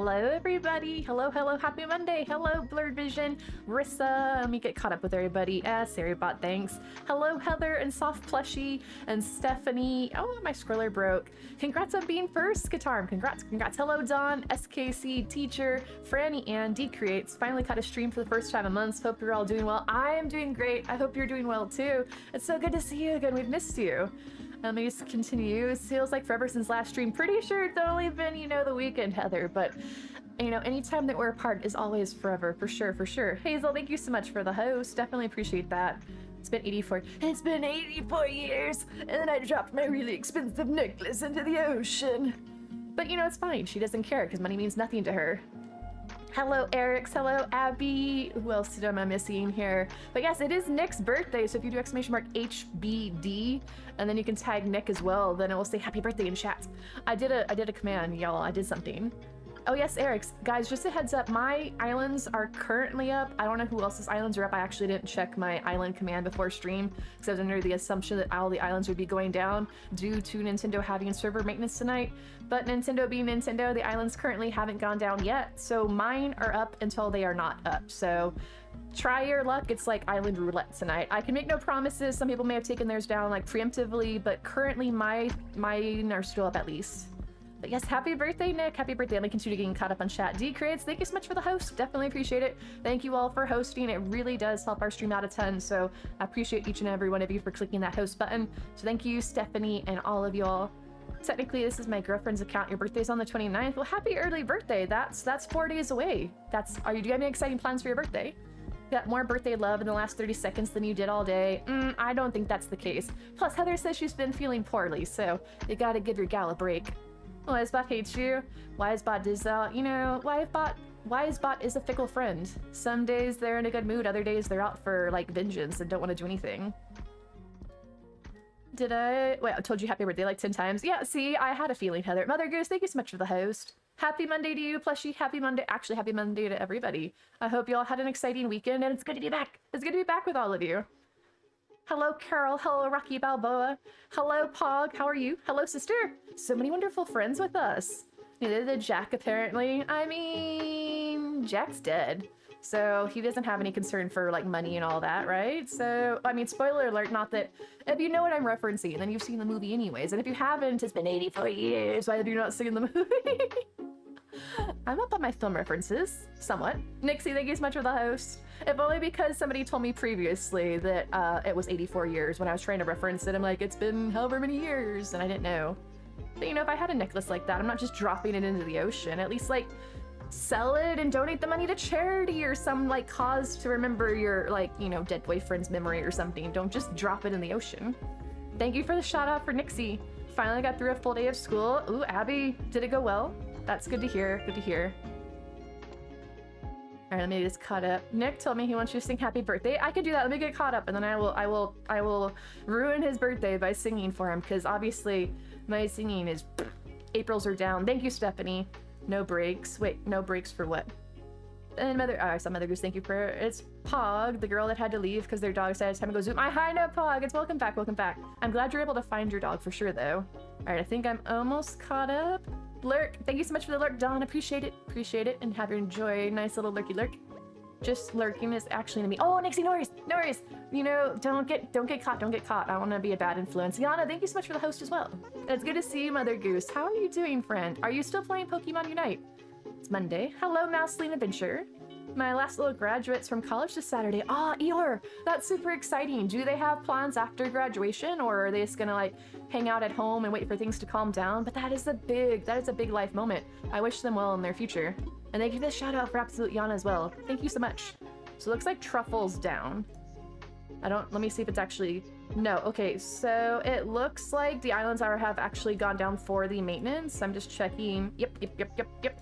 Hello, everybody. Hello, hello. Happy Monday. Hello, Blurred Vision. Rissa. Let me get caught up with everybody. Sarybot, thanks. Hello, Heather and Soft Plushie and Stephanie. Oh, my scroller broke. Congrats on being first, Guitar. Congrats, congrats. Hello, Dawn, SKC, Teacher, Franny, and D-Creates. Finally caught a stream for the first time in months. Hope you're all doing well. I am doing great. I hope you're doing well, too. It's so good to see you again. We've missed you. Let me just continue. It feels like forever since last stream. Pretty sure it's only been, you know, the weekend, Heather, but, you know, anytime that we're apart is always forever, for sure, for sure. Hazel, thank you so much for the host. Definitely appreciate that. It's been 84 years, and then I dropped my really expensive necklace into the ocean. But, you know, it's fine. She doesn't care, because money means nothing to her. Hello, Eric's. Hello, Abby. Who else am I missing here? But yes, it is Nick's birthday, so if you do exclamation mark HBD, and then you can tag Nick as well, then it will say happy birthday in chat. I did a command, y'all. I did something. Oh yes, Eric's. Guys, just a heads up, my islands are currently up. I don't know who else's islands are up. I actually didn't check my island command before stream, because I was under the assumption that all the islands would be going down due to Nintendo having server maintenance tonight. But Nintendo being Nintendo, the islands currently haven't gone down yet, so mine are up until they are not up. So try your luck. It's like island roulette tonight. I can make no promises. Some people may have taken theirs down like preemptively, but currently mine are still up at least. But yes, happy birthday, Nick. Happy birthday. Let me continue getting caught up on chat. D-Creates, thank you so much for the host. Definitely appreciate it. Thank you all for hosting. It really does help our stream out a ton. So I appreciate each and every one of you for clicking that host button. So thank you, Stephanie, and all of y'all. Technically, this is my girlfriend's account. Your birthday's on the 29th. Well, happy early birthday. That's 4 days away. Do you have any exciting plans for your birthday? You got more birthday love in the last 30 seconds than you did all day? I don't think that's the case. Plus, Heather says she's been feeling poorly, so you gotta give your gal a break. Wisebot hates you. Wisebot is, you know, Wisebot is a fickle friend. Some days they're in a good mood, other days they're out for, like, vengeance and don't want to do anything. Did I? Wait, I told you happy birthday like 10 times. Yeah, see, I had a feeling, Heather. Mother Goose, thank you so much for the host. Happy Monday to you, Plushie. Happy Monday. Actually, happy Monday to everybody. I hope you all had an exciting weekend, and it's good to be back. It's good to be back with all of you. Hello, Carol. Hello, Rocky Balboa. Hello, Pog. How are you? Hello, sister. So many wonderful friends with us. Neither did Jack, apparently. I mean, Jack's dead. So he doesn't have any concern for, like, money and all that, right? So, I mean, spoiler alert, not that... If you know what I'm referencing, then you've seen the movie anyways. And if you haven't, it's been 84 years. Why have you not seen the movie? I'm up on my film references, somewhat. Nixie, thank you so much for the host. If only because somebody told me previously that it was 84 years when I was trying to reference it. I'm like, it's been however many years, and I didn't know. But you know, if I had a necklace like that, I'm not just dropping it into the ocean. At least, like, sell it and donate the money to charity or some, like, cause to remember your, like, you know, dead boyfriend's memory or something. Don't just drop it in the ocean. Thank you for the shout out for Nixie. Finally got through a full day of school. Ooh, Abby, did it go well? That's good to hear. Good to hear. All right, let me just caught up. Nick told me he wants you to sing happy birthday. I can do that. Let me get caught up, and then I will ruin his birthday by singing for him, because obviously my singing is April's are down. Thank you, Stephanie. No breaks. Wait, no breaks for what? And I saw Mother Goose. Thank you for it's Pog, the girl that had to leave because their dog decided it's time to go zoom. Hi, no Pog. It's welcome back. Welcome back. I'm glad you're able to find your dog for sure, though. All right, I think I'm almost caught up. Lurk, thank you so much for the lurk, Dawn. Appreciate it, and have you enjoy. Nice little lurky lurk. Just lurking is actually enemy. Oh, Nixie, no worries. You know, don't get caught. I don't want to be a bad influence. Yana, thank you so much for the host as well. It's good to see you, Mother Goose. How are you doing, friend? Are you still playing Pokemon Unite? It's Monday. Hello, Mouseling Adventure. My last little graduates from college this Saturday. Ah, Eeyore, that's super exciting. Do they have plans after graduation, or are they just gonna like hang out at home and wait for things to calm down? But that is a big life moment. I wish them well in their future. And thank you for the shout out for Absolute Yana as well. Thank you so much. So it looks like Truffle's down. Let me see if it's actually, no, okay, so it looks like the islands have actually gone down for the maintenance. I'm just checking. Yep.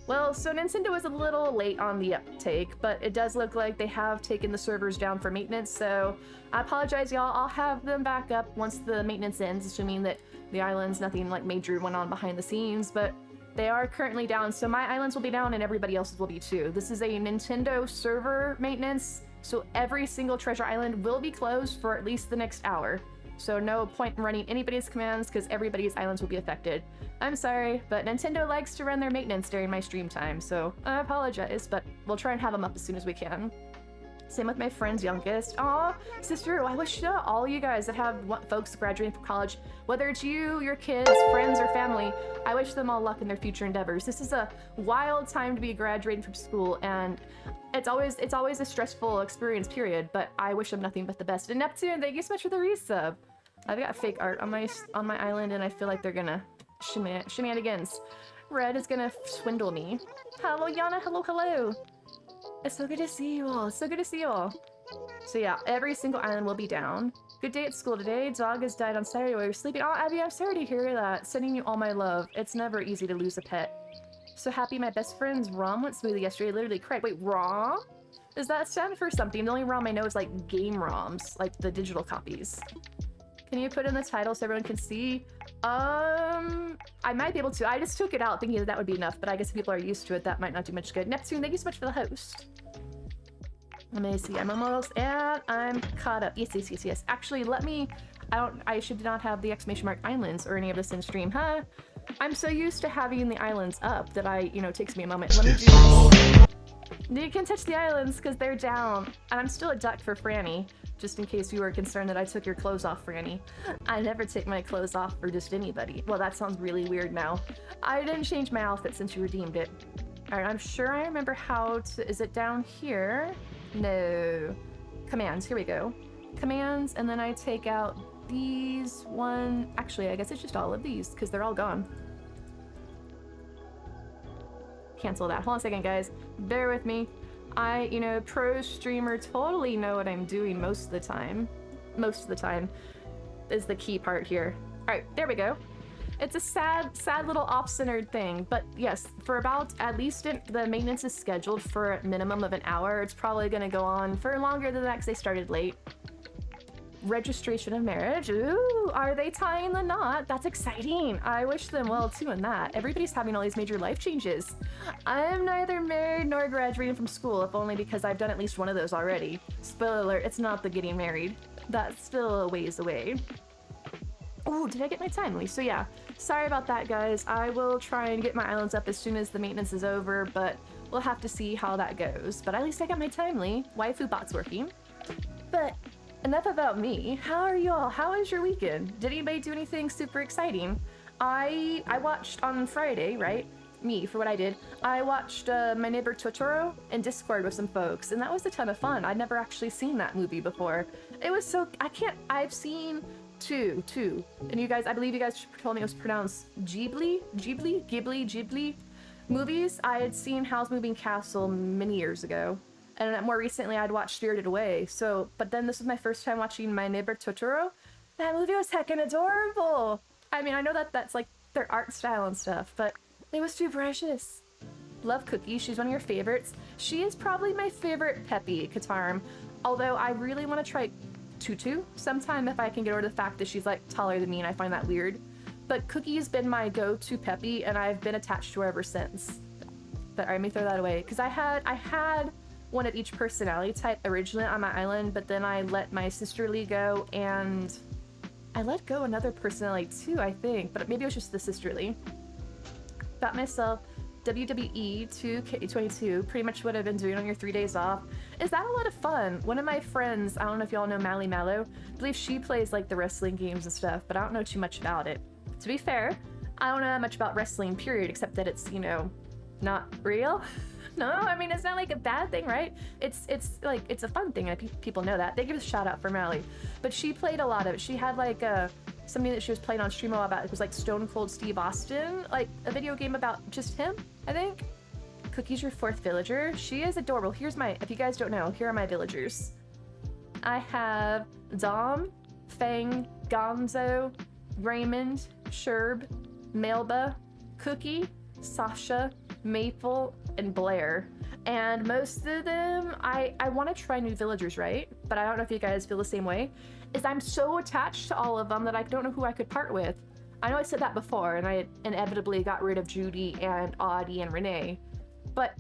Well, so Nintendo was a little late on the uptake, but it does look like they have taken the servers down for maintenance, so I apologize, y'all. I'll have them back up once the maintenance ends, assuming that the islands, nothing like major went on behind the scenes, but they are currently down, so my islands will be down and everybody else's will be too. This is a Nintendo server maintenance, so every single treasure island will be closed for at least the next hour. So no point in running anybody's commands because everybody's islands will be affected. I'm sorry, but Nintendo likes to run their maintenance during my stream time, so I apologize, but we'll try and have them up as soon as we can. Same with my friend's youngest. Aw, sister, I wish all you guys that have folks graduating from college, whether it's you, your kids, friends, or family, I wish them all luck in their future endeavors. This is a wild time to be graduating from school, and it's always a stressful experience, period, but I wish them nothing but the best. And Neptune, thank you so much for the resub. I've got fake art on my island, and I feel like they're gonna shenanigans. Red is gonna swindle me. Hello, Yana. Hello, hello. It's so good to see you all. It's so good to see you all. So yeah, every single island will be down. Good day at school today. Dog has died on Saturday while you're sleeping. Oh, Abby, I'm sorry to hear that. Sending you all my love. It's never easy to lose a pet. So happy my best friend's ROM went smoothly yesterday. Literally cried. Wait, ROM? Does that stand for something? The only ROM I know is like game ROMs, like the digital copies. Can you put in the title so everyone can see? I might be able to. I just took it out thinking that would be enough, but I guess if people are used to it, that might not do much good. Neptune, thank you so much for the host. Let me see. I'm almost, and I'm caught up. Yes. Actually, let me, I should not have the exclamation mark islands or any of this in stream, huh? I'm so used to having the islands up that it takes me a moment. Let me do this. You can touch the islands because they're down. And I'm still a duck for Franny, just in case you were concerned that I took your clothes off, Franny. I never take my clothes off for just anybody. Well, that sounds really weird now. I didn't change my outfit since you redeemed it. All right, I'm sure I remember how to, is it down here? No. Commands, here we go. Commands, and then I take out these one. Actually, I guess it's just all of these because they're all gone. Cancel that. Hold on a second, guys. Bear with me. Pro streamer, totally know what I'm doing most of the time. Most of the time is the key part here. All right, there we go. It's a sad little off-centered thing, but yes, for about, at least the maintenance is scheduled for a minimum of an hour. It's probably gonna go on for longer than that because they started late. Registration of marriage. Ooh, are they tying the knot? That's exciting. I wish them well too in that. Everybody's having all these major life changes. I'm neither married nor graduating from school, if only because I've done at least one of those already. Spoiler alert, it's not the getting married. That's still a ways away. Oh, did I get my timely? So yeah, sorry about that, guys. I will try and get my islands up as soon as the maintenance is over, but we'll have to see how that goes. But at least I got my timely. Waifu bot's working. But enough about me. How are you all? How was your weekend? Did anybody do anything super exciting? I watched on Friday, right? Me, for what I did. I watched My Neighbor Totoro in Discord with some folks, and that was a ton of fun. I'd never actually seen that movie before. It was so... I've seen two. And you guys, I believe you guys told me it was pronounced Ghibli movies. I had seen Howl's Moving Castle many years ago. And more recently, I'd watched Spirited Away. But then this was my first time watching My Neighbor Totoro. That movie was heckin' adorable. I mean, I know that's like their art style and stuff, but it was too precious. Love Cookie. She's one of your favorites. She is probably my favorite Peppy Katarm. Although I really want to try Tutu sometime if I can get over the fact that she's like taller than me, and I find that weird. But Cookie's been my go-to Peppy, and I've been attached to her ever since. But alright, let me throw that away because I had one of each personality type originally on my island, but then I let my sisterly go, and I let go another personality too, I think, but maybe it was just the sisterly. Got myself WWE 2K22, pretty much what I've been doing on your 3 days off. Is that a lot of fun? One of my friends, I don't know if y'all know Mally Mallow, I believe she plays like the wrestling games and stuff, but I don't know too much about it. To be fair, I don't know much about wrestling, period, except that it's, not real. No, I mean, it's not like a bad thing, right? It's like, it's a fun thing, and people know that. They give a shout out for Mally. But she played a lot of it. She had like something that she was playing on stream about. It was like Stone Cold Steve Austin, like a video game about just him, I think. Cookie's your fourth villager. She is adorable. Here's if you guys don't know, here are my villagers. I have Dom, Fang, Gonzo, Raymond, Sherb, Melba, Cookie, Sasha, Maple, and Blair. And most of them, I want to try new villagers, right? But I don't know if you guys feel the same way. Is I'm so attached to all of them that I don't know who I could part with. I know I said that before, and I inevitably got rid of Judy and Audie and Renee. But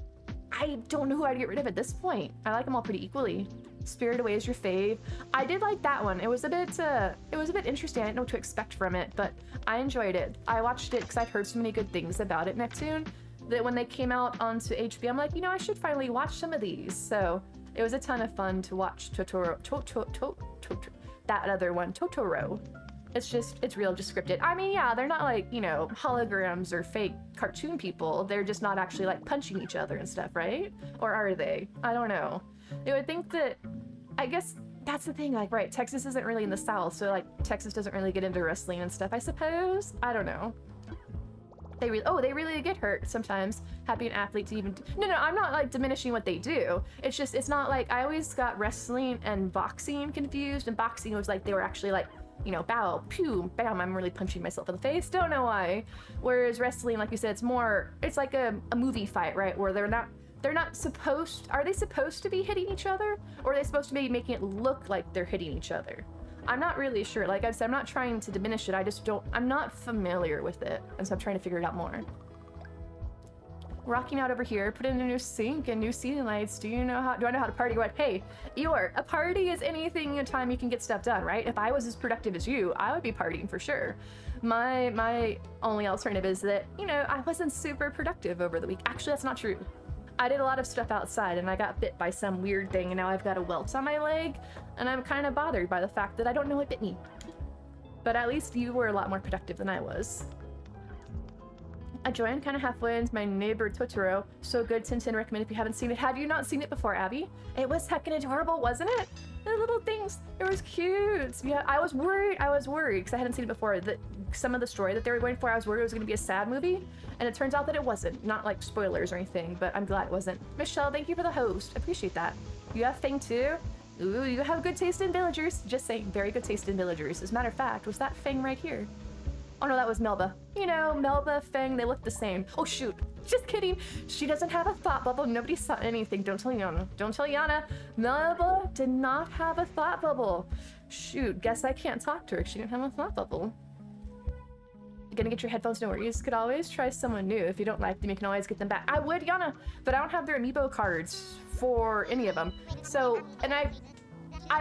I don't know who I'd get rid of at this point. I like them all pretty equally. Spirited Away is your fave. I did like that one. It was a bit interesting. I didn't know what to expect from it, but I enjoyed it. I watched it because I'd heard so many good things about it, Neptune, that when they came out onto HBO, I'm like, you know, I should finally watch some of these. So it was a ton of fun to watch that other one, Totoro. It's real, just scripted. I mean, yeah, they're not like, you know, holograms or fake cartoon people. They're just not actually like punching each other and stuff, right? Or are they? I don't know. They would think that, I guess that's the thing, like, right, Texas isn't really in the South, so like Texas doesn't really get into wrestling and stuff, I suppose. I don't know. They really get hurt sometimes. Happy an athlete to even no, I'm not like diminishing what they do. It's just, it's not like, I always got wrestling and boxing confused, and boxing was like they were actually like, you know, bow, pew, bam, I'm really punching myself in the face, don't know why. Whereas wrestling, like you said, it's like a movie fight, right? Where they're not supposed, are they supposed to be hitting each other? Or are they supposed to be making it look like they're hitting each other? I'm not really sure. Like I said, I'm not trying to diminish it, I'm not familiar with it, and so I'm trying to figure it out more. Rocking out over here, put in a new sink and new ceiling lights. Do I know how to party? What? Hey, Eeyore, a party is anything in time you can get stuff done, right? If I was as productive as you, I would be partying for sure. My only alternative is that, you know, I wasn't super productive over the week. Actually, that's not true. I did a lot of stuff outside and I got bit by some weird thing and now I've got a welt on my leg and I'm kind of bothered by the fact that I don't know what bit me. But at least you were a lot more productive than I was. I joined kind of halfway into my neighbor Totoro. So good, Tintin, recommend if you haven't seen it. Have you not seen it before, Abby? It was heckin' adorable, wasn't it? The little things, it was cute. Yeah, I was worried because I hadn't seen it before, that some of the story that they were going for, I was worried it was going to be a sad movie, and it turns out that it wasn't. Not like spoilers or anything, but I'm glad it wasn't. Michelle, thank you for the host. Appreciate that. You have Fang too? Ooh, you have good taste in villagers. Just saying, very good taste in villagers. As a matter of fact, was that Fang right here? Oh no, that was Melba. You know, Melba, Fang, they look the same. Oh shoot, just kidding. She doesn't have a thought bubble. Nobody saw anything. Don't tell Yana. Don't tell Yana. Melba did not have a thought bubble. Shoot, guess I can't talk to her. She didn't have a thought bubble. You're gonna get your headphones, no worries. Could always try someone new. If you don't like them, you can always get them back. I would, Yana, but I don't have their amiibo cards for any of them. So, and I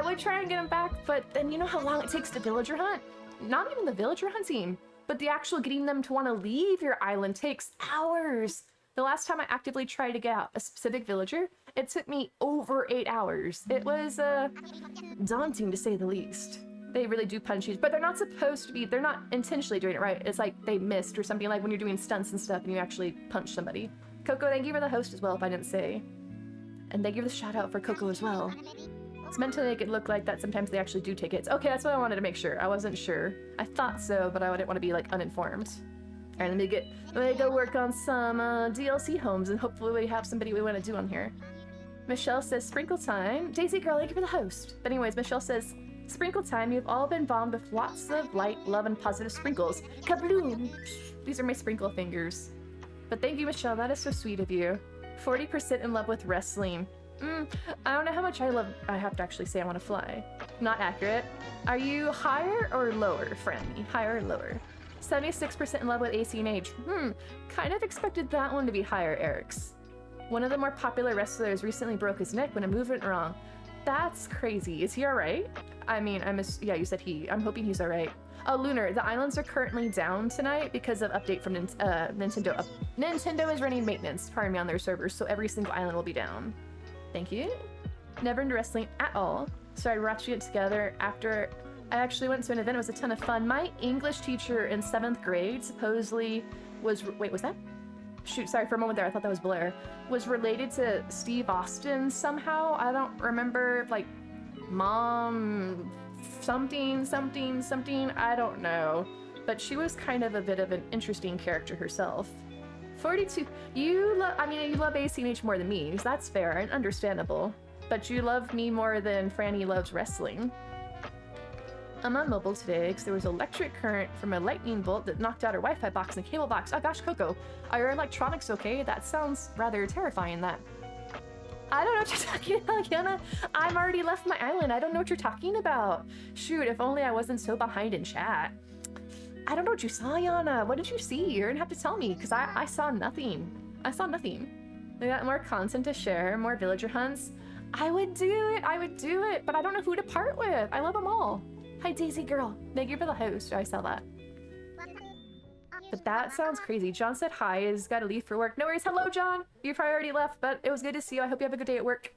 would try and get them back, but then you know how long it takes to villager hunt? Not even the villager hunting, but the actual getting them to want to leave your island takes hours. The last time I actively tried to get out a specific villager, it took me over 8 hours. It was daunting to say the least. They really do punch you, but they're not supposed to be, they're not intentionally doing it, right? It's like they missed or something, like when you're doing stunts and stuff and you actually punch somebody. Coco, thank you for the host as well, if I didn't say. And thank you for the shout out for Coco as well. It's meant to make it look like that sometimes they actually do take hits. Okay, that's what I wanted to make sure. I wasn't sure. I thought so, but I didn't want to be like uninformed. Alright, let me go work on some DLC homes and hopefully we have somebody we want to do on here. Michelle says, sprinkle time. Daisy girl, thank you for the host. But anyways, Michelle says, sprinkle time. You've all been bombed with lots of light, love, and positive sprinkles. Kabloom! These are my sprinkle fingers. But thank you, Michelle. That is so sweet of you. 40% in love with wrestling. I don't know how much I have to actually say I want to fly. Not accurate. Are you higher or lower, friend? Higher or lower? 76% in love with AC and H. Kind of expected that one to be higher, Eric's. One of the more popular wrestlers recently broke his neck when a move went wrong. That's crazy. Is he alright? I mean, yeah, you said he. I'm hoping he's alright. Oh, Lunar, the islands are currently down tonight because of update from Nintendo. Nintendo is running maintenance, pardon me, on their servers, so every single island will be down. Thank you. Never into wrestling at all. Started watching it together after I actually went to an event. It was a ton of fun. My English teacher in 7th grade supposedly was... Wait, was that? Shoot, sorry, for a moment there, I thought that was Blair. Was related to Steve Austin somehow. I don't remember, like, mom... something, I don't know. But she was kind of a bit of an interesting character herself. 42. You love ACNH more than me, so that's fair and understandable. But you love me more than Franny loves wrestling. I'm on mobile today because there was electric current from a lightning bolt that knocked out our Wi-Fi box and cable box. Oh gosh, Coco, are your electronics okay? That sounds rather terrifying, that. I don't know what you're talking about, Yana. I'm already left my island. I don't know what you're talking about. Shoot, if only I wasn't so behind in chat. I don't know what you saw, Yana. What did you see? You're gonna have to tell me, because I saw nothing. I saw nothing. We got more content to share, more villager hunts. I would do it. I would do it, but I don't know who to part with. I love them all. Hi, Daisy girl. Thank you for the host. I saw that. But that sounds crazy. John said hi. He's got to leave for work. No worries. Hello, John. You probably already left, but it was good to see you. I hope you have a good day at work.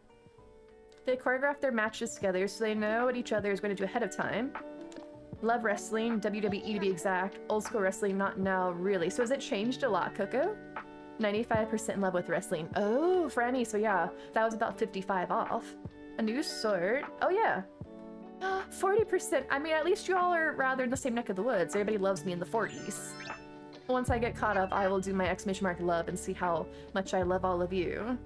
They choreograph their matches together so they know what each other is going to do ahead of time. Love wrestling, WWE to be exact. Old school wrestling, not now, really. So has it changed a lot, Coco? 95% in love with wrestling. Oh, Franny, so yeah, that was about 55 off. A new sword. Oh yeah. 40%. I mean, at least you all are rather in the same neck of the woods. Everybody loves me in the 40s. Once I get caught up, I will do my exclamation mark love and see how much I love all of you.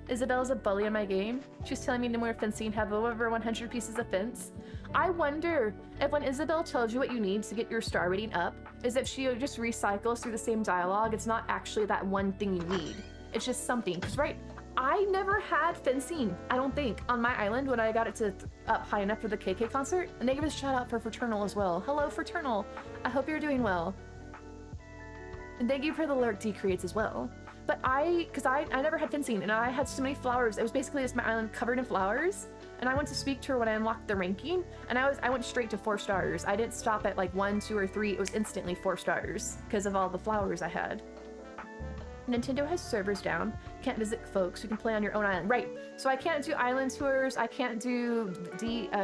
Isabel's a bully in my game. She's telling me no more fencing, have over 100 pieces of fence. I wonder if when Isabel tells you what you need to get your star rating up, is if she just recycles through the same dialogue. It's not actually that one thing you need. It's just something. Because, right, I never had fencing, I don't think, on my island when I got it to up high enough for the KK concert. And they give a shout out for Fraternal as well. Hello, Fraternal. I hope you're doing well. And thank you for the lurk D creates as well. But I never had fencing, and I had so many flowers. It was basically just my island covered in flowers. And I went to speak to her when I unlocked the ranking, and I went straight to 4 stars. I didn't stop at like 1, 2, or 3. It was instantly 4 stars because of all the flowers I had. Nintendo has servers down. Can't visit folks. You can play on your own island. Right. So I can't do island tours. I can't do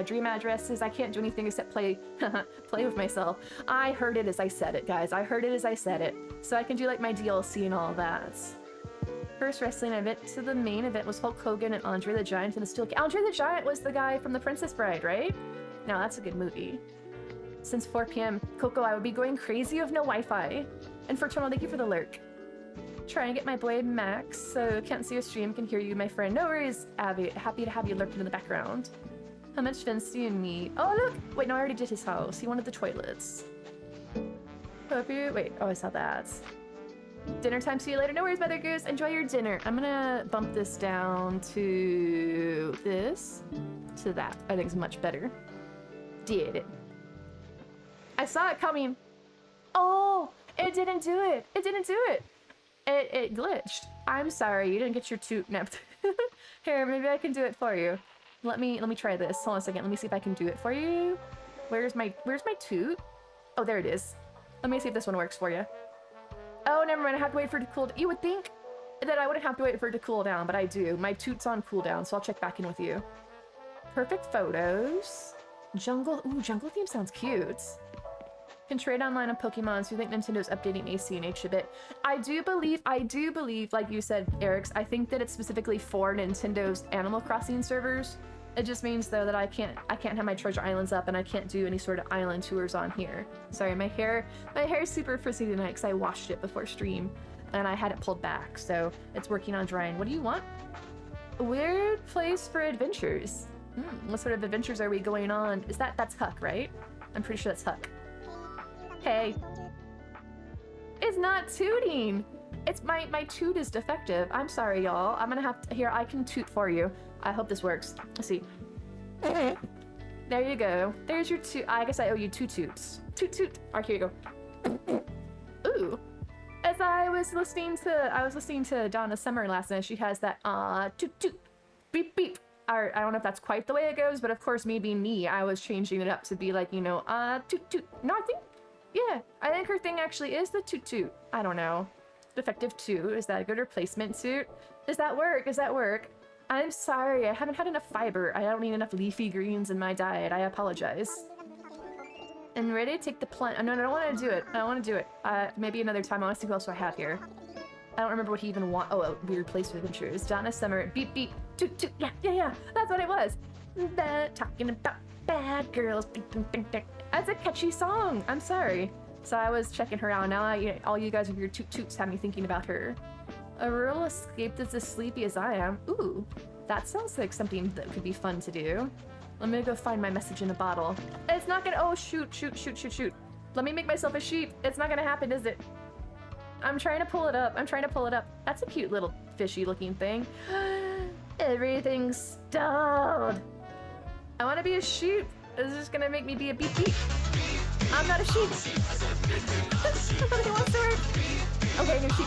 dream addresses. I can't do anything except play with myself. I heard it as I said it, guys. I heard it as I said it. So I can do like my DLC and all that. First wrestling event to the main event was Hulk Hogan and Andre the Giant and the Steel King. Andre the Giant was the guy from The Princess Bride, right? Now that's a good movie. Since 4 p.m. Coco, I would be going crazy with no Wi-Fi. And Fraternal, thank you for the lurk. Trying to get my boy Max, so can't see your stream, can hear you, my friend. No worries, Abby. Happy to have you lurking in the background. How much fence do you need? Oh, look! Wait, no, I already did his house. He wanted the toilets. Hope you... Wait, oh, I saw that. Dinner time, see you later. No worries, Mother Goose. Enjoy your dinner. I'm gonna bump this down to this. To that. I think it's much better. Did it. I saw it coming. Oh, it didn't do it. It didn't do it. It glitched. I'm sorry, you didn't get your toot napped. Here, maybe I can do it for you. Let me try this. Hold on a second. Let me see if I can do it for you. Where's my toot? Oh, there it is. Let me see if this one works for you. Oh, never mind. I have to wait for it to cool down. You would think that I wouldn't have to wait for it to cool down, but I do. My toot's on cooldown, so I'll check back in with you. Perfect photos. Jungle. Ooh, jungle theme sounds cute. Can trade online on Pokemon, so you think Nintendo's updating AC and H a bit? I do believe, like you said, Eric's, I think that it's specifically for Nintendo's Animal Crossing servers. It just means though that I can't have my treasure islands up and I can't do any sort of island tours on here. Sorry, my hair is super frizzy tonight because I washed it before stream and I had it pulled back, so it's working on drying. What do you want? A weird place for adventures. What sort of adventures are we going on? That's Huck, right? I'm pretty sure that's Huck. Hey. It's not tooting. It's my toot is defective. I'm sorry, y'all. I'm gonna have to, here, I can toot for you. I hope this works. Let's see. There you go. There's your toot. I guess I owe you 2 toots. Toot toot. Alright, here you go. Ooh. As I was listening to Donna Summer last night, she has that toot toot beep beep. I don't know if that's quite the way it goes, but of course me being me, I was changing it up to be like, you know, toot toot. No, yeah, I think her thing actually is the toot toot. I don't know. Defective toot. Is that a good replacement toot? Does that work? Does that work? I'm sorry. I haven't had enough fiber. I don't need enough leafy greens in my diet. I apologize. And ready to take the plunge. No, I don't want to do it. I don't want to do it. Maybe another time. I want to see who else I have here. I don't remember what he even want. Oh, a weird place for adventures. Donna Summer. Beep, beep. Toot, toot. Yeah. That's what it was. Talking about bad girls. Beep, beep, beep, beep. That's a catchy song. I'm sorry. So I was checking her out. Now all you guys with your toot toots have me thinking about her. A rural escape that's as sleepy as I am. Ooh, that sounds like something that could be fun to do. Let me go find my message in a bottle. It's not gonna. Oh shoot. Let me make myself a sheep. It's not gonna happen, is it? I'm trying to pull it up. That's a cute little fishy looking thing. Everything's stalled. I want to be a sheep. Is this gonna make me be a beep beep? I'm not a sheep. Nobody wants to work. Okay, new sheep.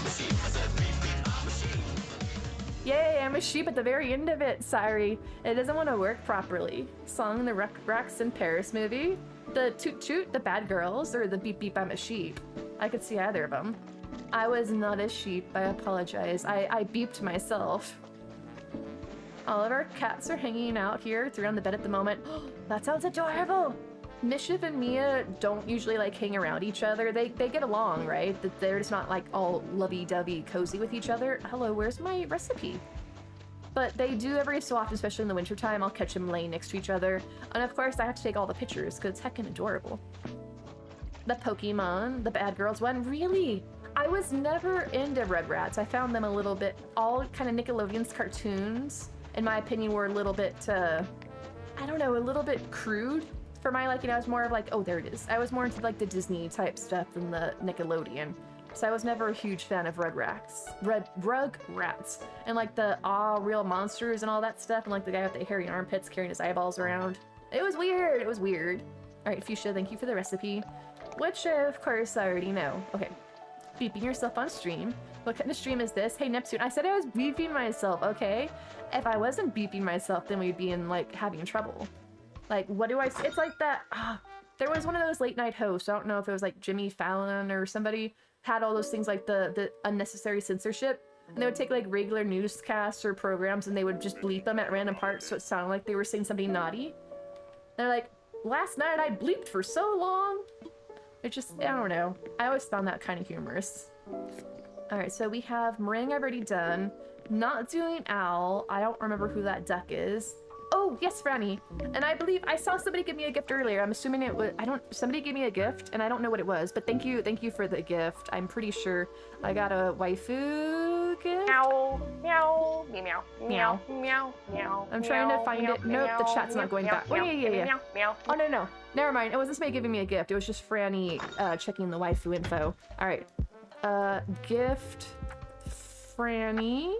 Yeah. I'm a sheep at the very end of it. Sorry. It doesn't want to work properly. Song the Rex in Paris movie. The Toot Toot, the Bad Girls, or the Beep Beep, I'm a Sheep. I could see either of them. I was not a sheep. I apologize. I beeped myself. All of our cats are hanging out here, 3 on the bed at the moment. That sounds adorable! Mischief and Mia don't usually like hang around each other. They get along, right? They're just not like all lovey-dovey cozy with each other. Hello, where's my recipe? But they do every so often, especially in the wintertime. I'll catch them laying next to each other. And of course, I have to take all the pictures because it's heckin' adorable. The Pokemon, the Bad Girls one, really? I was never into Rugrats. I found them a little bit, all kind of Nickelodeon's cartoons, in my opinion, were a little bit, I don't know, a little bit crude. For my liking, I was more of like, oh, there it is. I was more into like the Disney type stuff than the Nickelodeon. So I was never a huge fan of Rugrats. And like the real monsters and all that stuff, and like the guy with the hairy armpits carrying his eyeballs around. It was weird, it was weird. All right, Fuchsia, thank you for the recipe. Which, of course, I already know. Okay, beeping yourself on stream. What kind of stream is this? Hey, Neptune, I said I was beeping myself, okay? If I wasn't beeping myself, then we'd be in, like, having trouble. Like, what do I say? It's like that, there was one of those late night hosts, I don't know if it was like Jimmy Fallon or somebody, had all those things like the unnecessary censorship, and they would take like regular newscasts or programs and they would just bleep them at random parts so it sounded like they were saying something naughty. They're like, last night I bleeped for so long. It just, I don't know. I always found that kind of humorous. All right, so we have Meringue I've already done. Not doing Owl. I don't remember who that duck is. Oh, yes, Franny. And I believe I saw somebody give me a gift earlier. I'm assuming it was, somebody gave me a gift and I don't know what it was, but thank you for the gift. I'm pretty sure I got a waifu gift. Meow, meow, meow, meow, meow, meow. I'm trying to find it. Nope, the chat's not going back. Oh, yeah. Oh, no. Never mind. It wasn't somebody giving me a gift. It was just Franny checking the waifu info. All right. Gift Franny.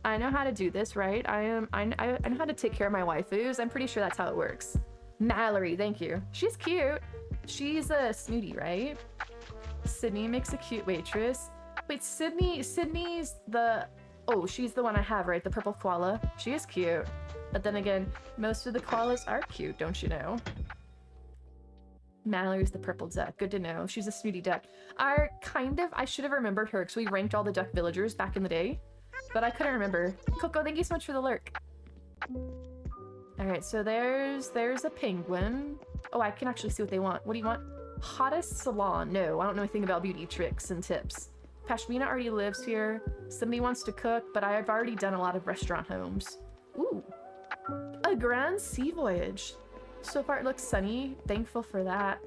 I know how to do this, right? I know how to take care of my waifus. I'm pretty sure that's how it works. Mallory, thank you. She's cute. She's a snooty, right? Sydney makes a cute waitress. Wait, Sydney's the... Oh, she's the one I have, right? The purple koala. She is cute. But then again, most of the koalas are cute, don't you know? Mallory's the purple duck. Good to know. She's a snooty duck. I should have remembered her because we ranked all the duck villagers back in the day. But I couldn't remember. Coco, thank you so much for the lurk. Alright, so there's a penguin. Oh, I can actually see what they want. What do you want? Hottest salon. No, I don't know anything about beauty tricks and tips. Pashmina already lives here. Somebody wants to cook, but I've already done a lot of restaurant homes. Ooh. A grand sea voyage. So far it looks sunny. Thankful for that.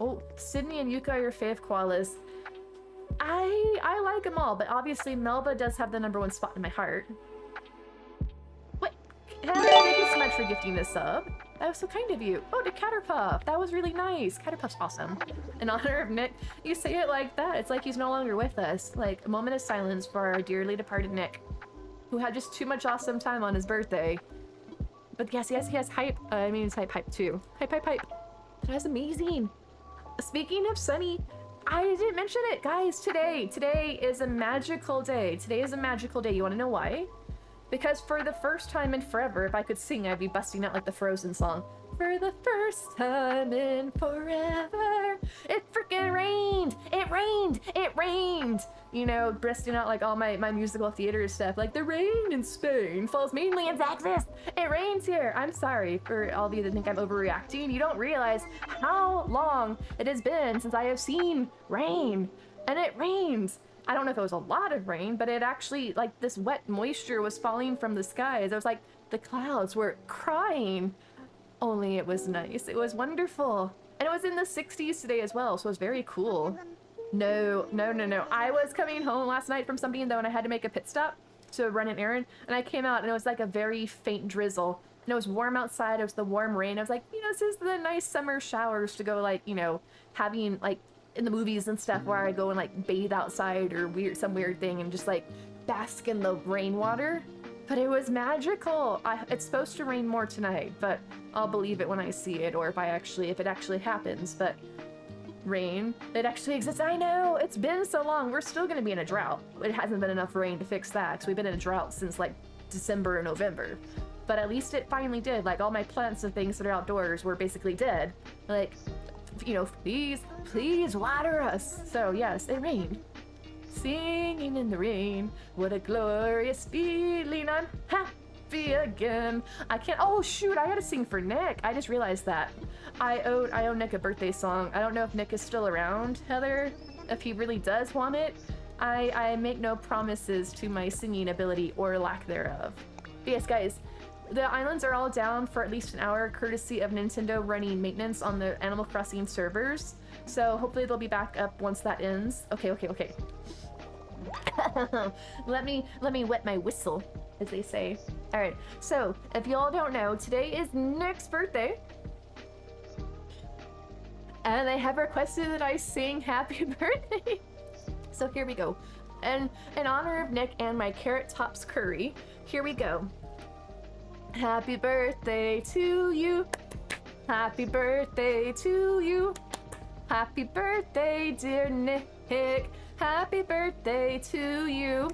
Oh, Sydney and Yuka are your fave koalas. I like them all, but obviously Melba does have the #1 spot in my heart. What? Thank you so much for gifting this sub. That was so kind of you. Oh, to Catterpuff. That was really nice. Catterpuff's awesome. In honor of Nick, you say it like that. It's like he's no longer with us. Like, a moment of silence for our dearly departed Nick, who had just too much awesome time on his birthday. But yes, he has hype. I mean, it's hype too. Hype. That was amazing. Speaking of Sunny, I didn't mention it, guys. Today is a magical day. Today is a magical day. You want to know why? Because for the first time in forever, if I could sing, I'd be busting out like the Frozen song. For the first time in forever, it freaking rained! It rained! You know, busting out like all my musical theater stuff, like the rain in Spain falls mainly in Texas. It rains here. I'm sorry for all of you that think I'm overreacting. You don't realize how long it has been since I have seen rain. And it rains. I don't know if it was a lot of rain, but it actually, like, this wet moisture was falling from the skies. I was like, the clouds were crying. Only it was nice. It was wonderful. And it was in the 60s today as well, so it was very cool. No. I was coming home last night from something though, and I had to make a pit stop to run an errand, and I came out and it was like a very faint drizzle. And it was warm outside. It was the warm rain. I was like, you know, this is the nice summer showers to go, like, you know, having like in the movies and stuff where I go and like bathe outside or some weird thing and just like bask in the rainwater. But it was magical. It's supposed to rain more tonight, but I'll believe it when I see it, or if it actually happens. But rain, it actually exists. I know, it's been so long. We're still gonna be in a drought. It hasn't been enough rain to fix that, because we've been in a drought since like December or November. But at least it finally did. Like, all my plants and things that are outdoors were basically dead. Like, you know, please water us. So yes, it rained. Singing in the rain, what a glorious feeling, I'm happy again. I can't, oh shoot, I gotta sing for Nick. I just realized that. I owe Nick a birthday song. I don't know if Nick is still around, Heather. If he really does want it, I make no promises to my singing ability or lack thereof. But yes, guys, the islands are all down for at least an hour, courtesy of Nintendo running maintenance on the Animal Crossing servers. So hopefully they'll be back up once that ends. Okay. let me wet my whistle, as they say. All right, so if y'all don't know, today is Nick's birthday. And they have requested that I sing happy birthday. So here we go. And in honor of Nick and my Carrot Tops curry, here we go. Happy birthday to you. Happy birthday to you. Happy birthday, dear Nick. Happy birthday to you.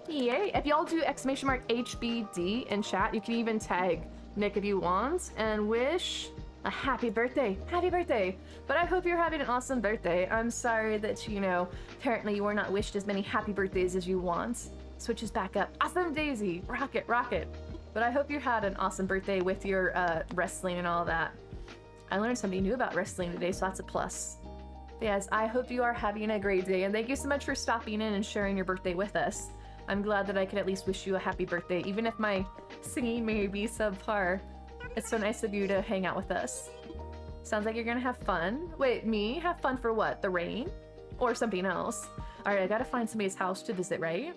Yay. If y'all do !HBD in chat, you can even tag Nick if you want and wish a happy birthday. Happy birthday. But I hope you're having an awesome birthday. I'm sorry that, you know, apparently you were not wished as many happy birthdays as you want. Switches back up. Awesome Daisy. Rocket. But I hope you had an awesome birthday with your wrestling and all that. I learned something new about wrestling today, so that's a plus. But yes, I hope you are having a great day, and thank you so much for stopping in and sharing your birthday with us. I'm glad that I could at least wish you a happy birthday, even if my singing may be subpar. It's so nice of you to hang out with us. Sounds like you're gonna have fun. Wait, me? Have fun for what? The rain? Or something else? Alright, I gotta find somebody's house to visit, right?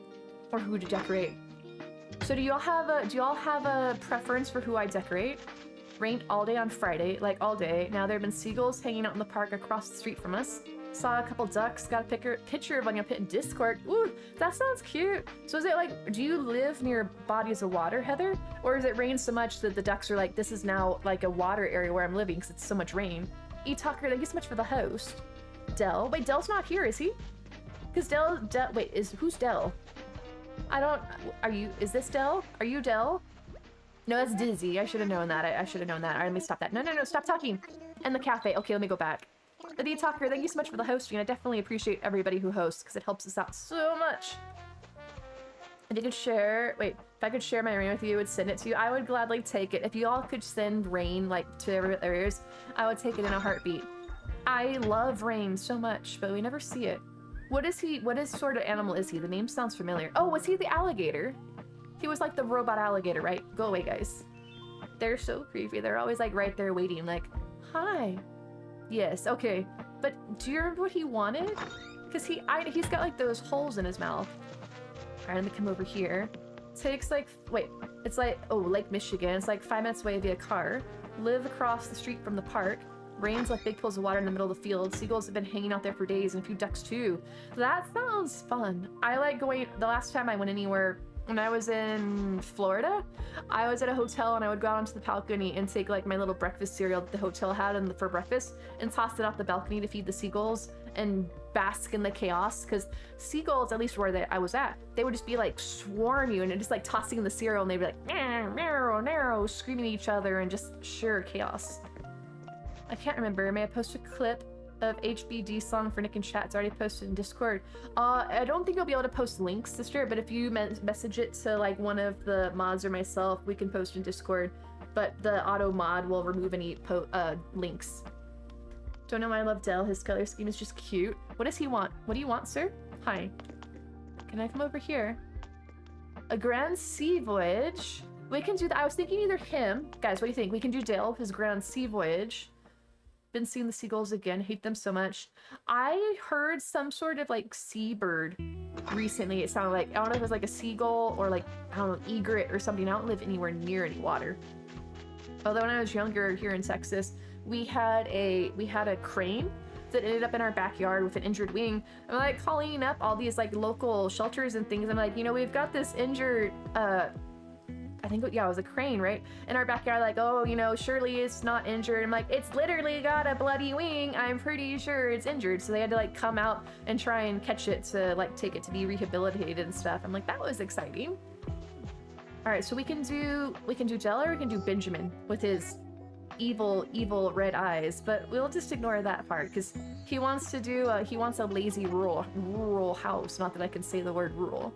Or who to decorate. So do y'all have a preference for who I decorate? Rained all day on Friday, like all day. Now there have been seagulls hanging out in the park across the street from us. Saw a couple ducks, got a picture of on your pit in Discord. Ooh, that sounds cute. So is it like, do you live near bodies of water, Heather? Or is it rained so much that the ducks are like, this is now like a water area where I'm living because it's so much rain? E. Tucker, thank you so much for the host. Dell? Wait, Dell's not here, is he? Because wait, who's Dell? Is this Dell? Are you Dell? No, that's Dizzy. I should have known that. I should have known that. All right, let me stop that. No, stop talking. And the cafe. Okay, let me go back. The D-Talker, thank you so much for the hosting. I definitely appreciate everybody who hosts because it helps us out so much. If you could share, if I could share my rain with you and send it to you, I would gladly take it. If you all could send rain like to every areas, I would take it in a heartbeat. I love rain so much, but we never see it. What sort of animal is he? The name sounds familiar. Oh, was he the alligator? He was like the robot alligator, right? Go away, guys. They're so creepy. They're always like right there waiting, like, hi. Yes, okay. But do you remember what he wanted? Because he's got like those holes in his mouth. All right, let me come over here. Takes like, it's like, oh, Lake Michigan. It's like 5 minutes away via car. Live across the street from the park. Rains like big pools of water in the middle of the field. Seagulls have been hanging out there for days and a few ducks too. That sounds fun. I like going, the last time I went anywhere, when I was in Florida, I was at a hotel and I would go out onto the balcony and take like my little breakfast cereal that the hotel had for breakfast and toss it off the balcony to feed the seagulls and bask in the chaos. Because seagulls, at least where I was at, they would just be like swarm you and just like tossing the cereal and they'd be like narrow, screaming at each other and just sheer chaos. I can't remember. May I post a clip of HBD song for Nick in chat? It's already posted in Discord. I don't think I'll be able to post links, sister, but if you message it to like one of the mods or myself, we can post in Discord. But the auto mod will remove any links. Don't know why I love Dell. His color scheme is just cute. What does he want? What do you want, sir? Hi. Can I come over here? A grand sea voyage. We can do that. I was thinking either him. Guys, what do you think? We can do Dale, his grand sea voyage. Been seeing the seagulls again. Hate them so much. I heard some sort of like seabird recently. It sounded like, I don't know if it was like a seagull or like, I don't know, egret or something. I don't live anywhere near any water. Although when I was younger here in Texas, we had a crane that ended up in our backyard with an injured wing. I'm like calling up all these like local shelters and things. I'm like, you know, we've got this injured, I think, yeah, it was a crane, right? In our backyard, like, oh, you know, surely it's not injured. I'm like, it's literally got a bloody wing. I'm pretty sure it's injured. So they had to like come out and try and catch it to like take it to be rehabilitated and stuff. I'm like, that was exciting. All right, so we can do Jell or we can do Benjamin with his evil red eyes, but we'll just ignore that part because he wants to do he wants a lazy rural house. Not that I can say the word rural.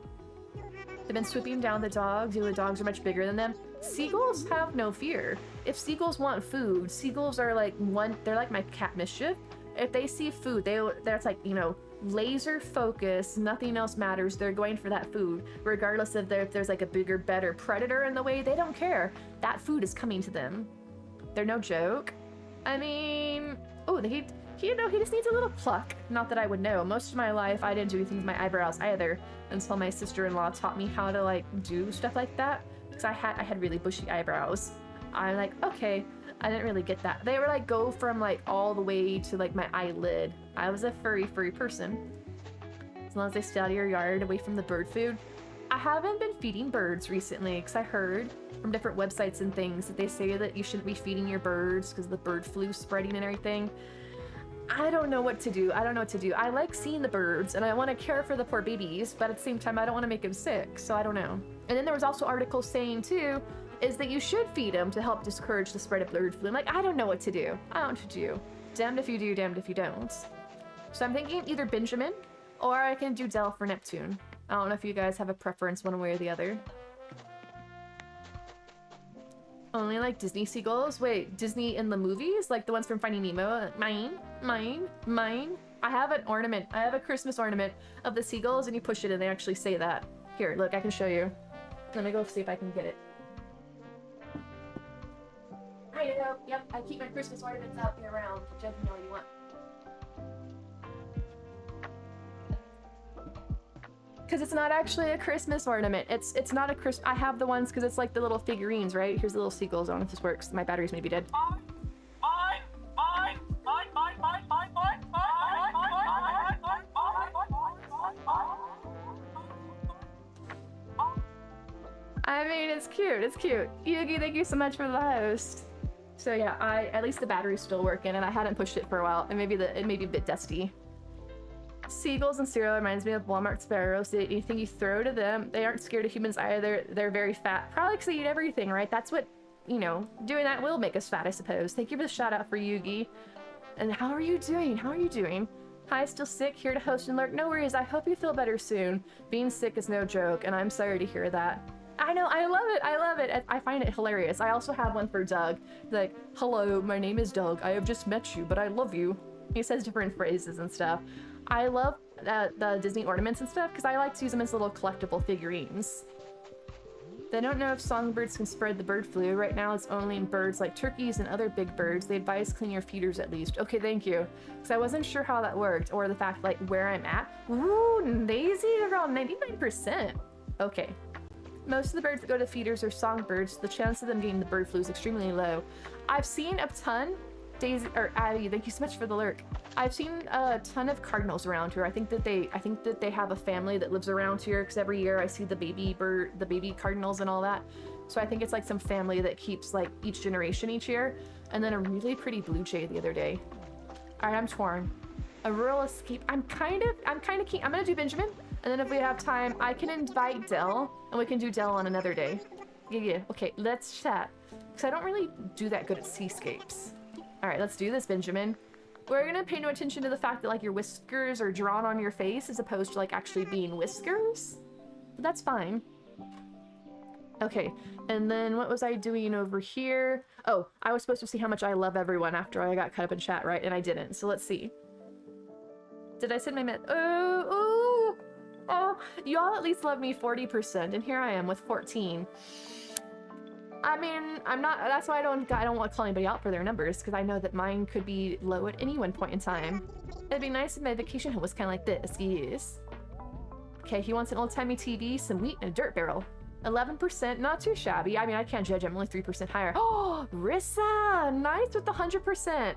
They've been swooping down the dogs. The dogs are much bigger than them. Seagulls have no fear. If seagulls want food, seagulls are like they're like my cat Mischief. If they see food, that's like, you know, laser focus, nothing else matters. They're going for that food, regardless of if there's like a bigger, better predator in the way. They don't care. That food is coming to them. They're no joke. I mean, oh, he just needs a little pluck. Not that I would know. Most of my life, I didn't do anything with my eyebrows either until my sister-in-law taught me how to like do stuff like that. Because I had really bushy eyebrows. I'm like, okay, I didn't really get that. They were like go from like all the way to like my eyelid. I was a furry person. As long as they stay out of your yard, away from the bird food. I haven't been feeding birds recently because I heard from different websites and things that they say that you shouldn't be feeding your birds because the bird flu spreading and everything. I don't know what to do. I like seeing the birds and I want to care for the poor babies, but at the same time, I don't want to make them sick, so I don't know. And then there was also articles saying too, is that you should feed them to help discourage the spread of bird flu. I'm like, I don't know what to do. I don't know what to do. Damned if you do, damned if you don't. So I'm thinking either Benjamin or I can do Dell for Neptune. I don't know if you guys have a preference one way or the other. Only like Disney seagulls? Wait, Disney in the movies? Like the ones from Finding Nemo? Mine. I have an ornament. I have a Christmas ornament of the seagulls and you push it and they actually say that. Here, look, I can show you. Let me go see if I can get it. I know. Yep, I keep my Christmas ornaments out year round. Whichever you want. Because it's not actually a Christmas ornament. It's not a Christmas. I have the ones because it's like the little figurines, right? Here's the little seagulls. I don't know if this works. My batteries may be dead. I mean, it's cute. It's cute. Yugi, thank you so much for the host. So yeah, at least the battery's still working, and I hadn't pushed it for a while, and it may be a bit dusty. Seagulls and cereal reminds me of Walmart sparrows. Anything you throw to them, they aren't scared of humans either. They're very fat. Probably because they eat everything, right? That's what, you know, doing that will make us fat, I suppose. Thank you for the shout out for Yugi. And how are you doing? Hi, still sick, here to host and lurk. No worries, I hope you feel better soon. Being sick is no joke, and I'm sorry to hear that. I know, I love it. I find it hilarious. I also have one for Doug. Like, hello, my name is Doug. I have just met you, but I love you. He says different phrases and stuff. I love the Disney ornaments and stuff because I like to use them as little collectible figurines. They don't know if songbirds can spread the bird flu. Right now it's only in birds like turkeys and other big birds. They advise clean your feeders at least. Okay, thank you. Because I wasn't sure how that worked or the fact like where I'm at. Ooh, lazy around 99%. Okay. Most of the birds that go to feeders are songbirds. The chance of them getting the bird flu is extremely low. I've seen a ton. Daisy or Abby, thank you so much for the lurk. I've seen a ton of cardinals around here. I think that they have a family that lives around here because every year I see the baby cardinals and all that. So I think it's like some family that keeps like each generation each year. And then a really pretty blue jay the other day. All right, I'm torn. A rural escape. I'm kind of keen. I'm gonna do Benjamin, and then if we have time, I can invite Dell, and we can do Dell on another day. Yeah. Okay, let's chat. Because I don't really do that good at seascapes. All right, let's do this, Benjamin. We're gonna pay no attention to the fact that like your whiskers are drawn on your face as opposed to like actually being whiskers. But that's fine. Okay, and then what was I doing over here? Oh, I was supposed to see how much I love everyone after I got caught up in chat, right? And I didn't, so let's see. Did I send my oh, y'all at least love me 40%, and here I am with 14. I mean, that's why I don't want to call anybody out for their numbers, because I know that mine could be low at any one point in time. It'd be nice if my vacation home was kind of like this, yes. Okay, he wants an old-timey TV, some wheat, and a dirt barrel. 11%, not too shabby. I mean, I can't judge, I'm only 3% higher. Oh, Rissa, nice with the 100%.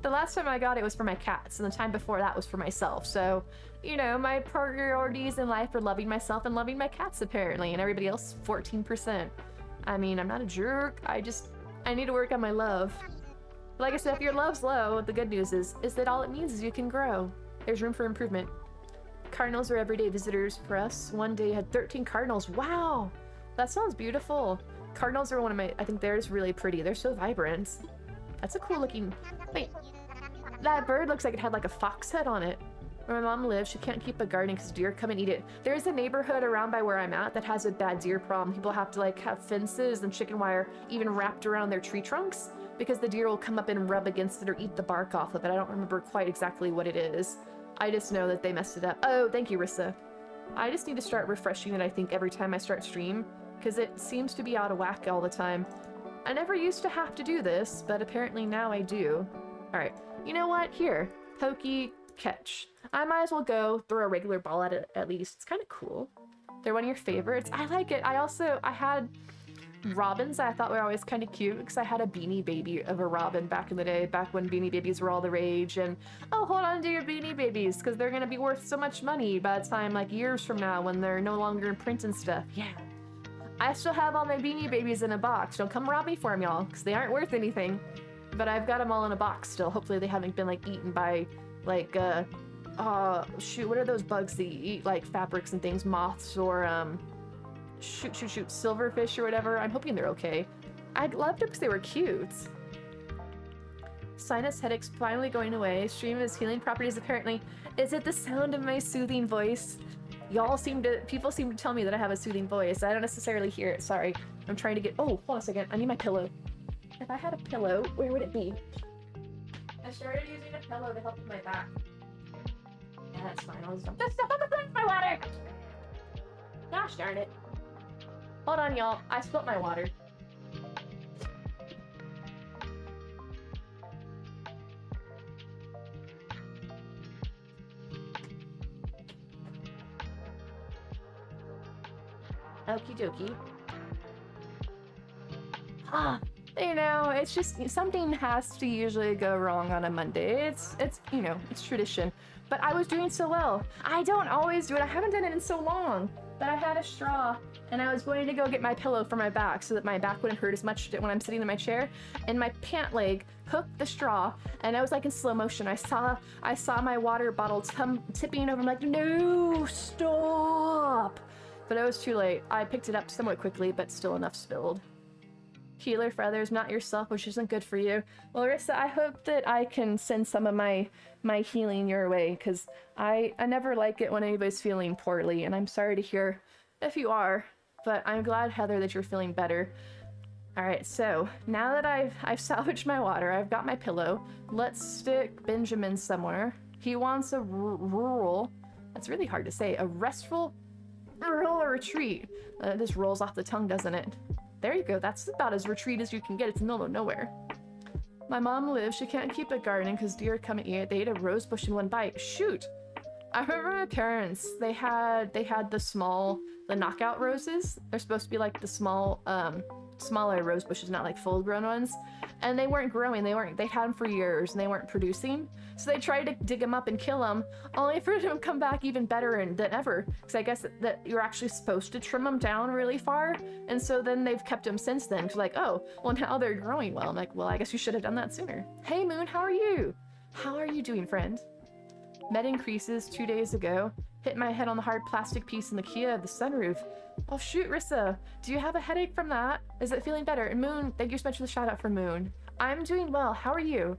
The last time I got it was for my cats, and the time before that was for myself. So, you know, my priorities in life are loving myself and loving my cats, apparently, and everybody else, 14%. I mean, I'm not a jerk. I need to work on my love. But like I said, if your love's low, the good news is that all it means is you can grow. There's room for improvement. Cardinals are everyday visitors for us. One day I had 13 cardinals. Wow! That sounds beautiful. Cardinals are one of my, I think theirs really pretty. They're so vibrant. That's a cool looking, wait, that bird looks like it had like a fox head on it. Where my mom lives, she can't keep a garden because deer come and eat it. There's a neighborhood around by where I'm at that has a bad deer problem. People have to like have fences and chicken wire even wrapped around their tree trunks because the deer will come up and rub against it or eat the bark off of it. I don't remember quite exactly what it is. I just know that they messed it up. Oh, thank you, Rissa. I just need to start refreshing it, I think, every time I start stream because it seems to be out of whack all the time. I never used to have to do this, but apparently now I do. All right, you know what? Here, pokey, catch. I might as well go throw a regular ball at it at least. It's kind of cool. They're one of your favorites. I like it. I had robins that I thought were always kind of cute because I had a beanie baby of a robin back in the day, back when beanie babies were all the rage. And oh, hold on to your beanie babies because they're going to be worth so much money by the time, like years from now when they're no longer in print and stuff. Yeah. I still have all my beanie babies in a box. Don't come rob me for them, y'all, because they aren't worth anything. But I've got them all in a box still. Hopefully they haven't been like eaten by like shoot, what are those bugs that eat like fabrics and things? Moths or shoot, silverfish or whatever. I'm hoping they're okay. I loved them because they were cute. Sinus headaches finally going away. Stream has healing properties apparently. Is it the sound of my soothing voice? People seem to tell me that I have a soothing voice. I don't necessarily hear it, sorry. I'm trying to get, oh, hold on a second. I need my pillow. If I had a pillow, where would it be? I started using a pillow to help with my back. Yeah, that's fine. I'll just dump this stuff on the front of my water! Gosh darn it. Hold on, y'all. I spilled my water. Okie dokie. You know, it's just something has to usually go wrong on a Monday. It's you know, it's tradition. But I was doing so well. I don't always do it. I haven't done it in so long. But I had a straw and I was going to go get my pillow for my back so that my back wouldn't hurt as much when I'm sitting in my chair. And my pant leg hooked the straw and I was like in slow motion. I saw my water bottle tipping over. I'm like, no, stop. But it was too late. I picked it up somewhat quickly, but still enough spilled. Healer for others, not yourself, which isn't good for you. Well, Larissa, I hope that I can send some of my healing your way, because I never like it when anybody's feeling poorly, and I'm sorry to hear if you are, but I'm glad, Heather, that you're feeling better. Alright, so now that I've salvaged my water, I've got my pillow, let's stick Benjamin somewhere. He wants a rural, that's really hard to say, a restful rural retreat. This rolls off the tongue, doesn't it? There you go, that's about as retreat as you can get. It's in the middle of nowhere. My mom lives, she can't keep a garden because deer come and eat it. They ate a rose bush in one bite. Shoot! I remember my parents, they had the knockout roses. They're supposed to be like the smaller rose bushes, not like full grown ones. And they weren't growing, they'd had them for years and they weren't producing. So they tried to dig them up and kill them, only for them to come back even better than ever. Because I guess that you're actually supposed to trim them down really far. And so then they've kept them since then. Cause like, oh, well now they're growing well. I'm like, well, I guess you should have done that sooner. Hey Moon, how are you? How are you doing, friend? Med increases 2 days ago. Hit my head on the hard plastic piece in the Kia of the sunroof. Oh shoot, Rissa, do you have a headache from that? Is it feeling better? And Moon, thank you so much for the shout out for Moon. I'm doing well, how are you?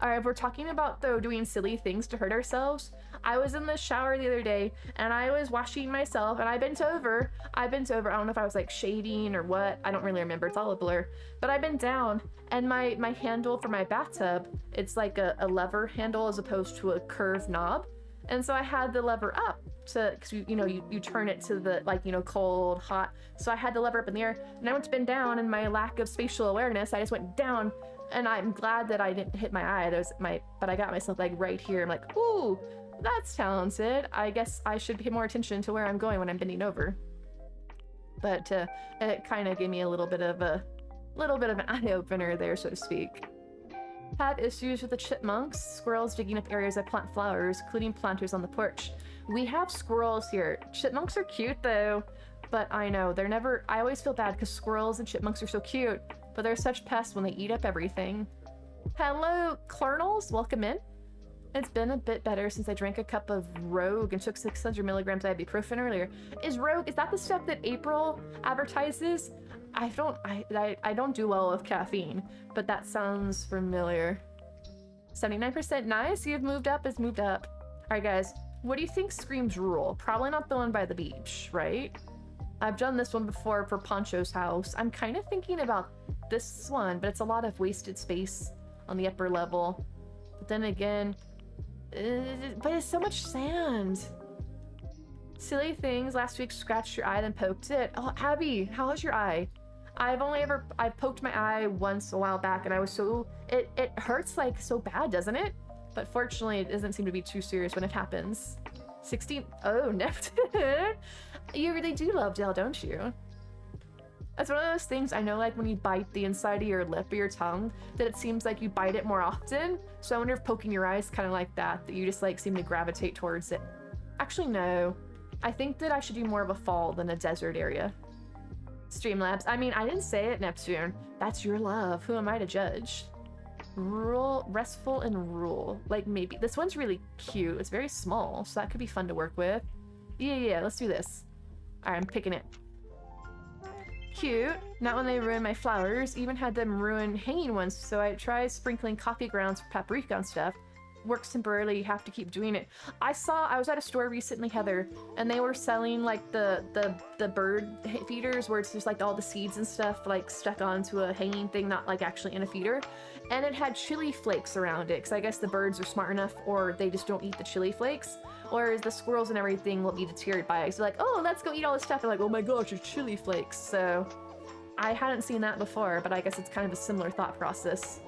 Alright, we're talking about though doing silly things to hurt ourselves. I was in the shower the other day and I was washing myself and I bent over. I don't know if I was like shaving or what. I don't really remember, it's all a blur. But I bent down and my handle for my bathtub, it's like a lever handle as opposed to a curved knob. And so I had the lever up to, cause you turn it to the like, cold, hot. So I had the lever up in the air and I went to bend down and my lack of spatial awareness, I just went down and I'm glad that I didn't hit my eye. But I got myself like right here. I'm like, ooh, that's talented. I guess I should pay more attention to where I'm going when I'm bending over. But it kind of gave me a little bit of an eye opener there, so to speak. Had issues with the chipmunks, squirrels digging up areas I plant flowers, including planters on the porch. We have squirrels here. Chipmunks are cute though, but I know they're never, I always feel bad because squirrels and chipmunks are so cute, but they're such pests when they eat up everything. Hello, Clernals, welcome in. It's been a bit better since I drank a cup of Rogue and took 600 milligrams of ibuprofen earlier. Is that the stuff that April advertises? I don't do well with caffeine, but that sounds familiar. 79%, nice. You've moved up. It's moved up. All right, guys. What do you think screams rural? Probably not the one by the beach, right? I've done this one before for Poncho's house. I'm kind of thinking about this one, but it's a lot of wasted space on the upper level. But then again, but it's so much sand. Silly things. Last week scratched your eye, then poked it. Oh, Abby, how is your eye? I've poked my eye once a while back, and I was so, it hurts like so bad, doesn't it? But fortunately, it doesn't seem to be too serious when it happens. 16, oh, Neptune. You really do love Dale, don't you? That's one of those things, I know, like when you bite the inside of your lip or your tongue, that it seems like you bite it more often. So I wonder if poking your eyes kind of like that you just like seem to gravitate towards it. Actually, no. I think that I should do more of a fall than a desert area. Streamlabs. I mean, I didn't say it, Neptune. That's your love. Who am I to judge? Rural, restful, and rural. Like maybe. This one's really cute. It's very small, so that could be fun to work with. Yeah, let's do this. All right, I'm picking it. Cute. Not when they ruin my flowers. Even had them ruin hanging ones, so I tried sprinkling coffee grounds for paprika and stuff. Works temporarily, you have to keep doing it. I was at a store recently, Heather, and they were selling like the bird feeders where it's just like all the seeds and stuff like stuck onto a hanging thing, not like actually in a feeder. And it had chili flakes around it, because I guess the birds are smart enough, or they just don't eat the chili flakes. Whereas the squirrels and everything will be deterred by it. So like, oh, let's go eat all this stuff. They're like, oh my gosh, it's chili flakes. So I hadn't seen that before, but I guess it's kind of a similar thought process.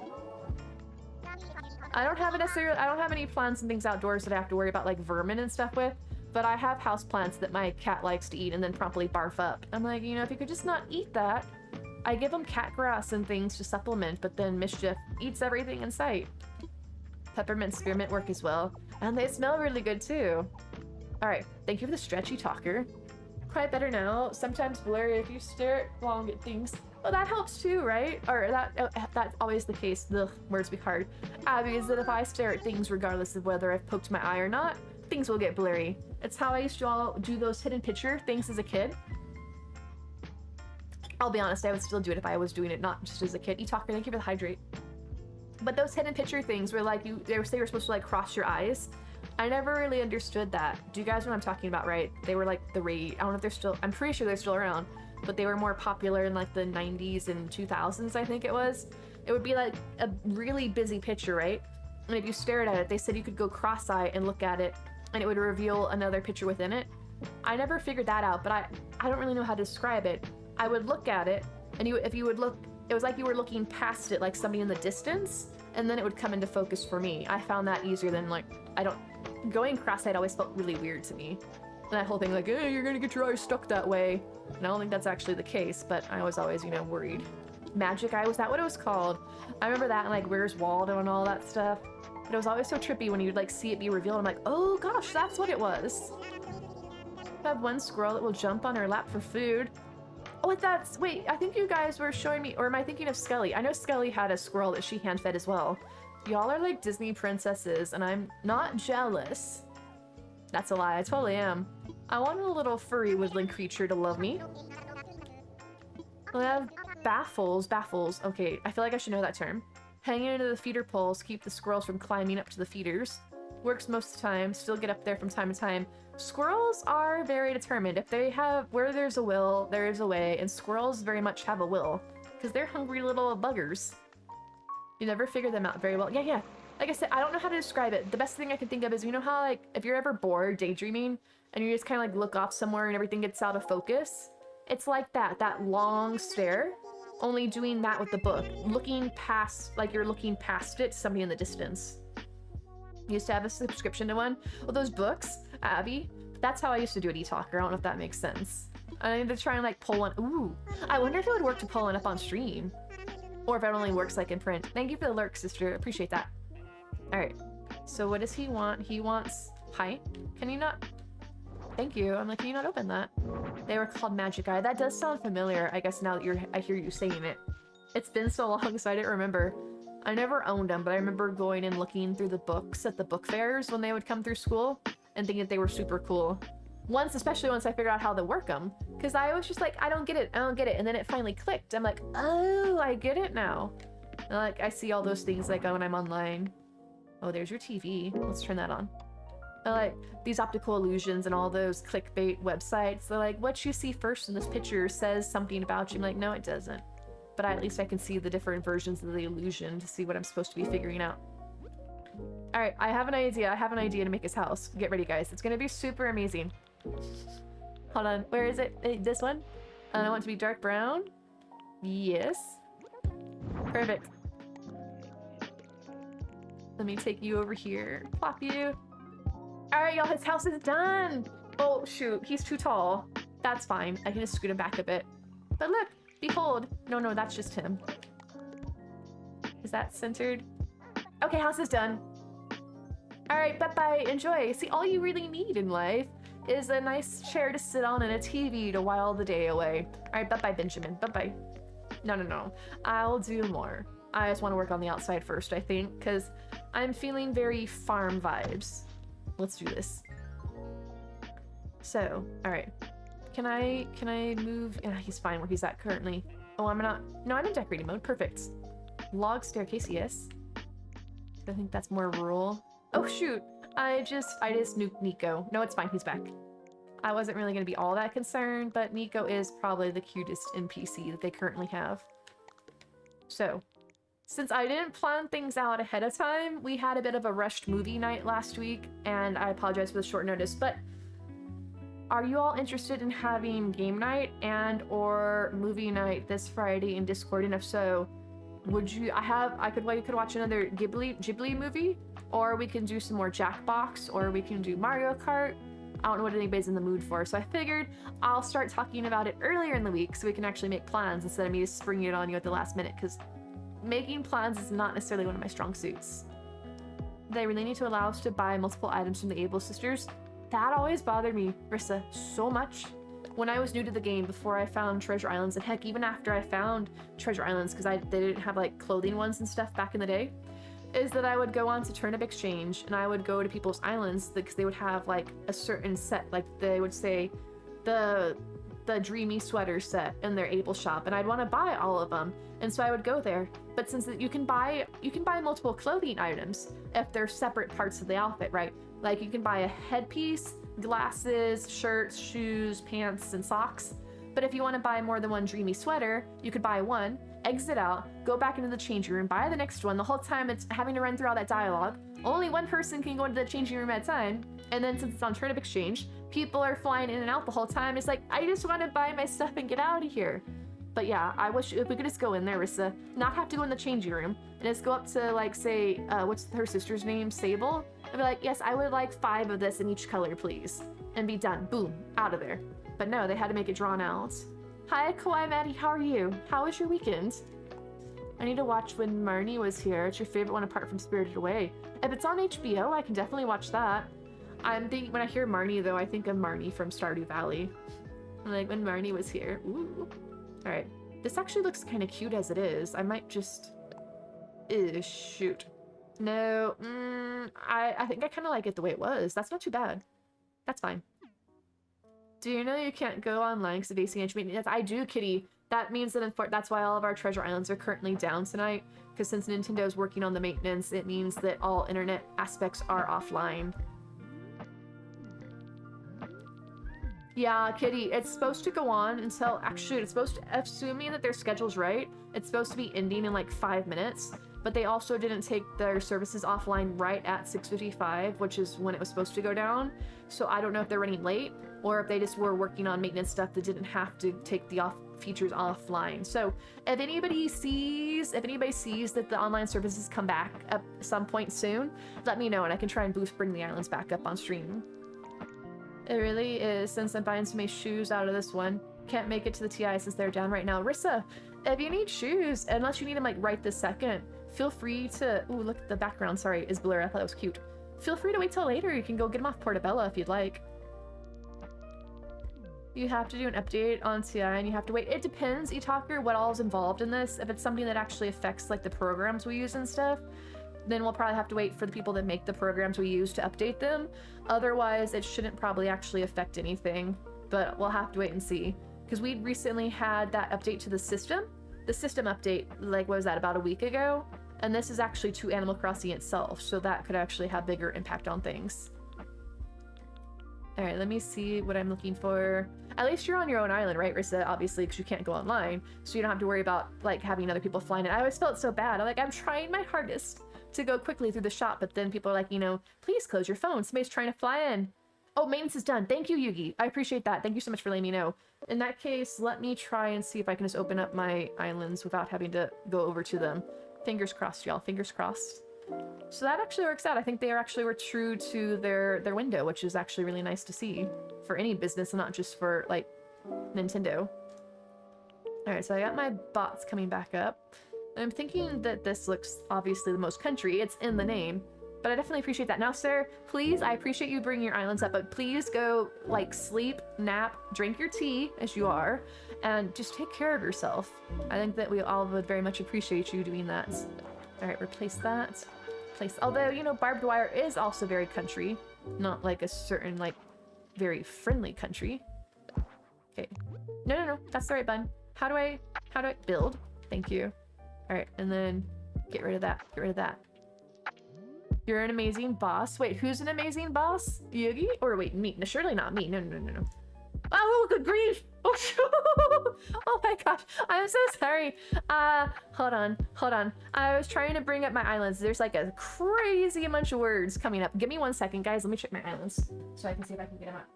I don't have any plants and things outdoors that I have to worry about like vermin and stuff with, but I have house plants that my cat likes to eat and then promptly barf up. I'm like, you know, if you could just not eat that. I give them cat grass and things to supplement, but then Mischief eats everything in sight. Peppermint spearmint work as well, and they smell really good too. All right, thank you for the stretchy talker. Quite better now. Sometimes blurry if you stare long at things. Well, that helps too, right? Or that's always the case. Ugh, words be hard. Abby, is that if I stare at things regardless of whether I've poked my eye or not, things will get blurry. It's how I used to all do those hidden picture things as a kid. I'll be honest, I would still do it if I was doing it not just as a kid. E-talker, thank you for the hydrate. But those hidden picture things were like they were supposed to like cross your eyes. I never really understood that. Do you guys know what I'm talking about, right? They were like I don't know if they're still, I'm pretty sure they're still around, but they were more popular in like the 90s and 2000s, I think it was. It would be like a really busy picture, right? And if you stared at it, they said you could go cross-eye and look at it and it would reveal another picture within it. I never figured that out, but I don't really know how to describe it. I would look at it, and if you would look, it was like you were looking past it, like somebody in the distance, and then it would come into focus for me. I found that easier than like, going cross-eyed always felt really weird to me. And that whole thing like, hey, you're gonna get your eyes stuck that way. And I don't think that's actually the case, but I was always, you know, worried. Magic eye, was that what it was called? I remember that and like Where's Waldo and all that stuff. But it was always so trippy when you'd like see it be revealed. I'm like, oh gosh, that's what it was. I have one squirrel that will jump on her lap for food. Oh, wait, I think you guys were showing me, or am I thinking of Skelly? I know Skelly had a squirrel that she hand-fed as well. Y'all are like Disney princesses, and I'm not jealous. That's a lie, I totally am. I want a little furry woodland creature to love me. I have baffles. Okay, I feel like I should know that term. Hanging into the feeder poles, keep the squirrels from climbing up to the feeders. Works most of the time, still get up there from time to time. Squirrels are very determined. If they have, where there's a will, there is a way, and squirrels very much have a will, because they're hungry little buggers. You never figure them out very well. Yeah. Like I said, I don't know how to describe it. The best thing I can think of is, you know how like, if you're ever bored daydreaming, and you just kind of like look off somewhere and everything gets out of focus? It's like that long stare, only doing that with the book. Looking past, like you're looking past it to somebody in the distance. Used to have a subscription to one. Well, those books, Abby, that's how I used to do it, E-talker. I don't know if that makes sense. I need to try and like pull one. Ooh, I wonder if it would work to pull one up on stream. Or if it only works like in print. Thank you for the lurk, sister. Appreciate that. All right. So what does he want? He wants height. Can you not? Thank you. I'm like, can you not open that? They were called Magic Eye. That does sound familiar, I guess, now that I hear you saying it. It's been so long, so I didn't remember. I never owned them, but I remember going and looking through the books at the book fairs when they would come through school and thinking that they were super cool. Especially once I figured out how to work them. Because I was just like, I don't get it. And then it finally clicked. I'm like, oh, I get it now. And like, I see all those things like when I'm online. Oh, there's your TV. Let's turn that on. Like these optical illusions and all those clickbait websites. They're like, what you see first in this picture says something about you. I'm like, no, it doesn't. But at least I can see the different versions of the illusion to see what I'm supposed to be figuring out. All right, I have an idea. I have an idea to make his house. Get ready, guys. It's gonna be super amazing. Hold on, where is it? This one? And I want it to be dark brown. Yes. Perfect. Let me take you over here. Plop you. All right, y'all, his house is done. Oh, shoot, he's too tall. That's fine. I can just scoot him back a bit. But look, behold. No, that's just him. Is that centered? Okay, house is done. All right, bye-bye, enjoy. See, all you really need in life is a nice chair to sit on and a TV to while the day away. All right, bye-bye, Benjamin, bye-bye. No. I'll do more. I just want to work on the outside first, I think, because I'm feeling very farm vibes. Let's do this. So, all right. Can I move? Yeah, he's fine where he's at currently. Oh, I'm not. No, I'm in decorating mode. Perfect. Log staircase, yes. I think that's more rural. Oh shoot! I just nuked Nico. No, it's fine. He's back. I wasn't really gonna be all that concerned, but Nico is probably the cutest NPC that they currently have. So, since I didn't plan things out ahead of time, we had a bit of a rushed movie night last week, and I apologize for the short notice, but are you all interested in having game night and or movie night this Friday in Discord? And if so, would you, we could watch another Ghibli movie, or we can do some more Jackbox, or we can do Mario Kart. I don't know what anybody's in the mood for, so I figured I'll start talking about it earlier in the week so we can actually make plans instead of me just springing it on you at the last minute, because making plans is not necessarily one of my strong suits. They really need to allow us to buy multiple items from the Able sisters. That always bothered me, Rissa, so much. When I was new to the game, before I found Treasure Islands, and heck, even after I found Treasure Islands, because they didn't have like clothing ones and stuff back in the day, is that I would go on to Turnip Exchange and I would go to people's islands because they would have like a certain set, like they would say the dreamy sweater set in their Able shop, and I'd want to buy all of them, and so I would go there. But since you can buy multiple clothing items if they're separate parts of the outfit, right? Like you can buy a headpiece, glasses, shirts, shoes, pants, and socks. But if you want to buy more than one dreamy sweater, you could buy one, exit out, go back into the changing room, buy the next one. The whole time it's having to run through all that dialogue. Only one person can go into the changing room at a time. And then since it's on Turnip Exchange, people are flying in and out the whole time. It's like, I just want to buy my stuff and get out of here. But yeah, I wish if we could just go in there, Rissa, not have to go in the changing room, and just go up to like, say, what's her sister's name? Sable? And be like, yes, I would like 5 of this in each color, please. And be done. Boom. Out of there. But no, they had to make it drawn out. Hi, Kawaii Maddie, how are you? How was your weekend? I need to watch When Marnie Was Here. It's your favorite one apart from Spirited Away. If it's on HBO, I can definitely watch that. I'm thinking, when I hear Marnie though, I think of Marnie from Stardew Valley. Like, When Marnie Was Here. Ooh. Alright. This actually looks kind of cute as it is. I might just... Ew, shoot. No, I think I kind of like it the way it was. That's not too bad. That's fine. Do you know you can't go online because of ACH maintenance? Yes, I do, Kitty. That means that that's why all of our treasure islands are currently down tonight. Because since Nintendo's working on the maintenance, it means that all internet aspects are offline. Yeah, Kitty, it's supposed to go on until, actually, it's supposed to, assuming that their schedule's right, it's supposed to be ending in like 5 minutes, but they also didn't take their services offline right at 6:55, which is when it was supposed to go down. So I don't know if they're running late, or if they just were working on maintenance stuff that didn't have to take the features offline. So if anybody sees that the online services come back at some point soon, let me know and I can try and bring the islands back up on stream. It really is, since I'm buying so many shoes out of this one. Can't make it to the TI since they're down right now. Rissa, if you need shoes, unless you need them like right this second, feel free to... Ooh, look at the background, sorry, is blurry. I thought it was cute. Feel free to wait till later. You can go get them off Portobello if you'd like. You have to do an update on CI and you have to wait. It depends, eTalker, what all is involved in this. If it's something that actually affects like the programs we use and stuff, then we'll probably have to wait for the people that make the programs we use to update them. Otherwise, it shouldn't probably actually affect anything, but we'll have to wait and see. Because we recently had that update to the system. The system update, like, what was that, about a week ago? And this is actually to Animal Crossing itself, so that could actually have bigger impact on things. All right, let me see what I'm looking for. At least you're on your own island, right, Rissa? Obviously, because you can't go online, so you don't have to worry about, like, having other people flying in. I always felt so bad. I'm trying my hardest to go quickly through the shop, but then people are like, you know, please close your phone. Somebody's trying to fly in. Oh, maintenance is done. Thank you, Yugi. I appreciate that. Thank you so much for letting me know. In that case, let me try and see if I can just open up my islands without having to go over to them. Fingers crossed, y'all. Fingers crossed. So that actually works out. I think they were true to their window, which is actually really nice to see for any business, not just for, like, Nintendo. All right, so I got my bots coming back up. I'm thinking that this looks obviously the most country. It's in the name, but I definitely appreciate that. Now, sir, please, I appreciate you bringing your islands up, but please go, like, sleep, nap, drink your tea, as you are, and just take care of yourself. I think that we all would very much appreciate you doing that. All right, replace that. Although, you know, barbed wire is also very country, not like a certain, like, very friendly country. Okay. No, that's the right button. How do I build? Thank you. All right, and then get rid of that. You're an amazing boss. Wait, who's an amazing boss? Yugi? Or wait, me? No, surely not me. No. Oh, good grief! Oh, oh my gosh, I'm so sorry. Hold on. I was trying to bring up my islands. There's like a crazy bunch of words coming up. Give me 1 second, guys. Let me check my islands so I can see if I can get them up.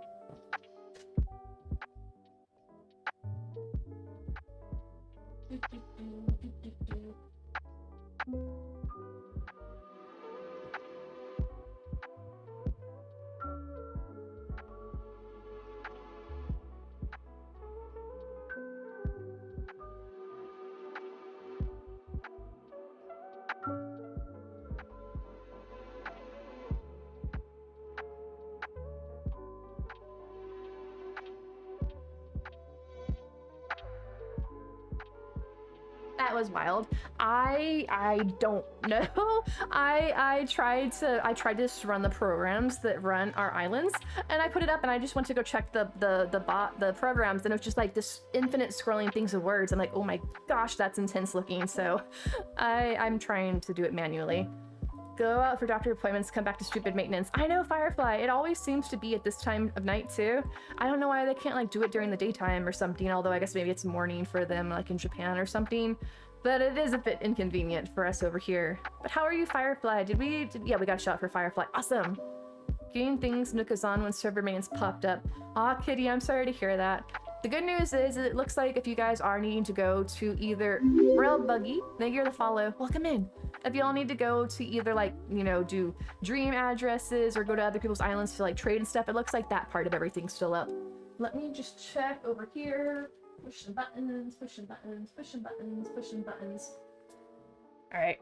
That was wild. I don't know. I tried to just run the programs that run our islands, and I put it up, and I just went to go check the programs, and it was just like this infinite scrolling things of words. I'm like, oh my gosh, that's intense looking. So I'm trying to do it manually. Go out for doctor appointments, come back to stupid maintenance. I know, Firefly. It always seems to be at this time of night too. I don't know why they can't like do it during the daytime or something, although I guess maybe it's morning for them like in Japan or something. But it is a bit inconvenient for us over here. But how are you, Firefly? Yeah, we got a shot for Firefly. Awesome. Getting things Nukazan when server maintenance popped up. Aw, Kitty, I'm sorry to hear that. The good news is it looks like if you guys are needing to go to either Rail Buggy, thank you for the follow, welcome in. If y'all need to go to either like, you know, do dream addresses or go to other people's islands to like trade and stuff, it looks like that part of everything's still up. Let me just check over here. Pushing buttons, pushing buttons, pushing buttons, pushing buttons. All right.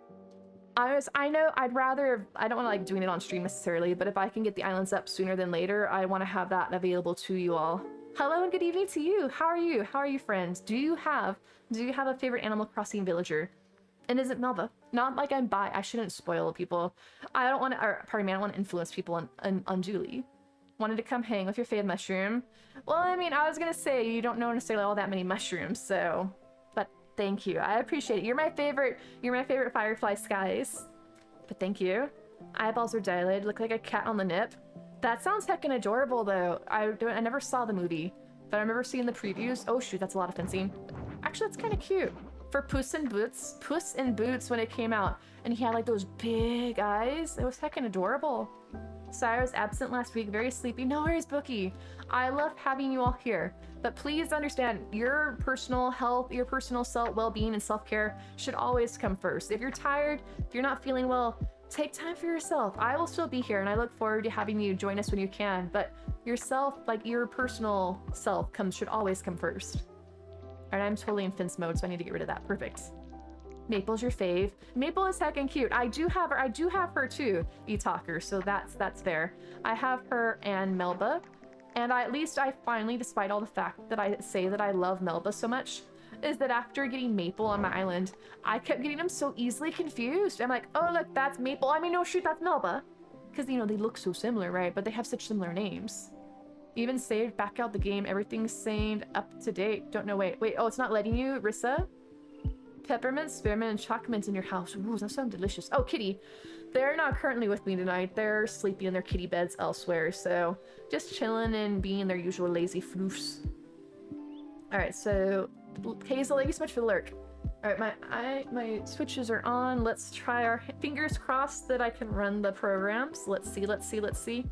I know I don't want to like doing it on stream necessarily, but if I can get the islands up sooner than later, I want to have that available to you all. Hello and good evening to you. How are you? How are you, friends? Do you have a favorite Animal Crossing villager? And is it Melba? Not like I'm bi. I shouldn't spoil people. I don't want to, or pardon me, I don't want to influence people unduly. Wanted to come hang with your fave mushroom. Well, I mean, I was gonna say you don't know necessarily all that many mushrooms, so, but thank you. I appreciate it. You're my favorite Firefly Skies. But thank you. Eyeballs are dilated. Look like a cat on the nip. That sounds heckin' adorable, though. I never saw the movie, but I remember seeing the previews. Oh shoot, that's a lot of fencing. Actually, that's kind of cute. For Puss in Boots when it came out, and he had like those big eyes. It was heckin' adorable. Sorry I was absent last week, very sleepy. No worries, Bookie. I love having you all here, but please understand your personal health, your personal well-being and self-care should always come first. If you're tired, if you're not feeling well, take time for yourself. I will still be here, and I look forward to having you join us when you can, but yourself, like your personal self, should always come first. All right, I'm totally in fence mode, so I need to get rid of that. Perfect. Maple's your fave. Maple is heckin' cute. I do have her too, eTalker, so that's fair. I have her and Melba. And at least I finally, despite all the fact that I say that I love Melba so much, is that after getting Maple on my island, I kept getting them so easily confused. I'm like, oh, look, that's Maple. I mean, no, shoot, that's Melba. Because, you know, they look so similar, right? But they have such similar names. Even saved, back out the game, everything's saved, up to date. Don't know, wait, oh, it's not letting you, Rissa? Peppermint, spearmint, and chocolate in your house. Ooh, that sounds delicious. Oh, Kitty. They're not currently with me tonight. They're sleeping in their kitty beds elsewhere, so just chilling and being their usual lazy floofs. Alright, so Hazel, thank you so much for the lurk. Alright, my switches are on. Let's try our fingers crossed that I can run the programs. Let's see.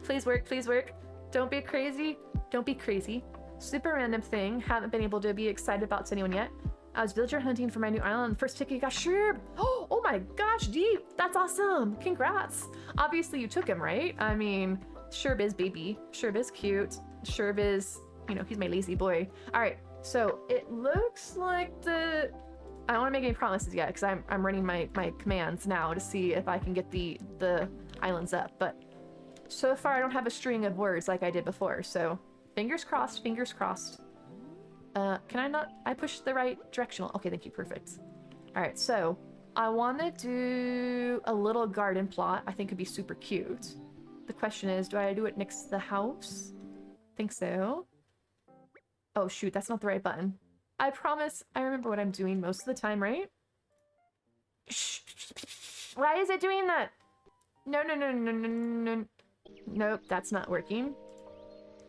Please work, please work. Don't be crazy. Don't be crazy. Super random thing. Haven't been able to be excited about to anyone yet. I was villager hunting for my new island. First ticket got Sherb. Oh my gosh, Deep. That's awesome. Congrats. Obviously you took him, right? I mean, Sherb is baby. Sherb is cute. Sherb is, you know, he's my lazy boy. All right, so it looks like I don't want to make any promises yet because I'm running my commands now to see if I can get the islands up. But so far I don't have a string of words like I did before. So fingers crossed, fingers crossed. Can I not? I pushed the right directional. Okay, thank you. Perfect. All right, so I want to do a little garden plot. I think it'd be super cute. The question is, do I do it next to the house? Think so. Oh shoot, that's not the right button. I promise I remember what I'm doing most of the time, right? Why is it doing that? No. Nope, that's not working.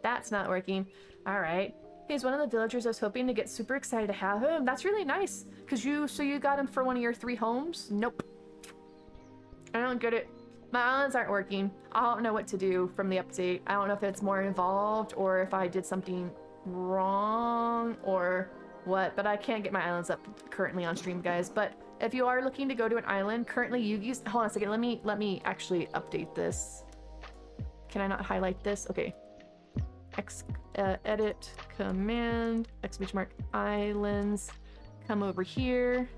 That's not working. All right. He's one of the villagers I was hoping to get super excited to have him. That's really nice. So you got him for one of your 3 homes? Nope. I don't get it. My islands aren't working. I don't know what to do from the update. I don't know if it's more involved or if I did something wrong or what, but I can't get my islands up currently on stream, guys. But if you are looking to go to an island, currently Yugi's... Hold on a second. Let me actually update this. Can I not highlight this? Okay. Edit command !islands, come over here,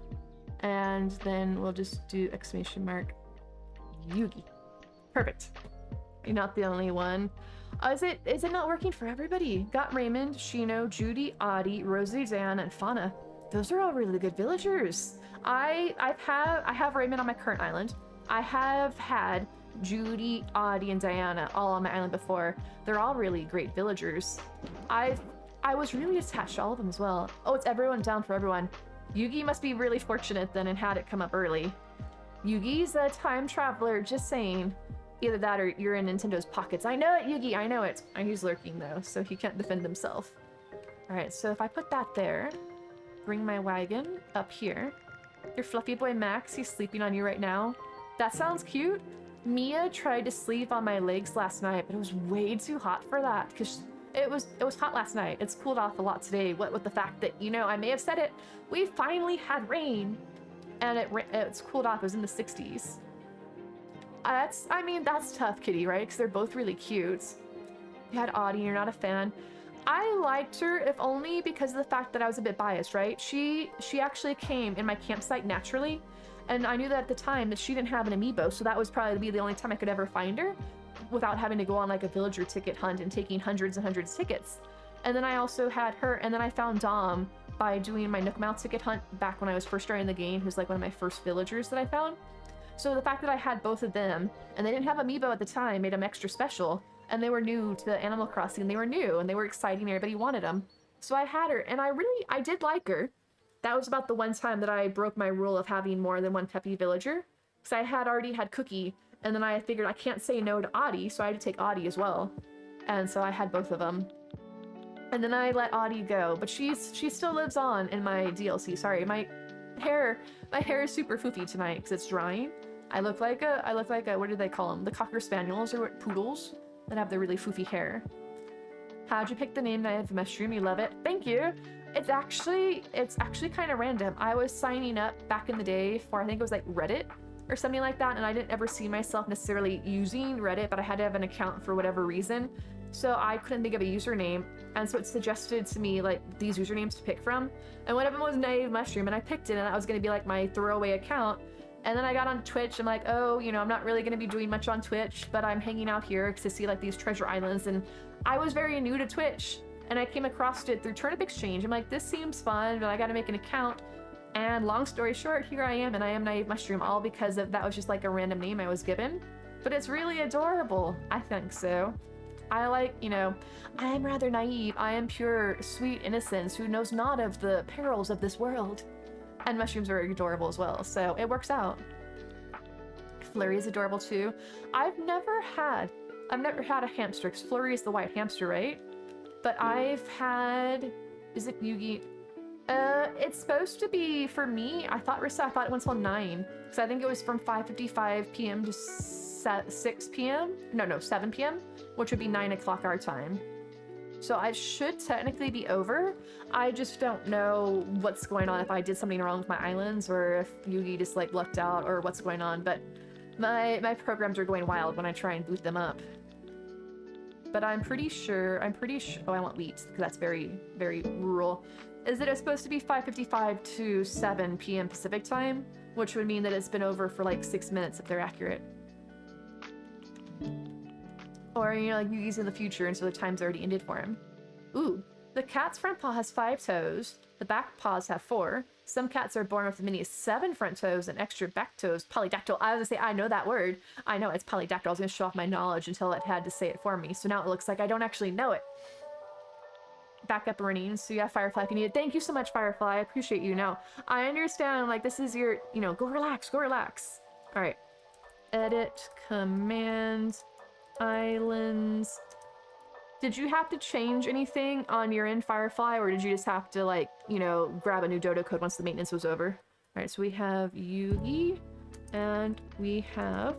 and then we'll just do Yugi. Perfect. You're not the only one. Is it not working for everybody? Got Raymond, Shino, Judy, Audie, Rosie, Dan, and Fauna. Those are all really good villagers. I have Raymond on my current island. I have had Judy, Audie, and Diana all on my island before. They're all really great villagers. I was really attached to all of them as well. Oh, it's everyone down for everyone. Yugi must be really fortunate then and had it come up early. Yugi's a time traveler, just saying. Either that or you're in Nintendo's pockets. I know it, Yugi, I know it. He's lurking though, so he can't defend himself. Alright, so if I put that there, bring my wagon up here. Your fluffy boy Max, he's sleeping on you right now. That sounds cute. Mia tried to sleep on my legs last night, but it was way too hot for that because it was hot last night. It's cooled off a lot today. What with the fact that, you know, I may have said it, we finally had rain and it's cooled off. It was in the 60s. I mean, that's tough, Kitty, right? Because they're both really cute. You had Audie, you're not a fan. I liked her, if only because of the fact that I was a bit biased, right? She actually came in my campsite naturally. And I knew that at the time that she didn't have an amiibo, so that was probably the only time I could ever find her without having to go on like a villager ticket hunt and taking hundreds and hundreds of tickets. And then I also had her, and then I found Dom by doing my Nook Mouth ticket hunt back when I was first starting the game, who's like one of my first villagers that I found. So the fact that I had both of them, and they didn't have amiibo at the time, made them extra special, and they were new to Animal Crossing, they were new, and they were exciting, everybody wanted them. So I had her, and I did like her. That was about the one time that I broke my rule of having more than one peppy villager. Because I had already had Cookie, and then I figured I can't say no to Audie, so I had to take Audie as well. And so I had both of them. And then I let Audie go, but she still lives on in my DLC. Sorry, my hair is super foofy tonight because it's drying. I look like a, what do they call them? The Cocker Spaniels or what, poodles that have the really foofy hair. How'd you pick the name Night of Mushroom? You love it. Thank you. It's actually kind of random. I was signing up back in the day for, I think it was like Reddit or something like that, and I didn't ever see myself necessarily using Reddit, but I had to have an account for whatever reason. So I couldn't think of a username, and so it suggested to me like these usernames to pick from, and one of them was Naive Mushroom, and I picked it, and that was going to be like my throwaway account. And then I got on Twitch. I'm like, oh, you know, I'm not really going to be doing much on Twitch, but I'm hanging out here to see like these treasure islands. And I was very new to Twitch, and I came across it through Turnip Exchange. I'm like, this seems fun, but I got to make an account. And long story short, here I am, and I am Naive Mushroom, all because of that was just like a random name I was given. But it's really adorable. I think so. I like, you know, I am rather naive. I am pure, sweet innocence who knows not of the perils of this world. And mushrooms are adorable as well, so it works out. Flurry is adorable too. I've never had a hamster, because Flurry is the white hamster, right? But I've had, is it Yugi? It's supposed to be, for me, I thought it went till 9, because I think it was from 5:55 p.m. to 6 p.m. No, 7 p.m., which would be 9 o'clock our time. So I should technically be over. I just don't know what's going on, if I did something wrong with my islands, or if Yugi just like lucked out, or what's going on. But my programs are going wild when I try and boot them up. But I'm pretty sure, oh, I want wheat, because that's very, very rural. Is that it's supposed to be 5:55 to 7 p.m. Pacific time, which would mean that it's been over for like 6 minutes if they're accurate. Or, you know, like Yugi's in the future, and so the time's already ended for him. Ooh, the cat's front paw has 5 toes. The back paws have 4. Some cats are born with as many as 7 front toes and extra back toes. Polydactyl. I was gonna say, I know that word. I know it's polydactyl. I was gonna show off my knowledge until it had to say it for me. So now it looks like I don't actually know it. Back up running. So yeah, Firefly, if you need it. Thank you so much, Firefly. I appreciate you. Now, I understand, like, this is your, you know, go relax, go relax. All right. Edit, command, islands. Did you have to change anything on your end, Firefly, or did you just have to, like, you know, grab a new dodo code once the maintenance was over? All right, so we have Yugi, and we have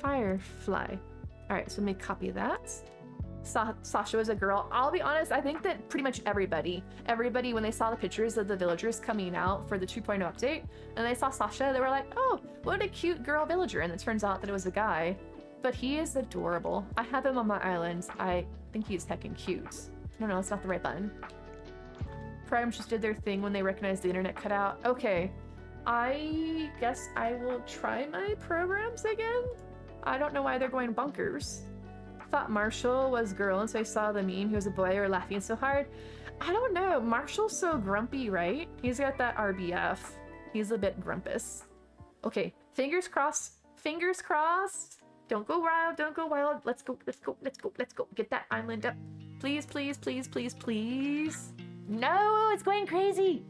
Firefly. All right, so let me copy that. Sasha was a girl. I'll be honest, I think that pretty much everybody, when they saw the pictures of the villagers coming out for the 2.0 update, and they saw Sasha, they were like, oh, what a cute girl villager, and it turns out that it was a guy. But he is adorable. I have him on my island. I think he's heckin' cute. No, it's not the right button. Prime just did their thing when they recognized the internet cut out. Okay, I guess I will try my programs again. I don't know why they're going bonkers. Thought Marshall was a girl, and so I saw the meme. He was a boy. Or laughing so hard. I don't know. Marshall's so grumpy, right? He's got that RBF. He's a bit grumpus. Okay, fingers crossed. Fingers crossed. Don't go wild, don't go wild. Let's go, let's go, let's go, let's go. Get that island up. Please, please, please, please, please. No, it's going crazy.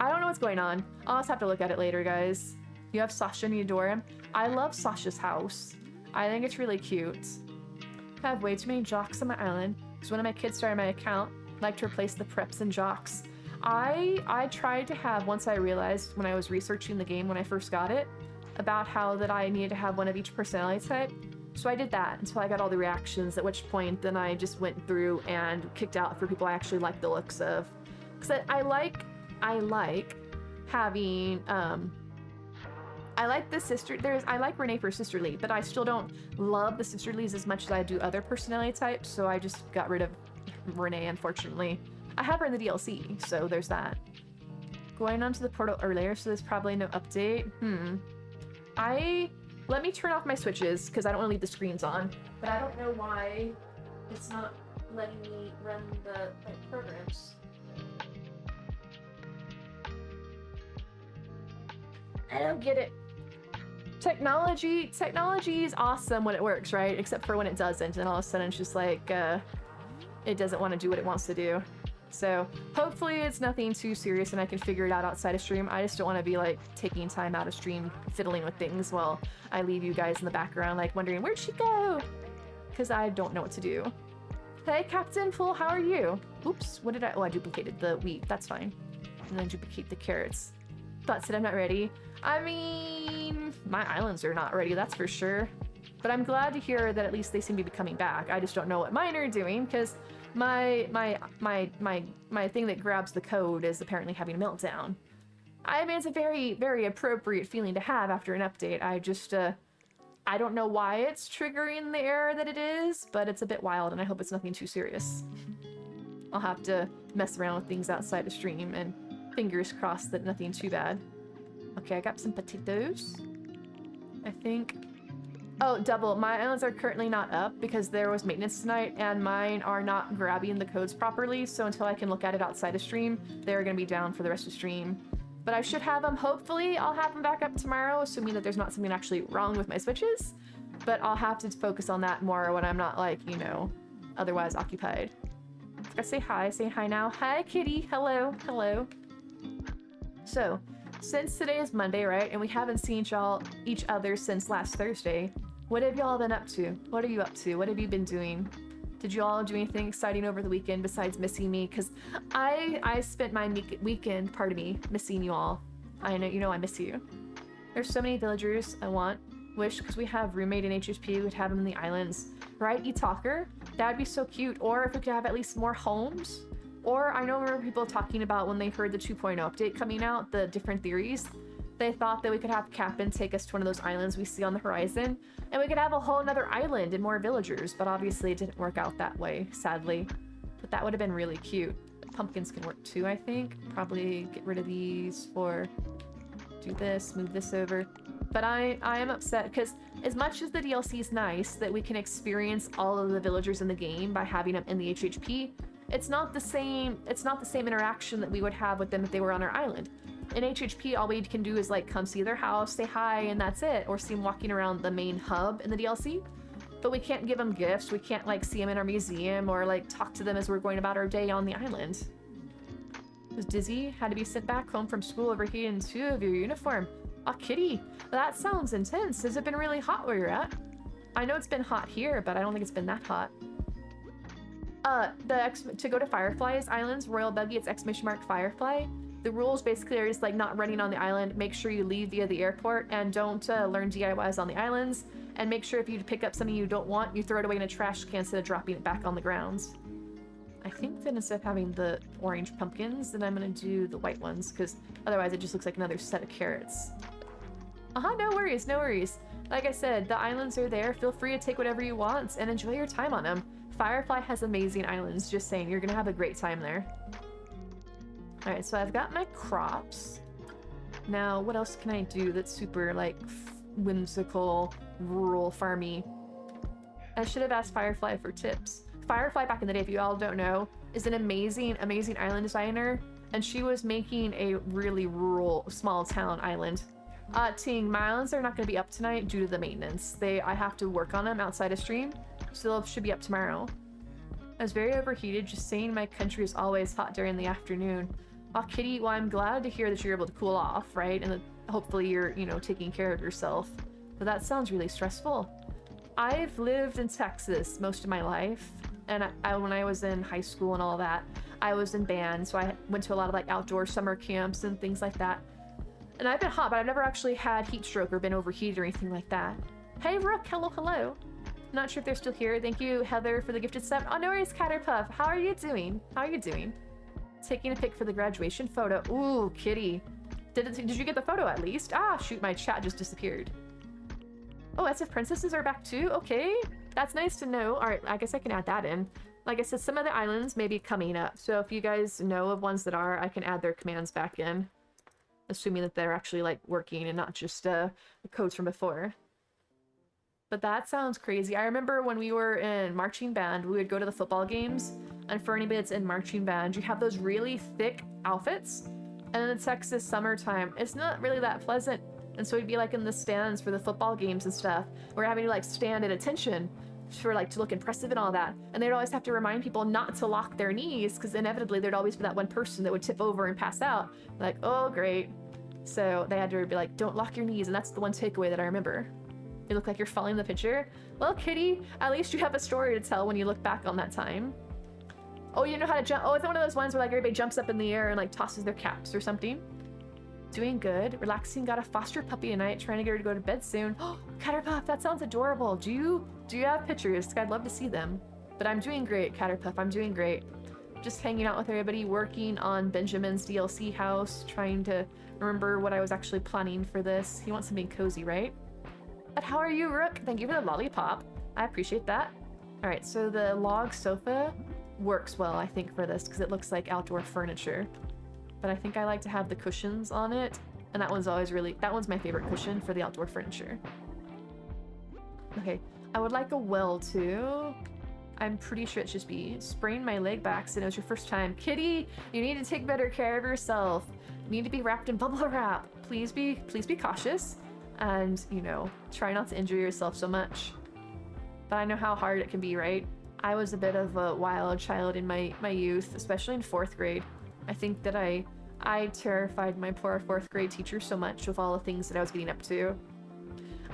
I don't know what's going on. I'll just have to look at it later, guys. You have Sasha and you adore him. I love Sasha's house. I think it's really cute. I have way too many jocks on my island because one of my kids started my account, like to replace the preps and jocks. I tried to have, once I realized when I was researching the game when I first got it, about how that I needed to have one of each personality type. So I did that until I got all the reactions, at which point then I just went through and kicked out for people I actually like the looks of. Because I like having, I like the sister, I like Renee for sisterly, but I still don't love the sisterlies as much as I do other personality types, so I just got rid of Renee, unfortunately. I have her in the DLC, so there's that. Going onto the portal earlier, so there's probably no update. Let me turn off my switches because I don't want to leave the screens on, but I don't know why it's not letting me run the programs. I don't get it. Technology is awesome when it works, right? Except for when it doesn't, and all of a sudden it's just like it doesn't want to do what it wants to do. So hopefully it's nothing too serious and I can figure it out outside of stream. I just don't want to be like taking time out of stream fiddling with things while I leave you guys in the background like wondering where'd she go? Because I don't know what to do. Hey Captain Full, how are you? Oops, what did I? Oh, I duplicated the wheat. That's fine. And then duplicate the carrots. Thought said I'm not ready. I mean, my islands are not ready, that's for sure. But I'm glad to hear that at least they seem to be coming back. I just don't know what mine are doing because my thing that grabs the code is apparently having a meltdown. I mean, it's a very, very appropriate feeling to have after an update. I just, I don't know why it's triggering the error that it is, but it's a bit wild and I hope it's nothing too serious. I'll have to mess around with things outside of stream and fingers crossed that nothing too bad. Okay, I got some potatoes. I think. Oh, double. My islands are currently not up because there was maintenance tonight and mine are not grabbing the codes properly. So until I can look at it outside of stream, they're going to be down for the rest of stream. But I should have them. Hopefully I'll have them back up tomorrow, assuming that there's not something actually wrong with my switches. But I'll have to focus on that more when I'm not, like, you know, otherwise occupied. I say hi. Say hi now. Hi, kitty. Hello. Hello. So, since today is Monday, right, and we haven't seen each other since last Thursday, what have y'all been up to? What are you up to? What have you been doing? Did you all do anything exciting over the weekend besides missing me? Because I spent my weekend, pardon me, missing you all. I know, you know I miss you. There's so many villagers I wish, because we have roommate in HHP, we'd have them in the islands. Right, E-Talker? That'd be so cute. Or if we could have at least more homes. Or I know there were people talking about when they heard the 2.0 update coming out, the different theories. They thought that we could have Captain take us to one of those islands we see on the horizon, and we could have a whole another island and more villagers, but obviously it didn't work out that way, sadly. But that would have been really cute. Pumpkins can work too, I think. Probably get rid of these for... do this, move this over. But I am upset because as much as the DLC is nice that we can experience all of the villagers in the game by having them in the HHP, it's not the same interaction that we would have with them if they were on our island. In HHP, all we can do is like come see their house, say hi, and that's it, or see them walking around the main hub in the DLC. But we can't give them gifts, we can't like see them in our museum or like talk to them as we're going about our day on the island. Was dizzy, had to be sent back home from school overheated in 2 of your uniform. Aw, kitty, that sounds intense. Has it been really hot where you're at? I know it's been hot here, but I don't think it's been that hot. To go to Firefly's Islands, Royal Buggy, it's ! Firefly. The rules basically are just like not running on the island. Make sure you leave via the airport and don't learn DIYs on the islands. And make sure if you pick up something you don't want, you throw it away in a trash can instead of dropping it back on the grounds. I think that instead of having the orange pumpkins, then I'm gonna do the white ones because otherwise it just looks like another set of carrots. No worries, no worries. Like I said, the islands are there. Feel free to take whatever you want and enjoy your time on them. Firefly has amazing islands, just saying. You're gonna have a great time there. Alright, so I've got my crops. Now, what else can I do that's super, like, whimsical, rural, farmy? I should have asked Firefly for tips. Firefly, back in the day, if you all don't know, is an amazing, amazing island designer, and she was making a really rural, small town island. Ting, my islands are not going to be up tonight due to the maintenance. I have to work on them outside of stream, so they should be up tomorrow. I was very overheated, just saying my country is always hot during the afternoon. Aw, kitty, well, I'm glad to hear that you're able to cool off, right? And that hopefully you're, you know, taking care of yourself. But that sounds really stressful. I've lived in Texas most of my life, and when I was in high school and all that, I was in band, so I went to a lot of like outdoor summer camps and things like that. And I've been hot, but I've never actually had heat stroke or been overheated or anything like that. Hey, Rook, hello, hello. Not sure if they're still here. Thank you, Heather, for the gifted sub. Oh, no worries, Caterpuff. How are you doing? How are you doing? Taking a pic for the graduation photo. Ooh, kitty. Did you get the photo at least? Ah, shoot, my chat just disappeared. Oh, as if princesses are back too? Okay. That's nice to know. All right, I guess I can add that in. Like I said, some of the islands may be coming up. So if you guys know of ones that are, I can add their commands back in. Assuming that they're actually, like, working and not just the codes from before. But that sounds crazy. I remember when we were in marching band, we would go to the football games. And for anybody that's in marching band, you have those really thick outfits. And in the Texas summertime, it's not really that pleasant. And so we'd be, like, in the stands for the football games and stuff. We're having to, like, stand at attention for, like, to look impressive and all that. And they'd always have to remind people not to lock their knees, because inevitably there'd always be that one person that would tip over and pass out. Like, oh, great. So they had to be like, don't lock your knees, and that's the one takeaway that I remember. You look like you're following the picture. Well, kitty, at least you have a story to tell when you look back on that time. Oh, you know how to jump? Oh, it's one of those ones where like everybody jumps up in the air and like tosses their caps or something. Doing good. Relaxing. Got a foster puppy tonight. Trying to get her to go to bed soon. Oh, Caterpuff, that sounds adorable. Do you have pictures? I'd love to see them. But I'm doing great, Caterpuff. I'm doing great. Just hanging out with everybody, working on Benjamin's DLC house, trying to remember what I was actually planning for this. He wants something cozy, right? But how are you, Rook? Thank you for the lollipop. I appreciate that. All right, so the log sofa works well, I think, for this because it looks like outdoor furniture. But I think I like to have the cushions on it, and that one's always that one's my favorite cushion for the outdoor furniture. Okay, I would like a well too. I'm pretty sure it should be sprained my leg by accident. It was your first time. Kitty, you need to take better care of yourself. You need to be wrapped in bubble wrap. Please be cautious and, you know, try not to injure yourself so much. But I know how hard it can be, right? I was a bit of a wild child in my youth, especially in 4th grade. I think that I terrified my poor 4th grade teacher so much with all the things that I was getting up to.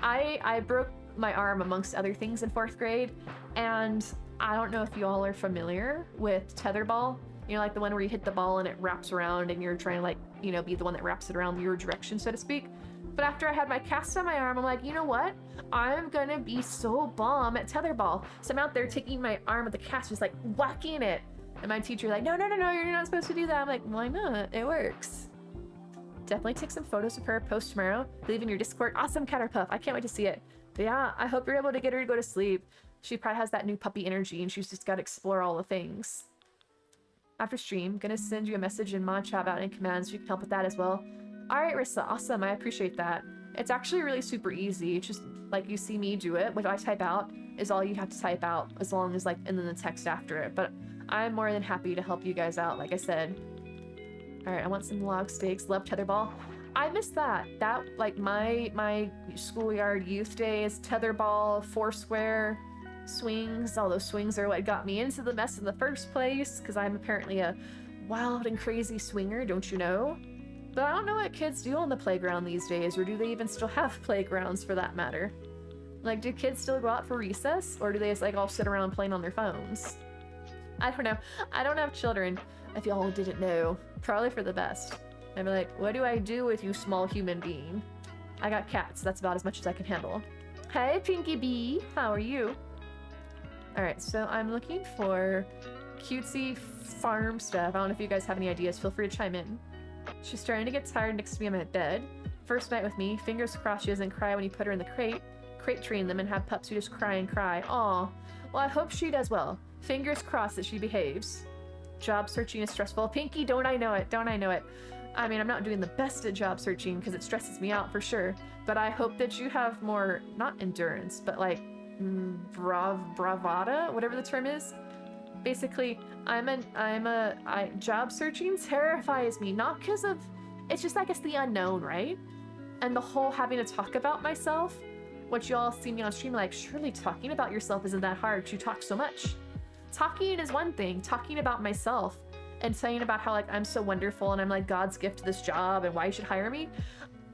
I broke my arm amongst other things in 4th grade, and I don't know if you all are familiar with tetherball. You know, like the one where you hit the ball and it wraps around and you're trying to, like, you know, be the one that wraps it around your direction, so to speak. But after I had my cast on my arm, I'm like, you know what? I'm gonna be so bomb at tetherball. So I'm out there taking my arm with the cast, just like whacking it. And my teacher's like, no, you're not supposed to do that. I'm like, why not? It works. Definitely take some photos of her, post tomorrow. Leave in your Discord. Awesome, Caterpuff. I can't wait to see it. But yeah, I hope you're able to get her to go to sleep. She probably has that new puppy energy and she's just got to explore all the things. After stream, gonna send you a message in mod chat about any commands. You can help with that as well. Alright, Rissa, awesome. I appreciate that. It's actually really super easy. It's just like you see me do it. What I type out is all you have to type out, as long as, like, and then the text after it. But I'm more than happy to help you guys out, like I said. Alright, I want some log steaks. Love tetherball. I miss that. That, like, my schoolyard youth days, tetherball, foursquare, swings. All those swings are what got me into the mess in the first place, because I'm apparently a wild and crazy swinger, don't you know? But I don't know what kids do on the playground these days, or do they even still have playgrounds for that matter? Like, do kids still go out for recess, or do they just, like, all sit around playing on their phones? I don't know. I don't have children, if y'all didn't know. Probably for the best. I'd be like, what do I do with you, small human being? I got cats. That's about as much as I can handle. Hey, Pinky Bee. How are you? Alright, so I'm looking for cutesy farm stuff. I don't know if you guys have any ideas. Feel free to chime in. She's starting to get tired next to me on my bed. First night with me. Fingers crossed she doesn't cry when you put her in the crate. Crate train them and have pups who just cry and cry. Aw. Well, I hope she does well. Fingers crossed that she behaves. Job searching is stressful. Pinky, don't I know it? Don't I know it? I mean, I'm not doing the best at job searching because it stresses me out for sure. But I hope that you have more, not endurance, but like bravada, whatever the term is. Basically, job searching terrifies me, not because of, it's just, I guess, the unknown, right? And the whole having to talk about myself, what you all see me on stream, like, surely talking about yourself isn't that hard, you talk so much. Talking is one thing, talking about myself and saying about how, like, I'm so wonderful and I'm like God's gift to this job and why you should hire me,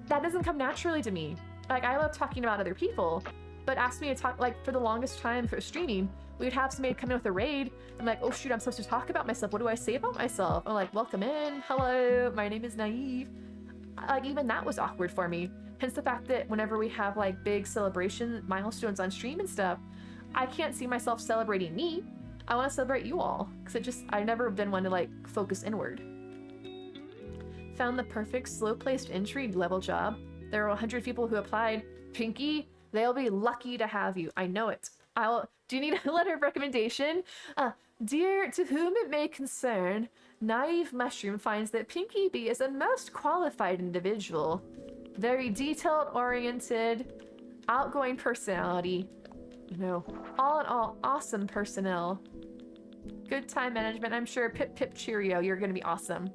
that doesn't come naturally to me. Like, I love talking about other people, but ask me to talk, like, for the longest time for streaming, we would have somebody come in with a raid. I'm like, oh shoot, I'm supposed to talk about myself. What do I say about myself? I'm like, welcome in. Hello, my name is Naive. Like, even that was awkward for me. Hence the fact that whenever we have, like, big celebration milestones on stream and stuff, I can't see myself celebrating me. I want to celebrate you all. Because I've never been one to, like, focus inward. Found the perfect slow-placed entry level job. There were 100 people who applied. Pinky, they'll be lucky to have you. I know it. Do you need a letter of recommendation? Dear, to whom it may concern, Naive Mushroom finds that Pinky Bee is a most qualified individual. Very detailed-oriented, outgoing personality. You know, all in all, awesome personnel. Good time management, I'm sure. Pip pip cheerio, you're gonna be awesome.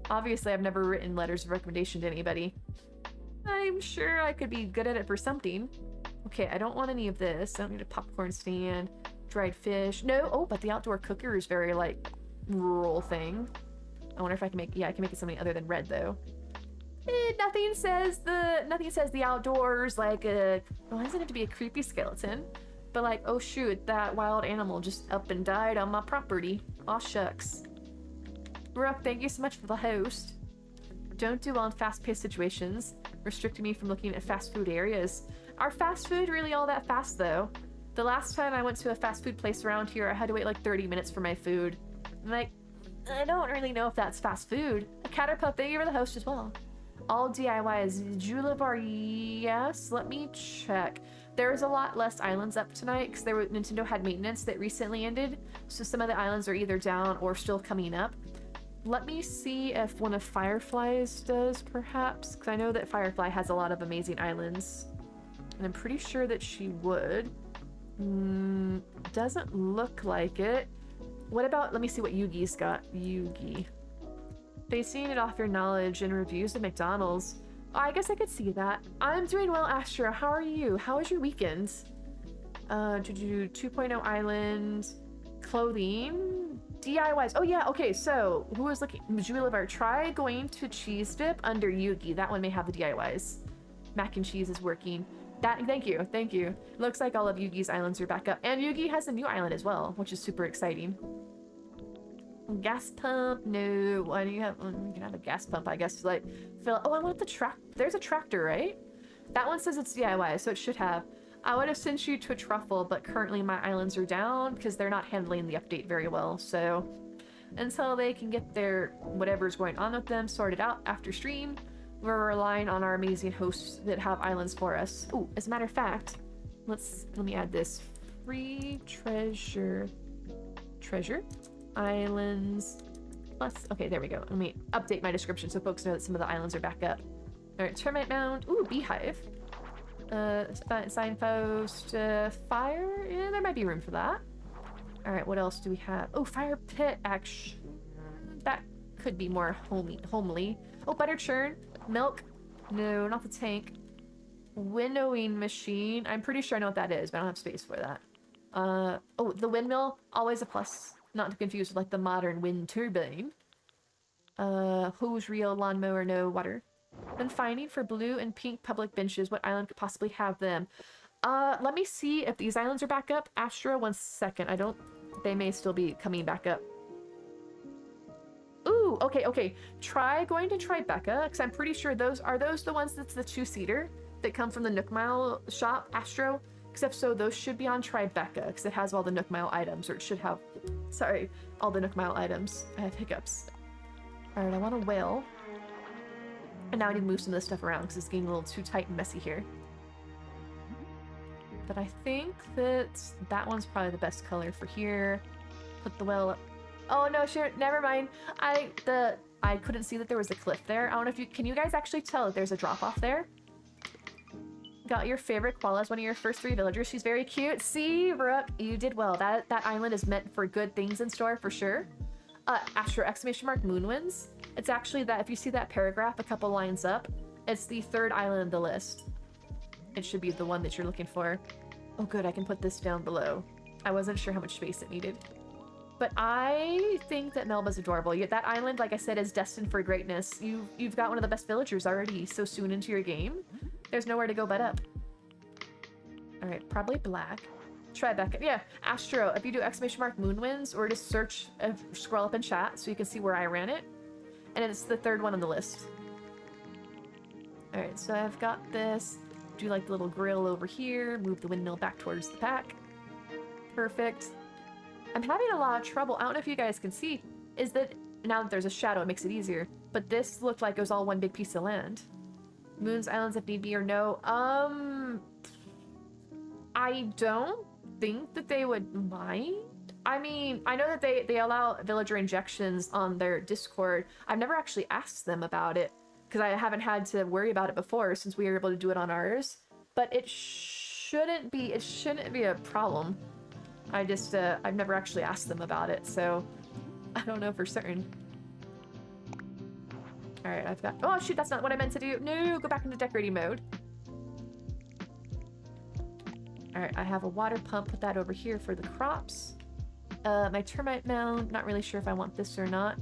Obviously, I've never written letters of recommendation to anybody. I'm sure I could be good at it for something. Okay, I don't want any of this. I don't need a popcorn stand, dried fish. No, oh, but the outdoor cooker is very, like, rural thing. I wonder if I can make, yeah, I can make it something other than red, though. Nothing says the outdoors, like, well, it doesn't have to be a creepy skeleton. But, like, oh shoot, that wild animal just up and died on my property. Aw, shucks. Rook, thank you so much for the host. Don't do well in fast-paced situations, restricting me from looking at fast food areas. Are fast food really all that fast, though? The last time I went to a fast food place around here, I had to wait like 30 minutes for my food. I'm like, I don't really know if that's fast food. A Caterpuff, thank you for the host as well. All DIY is Julivar, yes, let me check. There's a lot less islands up tonight because Nintendo had maintenance that recently ended, so some of the islands are either down or still coming up. Let me see if one of Firefly's does, perhaps, because I know that Firefly has a lot of amazing islands. And I'm pretty sure that she would. Doesn't look like it. What about, let me see what Yugi's got. Yugi. Basing it off your knowledge and reviews of McDonald's. Oh, I guess I could see that. I'm doing well, Astra. How are you? How was your weekend? 2.0 island, clothing, DIYs. Oh yeah, okay, so who was looking? Julivar, try going to Cheese Dip under Yugi. That one may have the DIYs. Mac and cheese is working. Thank you. Looks like all of Yugi's islands are back up. And Yugi has a new island as well, which is super exciting. Gas pump, no. Why do you have, you can have a gas pump, I guess, to like fill. Oh, I want the there's a tractor, right? That one says it's DIY, so it should have. I would have sent you to a truffle, but currently my islands are down because they're not handling the update very well. So until they can get their whatever's going on with them sorted out after stream, we're relying on our amazing hosts that have islands for us. Oh, as a matter of fact, let me add this. Free treasure islands plus. Okay, there we go. Let me update my description so folks know that some of the islands are back up. All right, termite mound. Ooh, beehive. Signpost. Fire. Yeah, there might be room for that. All right, what else do we have? Oh, fire pit. Action. That could be more homely. Oh, butter churn. Milk. No, not the tank. Winnowing machine. I'm pretty sure I know what that is, but I don't have space for that. Oh, the windmill. Always a plus. Not to confuse with like the modern wind turbine. Hose reel, lawnmower, no water. Then finding for blue and pink public benches. What island could possibly have them? Let me see if these islands are back up. Astra, 1 second. They may still be coming back up. Ooh, okay. Try going to Tribeca, because I'm pretty sure those the ones that's the 2-seater that come from the Nook Mile shop, Astro? Except so those should be on Tribeca, because it has all the Nook Mile items, or it should have, sorry, all the Nook Mile items. I have hiccups. All right, I want a whale. And now I need to move some of this stuff around, because it's getting a little too tight and messy here. But I think that one's probably the best color for here. Put the whale up. Oh no, sure, never mind. I couldn't see that there was a cliff there. I don't know if can you guys actually tell that there's a drop off there? Got your favorite koala as one of your first 3 villagers. She's very cute. See, Brooke, you did well. That island is meant for good things in store for sure. Astro exclamation mark Moonwinds. It's actually that if you see that paragraph a couple lines up, it's the 3rd island in the list. It should be the one that you're looking for. Oh good, I can put this down below. I wasn't sure how much space it needed. But I think that Melba's adorable. Yet that island, like I said, is destined for greatness. You've got one of the best villagers already so soon into your game. There's nowhere to go but up. All right, probably black. Tribeca. Yeah, Astro, if you do exclamation mark Moonwinds or just search, scroll up in chat so you can see where I ran it. And it's the 3rd one on the list. All right, so I've got this. Do like the little grill over here. Move the windmill back towards the pack. Perfect. I'm having a lot of trouble. I don't know if you guys can see. Is that now that there's a shadow, it makes it easier. But this looked like it was all one big piece of land. Moon's islands if need be or no. I don't think that they would mind. I mean, I know that they allow villager injections on their Discord. I've never actually asked them about it because I haven't had to worry about it before since we were able to do it on ours. But it shouldn't be a problem. I just I've never actually asked them about it, so I don't know for certain. All right, I've got. Oh shoot, that's not what I meant to do. No, go back into decorating mode. All right, I have a water pump. Put that over here for the crops. My termite mound. Not really sure if I want this or not.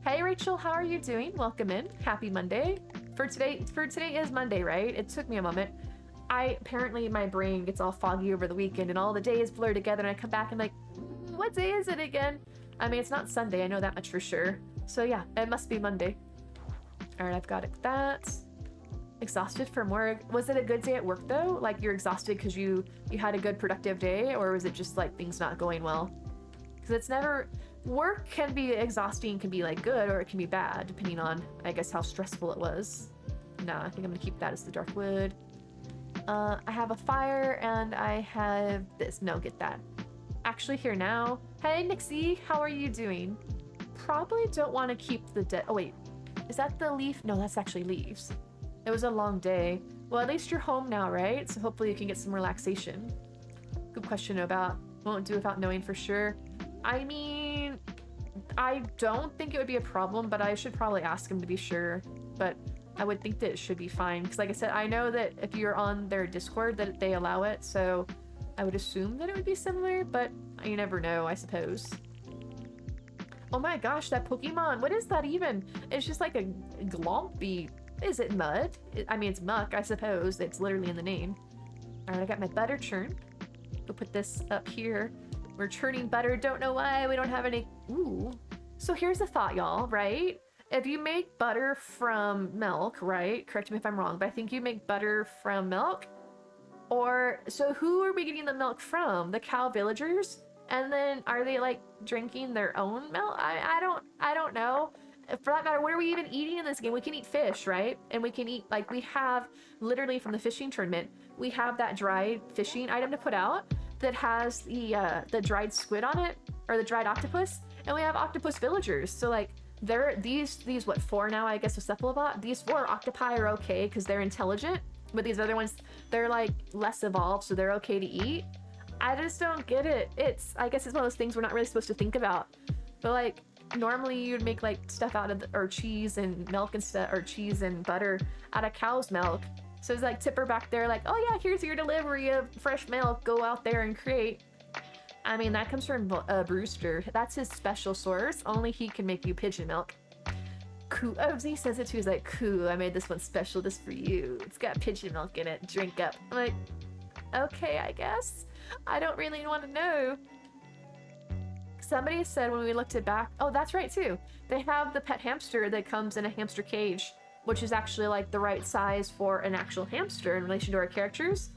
Hey Rachel, how are you doing? Welcome in. Happy Monday. For today is Monday, right? It took me a moment. Apparently my brain gets all foggy over the weekend and all the days blur together and I come back and like, what day is it again? I mean, it's not Sunday, I know that much for sure. So yeah, it must be Monday. All right, I've got that. Exhausted from work. Was it a good day at work though? Like you're exhausted because you had a good productive day, or was it just like things not going well? Because it's never, work can be exhausting, can be like good, or it can be bad depending on, I guess, how stressful it was. No, I think I'm gonna keep that as the dark wood. I have a fire and I have this. No, get that. Actually here now. Hey Nixie, how are you doing? Probably don't want to keep the oh wait, is that the leaf? No, that's actually leaves. It was a long day. Well, at least you're home now, right? So hopefully you can get some relaxation. Good question about. Won't do without knowing for sure. I mean, I don't think it would be a problem, but I should probably ask him to be sure. But I would think that it should be fine. Because like I said, I know that if you're on their Discord that they allow it. So I would assume that it would be similar, but you never know, I suppose. Oh my gosh, that Pokemon. What is that even? It's just like a glompy. Is it mud? I mean, it's muck, I suppose. It's literally in the name. All right, I got my butter churn. Go put this up here. We're churning butter. Don't know why we don't have any. Ooh. So here's a thought, y'all, right? If you make butter from milk, right? Correct me if I'm wrong, but I think you make butter from milk. Or, so who are we getting the milk from? The cow villagers? And then are they like drinking their own milk? I don't know. For that matter, what are we even eating in this game? We can eat fish, right? And we can eat, like, we have literally from the fishing tournament, we have that dried fishing item to put out that has the dried squid on it, or the dried octopus, and we have octopus villagers. So like, they're these what, 4 now, I guess, with Cephalobot. These 4 octopi are okay because they're intelligent, but these other ones, they're like less evolved, so they're okay to eat. I just don't get it. I guess it's one of those things we're not really supposed to think about. But like, normally you'd make like stuff out of or cheese and milk and stuff, or cheese and butter out of cow's milk. So it's like Tipper back there like, oh yeah, here's your delivery of fresh milk. Go out there and create. I mean, that comes from Brewster. That's his special source. Only he can make you pigeon milk. Cool. Oh, he says it too. He's like, cool, I made this one special just for you. It's got pigeon milk in it. Drink up. I'm like, okay, I guess. I don't really want to know. Somebody said when we looked it back, oh, that's right too. They have the pet hamster that comes in a hamster cage, which is actually like the right size for an actual hamster in relation to our characters.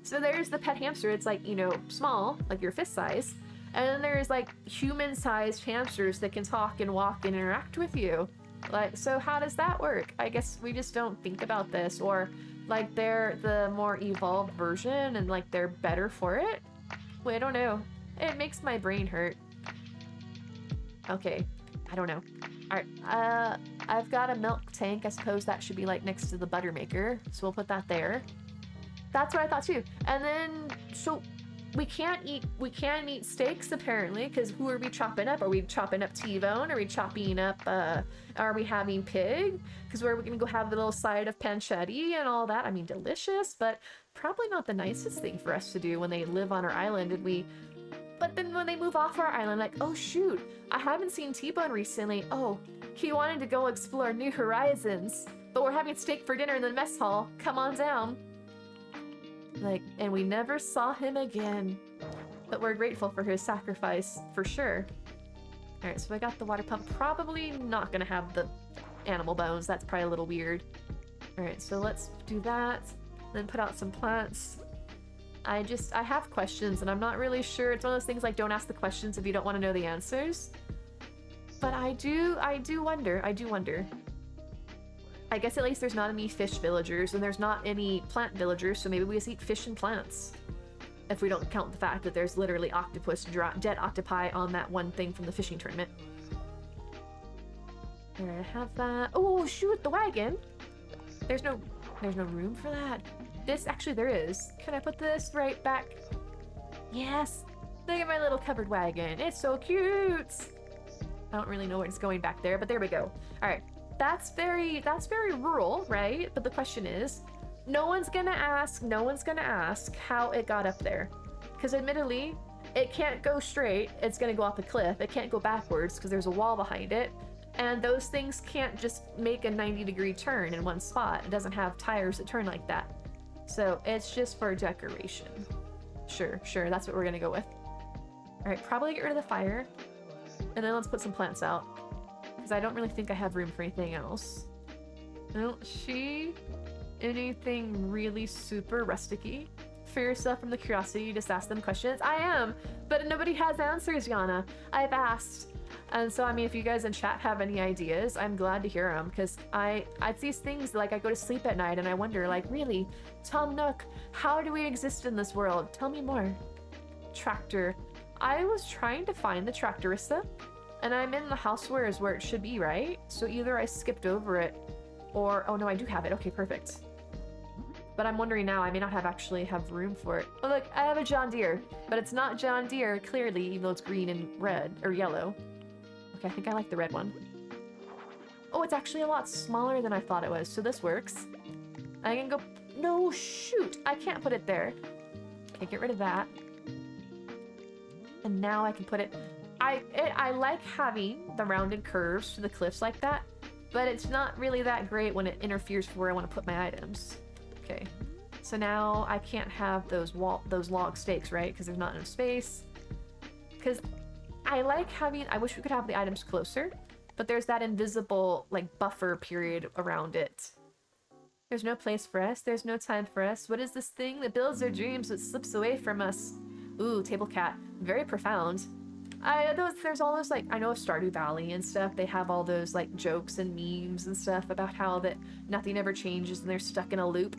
So there's the pet hamster. It's like, you know, small, like your fist size. And then there's like human-sized hamsters that can talk and walk and interact with you. Like, so how does that work? I guess we just don't think about this, or like they're the more evolved version and like they're better for it. Well, I don't know. It makes my brain hurt. Okay, I don't know. All right, I've got a milk tank. I suppose that should be like next to the butter maker. So we'll put that there. That's what I thought too. And then, so we can't eat steaks apparently, because who are we chopping up? Are we chopping up T-bone? Are we chopping up, are we having pig? Because we're gonna go have a little side of pancetta and all that. I mean, delicious, but probably not the nicest thing for us to do when they live on our island and we, but then when they move off our island, like, oh shoot, I haven't seen T-bone recently. Oh, he wanted to go explore new horizons, but we're having steak for dinner in the mess hall. Come on down. Like, and we never saw him again. But we're grateful for his sacrifice, for sure. Alright, so I got the water pump. Probably not gonna have the animal bones. That's probably a little weird. Alright, so let's do that. Then put out some plants. I have questions and I'm not really sure. It's one of those things like, don't ask the questions if you don't want to know the answers. But I do wonder. I guess at least there's not any fish villagers and there's not any plant villagers, so maybe we just eat fish and plants. If we don't count the fact that there's literally octopus, dead octopi on that one thing from the fishing tournament. Alright, I have that. Oh shoot, the wagon! There's no room for that. This, actually there is. Can I put this right back? Yes! Look at my little covered wagon. It's so cute! I don't really know where it's going back there, but there we go. Alright. That's very rural, right? But the question is, no one's gonna ask how it got up there. Because admittedly, it can't go straight, it's gonna go off a cliff. It can't go backwards because there's a wall behind it. And those things can't just make a 90-degree turn in one spot. It doesn't have tires that turn like that. So it's just for decoration. Sure, that's what we're gonna go with. All right, probably get rid of the fire. And then let's put some plants out. Because I don't really think I have room for anything else. I don't see anything really super rusticy. For yourself from the curiosity, you just ask them questions. I am, but nobody has answers, Yana. I've asked. And so, I mean, if you guys in chat have any ideas, I'm glad to hear them. Because it's these things, like I go to sleep at night and I wonder, like, really, Tom Nook, how do we exist in this world? Tell me more. Tractor. I was trying to find the Tractorista. And I'm in the housewares where it should be, right? So either I skipped over it, or... Oh no, I do have it. Okay, perfect. But I'm wondering now, I may not actually have room for it. Oh look, I have a John Deere, but it's not John Deere, clearly, even though it's green and red, or yellow. Okay, I think I like the red one. Oh, it's actually a lot smaller than I thought it was, so this works. I can go... No, shoot! I can't put it there. Okay, get rid of that. And now I can put it... I like having the rounded curves to the cliffs like that, but it's not really that great when it interferes with where I want to put my items. Okay, so now I can't have those log stakes, right? Because there's not enough space. Because I like having... I wish we could have the items closer, but there's that invisible, like, buffer period around it. There's no place for us. There's no time for us. What is this thing that builds our dreams but slips away from us? Ooh, table cat. Very profound. There's all those, like, I know of Stardew Valley and stuff. They have all those, like, jokes and memes and stuff about how that nothing ever changes and they're stuck in a loop.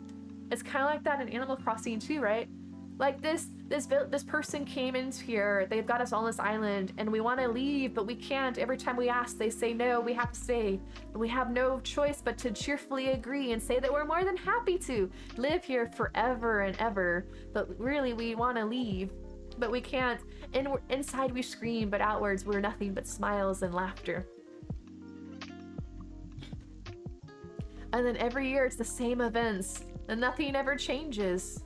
It's kind of like that in Animal Crossing too, right? Like this person came into here, they've got us on this island, and we want to leave, but we can't. Every time we ask, they say no, we have to stay. And we have no choice but to cheerfully agree and say that we're more than happy to live here forever and ever. But really, we want to leave, but we can't. And inside we scream, but outwards we're nothing but smiles and laughter. And then every year it's the same events, and nothing ever changes.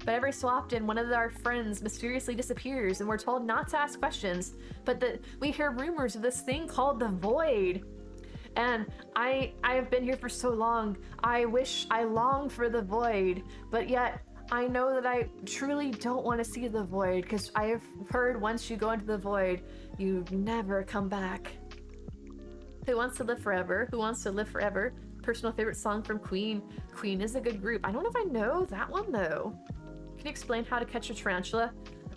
But every so often, one of our friends mysteriously disappears, and we're told not to ask questions, but that we hear rumors of this thing called the Void. And I have been here for so long. I long for the Void, but yet I know that I truly don't want to see the Void, because I have heard once you go into the Void, you never come back. Who wants to live forever? Who wants to live forever? Personal favorite song from Queen. Queen is a good group. I don't know if I know that one though. Can you explain how to catch a tarantula?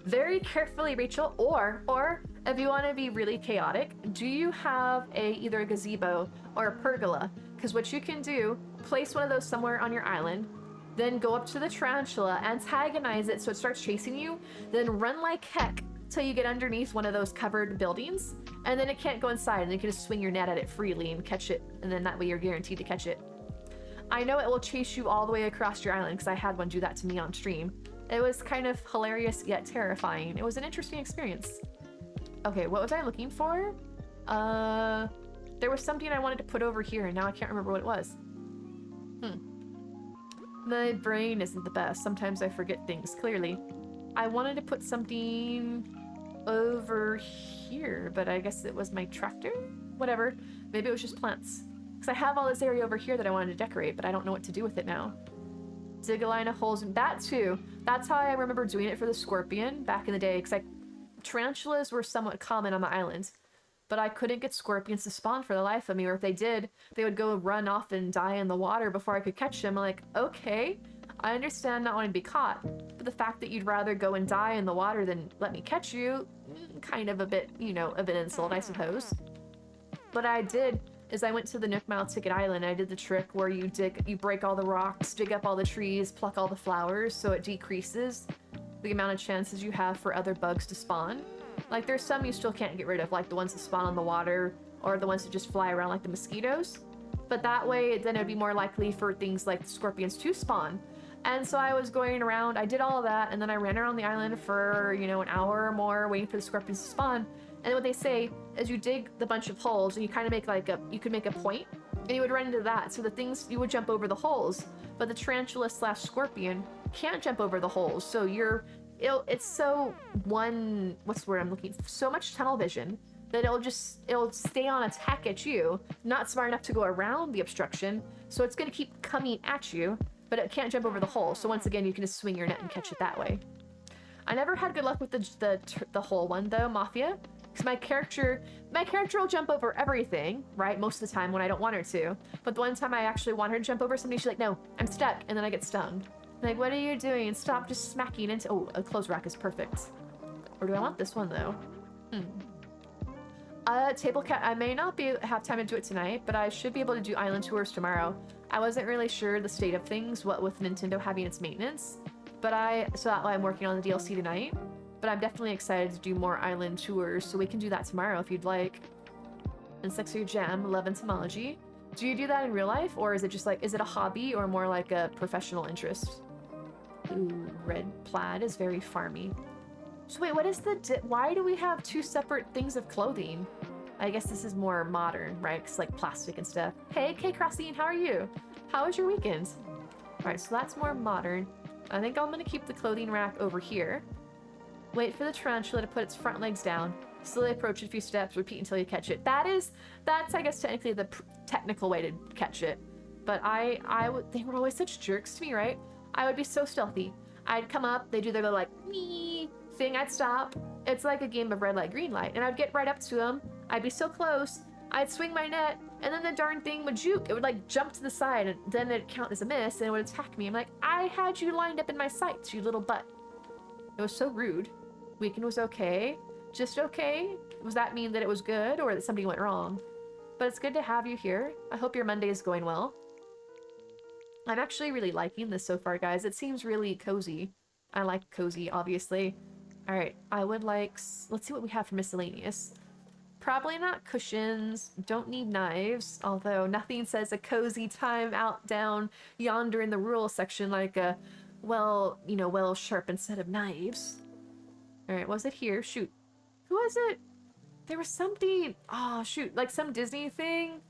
Very carefully, Rachel. Or if you want to be really chaotic, do you have either a gazebo or a pergola? Because what you can do, place one of those somewhere on your island, then go up to the tarantula, antagonize it so it starts chasing you, then run like heck till you get underneath one of those covered buildings, and then it can't go inside, and you can just swing your net at it freely and catch it, and then that way you're guaranteed to catch it. I know it will chase you all the way across your island because I had one do that to me on stream. It was kind of hilarious yet terrifying. It was an interesting experience. Okay, what was I looking for? There was something I wanted to put over here and now I can't remember what it was. My brain isn't the best. Sometimes I forget things, clearly. I wanted to put something over here, but I guess it was my tractor? Whatever. Maybe it was just plants. Because I have all this area over here that I wanted to decorate, but I don't know what to do with it now. Dig a line of holes in that too. That's how I remember doing it for the scorpion back in the day, because tarantulas were somewhat common on the island, but I couldn't get scorpions to spawn for the life of me, or if they did, they would go run off and die in the water before I could catch them. I'm like, okay, I understand not wanting to be caught, but the fact that you'd rather go and die in the water than let me catch you, kind of a bit, you know, of an insult, I suppose. What I did is I went to the Nookmouth Ticket Island. I did the trick where you break all the rocks, dig up all the trees, pluck all the flowers, so it decreases the amount of chances you have for other bugs to spawn. Like, there's some you still can't get rid of, like the ones that spawn on the water, or the ones that just fly around like the mosquitoes. But that way, then it'd be more likely for things like scorpions to spawn. And so I was going around, I did all of that, and then I ran around the island for, you know, an hour or more waiting for the scorpions to spawn. And what they say is you dig the bunch of holes and you kind of make like you could make a point and you would run into that. So the things, you would jump over the holes, but the tarantula / scorpion can't jump over the holes. So it's so what's the word I'm looking for? So much tunnel vision that it'll stay on attack at you, not smart enough to go around the obstruction. So it's going to keep coming at you, but it can't jump over the hole. So once again, you can just swing your net and catch it that way. I never had good luck with the hole one though, Mafia. Because my character will jump over everything, right? Most of the time when I don't want her to. But the one time I actually want her to jump over somebody, she's like, no, I'm stuck. And then I get stung. I'm like, what are you doing? Stop just smacking into... Oh, a clothes rack is perfect. Or do I want this one, though? Table cat, I may not have time to do it tonight, but I should be able to do island tours tomorrow. I wasn't really sure the state of things, what with Nintendo having its maintenance. So that's why I'm working on the DLC tonight. But I'm definitely excited to do more island tours, so we can do that tomorrow if you'd like. And Sex Your Jam, Love Entomology. Do you do that in real life, or is it just like, is it a hobby or more like a professional interest? Ooh, red plaid is very farmy. So wait, what is why do we have two separate things of clothing? I guess this is more modern, right? It's like plastic and stuff. Hey, K Crossine, how are you? How was your weekend? All right, so that's more modern. I think I'm gonna keep the clothing rack over here. Wait for the tarantula to put its front legs down. Slowly approach it a few steps, repeat until you catch it. That's, I guess, technically the technical way to catch it. But they were always such jerks to me, right? I would be so stealthy. I'd come up, they'd do their little, like, me thing, I'd stop. It's like a game of red light, green light. And I'd get right up to them. I'd be so close. I'd swing my net, and then the darn thing would juke. It would, like, jump to the side, and then it'd count as a miss, and it would attack me. I'm like, I had you lined up in my sights, you little butt. It was so rude. Weekend was okay. Just okay? Does that mean that it was good, or that something went wrong? But it's good to have you here. I hope your Monday is going well. I'm actually really liking this so far, guys. It seems really cozy. I like cozy, obviously. All right, I would like... Let's see what we have for miscellaneous. Probably not cushions. Don't need knives. Although nothing says a cozy time out down yonder in the rural section like a, well, you know, well-sharpened set of knives. All right, was it here? Shoot. Who was it? There was somebody... Oh, shoot. Like some Disney thing.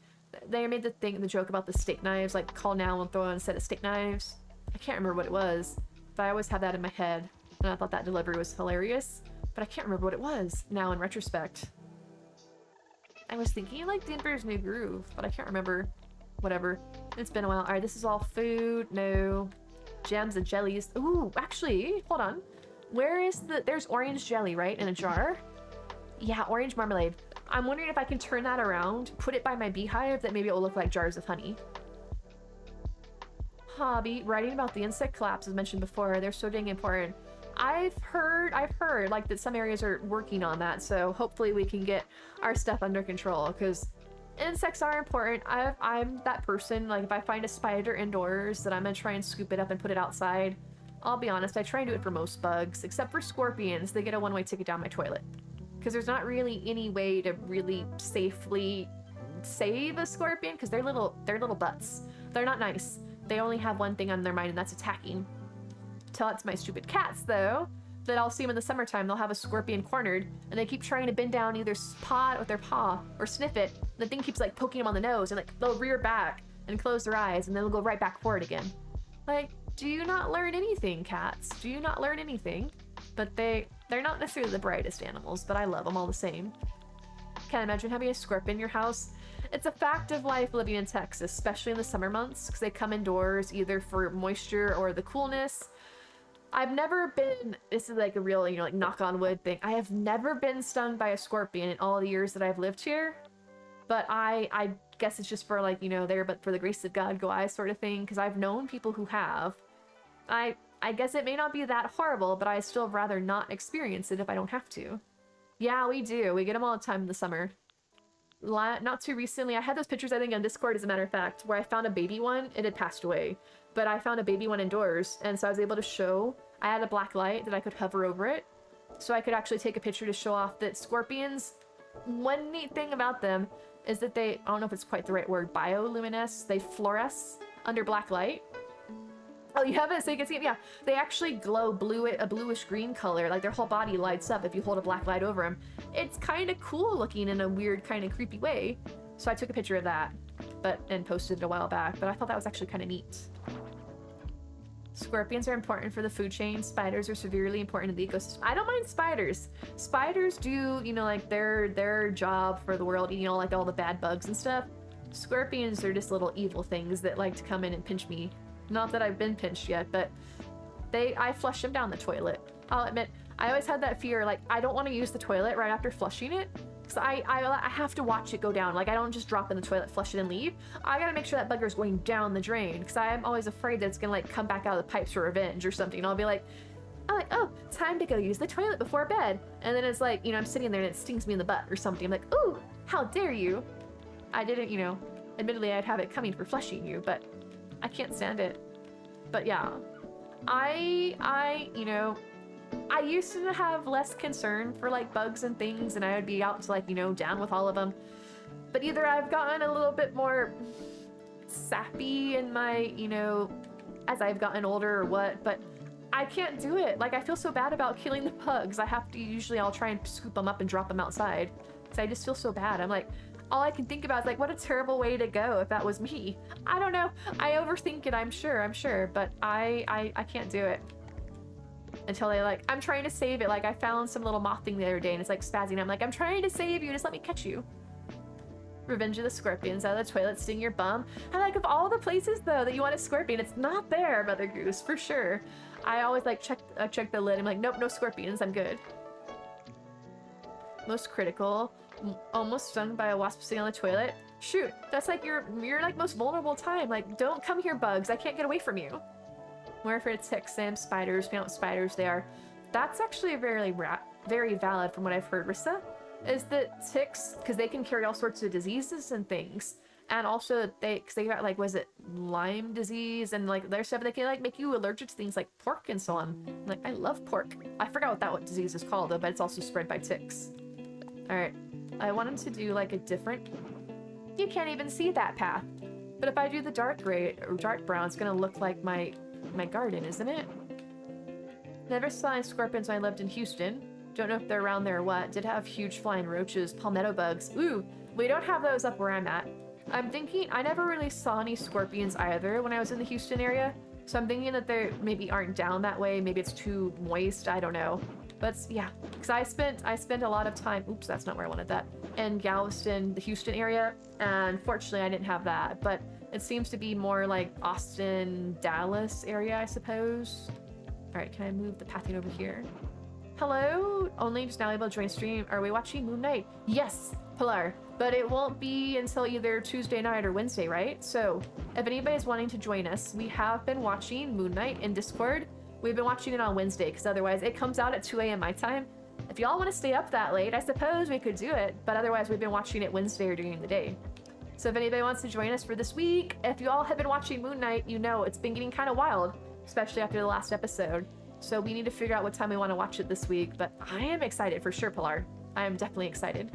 They made the joke about the steak knives, like call now and throw on a set of steak knives. I can't remember what it was, but I always have that in my head. And I thought that delivery was hilarious, but I can't remember what it was now in retrospect. I was thinking like Denver's New Groove, but I can't remember. Whatever. It's been a while. All right, this is all food. No. Jams and jellies. Ooh, actually, hold on. Where is there's orange jelly, right? In a jar? Yeah, orange marmalade. I'm wondering if I can turn that around, put it by my beehive, that maybe it will look like jars of honey. Hobby. Writing about the insect collapse as mentioned before. They're so dang important. I've heard like that some areas are working on that, so hopefully we can get our stuff under control, because insects are important. I'm that person, like if I find a spider indoors, that I'm gonna try and scoop it up and put it outside. I'll be honest, I try and do it for most bugs, except for scorpions. They get a one-way ticket down my toilet. Because there's not really any way to really safely save a scorpion, because they're little butts. They're not nice. They only have one thing on their mind, and that's attacking. Tell it to my stupid cats, though, that I'll see them in the summertime. They'll have a scorpion cornered, and they keep trying to bend down, either paw it with their paw or sniff it. The thing keeps like poking them on the nose, and like they'll rear back and close their eyes, and then they'll go right back for it again. Like, do you not learn anything, cats? Do you not learn anything? But they're not necessarily the brightest animals, but I love them all the same. Can't imagine having a scorpion in your house. It's a fact of life living in Texas, especially in the summer months, because they come indoors either for moisture or the coolness. I've never been, this is like a real, you know, like knock on wood thing. I have never been stung by a scorpion in all the years that I've lived here. But I guess it's just for like, you know, there but for the grace of God go I sort of thing, because I've known people who have. I guess it may not be that horrible, but I still rather not experience it if I don't have to. Yeah, we do. We get them all the time in the summer. Not too recently. I had those pictures, I think, on Discord, as a matter of fact, where I found a baby one. It had passed away. But I found a baby one indoors, and so I was able to show. I had a black light that I could hover over it. So I could actually take a picture to show off that scorpions, one neat thing about them is that they, I don't know if it's quite the right word, bioluminesce. They fluoresce under black light. Oh, you have it so you can see it? Yeah. They actually glow a bluish green color. Like their whole body lights up if you hold a black light over them. It's kind of cool looking in a weird, kind of creepy way. So I took a picture of that and posted it a while back. But I thought that was actually kind of neat. Scorpions are important for the food chain. Spiders are severely important in the ecosystem. I don't mind spiders. Spiders do, you know, like their job for the world, you know, like all the bad bugs and stuff. Scorpions are just little evil things that like to come in and pinch me. Not that I've been pinched yet, but I flush them down the toilet. I'll admit, I always had that fear, like, I don't want to use the toilet right after flushing it. Because I have to watch it go down. Like, I don't just drop in the toilet, flush it, and leave. I gotta make sure that bugger's going down the drain. Because I'm always afraid that it's gonna, like, come back out of the pipes for revenge or something. And I'll be like, oh, time to go use the toilet before bed. And then it's like, you know, I'm sitting there and it stings me in the butt or something. I'm like, ooh, how dare you? I didn't, you know, admittedly I'd have it coming for flushing you, but I can't stand it. But yeah, you know, I used to have less concern for like bugs and things, and I would be out to like, you know, down with all of them. But either I've gotten a little bit more sappy in my, you know, as I've gotten older or what, but I can't do it. Like, I feel so bad about killing the bugs. I have to, usually I'll try and scoop them up and drop them outside. So I just feel so bad. I'm like, all I can think about is like, what a terrible way to go if that was me. I don't know. I overthink it, I'm sure, but I can't do it. Until they like, I'm trying to save it. Like, I found some little moth thing the other day and it's like spazzing. I'm like, I'm trying to save you, just let me catch you. Revenge of the Scorpions, out of the toilet, sting your bum. And like, of all the places though that you want a scorpion, it's not there, Mother Goose, for sure. I always like check the lid. I'm like, nope, no scorpions, I'm good. Most critical, almost stung by a wasp sitting on the toilet. Shoot, that's like your like most vulnerable time. Like, don't come here, bugs. I can't get away from you. More afraid of ticks, Sam, spiders. We know what spiders they are. That's actually very valid from what I've heard, Rissa. Is that ticks, because they can carry all sorts of diseases and things. And also, because they got, like, was it Lyme disease and, like, their stuff, they can, like, make you allergic to things like pork and so on. Like, I love pork. I forgot what disease is called, though, but it's also spread by ticks. Alright. I want him to do, like, a different... You can't even see that path. But if I do the dark gray, or dark brown, it's gonna look like my garden, isn't it? Never saw any scorpions when I lived in Houston. Don't know if they're around there or what. Did have huge flying roaches, palmetto bugs. Ooh, we don't have those up where I'm at. I'm thinking, I never really saw any scorpions either when I was in the Houston area. So I'm thinking that they maybe aren't down that way. Maybe it's too moist, I don't know. But yeah, because I spent a lot of time, oops, that's not where I wanted that, in Galveston, the Houston area. And fortunately I didn't have that, but it seems to be more like Austin, Dallas area, I suppose. All right, can I move the pathing over here? Hello? Only just now able to join stream. Are we watching Moon Knight? Yes, Pilar. But it won't be until either Tuesday night or Wednesday, right? So if anybody's wanting to join us, we have been watching Moon Knight in Discord. We've been watching it on Wednesday because otherwise it comes out at 2 a.m. my time. If y'all want to stay up that late, I suppose we could do it. But otherwise we've been watching it Wednesday or during the day. So if anybody wants to join us for this week, if you all have been watching Moon Knight, you know it's been getting kind of wild, especially after the last episode. So we need to figure out what time we want to watch it this week, but I am excited for sure, Pilar. I am definitely excited.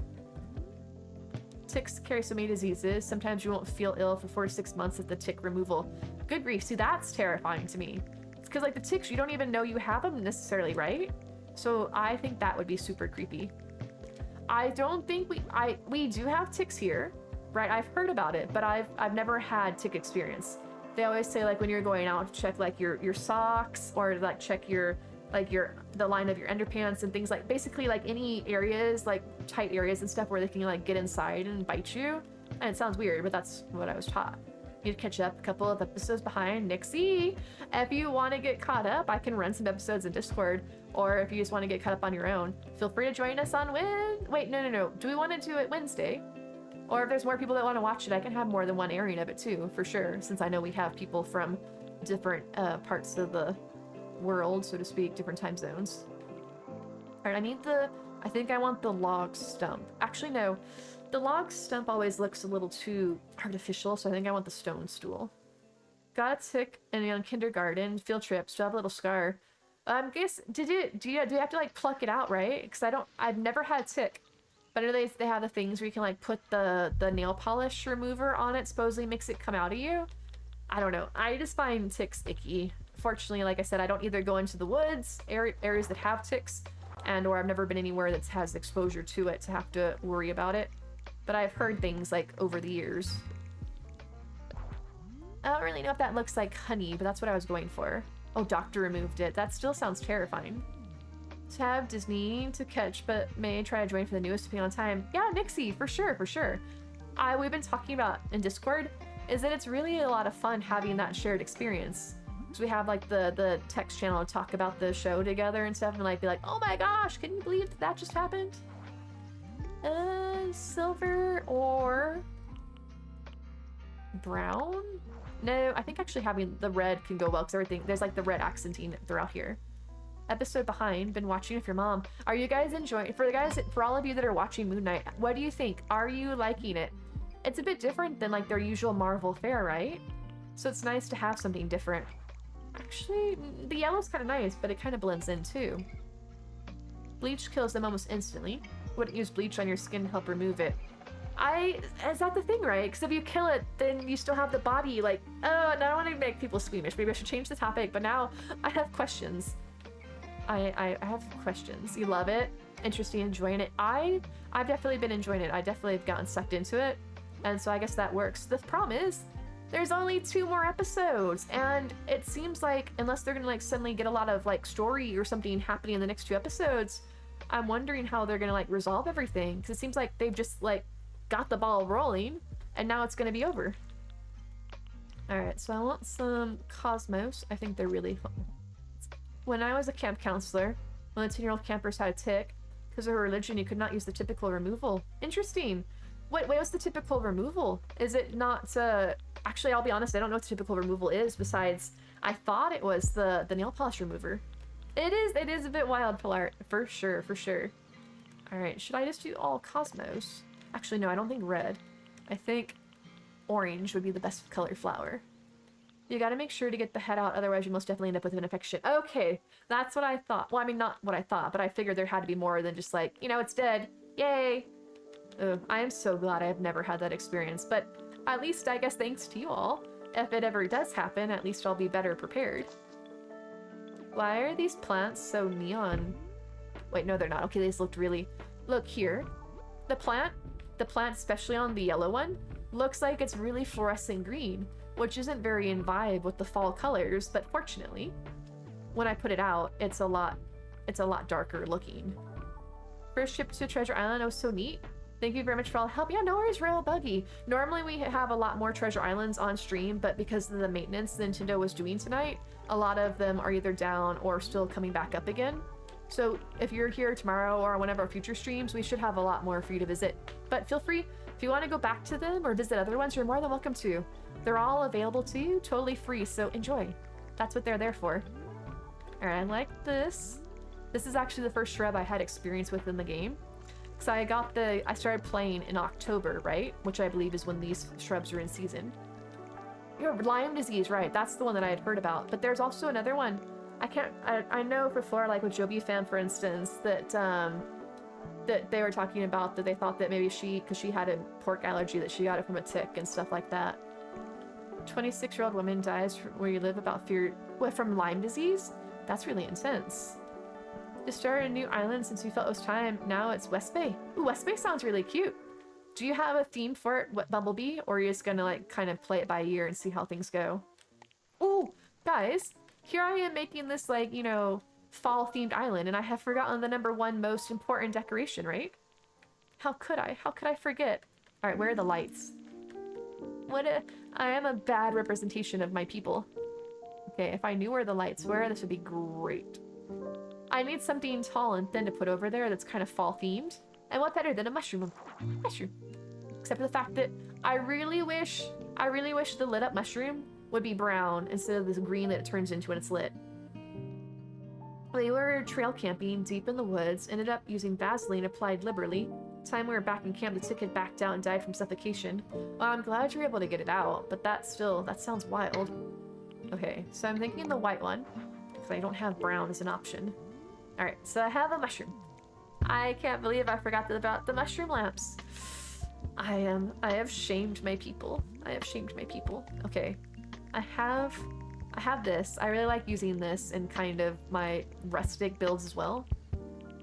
Ticks carry so many diseases. Sometimes you won't feel ill for 4 to 6 months at the tick removal. Good grief. See, that's terrifying to me. It's because like the ticks, you don't even know you have them necessarily, right? So I think that would be super creepy. I don't think we do have ticks here, right? I've heard about it, but I've never had tick experience. They always say like when you're going out to check like your socks or like check your the line of your underpants and things like basically like any areas like tight areas and stuff where they can like get inside and bite you. And it sounds weird, but that's what I was taught. You'd catch up a couple of episodes behind Nixie. If you want to get caught up, I can run some episodes in Discord, or if you just want to get caught up on your own, feel free to join us on wait, no. Do we want to do it Wednesday? Or if there's more people that want to watch it, I can have more than one airing of it too, for sure, since I know we have people from different parts of the world, so to speak, different time zones. All right, I think I want the log stump. Actually, no, the log stump always looks a little too artificial, so I think I want the stone stool. Got a tick in kindergarten, field trip, still have a little scar. Guess, do you have to like pluck it out, right? Because I've never had a tick. But I know they have the things where you can like put the nail polish remover on it, supposedly makes it come out of you. I don't know. I just find ticks icky. Fortunately, like I said, I don't either go into the woods, areas that have ticks, or I've never been anywhere that has exposure to it to have to worry about it. But I've heard things like over the years. I don't really know if that looks like honey, but that's what I was going for. Oh, doctor removed it. That still sounds terrifying. Tab Disney to catch, but may try to join for the newest depending on time. Yeah, Nixie, for sure. We've been talking about in Discord is that it's really a lot of fun having that shared experience. So we have like the text channel to talk about the show together and stuff, and like be like, oh my gosh, can you believe that just happened? Silver or brown? No, I think actually having the red can go well because everything there's like the red accenting throughout here. Episode behind, been watching with your mom. Are you guys enjoying, for all of you that are watching Moon Knight, what do you think? Are you liking it? It's a bit different than like their usual Marvel fare, right? So it's nice to have something different. Actually, the yellow's kind of nice, but it kind of blends in too. Bleach kills them almost instantly. Wouldn't use bleach on your skin to help remove it. Is that the thing, right? Because if you kill it, then you still have the body, like, oh, and I don't want to make people squeamish. Maybe I should change the topic, but now I have questions. I have questions. You love it? Interesting, enjoying it. I've definitely been enjoying it. I definitely have gotten sucked into it, and so I guess that works. The problem is, there's only 2 more episodes, and it seems like, unless they're gonna, like, suddenly get a lot of, like, story or something happening in the next 2 episodes, I'm wondering how they're gonna, like, resolve everything, because it seems like they've just, like, got the ball rolling, and now it's gonna be over. Alright, so I want some Cosmos. I think they're really fun. When I was a camp counselor, when the 10-year-old campers had a tick, because of her religion, you could not use the typical removal. Interesting. Wait, what's the typical removal? Is it not, actually, I'll be honest, I don't know what the typical removal is, besides, I thought it was the nail polish remover. It is a bit wild, Pilar, for sure, for sure. Alright, should I just do all Cosmos? Actually, no, I don't think red. I think orange would be the best color flower. You gotta make sure to get the head out, otherwise you most definitely end up with an infection. Okay, that's what I thought. Well, I mean, not what I thought, but I figured there had to be more than just like, you know, it's dead. Yay! I am so glad I have never had that experience, but at least I guess thanks to you all, if it ever does happen, at least I'll be better prepared. Why are these plants so neon? Wait, no, they're not. Okay, they just looked really... Look here. The plant, especially on the yellow one, looks like it's really fluorescent green, which isn't very in vibe with the fall colors, but fortunately, when I put it out, it's a lot darker looking. First trip to Treasure Island, oh, so neat. Thank you very much for all the help. Yeah, no worries, Royal Buggy. Normally we have a lot more Treasure Islands on stream, but because of the maintenance Nintendo was doing tonight, a lot of them are either down or still coming back up again. So if you're here tomorrow or one of our future streams, we should have a lot more for you to visit. But feel free, if you want to go back to them or visit other ones, you're more than welcome to. They're all available to you, totally free, so enjoy. That's what they're there for. Alright, I like this. This is actually the first shrub I had experience with in the game. So I started playing in October, right? Which I believe is when these shrubs are in season. Lyme disease, right? That's the one that I had heard about. But there's also another one. I know for Flora, like with Joby Fan, for instance, that that they were talking about that they thought that maybe because she had a pork allergy, that she got it from a tick and stuff like that. 26-year-old woman dies where you live from Lyme disease? That's really intense. Just started a new island since we felt it was time. Now it's West Bay. Ooh, West Bay sounds really cute. Do you have a theme for it, what Bumblebee? Or are you just gonna like kind of play it by ear and see how things go? Ooh, guys, here I am making this like, you know, fall themed island and I have forgotten the #1 most important decoration, right? How could I? How could I forget? All right, where are the lights? I am a bad representation of my people. Okay, if I knew where the lights were, this would be great. I need something tall and thin to put over there that's kind of fall themed. And what better than a mushroom? Mushroom. Except for the fact that I really wish the lit up mushroom would be brown instead of this green that it turns into when it's lit. We were trail camping deep in the woods, ended up using Vaseline applied liberally. Time we were back in camp, the tick had backed out and died from suffocation. Well, I'm glad you were able to get it out, but that sounds wild. Okay, so I'm thinking the white one, because I don't have brown as an option. Alright, so I have a mushroom. I can't believe I forgot about the mushroom lamps. I have shamed my people. I have shamed my people. Okay, I have this. I really like using this in kind of my rustic builds as well.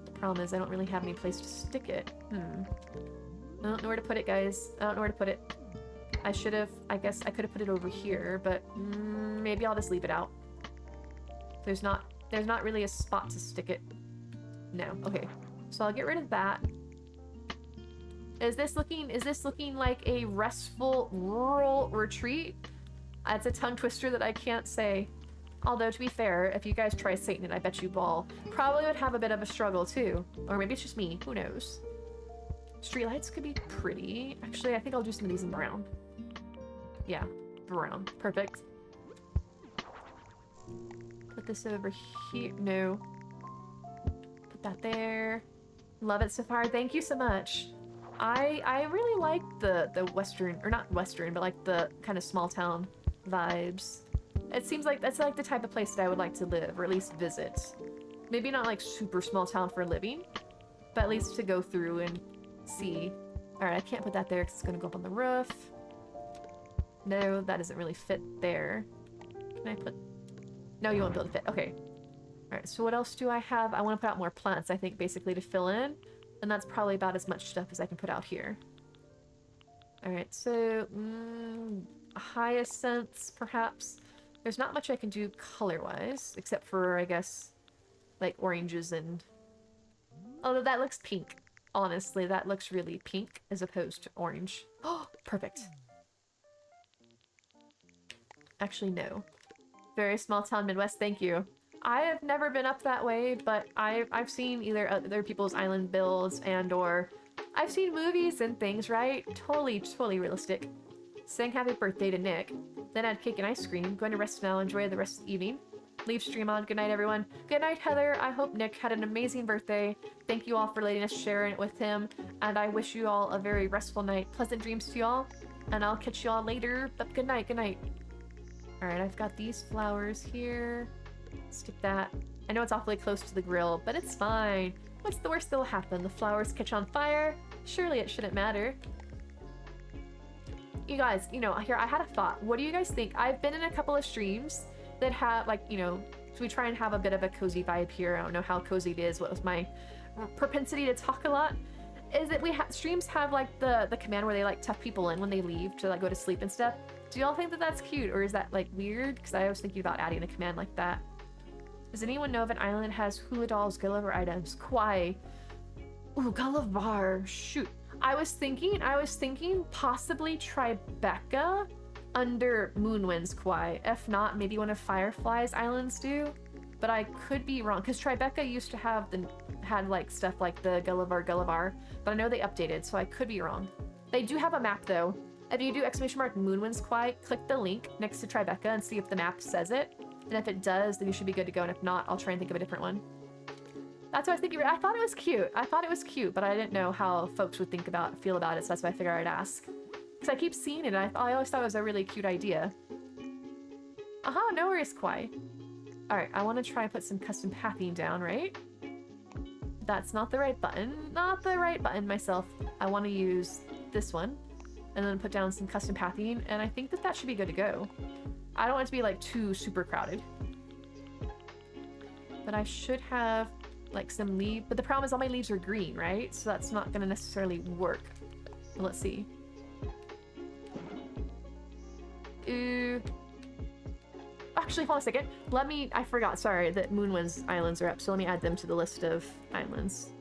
The problem is I don't really have any place to stick it. I don't know where to put it, guys. I don't know where to put it. I guess I could have put it over here, but maybe I'll just leave it out. There's not really a spot to stick it. No, okay. So I'll get rid of that. Is this looking like a restful rural retreat? It's a tongue twister that I can't say. Although, to be fair, if you guys try Satan, I bet you all probably would have a bit of a struggle too. Or maybe it's just me, who knows? Streetlights could be pretty. Actually, I think I'll do some of these in brown. Yeah, brown. Perfect. Put this over here. No. Put that there. Love it so far. Thank you so much. I really like the western, or not western, but like the kind of small town vibes. It seems like that's like the type of place that I would like to live, or at least visit. Maybe not like super small town for living, but at least to go through and see. Alright, I can't put that there because it's going to go up on the roof. No, that doesn't really fit there. Can I put... No, you won't be able to fit. Okay. Alright, so what else do I have? I want to put out more plants, I think, basically to fill in. And that's probably about as much stuff as I can put out here. Alright, so... hyacinths, perhaps. There's not much I can do color-wise, except for, I guess, like oranges and... Although that looks pink. Honestly, that looks really pink as opposed to orange. Oh, perfect. Actually, no. Very small town Midwest, thank you. I have never been up that way, but I've seen either other people's island builds and or I've seen movies and things, right? Totally realistic. Saying happy birthday to Nick. Then add cake and ice cream. Going to rest now. Enjoy the rest of the evening. Leave stream on. Good night, everyone. Good night, Heather. I hope Nick had an amazing birthday. Thank you all for letting us share it with him. And I wish you all a very restful night. Pleasant dreams to you all. And I'll catch you all later. But good night, good night. Alright, I've got these flowers here. Stick that. I know it's awfully close to the grill, but it's fine. What's the worst that'll happen? The flowers catch on fire? Surely it shouldn't matter. You guys, you know, here, I had a thought. What do you guys think? I've been in a couple of streams that have, like, you know, so we try and have a bit of a cozy vibe here. I don't know how cozy it is. What was my propensity to talk a lot? Is that streams have, like, the command where they, like, tuck people in when they leave to, like, go to sleep and stuff. Do y'all think that that's cute, or is that, like, weird? Because I was thinking about adding a command like that. Does anyone know if an island has hula dolls, Gulliver items? Kwai. Ooh, Gulliver. Shoot. I was thinking possibly Tribeca under Moonwind's Kwai. If not, maybe one of Firefly's islands do. But I could be wrong, because Tribeca used to have had like stuff like the Gulliver, but I know they updated, so I could be wrong. They do have a map though. If you do !Moonwind's Kwai, click the link next to Tribeca and see if the map says it. And if it does, then you should be good to go. And if not, I'll try and think of a different one. That's what I was thinking. I thought it was cute. But I didn't know how folks would feel about it. So that's why I figured I'd ask. Because I keep seeing it, and I always thought it was a really cute idea. No worries, Kwai. Alright, I want to try and put some custom pathing down, right? That's not the right button. Not the right button myself. I want to use this one. And then put down some custom pathing. And I think that should be good to go. I don't want it to be, like, too super crowded. But I should have... like some leaf, but the problem is all my leaves are green, right? So that's not gonna necessarily work. But let's see. Actually, hold on a second. I forgot, sorry, that Moonwind's islands are up, so let me add them to the list of islands.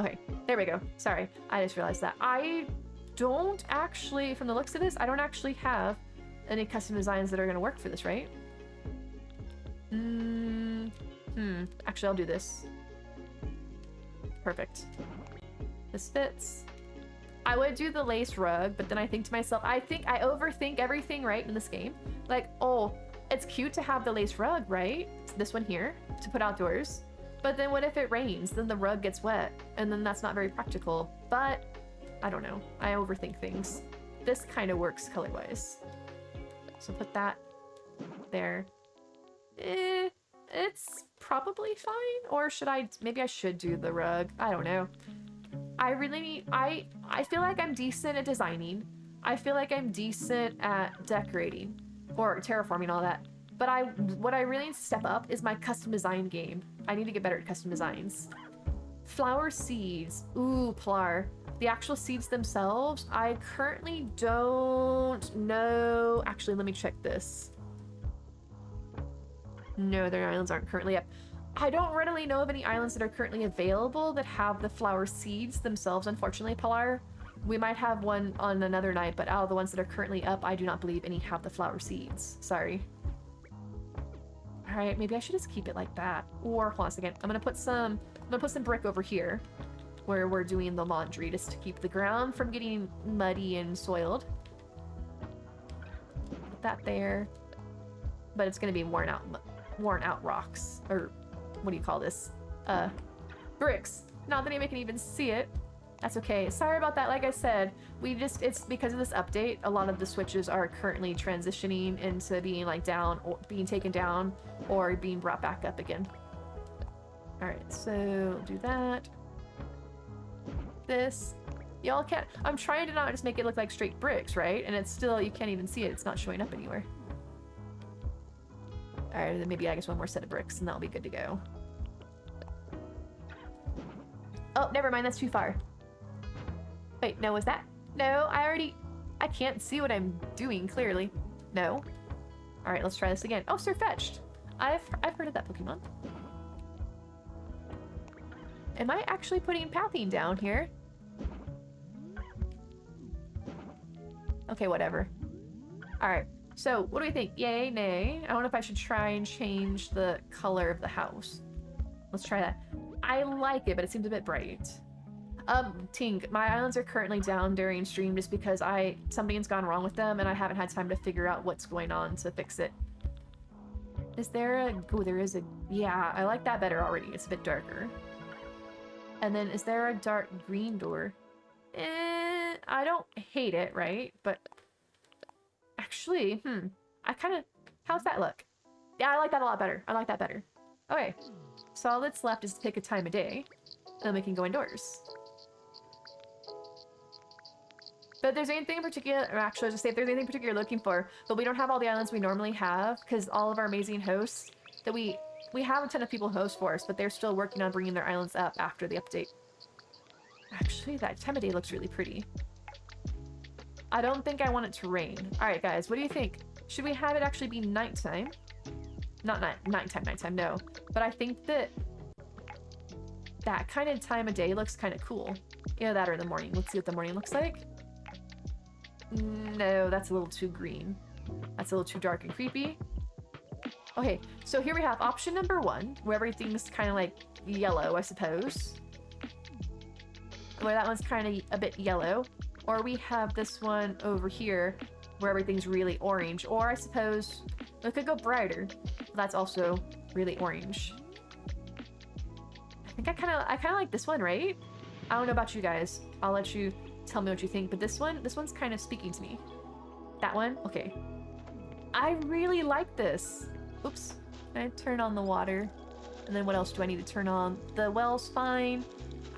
Okay, there we go. Sorry, I just realized that. I don't actually, from the looks of this, I don't actually have any custom designs that are gonna work for this, right? Actually, I'll do this. Perfect. This fits. I would do the lace rug, but then I think to myself, I overthink everything, right, in this game. Like, oh, it's cute to have the lace rug, right? This one here, to put outdoors. But then what if it rains? Then the rug gets wet, and then that's not very practical. But, I don't know. I overthink things. This kind of works color-wise. So put that there. It's probably fine, or maybe I should do the rug. I don't know. I feel like I'm decent at designing. I feel like I'm decent at decorating or terraforming, all that. But what I really need to step up is my custom design game. I need to get better at custom designs. Flower seeds. Ooh, Pilar. The actual seeds themselves, I currently don't know. Actually, let me check this. No, their islands aren't currently up. I don't readily know of any islands that are currently available that have the flower seeds themselves, unfortunately, Pilar. We might have one on another night, but out of the ones that are currently up, I do not believe any have the flower seeds. Sorry. Alright, maybe I should just keep it like that. Or, hold on a second. I'm gonna put some brick over here where we're doing the laundry just to keep the ground from getting muddy and soiled. Put that there. But it's gonna be worn out rocks, or what do you call this? Bricks. Not that anybody can even see it. That's okay. Sorry about that. Like I said, it's because of this update, a lot of the switches are currently transitioning into being like down, or being taken down, or being brought back up again. All right, so do that. This. Y'all can't... I'm trying to not just make it look like straight bricks, right? And it's still... You can't even see it. It's not showing up anywhere. Alright, then maybe I guess one more set of bricks and that'll be good to go. Oh, never mind. That's too far. Wait, no, was that... No, I can't see what I'm doing, clearly. No. Alright, let's try this again. Oh, Sir Fetched. I've heard of that Pokemon. Am I actually putting pathing down here? Okay, whatever. Alright, so what do we think? Yay, nay? I don't know if I should try and change the color of the house. Let's try that. I like it, but it seems a bit bright. Tink, my islands are currently down during stream just because something's gone wrong with them and I haven't had time to figure out what's going on to fix it. Is there a... Oh, there is a... Yeah, I like that better already. It's a bit darker. And then, is there a dark green door? I don't hate it, right? But... Actually, I kind of... How's that look? Yeah, I like that a lot better. I like that better. Okay. So all that's left is to pick a time of day. And then we can go indoors. But if there's anything in particular, or actually, I'll just say if there's anything particular you're looking for, but we don't have all the islands we normally have, because all of our amazing hosts that we have a ton of people host for us, but they're still working on bringing their islands up after the update. Actually, that time of day looks really pretty. I don't think I want it to rain. Alright, guys, what do you think? Should we have it actually be nighttime? Not nighttime, no. But I think that kind of time of day looks kind of cool. Either that or in the morning. Let's see what the morning looks like. No, that's a little too green. That's a little too dark and creepy. Okay, so here we have option number 1, where everything's kind of like yellow, I suppose. Where that one's kind of a bit yellow. Or we have this one over here, where everything's really orange. Or I suppose it could go brighter. That's also really orange. I think I kind of like this one, right? I don't know about you guys. I'll let you tell me what you think, but this one's kind of speaking to me. That one? Okay. I really like this. Oops. Can I turn on the water? And then what else do I need to turn on? The well's fine.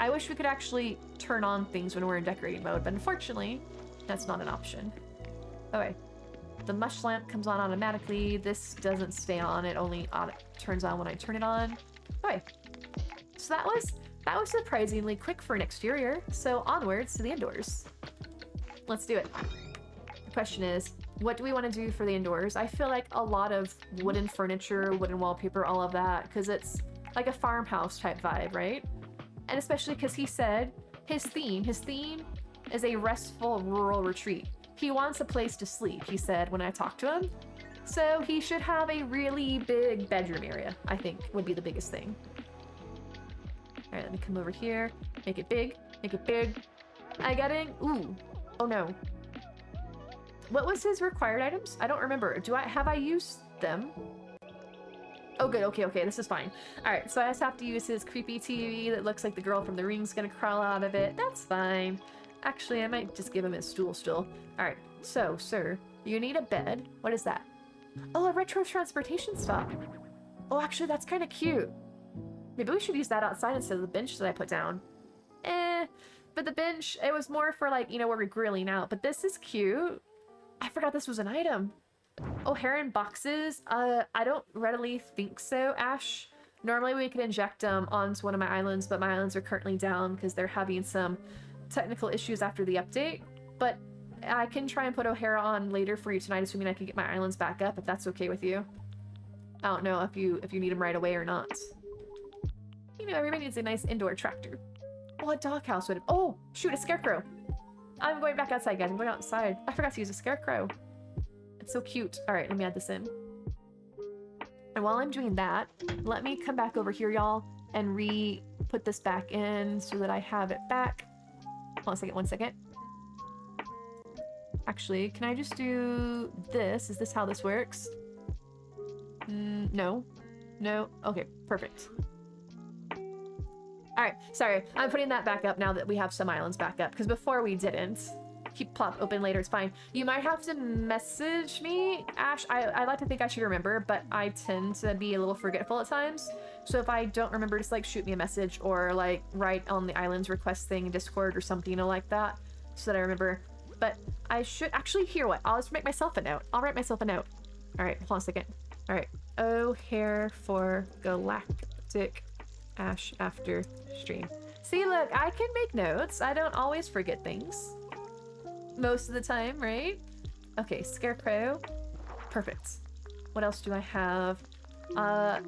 I wish we could actually turn on things when we're in decorating mode, but unfortunately, that's not an option. Okay. The mush lamp comes on automatically. This doesn't stay on. It only turns on when I turn it on. Okay. So that was surprisingly quick for an exterior. So onwards to the indoors. Let's do it. The question is, what do we want to do for the indoors? I feel like a lot of wooden furniture, wooden wallpaper, all of that, because it's like a farmhouse type vibe, right? And especially because he said his theme is a restful rural retreat. He wants a place to sleep, he said when I talked to him. So he should have a really big bedroom area, I think, would be the biggest thing. All right, let me come over here. Make it big. Make it big. I got it. Ooh. Oh no. What was his required items? I don't remember. Have I used them? Oh good, okay, this is fine. Alright, so I just have to use his creepy TV that looks like the girl from The Ring's gonna crawl out of it. That's fine. Actually, I might just give him his stool still. Alright, so, sir, you need a bed. What is that? Oh, a retro transportation stop. Oh, actually, that's kind of cute. Maybe we should use that outside instead of the bench that I put down. But the bench, it was more for like, where we're grilling out. But this is cute. I forgot this was an item. Oh, heron boxes? I don't readily think so, Ash. Normally we could inject them onto one of my islands, but my islands are currently down because they're having some technical issues after the update. But I can try and put O'Hara on later for you tonight, assuming I can get my islands back up, if that's okay with you. I don't know if you need them right away or not. Everybody needs a nice indoor tractor. Oh, a doghouse would have... Oh, shoot, a scarecrow. I'm going back outside, guys. I'm going outside. I forgot to use a scarecrow. It's so cute. All right, let me add this in. And while I'm doing that, let me come back over here, y'all, and put this back in so that I have it back. Hold on one second. Actually, can I just do this? Is this how this works? No. No. Okay, perfect. Alright, sorry. I'm putting that back up now that we have some islands back up, because before we didn't. keep plop open later. It's fine. You might have to message me, Ash. I like to think I should remember, but I tend to be a little forgetful at times. So if I don't remember, just like shoot me a message or like write on the islands request thing in Discord or something, you know, like that, so that I remember. But I should actually hear what. I'll just make myself a note. I'll write myself a note. All right, hold on a second. All right. Oh, hair for galactic Ash after stream. See, look, I can make notes. I don't always forget things. Most of the time, right? Okay, scarecrow. Perfect. What else do I have?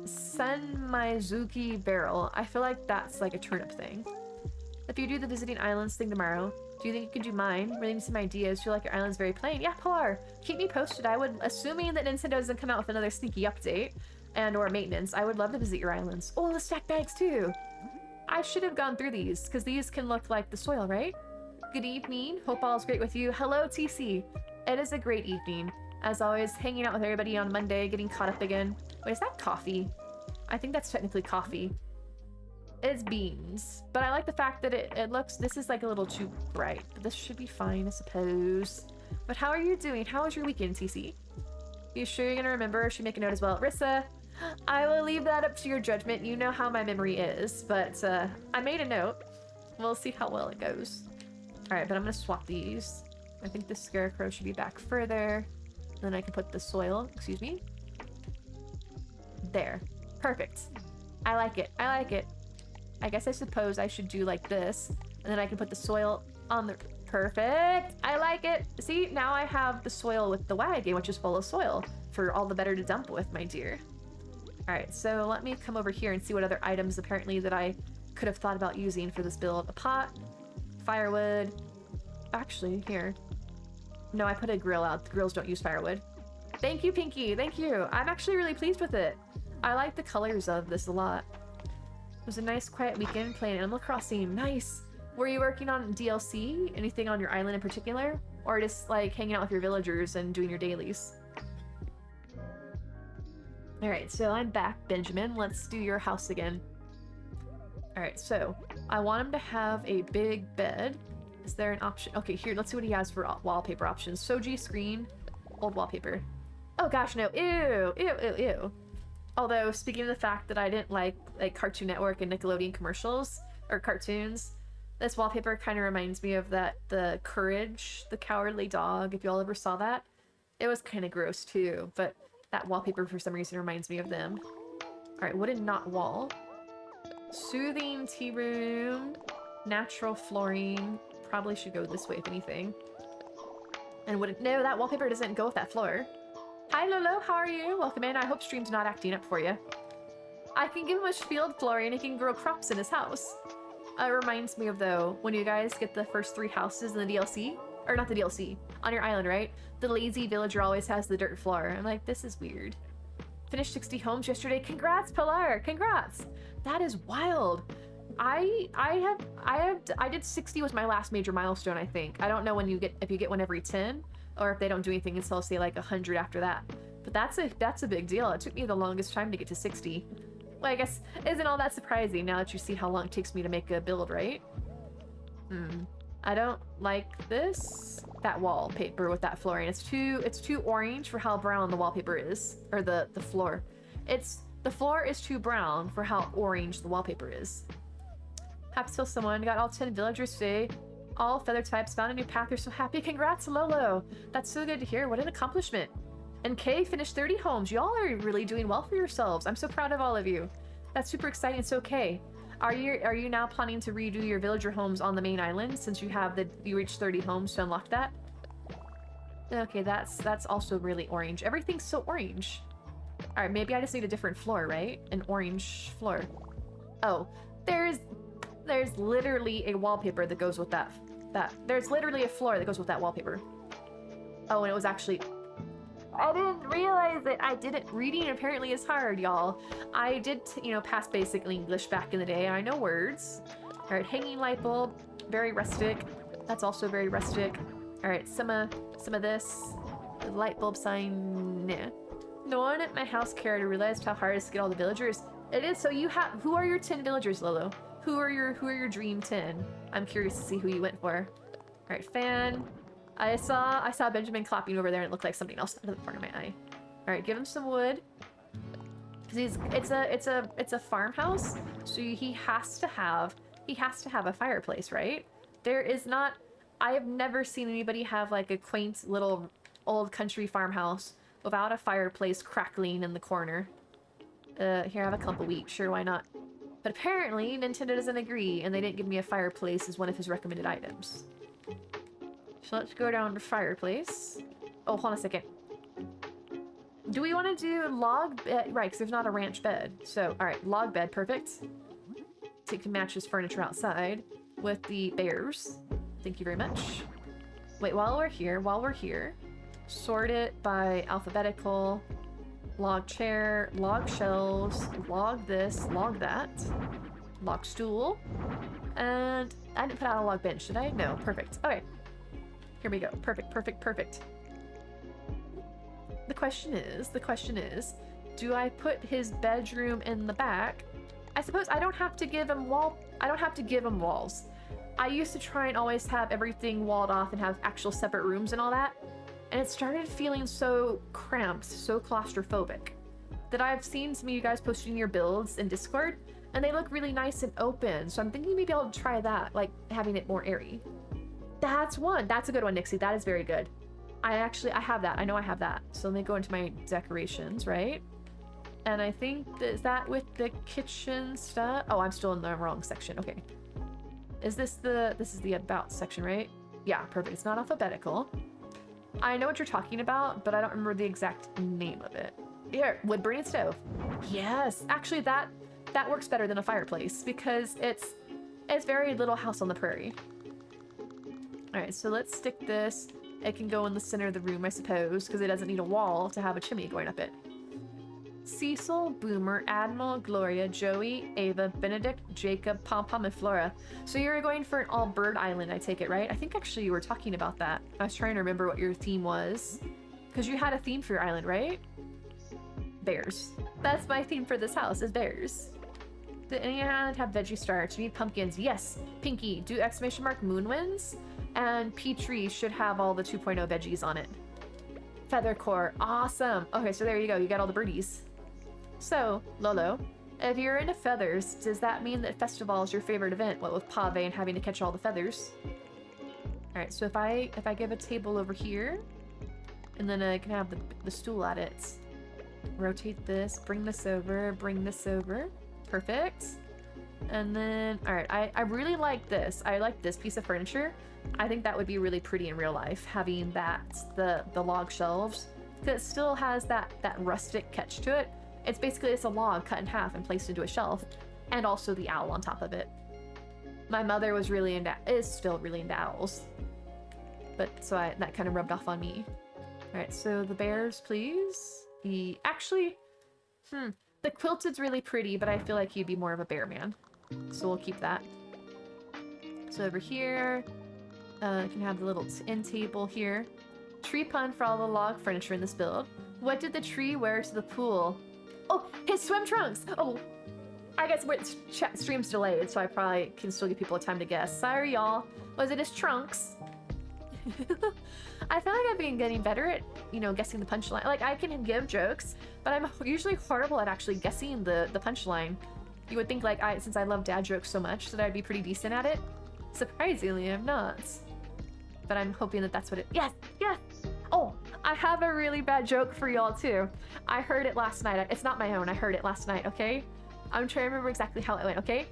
Senmaizuki barrel. I feel like that's like a turnip thing. If you do the visiting islands thing tomorrow, do you think you can do mine? Really need some ideas. Feel like your island's very plain. Yeah, Polar. Keep me posted. I would, assuming that Nintendo doesn't come out with another sneaky update and or maintenance, I would love to visit your islands. Oh, the stack bags too. I should have gone through these, because these can look like the soil, right? Good evening. Hope all's great with you. Hello, TC. It is a great evening. As always, hanging out with everybody on Monday, getting caught up again. Wait, is that coffee? I think that's technically coffee. It's beans. But I like the fact that it looks... This is like a little too bright. But this should be fine, I suppose. But how are you doing? How was your weekend, TC? You sure you're going to remember? Should make a note as well. Rissa, I will leave that up to your judgment. You know how my memory is, but I made a note. We'll see how well it goes. All right, but I'm gonna swap these. I think the scarecrow should be back further. Then I can put the soil, excuse me. There, perfect. I like it, I like it. I guess I suppose I should do like this, and then I can put the soil on the, perfect. I like it. See, now I have the soil with the wagon, which is full of soil for all the better to dump with, my dear. All right, so let me come over here and see what other items apparently that I could have thought about using for this build. A pot, firewood. Actually, here. No, I put a grill out. The grills don't use firewood. Thank you, Pinky. Thank you. I'm actually really pleased with it. I like the colors of this a lot. It was a nice, quiet weekend playing Animal Crossing. Nice. Were you working on DLC? Anything on your island in particular? Or just like hanging out with your villagers and doing your dailies? Alright, so I'm back, Benjamin. Let's do your house again. Alright, so I want him to have a big bed. Is there an option? Okay, here, let's see what he has for wallpaper options. Soji screen, old wallpaper. Oh gosh, no. Ew, ew, ew, ew. Although, speaking of the fact that I didn't like Cartoon Network and Nickelodeon commercials, or cartoons, this wallpaper kind of reminds me of the Courage, the Cowardly Dog, if y'all ever saw that. It was kind of gross too, but that wallpaper for some reason reminds me of them. Alright, wooden knot wall. Soothing tea room. Natural flooring. Probably should go this way if anything. And wooden... No, that wallpaper doesn't go with that floor. Hi Lolo, how are you? Welcome in. I hope stream's not acting up for you. I can give him a field flooring and he can grow crops in his house. It reminds me of, though, when you guys get the first 3 houses in the DLC. Or not the DLC. On your island, right? The lazy villager always has the dirt floor. I'm like, this is weird. Finished 60 homes yesterday. Congrats, Pilar! Congrats! That is wild. I did 60 was my last major milestone, I think. I don't know when you get, if you get one every 10, or if they don't do anything until, say, like 100 after that. But that's a big deal. It took me the longest time to get to 60. Well, I guess, isn't all that surprising now that you see how long it takes me to make a build, right? I don't like that wallpaper with that flooring. It's too orange for how brown the wallpaper is, or the floor. The floor is too brown for how orange the wallpaper is. Happy to tell someone got all 10 villagers today. All feather types found a new path. They're so happy. Congrats, Lolo. That's so good to hear. What an accomplishment. And Kay finished 30 homes. Y'all are really doing well for yourselves. I'm so proud of all of you. That's super exciting. So Kay, are you now planning to redo your villager homes on the main island since you reached 30 homes to unlock that? Okay, that's also really orange. Everything's so orange. All right, maybe I just need a different floor, right? An orange floor. Oh, there's literally a wallpaper that goes with that. There's literally a floor that goes with that wallpaper. Oh, and it was actually... I didn't realize it. Reading apparently is hard, y'all. I did, pass basic English back in the day. I know words. All right, hanging light bulb, very rustic. That's also very rustic. All right, some of this. The light bulb sign, nah. No one at my house cared or realized how hard it is to get all the villagers. It is, so who are your 10 villagers, Lolo? Who are your dream 10? I'm curious to see who you went for. All right, fan. I saw Benjamin clapping over there and it looked like something else out of the corner of my eye. All right, give him some wood. Cause it's a farmhouse, so he has to have a fireplace, right? There is not. I have never seen anybody have like a quaint little old country farmhouse without a fireplace crackling in the corner. Here, have a clump of wheat. Sure, why not? But apparently, Nintendo doesn't agree, and they didn't give me a fireplace as one of his recommended items. So let's go down to fireplace. Oh, hold on a second. Do we want to do log bed? Right, because there's not a ranch bed. So, all right, log bed, perfect. So you can match his furniture outside with the bears. Thank you very much. Wait, while we're here, sort it by alphabetical. Log chair, log shelves, log this, log that, log stool, and I didn't put out a log bench, did I? No, perfect. Okay, here we go. Perfect, perfect, perfect. The question is, do I put his bedroom in the back? I suppose I don't have to give him walls. I used to try and always have everything walled off and have actual separate rooms and all that. And it started feeling so cramped, so claustrophobic, that I've seen some of you guys posting your builds in Discord, and they look really nice and open. So I'm thinking maybe I'll try that, like having it more airy. That's one. That's a good one, Nixie. That is very good. I have that. I know I have that. So let me go into my decorations, right? And I think, is that with the kitchen stuff? Oh, I'm still in the wrong section. Okay. This is the about section, right? Yeah, perfect. It's not alphabetical. I know what you're talking about, but I don't remember the exact name of it. Here, wood burning stove. Yes, actually that works better than a fireplace because it's very Little House on the Prairie. All right, so let's stick this. It can go in the center of the room, I suppose, because it doesn't need a wall to have a chimney going up it. Cecil, Boomer, Admiral, Gloria, Joey, Ava, Benedict, Jacob, Pom Pom, and Flora. So you're going for an all-bird island, I take it, right? I think actually you were talking about that. I was trying to remember what your theme was. Because you had a theme for your island, right? Bears. That's my theme for this house, is bears. Did any island have veggie starch? You need pumpkins. Yes. Pinky, do exclamation mark moonwinds? And Petrie should have all the 2.0 veggies on it. Feather core. Awesome. Okay, so there you go. You got all the birdies. So, Lolo, if you're into feathers, does that mean that Festival is your favorite event? What with Pave and having to catch all the feathers? Alright, so if I give a table over here, and then I can have the stool at it. Rotate this, bring this over. Perfect. And then, alright, I really like this. I like this piece of furniture. I think that would be really pretty in real life, having that, the log shelves. Because it still has that rustic catch to it. It's basically just a log cut in half and placed into a shelf, and also the owl on top of it. My mother was is still really into owls, but so that kind of rubbed off on me. All right, so the bears, please. The quilted's really pretty, but I feel like he'd be more of a bear man, so we'll keep that. So over here, you can have the little end table here. Tree pun for all the log furniture in this build. What did the tree wear to the pool? Oh, his swim trunks! Oh, I guess stream's delayed, so I probably can still give people time to guess. Sorry, y'all. Was it his trunks? I feel like I've been getting better at, guessing the punchline. Like, I can give jokes, but I'm usually horrible at actually guessing the punchline. You would think, like, since I love dad jokes so much, that I'd be pretty decent at it. Surprisingly, I'm not. But I'm hoping that that's what it... Yes! Yes! Oh, I have a really bad joke for y'all, too. I heard it last night. It's not my own. I heard it last night, okay? I'm trying to remember exactly how it went, okay?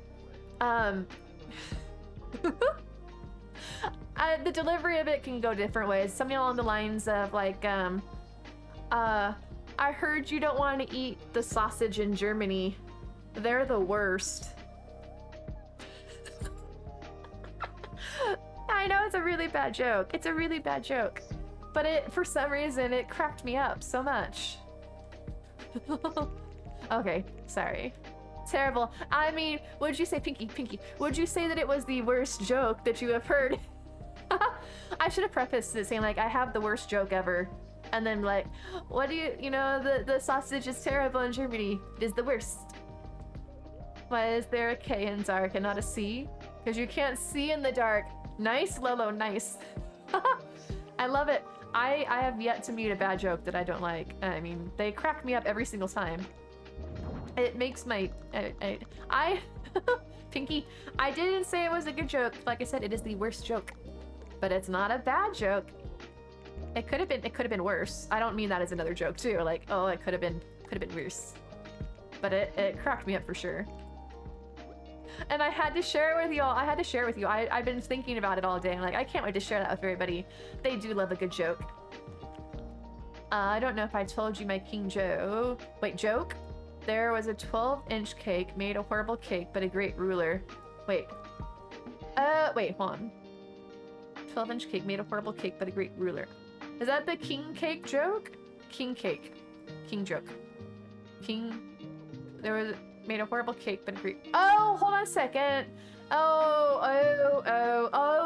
The delivery of it can go different ways. Something along the lines of, like, I heard you don't want to eat the sausage in Germany. They're the worst. I know it's a really bad joke. It's a really bad joke. But for some reason, it cracked me up so much. Okay, sorry. Terrible. I mean, would you say, Pinky, would you say that it was the worst joke that you have heard? I should have prefaced it saying, like, I have the worst joke ever. And then, like, what do the sausage is terrible in Germany. It is the worst. Why is there a K in dark and not a C? Because you can't see in the dark. Nice, Lolo, nice. I love it. I have yet to meet a bad joke that I don't like. I mean, they crack me up every single time. It makes my... Pinky, I didn't say it was a good joke. Like I said, it is the worst joke. But it's not a bad joke. It could have been worse. I don't mean that as another joke too. Like, oh, it could have been worse. But it cracked me up for sure. And I had to share it with y'all. I had to share it with you. I've been thinking about it all day. I'm like, I can't wait to share that with everybody. They do love a good joke. I don't know if I told you my King Joe. Wait, joke? There was a 12-inch cake, made a horrible cake, but a great ruler. Wait. Wait, hold on. 12-inch cake, made a horrible cake, but a great ruler. Is that the king cake joke? King cake. King joke. King... There was... Made a horrible cake, but a great... Oh, hold on a second. Oh,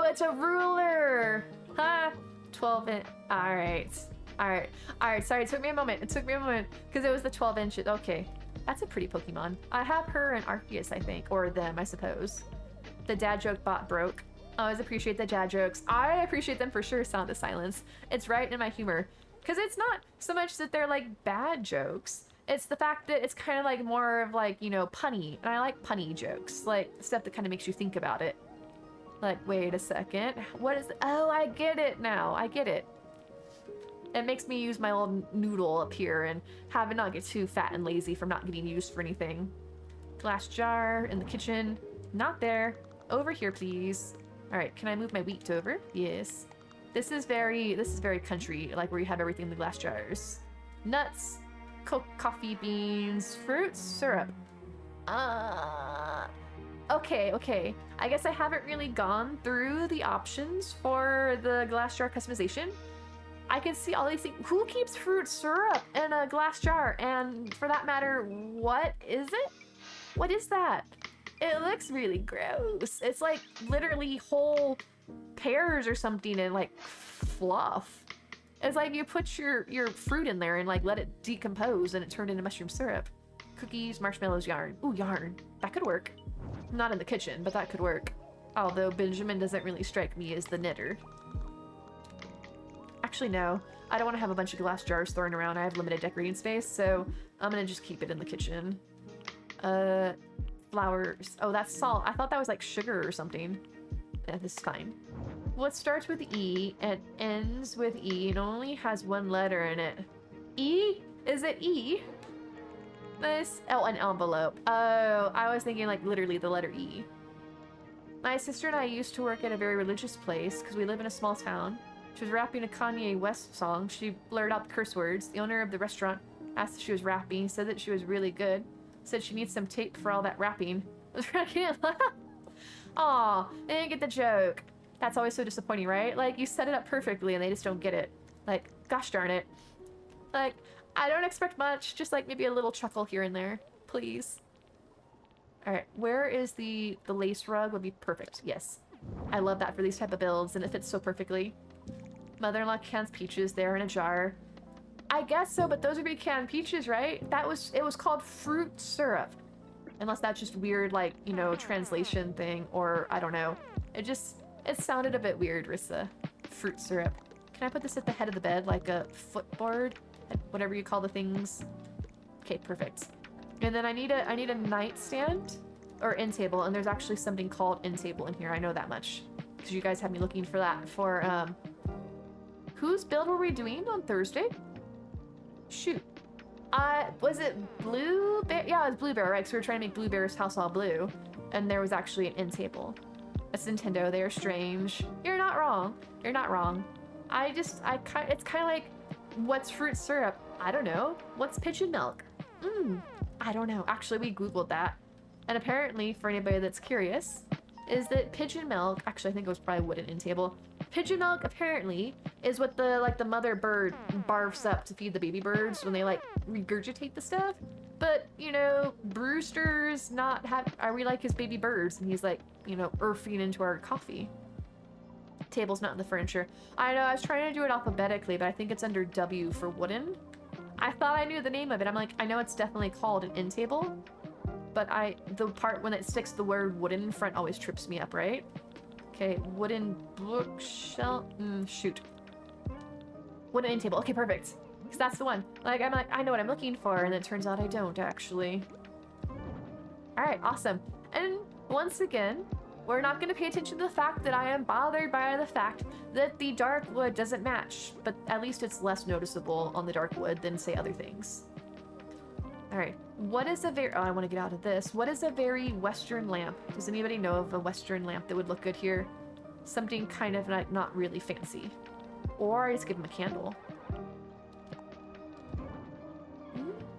it's a ruler. Ha! 12-inch... Alright, sorry, it took me a moment. Because it was the 12 inches. Okay. That's a pretty Pokemon. I have her and Arceus, I think. Or them, I suppose. The dad joke bot broke. I always appreciate the dad jokes. I appreciate them for sure, Sound of Silence. It's right in my humor. Because it's not so much that they're, like, bad jokes. It's the fact that it's kind of, like, more of, like, you know, punny. And I like punny jokes. Like, stuff that kind of makes you think about it. Like, wait a second. What is... Oh, I get it now. I get it. It makes me use my little noodle up here and have it not get too fat and lazy from not getting used for anything. Glass jar in the kitchen. Not there. Over here, please. All right, can I move my wheat over? Yes. This is very country, like where you have everything in the glass jars. Nuts, coffee beans, fruits, syrup. Okay. I guess I haven't really gone through the options for the glass jar customization. I can see all these things. Who keeps fruit syrup in a glass jar? And for that matter, what is it? What is that? It looks really gross. It's like literally whole pears or something and like fluff. It's like you put your fruit in there and like let it decompose and it turned into mushroom syrup. Cookies, marshmallows, yarn. Ooh, yarn. That could work. Not in the kitchen, but that could work. Although Benjamin doesn't really strike me as the knitter. Actually, no. I don't want to have a bunch of glass jars thrown around. I have limited decorating space, so I'm gonna just keep it in the kitchen. Flowers. Oh, that's salt. I thought that was like sugar or something. Yeah, this is fine. Well, it starts with E and ends with E and only has one letter in it. E? Is it E? Nice. Oh, an envelope. Oh, I was thinking like literally the letter E. My sister and I used to work at a very religious place because we live in a small town. She was rapping a Kanye West song. She blurred out the curse words. The owner of the restaurant asked if she was rapping, said that she was really good. Said she needs some tape for all that rapping. I was cracking up. Aw, they didn't get the joke. That's always so disappointing, right? Like, you set it up perfectly and they just don't get it. Like, gosh darn it. Like, I don't expect much. Just like maybe a little chuckle here and there. Please. Alright, where is the lace rug? Would be perfect. Yes. I love that for these type of builds and it fits so perfectly. Mother-in-law cans peaches there in a jar. I guess so, but those would be canned peaches, right? It was called fruit syrup. Unless that's just weird, like, you know, translation thing, or I don't know. It sounded a bit weird, Rissa. Fruit syrup. Can I put this at the head of the bed, like a footboard? Whatever you call the things. Okay, perfect. And then I need a nightstand or end table, and there's actually something called end table in here. I know that much. Because you guys had me looking for that for, whose build were we doing on Thursday? Shoot. Was it Blue Bear? Yeah, it was Blue Bear, right? So we were trying to make Blue Bear's house all blue. And there was actually an end table. It's Nintendo, they are strange. You're not wrong. You're not wrong. It's kind of like, what's fruit syrup? I don't know. What's pigeon milk? I don't know. Actually, we Googled that. And apparently, for anybody that's curious, is that pigeon milk, actually I think it was probably wooden end table. Pigeon milk apparently is what the mother bird barfs up to feed the baby birds when they like regurgitate the stuff. But, you know, Brewster's are we like his baby birds? And he's like, you know, earthing into our coffee. Table's not in the furniture. I know, I was trying to do it alphabetically, but I think it's under W for wooden. I thought I knew the name of it. I'm like, I know it's definitely called an end table, but the part when it sticks the word wooden in front always trips me up, right? Okay, wooden bookshelf. Shoot. Wooden end table. Okay, perfect. Because that's the one. Like, I'm like, I know what I'm looking for, and then it turns out I don't, actually. Alright, awesome. And once again, we're not going to pay attention to the fact that I am bothered by the fact that the dark wood doesn't match, but at least it's less noticeable on the dark wood than, say, other things. Alright, what is a very... Oh, I want to get out of this. What is a very Western lamp? Does anybody know of a Western lamp that would look good here? Something kind of like not really fancy. Or I just give them a candle.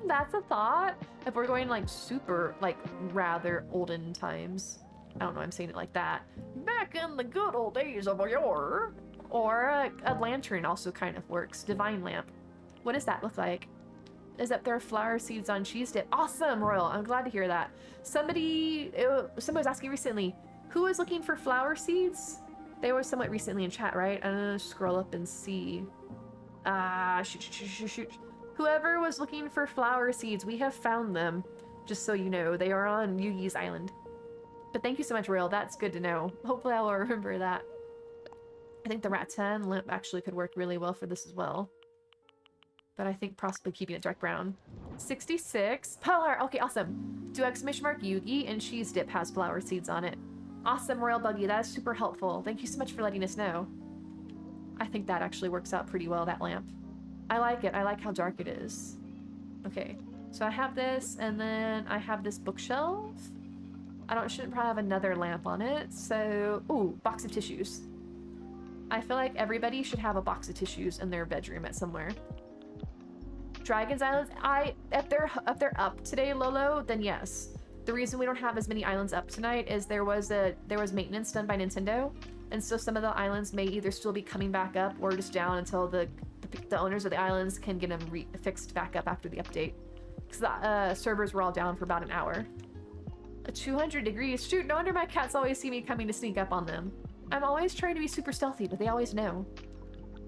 That's a thought. If we're going like super, like rather olden times. I don't know, I'm saying it like that. Back in the good old days of yore. Or a lantern also kind of works. Divine lamp. What does that look like? Is that there are flower seeds on cheese dip? Awesome, Royal. I'm glad to hear that. Somebody was asking recently, who was looking for flower seeds? They were somewhat recently in chat, right? I'm gonna scroll up and see. Shoot. Whoever was looking for flower seeds, we have found them. Just so you know, they are on Yugi's Island. But thank you so much, Royal. That's good to know. Hopefully I will remember that. I think the rattan lamp actually could work really well for this as well. But I think possibly keeping it dark brown. 66. Polar! Okay, awesome. Do exclamation mark Yugi and cheese dip has flower seeds on it. Awesome, Royal Buggy. That is super helpful. Thank you so much for letting us know. I think that actually works out pretty well, that lamp. I like it. I like how dark it is. Okay, so I have this, and then I have this bookshelf. Shouldn't probably have another lamp on it, so... Ooh, box of tissues. I feel like everybody should have a box of tissues in their bedroom at somewhere. Dragon's Islands, if they're up today, Lolo, then yes. The reason we don't have as many islands up tonight is there was maintenance done by Nintendo, and so some of the islands may either still be coming back up or just down until the owners of the islands can get them fixed back up after the update. Because the servers were all down for about an hour. 200 degrees. Shoot, no wonder my cats always see me coming to sneak up on them. I'm always trying to be super stealthy, but they always know.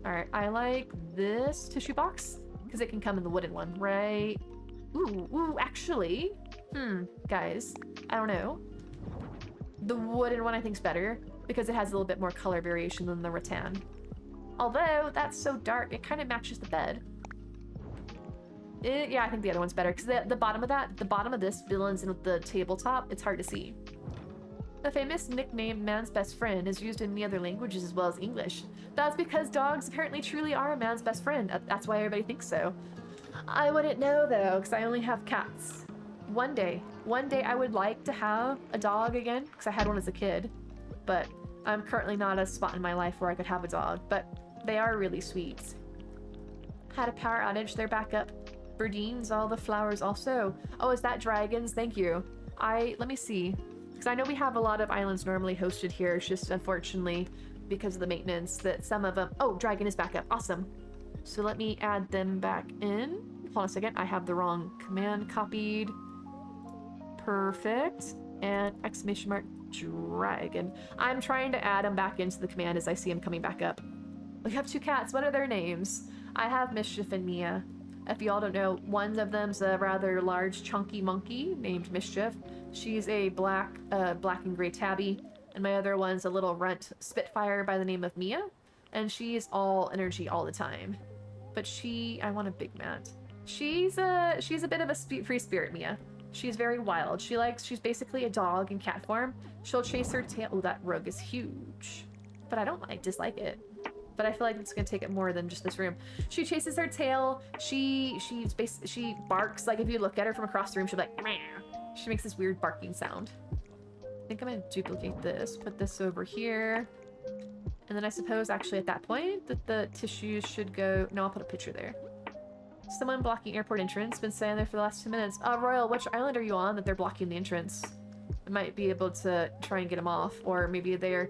Alright, I like this tissue box, because it can come in the wooden one, right? Ooh, actually... guys, I don't know. The wooden one I think is better, because it has a little bit more color variation than the rattan. Although, that's so dark, it kind of matches the bed. Yeah, I think the other one's better, because the bottom of this villains in the tabletop, it's hard to see. The famous nickname man's best friend is used in many other languages as well as English. That's because dogs apparently truly are a man's best friend. That's why everybody thinks so. I wouldn't know though, because I only have cats. One day I would like to have a dog again, because I had one as a kid. But I'm currently not at a spot in my life where I could have a dog, but they are really sweet. Had a power outage, they're back up. Birdines, all the flowers also. Oh, is that dragons? Thank you. Let me see. Because I know we have a lot of islands normally hosted here. It's just unfortunately, because of the maintenance, that some of them... Oh, dragon is back up. Awesome. So let me add them back in. Hold on a second. I have the wrong command copied. Perfect. And exclamation mark dragon. I'm trying to add them back into the command as I see them coming back up. We have two cats. What are their names? I have Mischief and Mia. If y'all don't know, one of them's a rather large, chunky monkey named Mischief. She's a black and gray tabby, and my other one's a little runt spitfire by the name of Mia, and she's all energy all the time. But I want a big mat. She's a bit of a free spirit, Mia. She's very wild. She's basically a dog in cat form. She'll chase her tail. Oh, that rug is huge, but I don't dislike it. But I feel like it's gonna take it more than just this room. She chases her tail. She barks. Like if you look at her from across the room, she'll be like, meow. She makes this weird barking sound. I think I'm gonna duplicate this, put this over here. And then I suppose actually at that point that the tissues should go, no, I'll put a picture there. Someone blocking airport entrance, been standing there for the last 2 minutes. Royal, which island are you on that they're blocking the entrance? I might be able to try and get them off, or maybe is there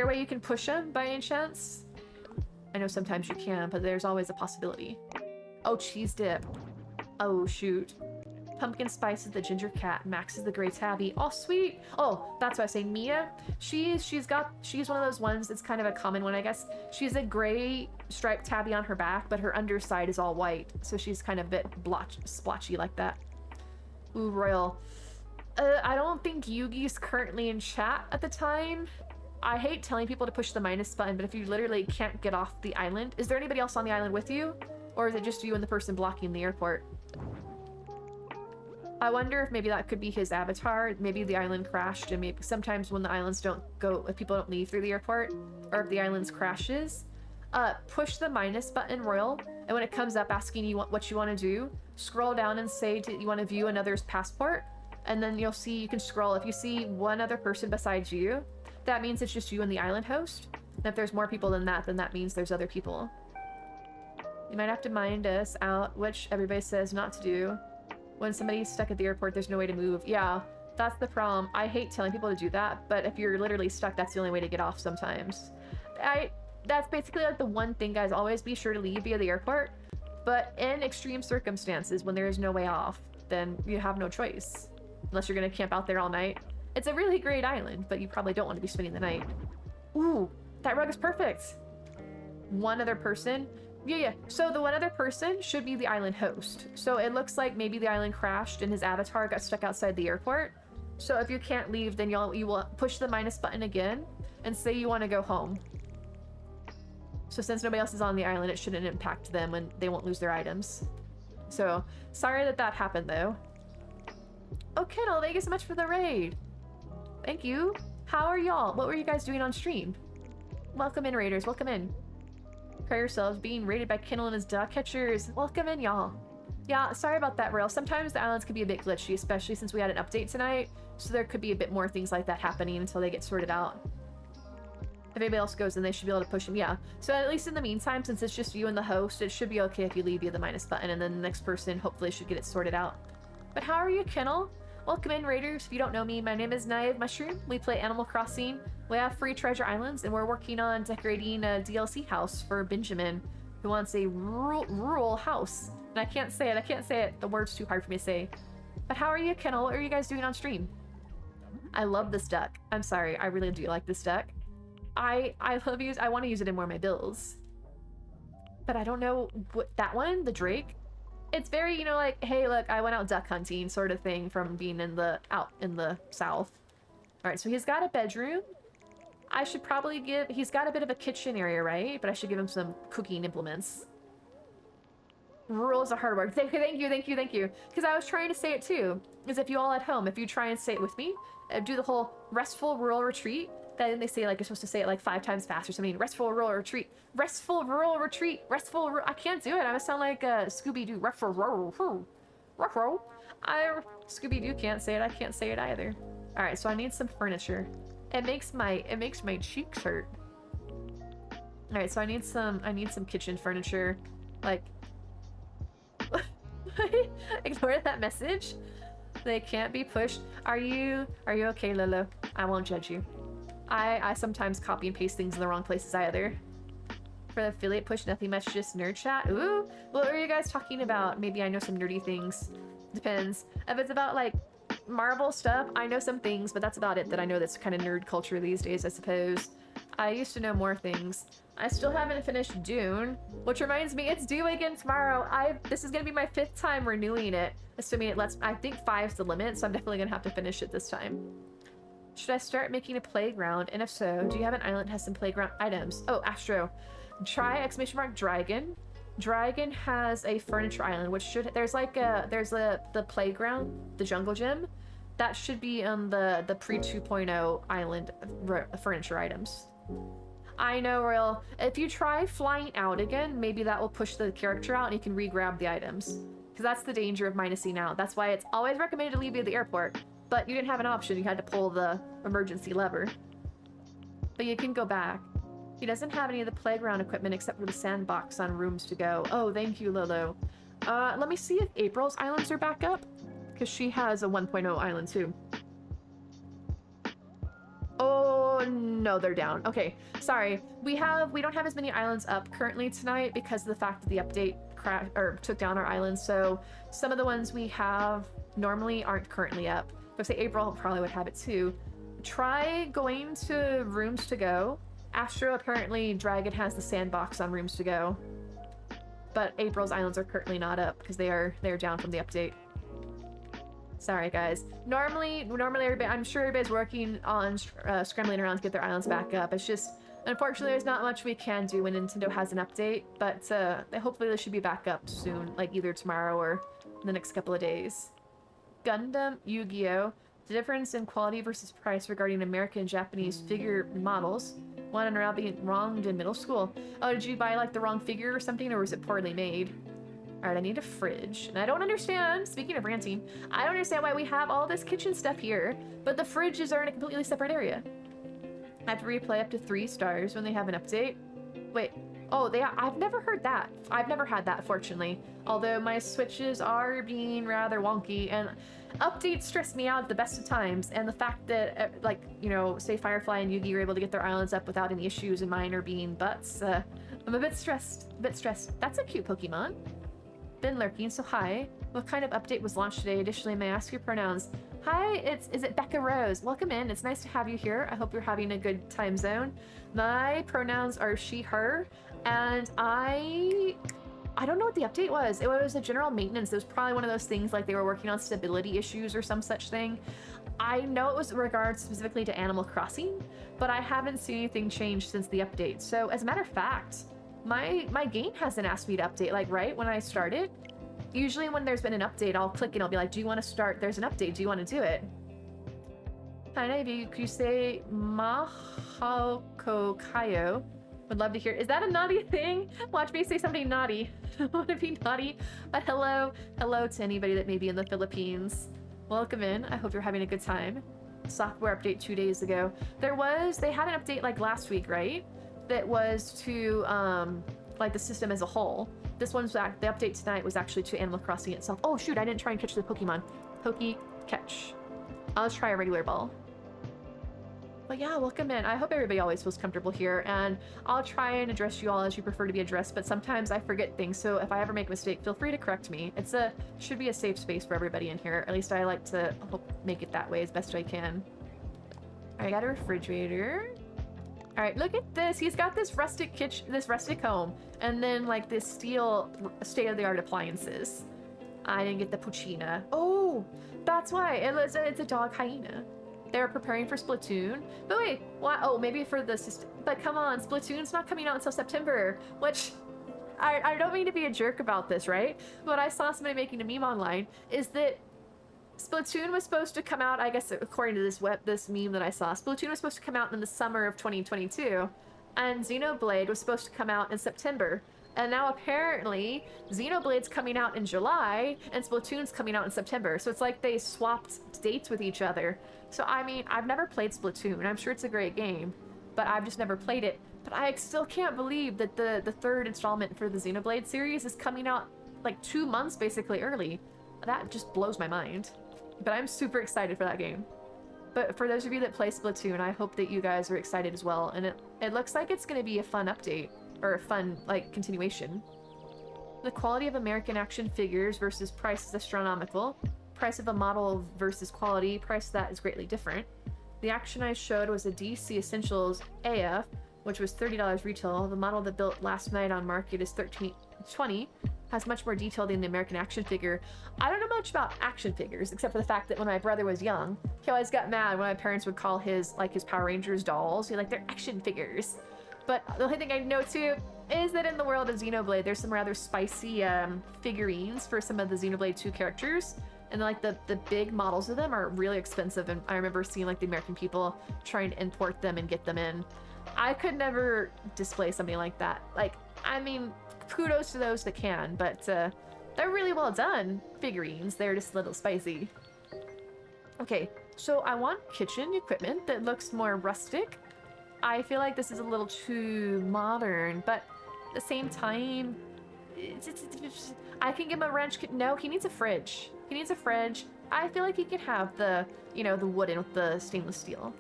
a way you can push them by any chance? I know sometimes you can, but there's always a possibility. Oh, cheese dip. Oh, shoot. Pumpkin spice is the ginger cat. Max is the gray tabby. Oh, sweet. Oh, that's what I say. Mia, she's one of those ones. It's kind of a common one, I guess. She's a gray striped tabby on her back, but her underside is all white. So she's kind of a bit splotchy like that. Ooh, Royal. I don't think Yugi's currently in chat at the time. I hate telling people to push the minus button, but if you literally can't get off the island, is there anybody else on the island with you? Or is it just you and the person blocking the airport? I wonder if maybe that could be his avatar. Maybe the island crashed, and maybe sometimes when the islands don't go, if people don't leave through the airport, or if the islands crashes, push the minus button, Royal, and when it comes up asking you what you want to do, scroll down and say you want to view another's passport, and then you'll see, you can scroll. If you see one other person besides you, that means it's just you and the island host. And if there's more people than that means there's other people. You might have to mind us out, which everybody says not to do. When somebody's stuck at the airport, there's no way to move. Yeah, that's the problem. I hate telling people to do that, but if you're literally stuck, that's the only way to get off sometimes. That's basically like the one thing, guys. Always be sure to leave via the airport. But in extreme circumstances, when there is no way off, then you have no choice. Unless you're gonna camp out there all night. It's a really great island, but you probably don't want to be spending the night. Ooh, that rug is perfect. One other person. Yeah. So the one other person should be the island host. So it looks like maybe the island crashed and his avatar got stuck outside the airport. So if you can't leave, then you will push the minus button again and say you want to go home. So since nobody else is on the island, it shouldn't impact them and they won't lose their items. So sorry that happened though. Oh, Kittle, thank you so much for the raid. Thank you. How are y'all? What were you guys doing on stream? Welcome in, raiders. Welcome in. Prepare yourselves, being raided by Kindle and his dog catchers. Welcome in, y'all. Yeah, sorry about that, Royal. Sometimes the islands can be a bit glitchy, especially since we had an update tonight. So there could be a bit more things like that happening until they get sorted out. If anybody else goes, then they should be able to push them. Yeah. So at least in the meantime, since it's just you and the host, it should be okay if you leave via the minus button, and then the next person hopefully should get it sorted out. But how are you, Kennel? Welcome in, raiders. If you don't know me, my name is Naive Mushroom. We play Animal Crossing. We have free treasure islands, and we're working on decorating a DLC house for Benjamin, who wants a rural house. And I can't say it. The word's too hard for me to say. But how are you, Kennel? What are you guys doing on stream? I love this duck. I'm sorry. I really do like this duck. I want to use it in more of my builds. But I don't know what that one, the Drake. It's very, you know, like, hey, look, I went out duck hunting sort of thing from being out in the south. All right, so he's got a bedroom. I should probably he's got a bit of a kitchen area, right? But I should give him some cooking implements. Rural is a hard word. Thank you. Because I was trying to say it too. Is if you all at home, if you try and say it with me, do the whole restful rural retreat. Then they say like you're supposed to say it like 5 times fast or something. Restful rural retreat. Restful rural retreat. I can't do it. I sound like Scooby-Doo. Restful rural. Scooby-Doo can't say it. I can't say it either. All right, so I need some furniture. It makes my cheeks hurt. All right, so I need some kitchen furniture. Like, ignore that message. They can't be pushed. Are you okay, Lolo? I won't judge you. I sometimes copy and paste things in the wrong places either. For the affiliate push, nothing much, just nerd chat. Ooh, what were you guys talking about? Maybe I know some nerdy things. Depends. If it's about like Marvel stuff, I know some things, but that's about it that I know that's kind of nerd culture these days, I suppose. I used to know more things. I still haven't finished Dune, which reminds me, it's due again tomorrow. This is gonna be my 5th time renewing it, assuming it lets. I think 5's the limit, so I'm definitely gonna have to finish it this time. Should I start making a playground? And if so, do you have an island that has some playground items? Oh, Astro. Try Dragon. Dragon has a furniture island, which should there's the playground, the jungle gym. That should be on the pre 2.0 island furniture items. I know, Royal. If you try flying out again, maybe that will push the character out and you can re-grab the items. Because that's the danger of minusing out. That's why it's always recommended to leave you at the airport. But you didn't have an option. You had to pull the emergency lever. But you can go back. He doesn't have any of the playground equipment except for the sandbox on rooms to go. Oh, thank you, Lolo. Let me see if April's islands are back up. Because she has a 1.0 island too. Oh, no, they're down. Okay, sorry. We don't have as many islands up currently tonight because of the fact that the update took down our islands. So some of the ones we have normally aren't currently up. But say April probably would have it too. Try going to rooms to go. Astro, apparently Dragon has the sandbox on rooms to go. But April's islands are currently not up because they're down from the update. Sorry, guys. Normally everybody, I'm sure everybody's working on scrambling around to get their islands back up. It's just, unfortunately, there's not much we can do when Nintendo has an update, but hopefully they should be back up soon, like either tomorrow or in the next couple of days. Gundam, Yu-Gi-Oh! The difference in quality versus price regarding American and Japanese figure models. One and around being wronged in middle school. Oh, did you buy like the wrong figure or something, or was it poorly made? Alright, I need a fridge. And I don't understand, speaking of ranting, I don't understand why we have all this kitchen stuff here, but the fridges are in a completely separate area. I have to replay up to 3 stars when they have an update. Wait, oh, I've never heard that. I've never had that, fortunately. Although my switches are being rather wonky, and updates stress me out at the best of times, and the fact that, like, you know, say Firefly and Yugi are able to get their islands up without any issues and mine are being butts, I'm a bit stressed. That's a cute Pokemon. Been lurking, so hi. What kind of update was launched today? Additionally, may I ask your pronouns? Hi, is it Becca Rose? Welcome in. It's nice to have you here. I hope you're having a good time zone. My pronouns are she, her, and I don't know what the update was. It was a general maintenance. It was probably one of those things like they were working on stability issues or some such thing. I know it was in regards specifically to Animal Crossing, but I haven't seen anything change since the update. So as a matter of fact, my game hasn't asked me to update, like right when I started. Usually when there's been an update, I'll click and I'll be like, do you want to start? There's an update. Do you want to do it? Hi, Navy. Could you say Mahokokayo? Would love to hear. Is that a naughty thing? Watch me say something naughty. I don't want to be naughty, but hello to anybody that may be in the Philippines. Welcome in. I hope you're having a good time. Software update 2 days ago. They had an update like last week, right? That was to like the system as a whole. This one's back. The update tonight was actually to Animal Crossing itself. Oh shoot, I didn't try and catch the Pokemon. Catch. I'll just try a regular ball. But yeah, welcome in. I hope everybody always feels comfortable here, and I'll try and address you all as you prefer to be addressed, but sometimes I forget things, so if I ever make a mistake, feel free to correct me. Should be a safe space for everybody in here. At least I like to make it that way as best I can. I got a refrigerator. All right, look at this. He's got this rustic kitchen, this rustic home, and then like this steel state-of-the-art appliances. I didn't get the Puccina. Oh, that's why. It's a dog hyena. They're preparing for Splatoon. But wait, why? Oh, maybe for the system. But come on, Splatoon's not coming out until September, which I don't mean to be a jerk about this, right? But I saw somebody making a meme online, is that Splatoon was supposed to come out, I guess according to this meme that I saw, Splatoon was supposed to come out in the summer of 2022, and Xenoblade was supposed to come out in September. And now apparently Xenoblade's coming out in July and Splatoon's coming out in September. So it's like they swapped dates with each other. So I mean, I've never played Splatoon. I'm sure it's a great game, but I've just never played it. But I still can't believe that the third installment for the Xenoblade series is coming out like 2 months basically early. That just blows my mind. But I'm super excited for that game. But for those of you that play Splatoon, I hope that you guys are excited as well. And it looks like it's going to be a fun update. Or a fun, like, continuation. The quality of American action figures versus price is astronomical. Price of a model versus quality, price of that is greatly different. The action I showed was a DC Essentials AF, which was $30 retail. The model that built last night on market is $13.20. Has much more detail than the American action figure. I don't know much about action figures, except for the fact that when my brother was young, he always got mad when my parents would call his Power Rangers dolls. He'd like, they're action figures. But the only thing I know too is that in the world of Xenoblade, there's some rather spicy figurines for some of the Xenoblade 2 characters. And like the big models of them are really expensive. And I remember seeing like the American people trying to import them and get them in. I could never display something like that. Like, I mean, kudos to those that can, but they're really well done figurines. They're just a little spicy. Okay, so I want kitchen equipment that looks more rustic. I feel like this is a little too modern, but at the same time, I can give him a wrench. No, he needs a fridge. He needs a fridge. I feel like he can have the, you know, the wooden with the stainless steel.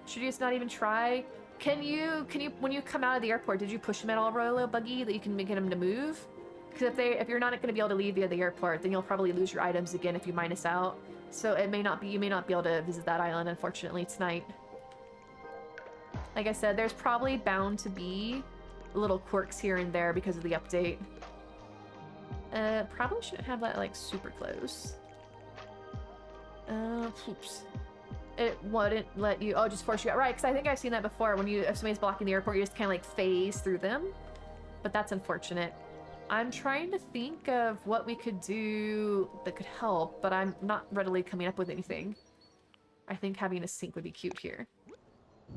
Should you just not even try? Can you, when you come out of the airport, did you push him at all, Royal Buggy, that you can get him to move? Because if you're not going to be able to leave via the airport, then you'll probably lose your items again if you minus out. So it may not be, you may not be able to visit that island, unfortunately, tonight. Like I said, there's probably bound to be little quirks here and there because of the update. Probably shouldn't have that like super close. Oops. It wouldn't let you, oh, just force you out. Right, because I think I've seen that before. When if somebody's blocking the airport, you just kind of like phase through them. But that's unfortunate. I'm trying to think of what we could do that could help, but I'm not readily coming up with anything. I think having a sink would be cute here.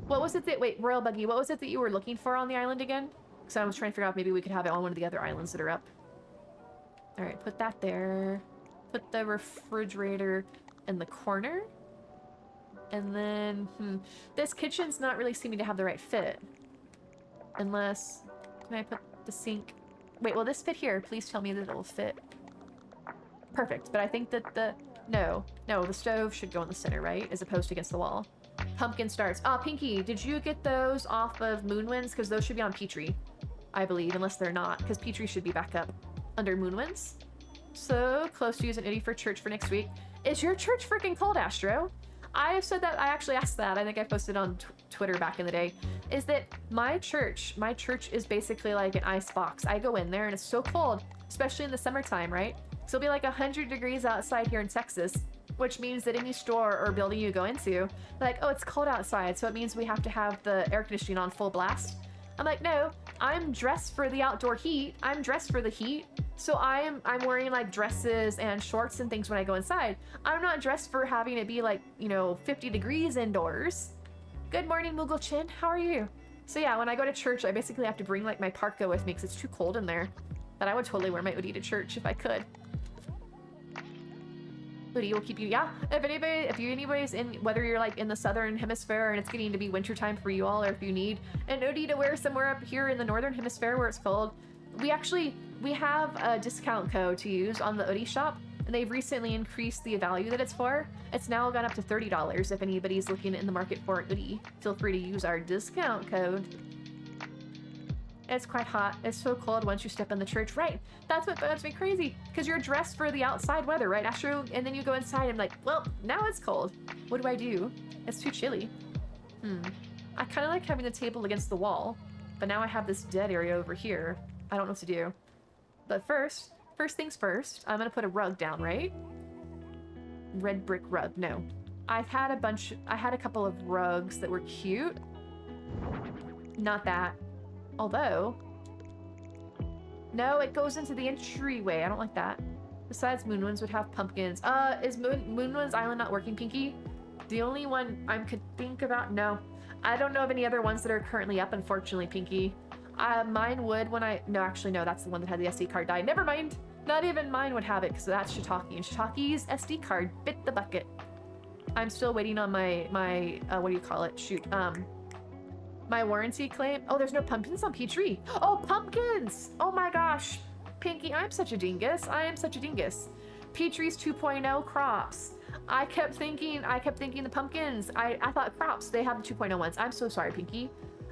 What was it that, wait, Royal Buggy, what was it that you were looking for on the island again? Because I was trying to figure out if maybe we could have it on one of the other islands that are up. Alright, put that there. Put the refrigerator in the corner. And then, this kitchen's not really seeming to have the right fit. Unless, can I put the sink? Wait, will this fit here? Please tell me that it will fit. Perfect, but I think that no, the stove should go in the center, right? As opposed to against the wall. Pumpkin starts. Ah, Pinky, did you get those off of Moonwinds? Because those should be on Petrie, I believe, unless they're not. Because Petrie should be back up under Moonwinds. So, close to using Itty for church for next week. Is your church freaking cold, Astro? I have said that, I actually asked that, I think I posted on Twitter back in the day, is that my church is basically like an ice box. I go in there and it's so cold, especially in the summertime, right? So it'll be like 100 degrees outside here in Texas, which means that any store or building you go into, like, oh, it's cold outside, so it means we have to have the air conditioning on full blast. I'm like, no, I'm dressed for the outdoor heat. I'm dressed for the heat. So I'm wearing like dresses and shorts and things when I go inside. I'm not dressed for having it be like, you know, 50 degrees indoors. Good morning, Moogle Chin. How are you? So yeah, when I go to church, I basically have to bring like my parka with me because it's too cold in there. But I would totally wear my hoodie to church if I could. Hoodie will keep you, yeah. If anybody's in, whether you're like in the southern hemisphere and it's getting to be wintertime for you all, or if you need an hoodie to wear somewhere up here in the northern hemisphere where it's cold, we have a discount code to use on the hoodie shop, and they've recently increased the value that it's for. It's now gone up to $30 if anybody's looking in the market for a hoodie. Feel free to use our discount code. It's quite hot. It's so cold once you step in the church. Right. That's what drives me crazy. Because you're dressed for the outside weather, right, Astro? And then you go inside and I'm like, well, now it's cold. What do I do? It's too chilly. I kind of like having the table against the wall. But now I have this dead area over here. I don't know what to do. But first things first, I'm going to put a rug down, right? Red brick rug. No. I had a couple of rugs that were cute. Not that. Although, no, it goes into the entryway. I don't like that. Besides, Moonwinds would have pumpkins. Is Moonwinds Island not working, Pinky? The only one I could think about, no. I don't know of any other ones that are currently up, unfortunately, Pinky. Mine would when no, actually, no, that's the one that had the SD card die. Never mind. Not even mine would have it, because that's Shiitake, and Shiitake's SD card bit the bucket. I'm still waiting on my what do you call it? Shoot, my warranty claim. Oh, there's no pumpkins on Petrie. Oh, pumpkins! Oh my gosh. Pinky, I'm such a dingus. I am such a dingus. Petrie's 2.0 crops. I kept thinking the pumpkins. I thought crops. They have the 2.0 ones. I'm so sorry, Pinky.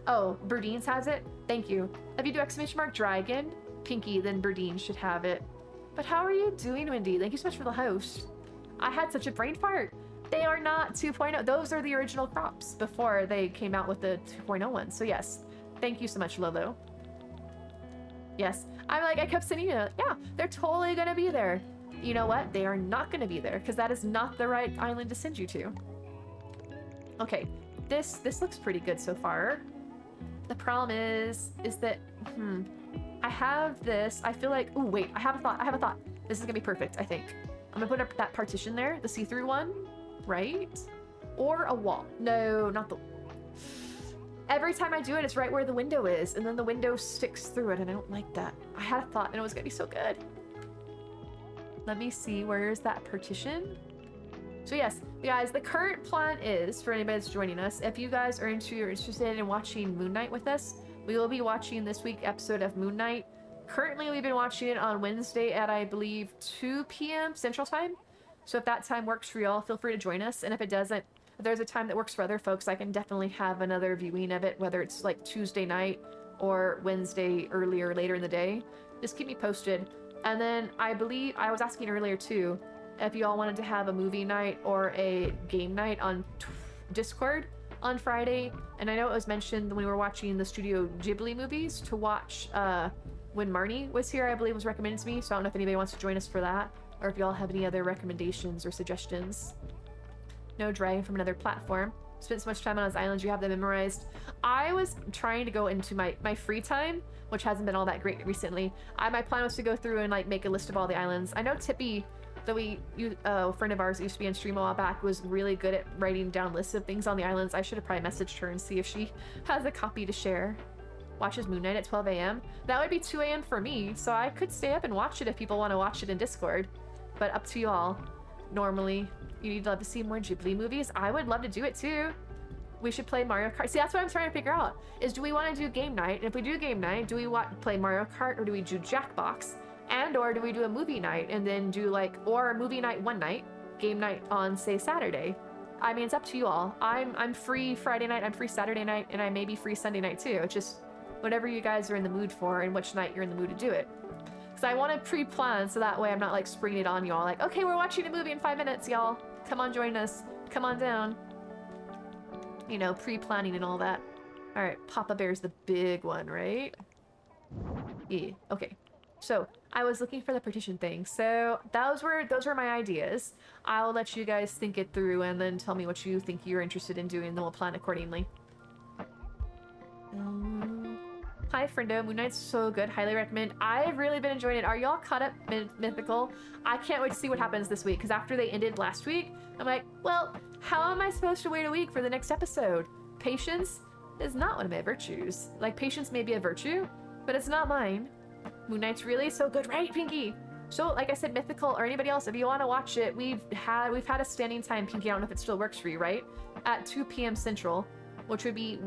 Oh, Berdine's has it? Thank you. If you do ! Dragon, Pinky, then Berdine should have it. But how are you doing, Wendy? Thank you so much for the host. I had such a brain fart. They are not 2.0. Those are the original crops before they came out with the 2.0 ones. So yes, thank you so much, Lolo. Yes, I kept saying, yeah, they're totally gonna be there. You know what? They are not gonna be there because that is not the right island to send you to. Okay, this looks pretty good so far. The problem is that, I have this. I feel like, oh wait, I have a thought. This is gonna be perfect, I think. I'm gonna put up that partition there, the see-through one. Right? Or a wall. No, not the... Every time I do it, it's right where the window is, and then the window sticks through it, and I don't like that. I had a thought, and it was gonna be so good. Let me see, where is that partition? So yes, guys, the current plan is, for anybody that's joining us, if you guys are interested in watching Moon Knight with us, we will be watching this week's episode of Moon Knight. Currently, we've been watching it on Wednesday at, I believe, 2 p.m. Central Time. So if that time works for y'all, feel free to join us. And if it doesn't, if there's a time that works for other folks, I can definitely have another viewing of it, whether it's like Tuesday night or Wednesday earlier, later in the day. Just keep me posted. And then I believe, I was asking earlier too, if you all wanted to have a movie night or a game night on Discord on Friday. And I know it was mentioned when we were watching the Studio Ghibli movies to watch when Marnie was here, I believe was recommended to me. So I don't know if anybody wants to join us for that, or if y'all have any other recommendations or suggestions. No dragging from another platform. Spent so much time on those islands, you have them memorized. I was trying to go into my free time, which hasn't been all that great recently. My plan was to go through and like make a list of all the islands. I know Tippy, a friend of ours that used to be on stream a while back, was really good at writing down lists of things on the islands. I should have probably messaged her and see if she has a copy to share. Watches Moon Knight at 12 a.m. That would be 2 a.m. for me, so I could stay up and watch it if people want to watch it in Discord. But up to you all. Normally, you need to love to see more Ghibli movies. I would love to do it too. We should play Mario Kart. See, that's what I'm trying to figure out, is do we want to do game night? And if we do game night, do we want to play Mario Kart, or do we do Jackbox? And or do we do a movie night and then do like, or a movie night one night, game night on, say, Saturday? I mean, it's up to you all. I'm free Friday night, I'm free Saturday night, and I may be free Sunday night too. It's just whatever you guys are in the mood for and which night you're in the mood to do it. Because I want to pre-plan so that way I'm not like springing it on you all like, okay, we're watching a movie in 5 minutes, y'all. Come on, join us. Come on down. You know, pre-planning and all that. All right, Papa Bear's the big one, right? Yeah, okay. So I was looking for the partition thing. So those were my ideas. I'll let you guys think it through and then tell me what you think you're interested in doing, and then we'll plan accordingly. Hi, friendo. Moon Knight's so good. Highly recommend. I've really been enjoying it. Are y'all caught up Mythical? I can't wait to see what happens this week, because after they ended last week, I'm like, well, how am I supposed to wait a week for the next episode? Patience is not one of my virtues. Like, patience may be a virtue, but it's not mine. Moon Knight's really so good, right, Pinky? So, like I said, Mythical or anybody else, if you want to watch it, we've had a standing time, Pinky. I don't know if it still works for you, right? At 2 p.m. Central, which would be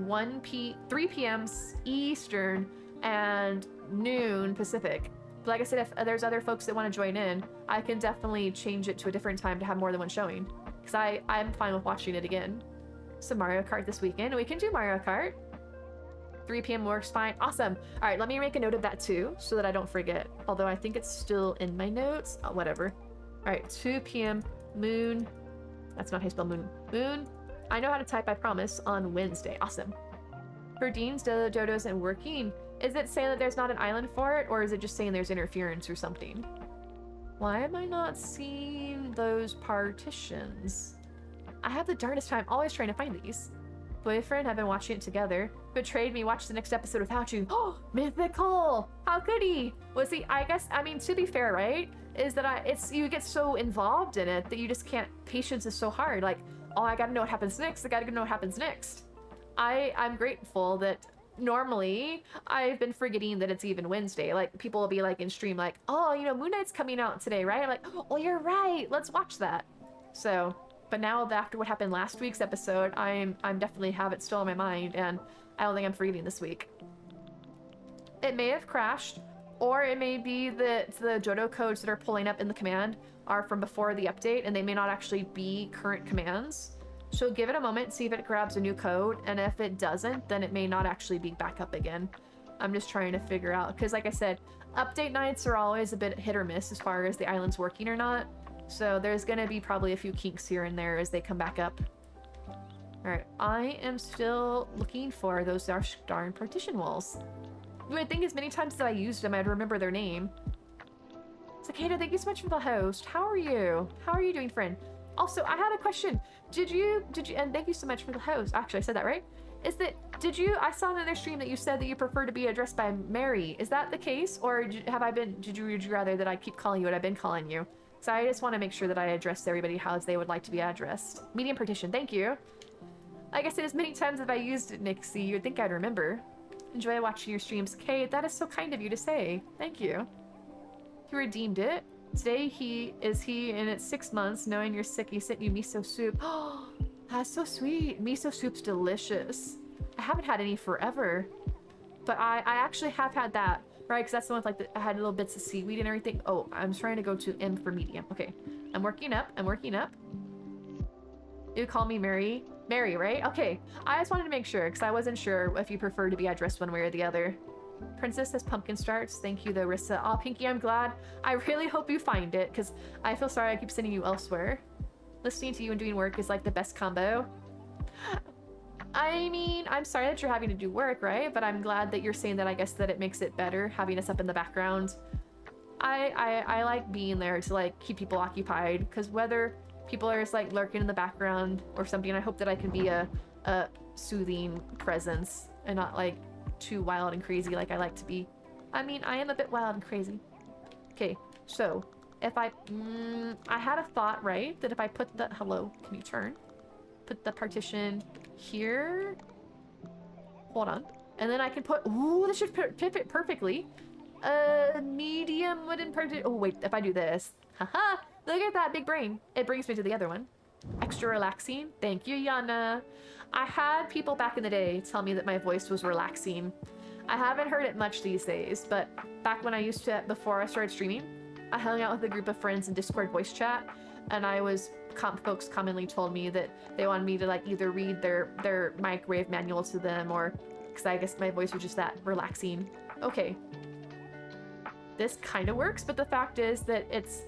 3 p.m. Eastern and noon Pacific. But like I said, if there's other folks that want to join in, I can definitely change it to a different time to have more than one showing. Because I'm fine with watching it again. So Mario Kart this weekend. We can do Mario Kart. 3 p.m. works fine. Awesome. All right, let me make a note of that too, so that I don't forget. Although I think it's still in my notes. Oh, whatever. All right, 2 p.m. Moon. That's not how you spell moon. Moon. I know how to type, I promise, on Wednesday. Awesome. For Dean's Dodo isn't working. Is it saying that there's not an island for it, or is it just saying there's interference or something? Why am I not seeing those partitions? I have the darndest time always trying to find these. Boyfriend, I've been watching it together. Betrayed me, watched the next episode without you. Oh, Mythical! How could he? Was he, I guess, I mean, to be fair, right? Is that you get so involved in it that you just can't, patience is so hard. Like, oh, I gotta know what happens next. I gotta know what happens next. I'm grateful that normally I've been forgetting that it's even Wednesday. Like, people will be like in stream like, oh, you know, Moon Knight's coming out today, right? I'm like, oh, you're right. Let's watch that. So, but now after what happened last week's episode, I'm definitely have it still in my mind, and I don't think I'm forgetting this week. It may have crashed, or it may be that the Jodo codes that are pulling up in the command are from before the update, and they may not actually be current commands. So give it a moment, see if it grabs a new code, and if it doesn't, then it may not actually be back up again. I'm just trying to figure out, because like I said, update nights are always a bit hit or miss as far as the island's working or not. So there's gonna be probably a few kinks here and there as they come back up. Alright, I am still looking for those darn partition walls. You would think as many times as I used them, I'd remember their name. Cicada, thank you so much for the host. How are you? How are you doing, friend? Also, I had a question. Did you, and thank you so much for the host. Actually, I said that right. I saw in another stream that you said that you prefer to be addressed by Mary. Is that the case? Or would you rather that I keep calling you what I've been calling you? So I just want to make sure that I address everybody how they would like to be addressed. Medium partition, thank you. Like I said, as many times as I used it, Nixie, you'd think I'd remember. Enjoy watching your streams. Kate, that is so kind of you to say. Thank you. You redeemed it. Today and it's 6 months, knowing you're sick, he sent you miso soup. Oh, that's so sweet. Miso soup's delicious. I haven't had any forever. But I actually have had that, right? Because that's the one with like I had little bits of seaweed and everything. Oh, I'm trying to go to M for medium. Okay. I'm working up. You call me Mary. Mary, right? Okay. I just wanted to make sure because I wasn't sure if you prefer to be addressed one way or the other. Princess says pumpkin starts. Thank you, though, Rissa. Oh, Pinky, I'm glad. I really hope you find it because I feel sorry I keep sending you elsewhere. Listening to you and doing work is like the best combo. I mean, I'm sorry that you're having to do work, right? But I'm glad that you're saying that. I guess that it makes it better having us up in the background. I like being there to like keep people occupied because whether People are just like lurking in the background or something, and I hope that I can be a soothing presence and not like too wild and crazy like I like to be. I mean, I am a bit wild and crazy. Okay, so if I had a thought, right, that if I put the hello, can you turn? Put the partition here. Hold on. And then I can put, ooh, this should fit perfectly. Medium wooden partition. Oh, wait, if I do this. Haha, look at that big brain. It brings me to the other one. Extra relaxing. Thank you, Yana. I had people back in the day tell me that my voice was relaxing. I haven't heard it much these days, but back when I used to, before I started streaming, I hung out with a group of friends in Discord voice chat, and folks commonly told me that they wanted me to like either read their microwave manual to them, or because I guess my voice was just that relaxing. Okay. This kind of works, but the fact is that it's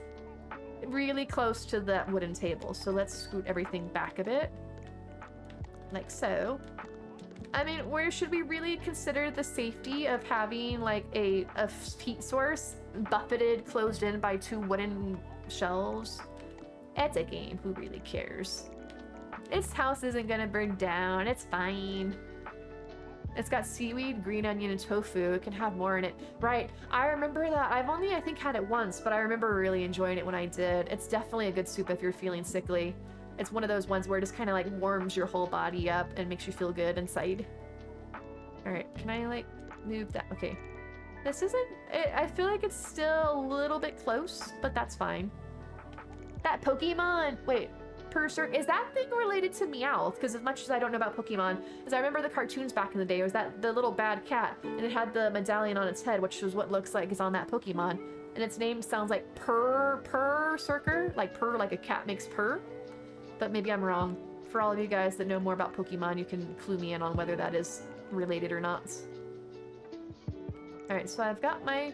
really close to that wooden table, so let's scoot everything back a bit. Like so. I mean, where should we really consider the safety of having like a heat source buffeted, closed in by 2 wooden shelves? It's a game, who really cares? Its house isn't gonna burn down, it's fine. It's got seaweed, green onion, and tofu. It can have more in it. Right, I remember that. I've only, I think, had it once, but I remember really enjoying it when I did. It's definitely a good soup if you're feeling sickly. It's one of those ones where it just kind of like warms your whole body up and makes you feel good inside. Alright, can I like move that? Okay. This isn't, I feel like it's still a little bit close, but that's fine. That Pokemon, wait, is that thing related to Meowth? Because as much as I don't know about Pokemon, as I remember the cartoons back in the day, it was that the little bad cat, and it had the medallion on its head, which was what looks like is on that Pokemon. And its name sounds like Purr-Circer, like purr, like a cat makes purr. But maybe I'm wrong. For all of you guys that know more about Pokemon, you can clue me in on whether that is related or not. Alright, so I've got my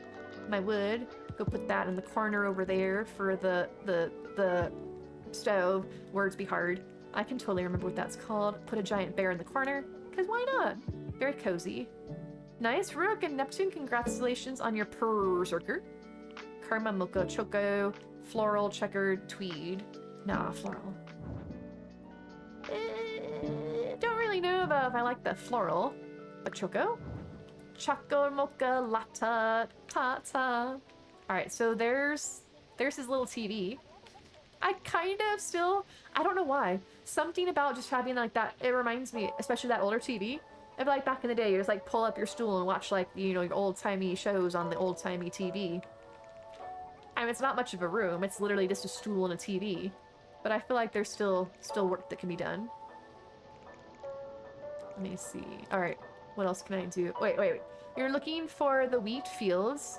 wood. Go put that in the corner over there for the stove. Words be hard. I can totally remember what that's called. Put a giant bear in the corner, because why not? Very cozy. Nice, Rook and Neptune, congratulations on your Purr-Circer. Karma Mocha Choco, Floral Checkered Tweed. Nah, floral. Don't really know about if I like the floral, but Choco? Choco Mocha Latte Tata. Alright, so there's his little TV. I kind of still, I don't know why. Something about just having like that, it reminds me, especially that older TV, of like back in the day, you just like pull up your stool and watch like, you know, your old-timey shows on the old-timey TV. I mean, it's not much of a room, it's literally just a stool and a TV. But I feel like there's still work that can be done. Let me see. Alright, what else can I do? Wait. You're looking for the wheat fields.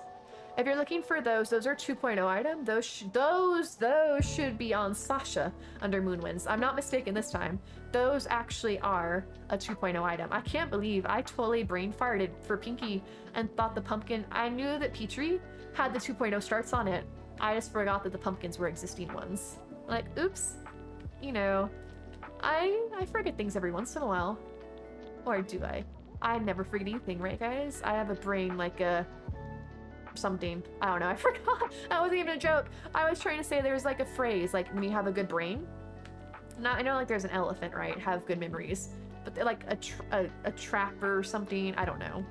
If you're looking for those are 2.0 item. Those should be on Sasha under Moonwinds. I'm not mistaken this time. Those actually are a 2.0 item. I can't believe I totally brain farted for Pinky and thought the pumpkin. I knew that Petrie had the 2.0 starts on it. I just forgot that the pumpkins were existing ones. Like, oops. You know, I forget things every once in a while. Or do I? I never forget anything, right, guys? I have a brain like a something. I don't know. I forgot. That wasn't even a joke. I was trying to say there's like a phrase, like when you have a good brain. Not, I know like there's an elephant, right? Have good memories. But they're like a trapper or something. I don't know.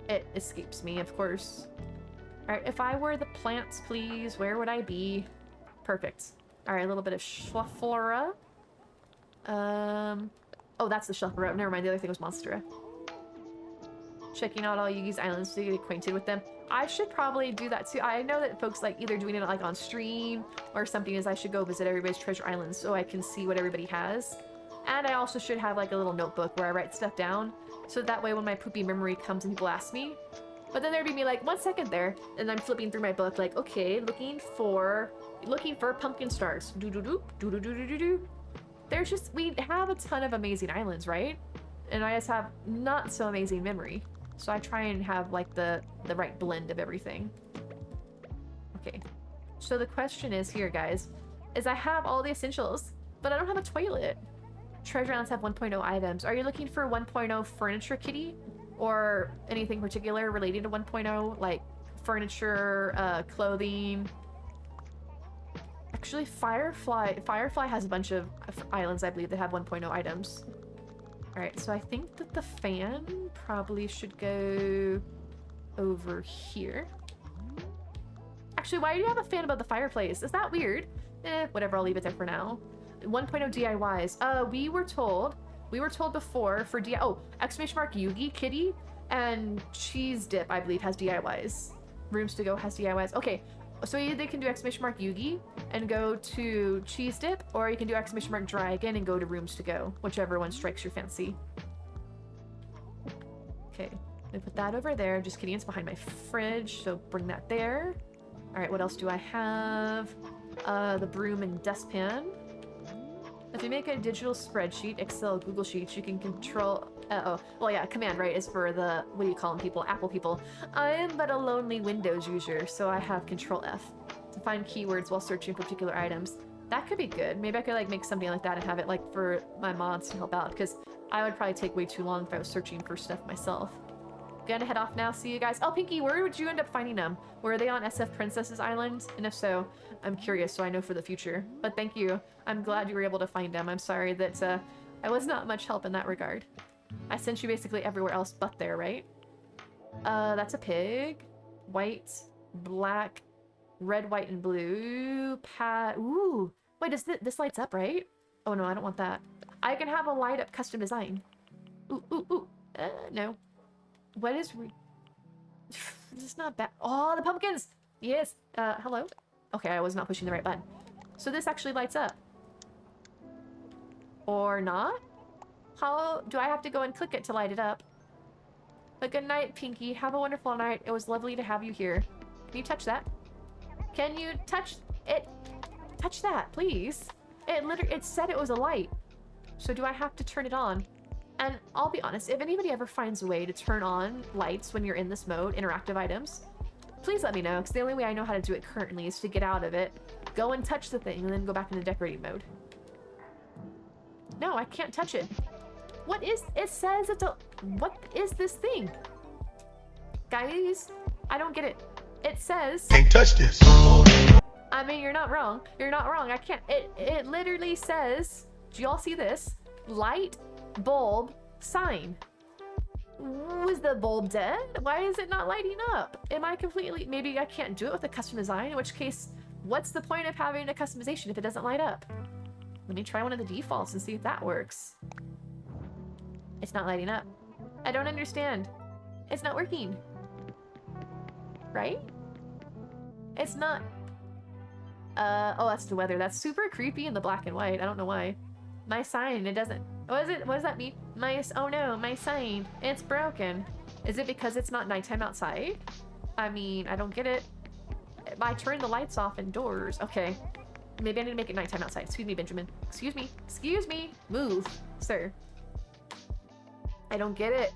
It escapes me, of course. Alright, if I were the plants, please, where would I be? Perfect. Alright, a little bit of Schwafflora. Oh, that's the Schwafflora. Never mind, the other thing was Monstera. Checking out all Yugi's islands to get acquainted with them. I should probably do that too. I know that folks like either doing it like on stream or something is I should go visit everybody's treasure islands so I can see what everybody has. And I also should have like a little notebook where I write stuff down so that way when my poopy memory comes and people ask me. But then there'd be me like 1 second there and I'm flipping through my book like, okay, looking for pumpkin stars. Do. There's just, we have a ton of amazing islands, right? And I just have not so amazing memory. So I try and have like the right blend of everything. Okay. So the question is here, guys, is I have all the essentials, but I don't have a toilet. Treasure islands have 1.0 items. Are you looking for 1.0 furniture, kitty? Or anything particular related to 1.0, like furniture, clothing? I Actually, Firefly has a bunch of islands, I believe, that have 1.0 items. Alright, so I think that the fan probably should go over here. Actually, why do you have a fan above the fireplace? Is that weird? Whatever, I'll leave it there for now. 1.0 DIYs. We were told before for exclamation mark Yugi Kitty and Cheese Dip, I believe, has DIYs. Rooms to Go has DIYs. Okay, so either they can do exclamation mark Yugi and go to Cheese Dip, or you can do exclamation mark Dragon and go to Rooms to Go, whichever one strikes your fancy. Okay, let me put that over there. Just kidding, it's behind my fridge, so bring that there. All right, what else do I have? The broom and dustpan. If you make a digital spreadsheet, Excel, Google Sheets, you can control... well, yeah, command, right, is for the... What do you call them, people? Apple people. I am but a lonely Windows user, so I have Control F to find keywords while searching for particular items. That could be good. Maybe I could, like, make something like that and have it, like, for my mods to help out, because I would probably take way too long if I was searching for stuff myself. Gonna head off now. See you guys. Oh, Pinky, where would you end up finding them? Were they on SF Princess's Island? And if so, I'm curious so I know for the future. But thank you. I'm glad you were able to find them. I'm sorry that I was not much help in that regard. I sent you basically everywhere else but there, right? That's a pig. White, black, red, white, and blue. Ooh. Wait, this lights up, right? Oh no, I don't want that. I can have a light up custom design. Ooh, ooh, ooh. No. What is... This is not bad. Oh, the pumpkins! Yes. Hello? Okay, I was not pushing the right button. So this actually lights up. Or not? How do I have to go and click it to light it up? But good night, Pinky. Have a wonderful night. It was lovely to have you here. Can you touch that? Can you touch it? Touch that, please. It said it was a light. So do I have to turn it on? And I'll be honest, if anybody ever finds a way to turn on lights when you're in this mode, interactive items, please let me know, because the only way I know how to do it currently is to get out of it, go and touch the thing, and then go back into decorating mode. No, I can't touch it. What is... It says it's a... What is this thing? Guys, I don't get it. It says... Can't touch this. I mean, you're not wrong. You're not wrong. I can't... It literally says... Do y'all see this? Light... bulb sign. Was the bulb dead? Why is it not lighting up? Am I completely... Maybe I can't do it with a custom design, in which case, what's the point of having a customization if it doesn't light up? Let me try one of the defaults and see if that works. It's not lighting up. I don't understand. It's not working. Right? It's not... oh, that's the weather. That's super creepy in the black and white. I don't know why. My sign, it doesn't... What does that mean? Oh no, my sign. It's broken. Is it because it's not nighttime outside? I mean, I don't get it. I turned the lights off indoors. Okay. Maybe I need to make it nighttime outside. Excuse me, Benjamin. Excuse me. Excuse me. Move, sir. I don't get it.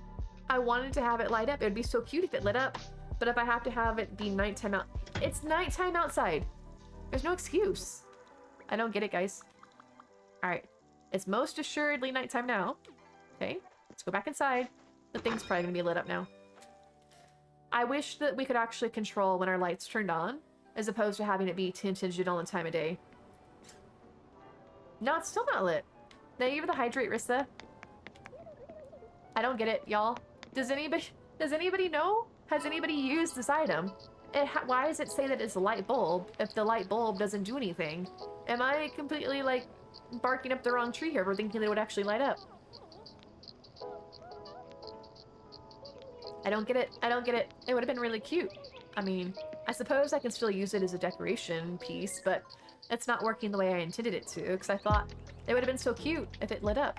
I wanted to have it light up. It would be so cute if it lit up. But if I have to have it be nighttime out... It's nighttime outside. There's no excuse. I don't get it, guys. Alright. It's most assuredly nighttime now. Okay, let's go back inside. The thing's probably gonna be lit up now. I wish that we could actually control when our lights turned on, as opposed to having it be tinted on the time of day. No, it's still not lit. Thank you for the hydrate, Rissa. I don't get it, y'all. Does anybody know? Has anybody used this item? Why does it say that it's a light bulb if the light bulb doesn't do anything? Am I completely, like, barking up the wrong tree here for thinking that it would actually light up? I don't get it. I don't get it. It would have been really cute. I mean, I suppose I can still use it as a decoration piece, but it's not working the way I intended it to, because I thought it would have been so cute if it lit up.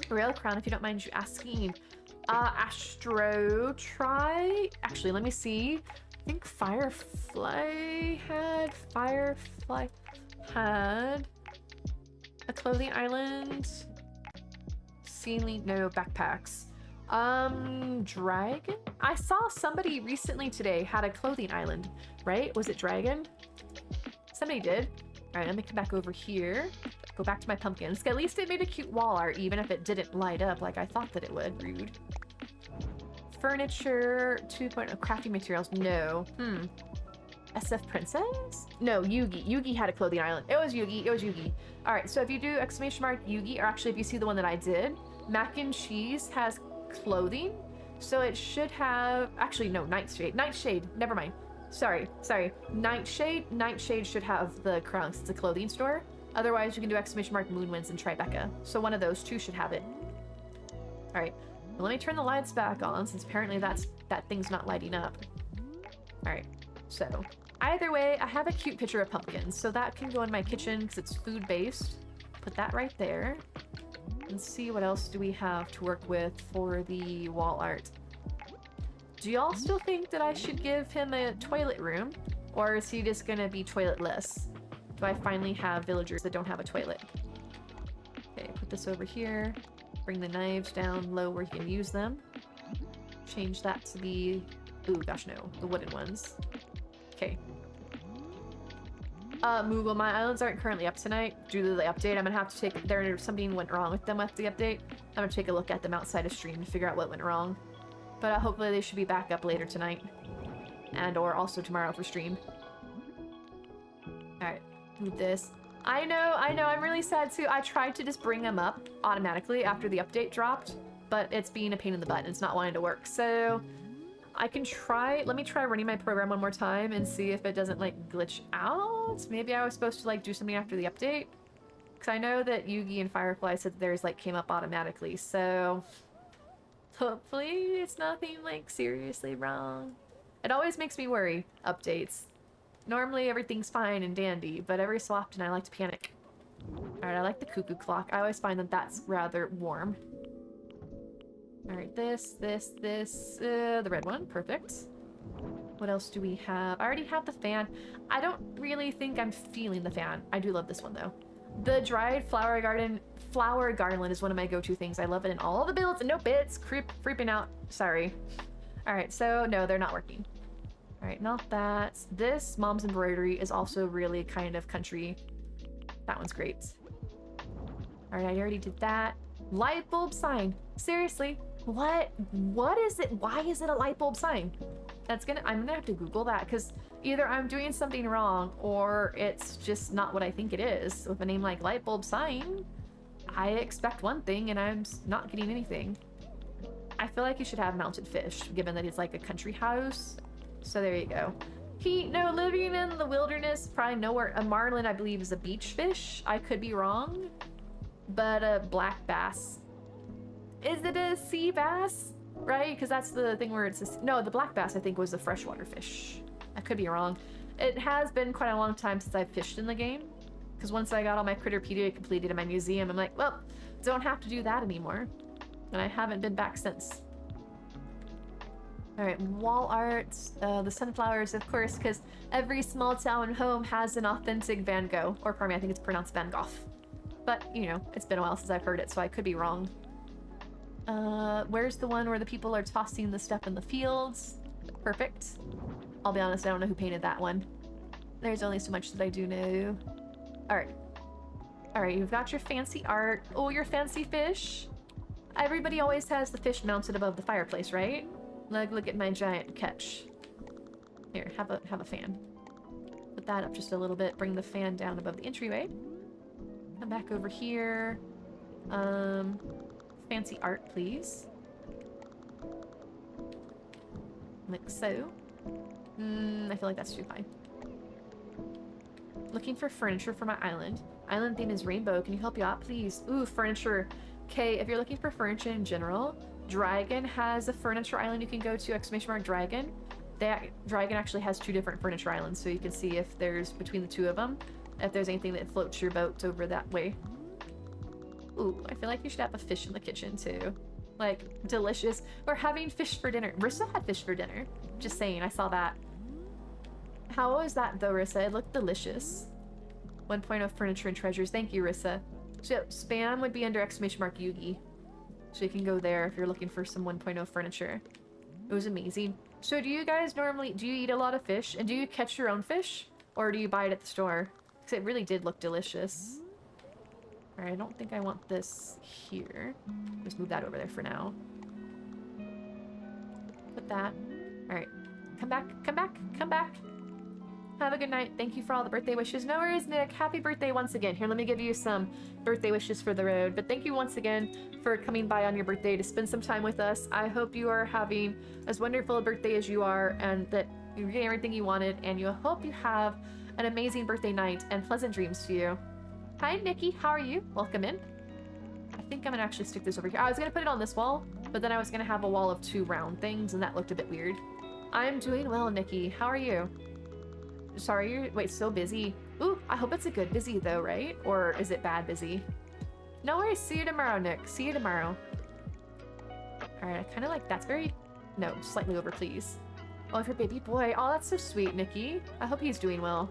Rail crown, if you don't mind you asking. Astro, try... Actually, let me see. I think Firefly had a clothing island. Ceiling, no, backpacks. Dragon? I saw somebody recently today had a clothing island, right? Was it Dragon? Somebody did. All right, let me come back over here. Go back to my pumpkins. At least it made a cute wall art, even if it didn't light up like I thought that it would. Rude. Furniture, 2.0 crafting materials. No. SF Princess? No, Yugi. Yugi had a clothing island. It was Yugi. It was Yugi. All right, so if you do exclamation mark Yugi, or actually if you see the one that I did, Mac and Cheese has clothing. So it should have, actually no, Nightshade. Nightshade, never mind. Sorry. Nightshade. Nightshade should have the crown 'cause it's a clothing store. Otherwise, you can do exclamation mark Moonwinds and Tribeca. So one of those two should have it. All right, well, let me turn the lights back on since apparently that thing's not lighting up. All right, so either way, I have a cute picture of pumpkins, so that can go in my kitchen because it's food-based. Put that right there. And see what else do we have to work with for the wall art. Do y'all still think that I should give him a toilet room? Or is he just gonna be toiletless? Do I finally have villagers that don't have a toilet? Okay, put this over here. Bring the knives down low where he can use them. Change that to be... Ooh, gosh no, the wooden ones. Okay. Moogle, my islands aren't currently up tonight due to the update. I'm gonna have to take... something went wrong with them with the update. I'm gonna take a look at them outside of stream to figure out what went wrong. But hopefully they should be back up later tonight. And or also tomorrow for stream. Alright, move this. I know, I'm really sad too. I tried to just bring them up automatically after the update dropped, but it's being a pain in the butt and it's not wanting to work. So I can try, let me try running my program one more time and see if it doesn't like glitch out. Maybe I was supposed to like do something after the update. Because I know that Yugi and Firefly said that theirs like came up automatically, so hopefully it's nothing like seriously wrong. It always makes me worry, updates. Normally everything's fine and dandy, but every so often I like to panic. Alright, I like the cuckoo clock. I always find that that's rather warm. Alright, the red one, perfect. What else do we have? I already have the fan. I don't really think I'm feeling the fan. I do love this one though. The dried flower garland is one of my go-to things. I love it in all the builds. Nope, it's creeping out. Sorry. Alright, so no, they're not working. Alright, not that. This Mom's Embroidery is also really kind of country. That one's great. Alright, I already did that. Light bulb sign. Seriously, what is it? Why is it a light bulb sign? I'm gonna have to Google that because either I'm doing something wrong or it's just not what I think it is. With a name like light bulb sign, I expect one thing and I'm not getting anything. I feel like you should have mounted fish, given that it's like a country house. So there you go. Living in the wilderness, probably nowhere. A marlin, I believe, is a beach fish. I could be wrong. But a black bass. Is it a sea bass? Right? Because that's the thing where it's no, the black bass, I think, was a freshwater fish. I could be wrong. It has been quite a long time since I've fished in the game. Because once I got all my Critterpedia completed in my museum, I'm like, well, don't have to do that anymore. And I haven't been back since. Alright, wall art, the sunflowers, of course, because every small town home has an authentic Van Gogh. Or pardon me, I think it's pronounced Van Gogh. But, you know, it's been a while since I've heard it, so I could be wrong. Where's the one where the people are tossing the stuff in the fields? Perfect. I'll be honest, I don't know who painted that one. There's only so much that I do know. Alright. Alright, you've got your fancy art. Oh, your fancy fish. Everybody always has the fish mounted above the fireplace, right? Like, look at my giant catch. Here, have a fan. Put that up just a little bit. Bring the fan down above the entryway. Come back over here. Fancy art, please. Like so. I feel like that's too high. Looking for furniture for my island. Island theme is rainbow. Can you help you out, please? Ooh, furniture. Okay, if you're looking for furniture in general, Dragon has a furniture island you can go to, exclamation mark Dragon. Dragon actually has 2 different furniture islands, so you can see if there's, between the 2 of them, if there's anything that floats your boat over that way. Ooh, I feel like you should have a fish in the kitchen too. Like, delicious. We're having fish for dinner. Rissa had fish for dinner. Just saying, I saw that. How was that though, Rissa? It looked delicious. 1.0 furniture and treasures. Thank you, Rissa. So, spam would be under exclamation mark Yugi. So you can go there if you're looking for some 1.0 furniture. It was amazing. So do you guys normally, do you eat a lot of fish? And do you catch your own fish? Or do you buy it at the store? Because it really did look delicious. Alright, I don't think I want this here. Just move that over there for now. Put that. Alright. Come back, come back, come back. Have a good night. Thank you for all the birthday wishes. No worries, Nick. Happy birthday once again. Here, let me give you some birthday wishes for the road. But thank you once again for coming by on your birthday to spend some time with us. I hope you are having as wonderful a birthday as you are and that you're getting everything you wanted. And you hope you have an amazing birthday night and pleasant dreams to you. Hi, Nikki. How are you? Welcome in. I think I'm going to actually stick this over here. I was going to put it on this wall, but then I was going to have a wall of 2 round things, and that looked a bit weird. I'm doing well, Nikki. How are you? Sorry, you're wait, so busy. Ooh, I hope it's a good busy though, right? Or is it bad busy? No worries. See you tomorrow, Nick. See you tomorrow. All right, I kind of like that's very no, slightly over, please. Oh, for baby boy. Oh, that's so sweet, Nikki. I hope he's doing well.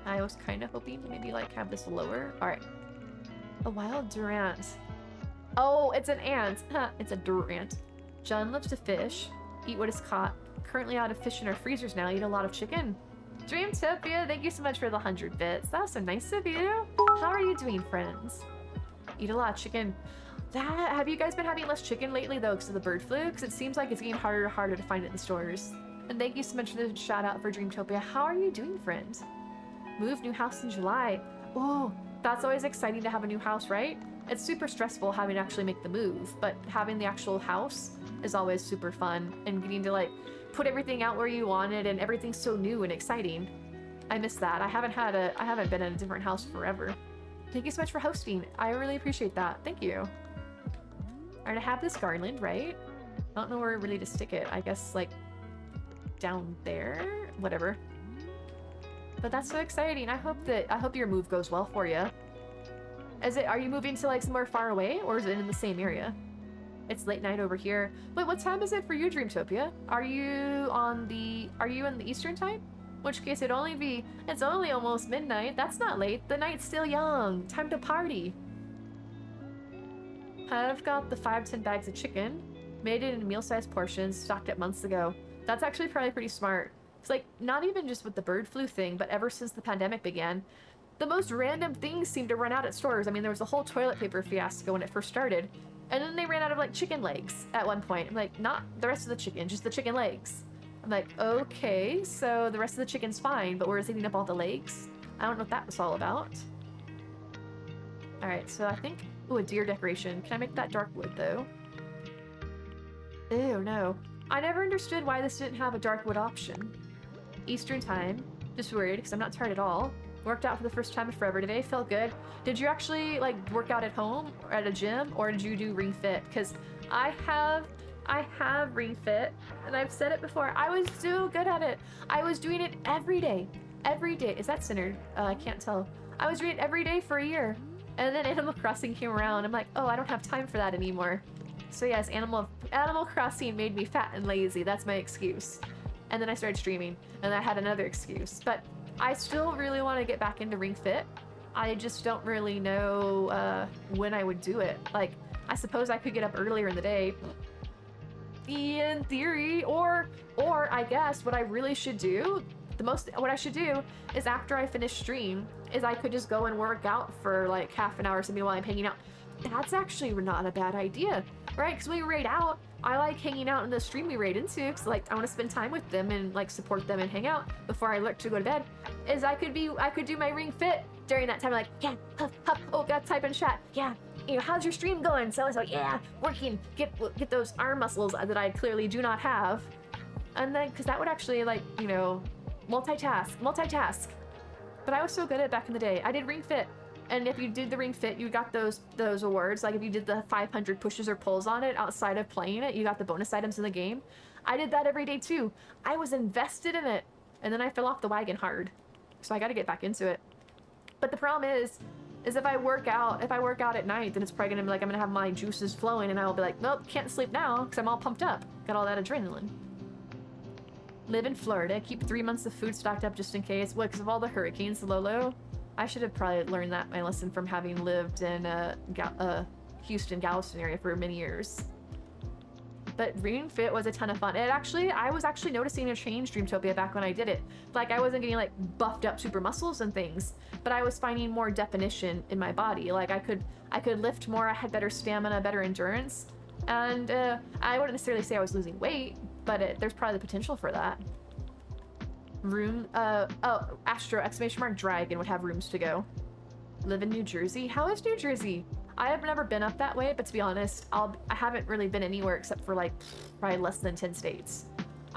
I was kind of hoping to maybe like have this lower. All right. A wild durant. Oh, it's an ant. It's a durant. John loves to fish. Eat what is caught. Currently out of fish in our freezers now. Eat a lot of chicken. Dreamtopia, thank you so much for the 100 bits. That was so nice of you. How are you doing, friends? Eat a lot of chicken. Have you guys been having less chicken lately though because of the bird flu? Because it seems like it's getting harder and harder to find it in the stores. And thank you so much for the shout out for Dreamtopia. How are you doing, friend? Move new house in July. Oh, that's always exciting to have a new house, right? It's super stressful having to actually make the move, but having the actual house is always super fun and getting to like put everything out where you want it and everything's so new and exciting. I miss that. I haven't been in a different house forever. Thank you so much for hosting. I really appreciate that. Thank you. All right, I have this garland, right? I don't know where really to stick it. I guess like down there, whatever. But that's so exciting. I hope your move goes well for you. Are you moving to like somewhere far away or is it in the same area? It's late night over here. Wait, what time is it for you, Dreamtopia? Are you in the Eastern time? In which case it's only almost midnight. That's not late. The night's still young. Time to party. I've got the 5-10 bags of chicken. Made it in meal-sized portions, stocked it months ago. That's actually probably pretty smart. It's like, not even just with the bird flu thing, but ever since the pandemic began, the most random things seem to run out at stores. I mean, there was a whole toilet paper fiasco when it first started. And then they ran out of like chicken legs at one point. I'm like, not the rest of the chicken, just the chicken legs. I'm like, okay, so the rest of the chicken's fine, but we're eating up all the legs? I don't know what that was all about. All right, so I think, ooh, a deer decoration. Can I make that dark wood though? Ew, no. I never understood why this didn't have a dark wood option. Eastern time, just worried because I'm not tired at all. Worked out for the first time in forever today. Felt good. Did you actually like work out at home or at a gym, or did you do Ring Fit? Because I have Ring Fit, and I've said it before. I was so good at it. I was doing it every day. Every day. Is that centered? I can't tell. I was doing it every day for a year, and then Animal Crossing came around. I'm like, oh, I don't have time for that anymore. So yes, Animal Crossing made me fat and lazy. That's my excuse. And then I started streaming, and I had another excuse, but. I still really want to get back into Ring Fit. I just don't really know when I would do it. Like, I suppose I could get up earlier in the day, in theory, or I guess what I really should do, what I should do is after I finish stream, is I could just go and work out for like half an hour or something while I'm hanging out. That's actually not a bad idea, right? Because when we raid out, I like hanging out in the stream we raid into because like I want to spend time with them and like support them and hang out before I look to go to bed. Is I could do my Ring Fit during that time, like yeah, huff, huff, oh, got type in chat, yeah, you know, how's your stream going? So yeah, working, get those arm muscles that I clearly do not have, and then because that would actually like you know multitask. But I was so good at it back in the day. I did Ring Fit. And if you did the Ring Fit, you got those awards. Like if you did the 500 pushes or pulls on it outside of playing it, you got the bonus items in the game. I did that every day too. I was invested in it. And then I fell off the wagon hard. So I got to get back into it. But the problem is if I work out at night, then it's probably going to be like I'm going to have my juices flowing and I'll be like, nope, can't sleep now because I'm all pumped up. Got all that adrenaline. Live in Florida. Keep 3 months of food stocked up just in case. What, because of all the hurricanes, Lolo? I should have probably learned that my lesson from having lived in Houston, Galveston area for many years. But Ring Fit was a ton of fun. I was actually noticing a change, Dreamtopia, back when I did it. Like I wasn't getting like buffed up super muscles and things, but I was finding more definition in my body. Like I could lift more. I had better stamina, better endurance, and I wouldn't necessarily say I was losing weight, but there's probably the potential for that. Astro exclamation mark dragon would have rooms to go. Live in New Jersey? How is New Jersey? I have never been up that way, but to be honest, I haven't really been anywhere except for like probably less than 10 states.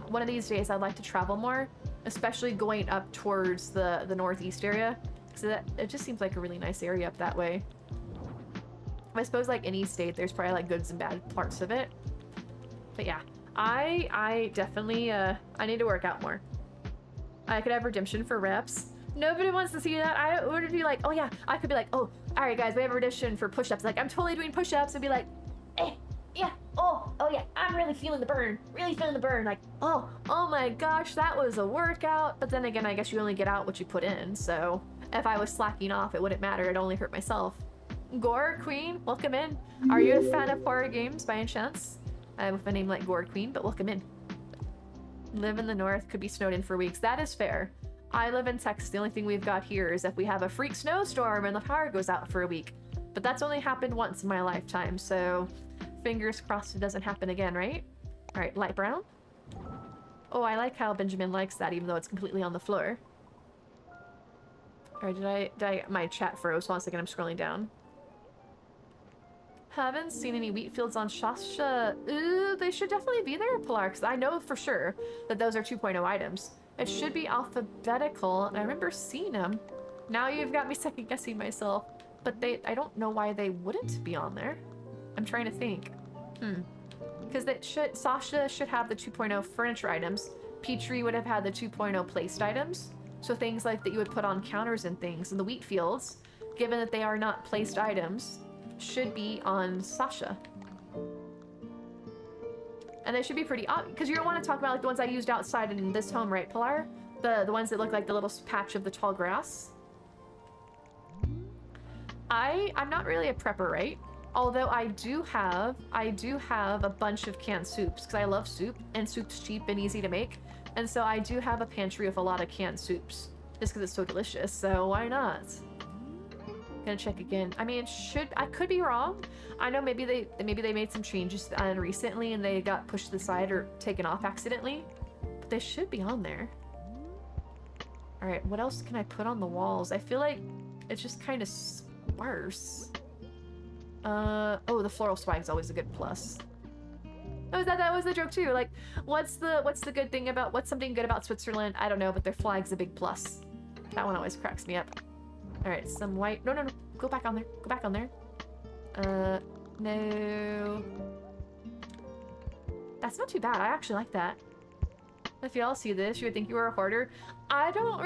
One of these days I'd like to travel more, especially going up towards the northeast area, because it just seems like a really nice area up that way. I suppose like any state, there's probably like goods and bad parts of it. But yeah, I definitely, I need to work out more. I could have redemption for reps. Nobody wants to see that. I would be like, oh yeah, I could be like, oh, all right guys, we have a redemption for push-ups. Like, I'm totally doing push-ups and be like, yeah, oh yeah, I'm really feeling the burn. Like, oh my gosh, that was a workout. But then again, I guess you only get out what you put in. So if I was slacking off, it wouldn't matter. It'd only hurt myself. Gore Queen, welcome in. Are you a fan of horror games by any chance? I have a name like Gore Queen, but welcome in. Live in the north, could be snowed in for weeks. That is fair. I live in Texas. The only thing we've got here is if we have a freak snowstorm and the power goes out for a week. But that's only happened once in my lifetime, so fingers crossed it doesn't happen again, right? All right, light brown. Oh, I like how Benjamin likes that, even though it's completely on the floor. All right, my chat froze. Hold on a second, I'm scrolling down. Haven't seen any wheat fields on Shasha. Ooh, they should definitely be there, Pilar, because I know for sure that those are 2.0 items. It should be alphabetical, and I remember seeing them. Now you've got me second guessing myself, but I don't know why they wouldn't be on there. I'm trying to think. Because Sasha should have the 2.0 furniture items. Petrie would have had the 2.0 placed items. So things like that you would put on counters and things. And the wheat fields, given that they are not placed items, should be on Sasha. And they should be pretty obvious, because you don't want to talk about like the ones I used outside in this home, right, Pilar? The ones that look like the little patch of the tall grass. I'm not really a prepper, right? Although I do have a bunch of canned soups, because I love soup, and soup's cheap and easy to make. And so I do have a pantry of a lot of canned soups, just because it's so delicious, so why not? Gonna check again. I mean, I could be wrong. I know maybe they made some changes recently and they got pushed to the side or taken off accidentally, but they should be on there. All right, what else can I put on the walls? I feel like it's just kind of sparse. Oh, the floral swag is always a good plus. Oh, that was the joke too. Like, what's good thing about, what's something good about Switzerland? I don't know, but their flag's a big plus. That one always cracks me up. All right, some white. No. Go back on there. Go back on there. No. That's not too bad. I actually like that. If y'all see this, you would think you were a hoarder. I don't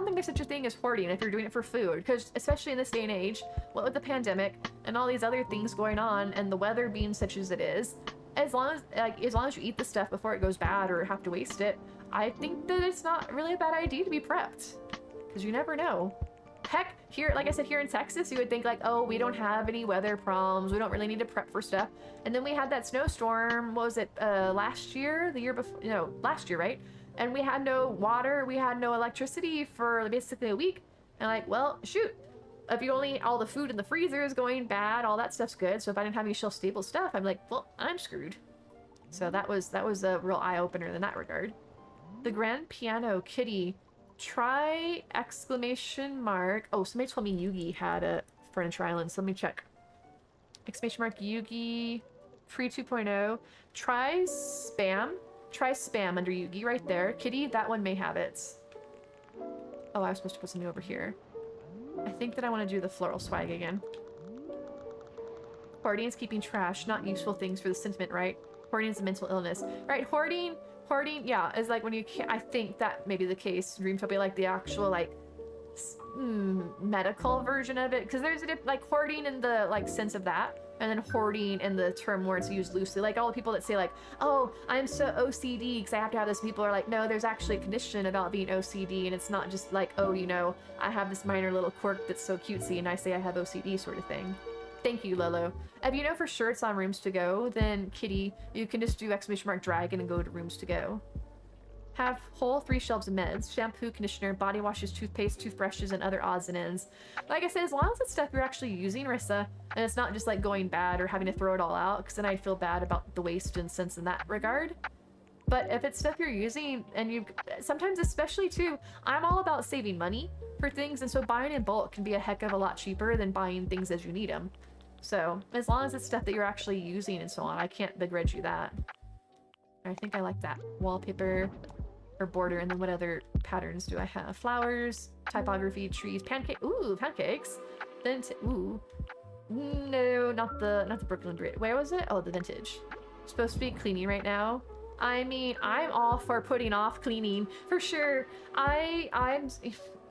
think there's such a thing as hoarding if you're doing it for food, because especially in this day and age, what with the pandemic and all these other things going on and the weather being such as it is, as long as you eat the stuff before it goes bad or have to waste it, I think that it's not really a bad idea to be prepped, because you never know. Heck, here, like I said, here in Texas, you would think like, oh, we don't have any weather problems. We don't really need to prep for stuff. And then we had that snowstorm, what was it, last year? The year before, no, last year, right? And we had no water, we had no electricity for basically a week. And like, well, shoot. If you only all the food in the freezer is going bad, all that stuff's good. So if I didn't have any shelf stable stuff, I'm like, well, I'm screwed. So that was a real eye-opener in that regard. The grand piano kitty. Try exclamation mark. Oh, somebody told me Yugi had a furniture island, so let me check. Exclamation mark Yugi free 2.0. Try spam under Yugi right there. Kitty, that one may have it. Oh, I was supposed to put something over here. I think that I want to do the floral swag again. Hoarding is keeping trash, not useful things for the sentiment, right? Hoarding is a mental illness. Right, hoarding, yeah, is like when you can't, I think that may be the case. Dreamtopia, like the actual, like, medical version of it. Because there's a like, hoarding in the, like, sense of that. And then hoarding in the term where it's used loosely. Like, all the people that say, like, oh, I'm so OCD because I have to have this. People are like, no, there's actually a condition about being OCD. And it's not just like, oh, you know, I have this minor little quirk that's so cutesy and I say I have OCD sort of thing. Thank you, Lolo. If you know for sure it's on rooms to go, then Kitty, you can just do exclamation mark dragon and go to rooms to go. Have whole 3 shelves of meds, shampoo, conditioner, body washes, toothpaste, toothbrushes, and other odds and ends. Like I said, as long as it's stuff you're actually using, Rissa, and it's not just like going bad or having to throw it all out, because then I'd feel bad about the waste and sense in that regard. But if it's stuff you're using and you sometimes, especially too, I'm all about saving money for things, and so buying in bulk can be a heck of a lot cheaper than buying things as you need them. So as long as it's stuff that you're actually using and so on, I can't begrudge you that. I think I like that wallpaper or border. And then what other patterns do I have? Flowers, typography, trees, pancake. Ooh, pancakes. Then ooh, no, not the Brooklyn Bridge. Where was it? Oh, the vintage. Supposed to be cleaning right now. I mean, I'm all for putting off cleaning for sure. I'm.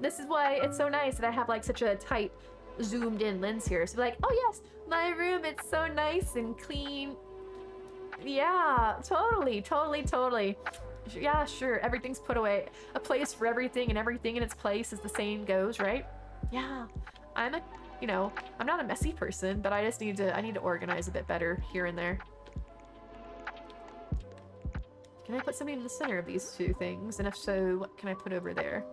This is why it's so nice that I have like such a tight, zoomed in lens here. So like, oh yes, my room, it's so nice and clean. Yeah, totally. Yeah, sure. Everything's put away. A place for everything, and everything in its place, as the saying goes, right? Yeah. I'm not a messy person, but I just need to organize a bit better here and there. Can I put something in the center of these two things? And if so, what can I put over there?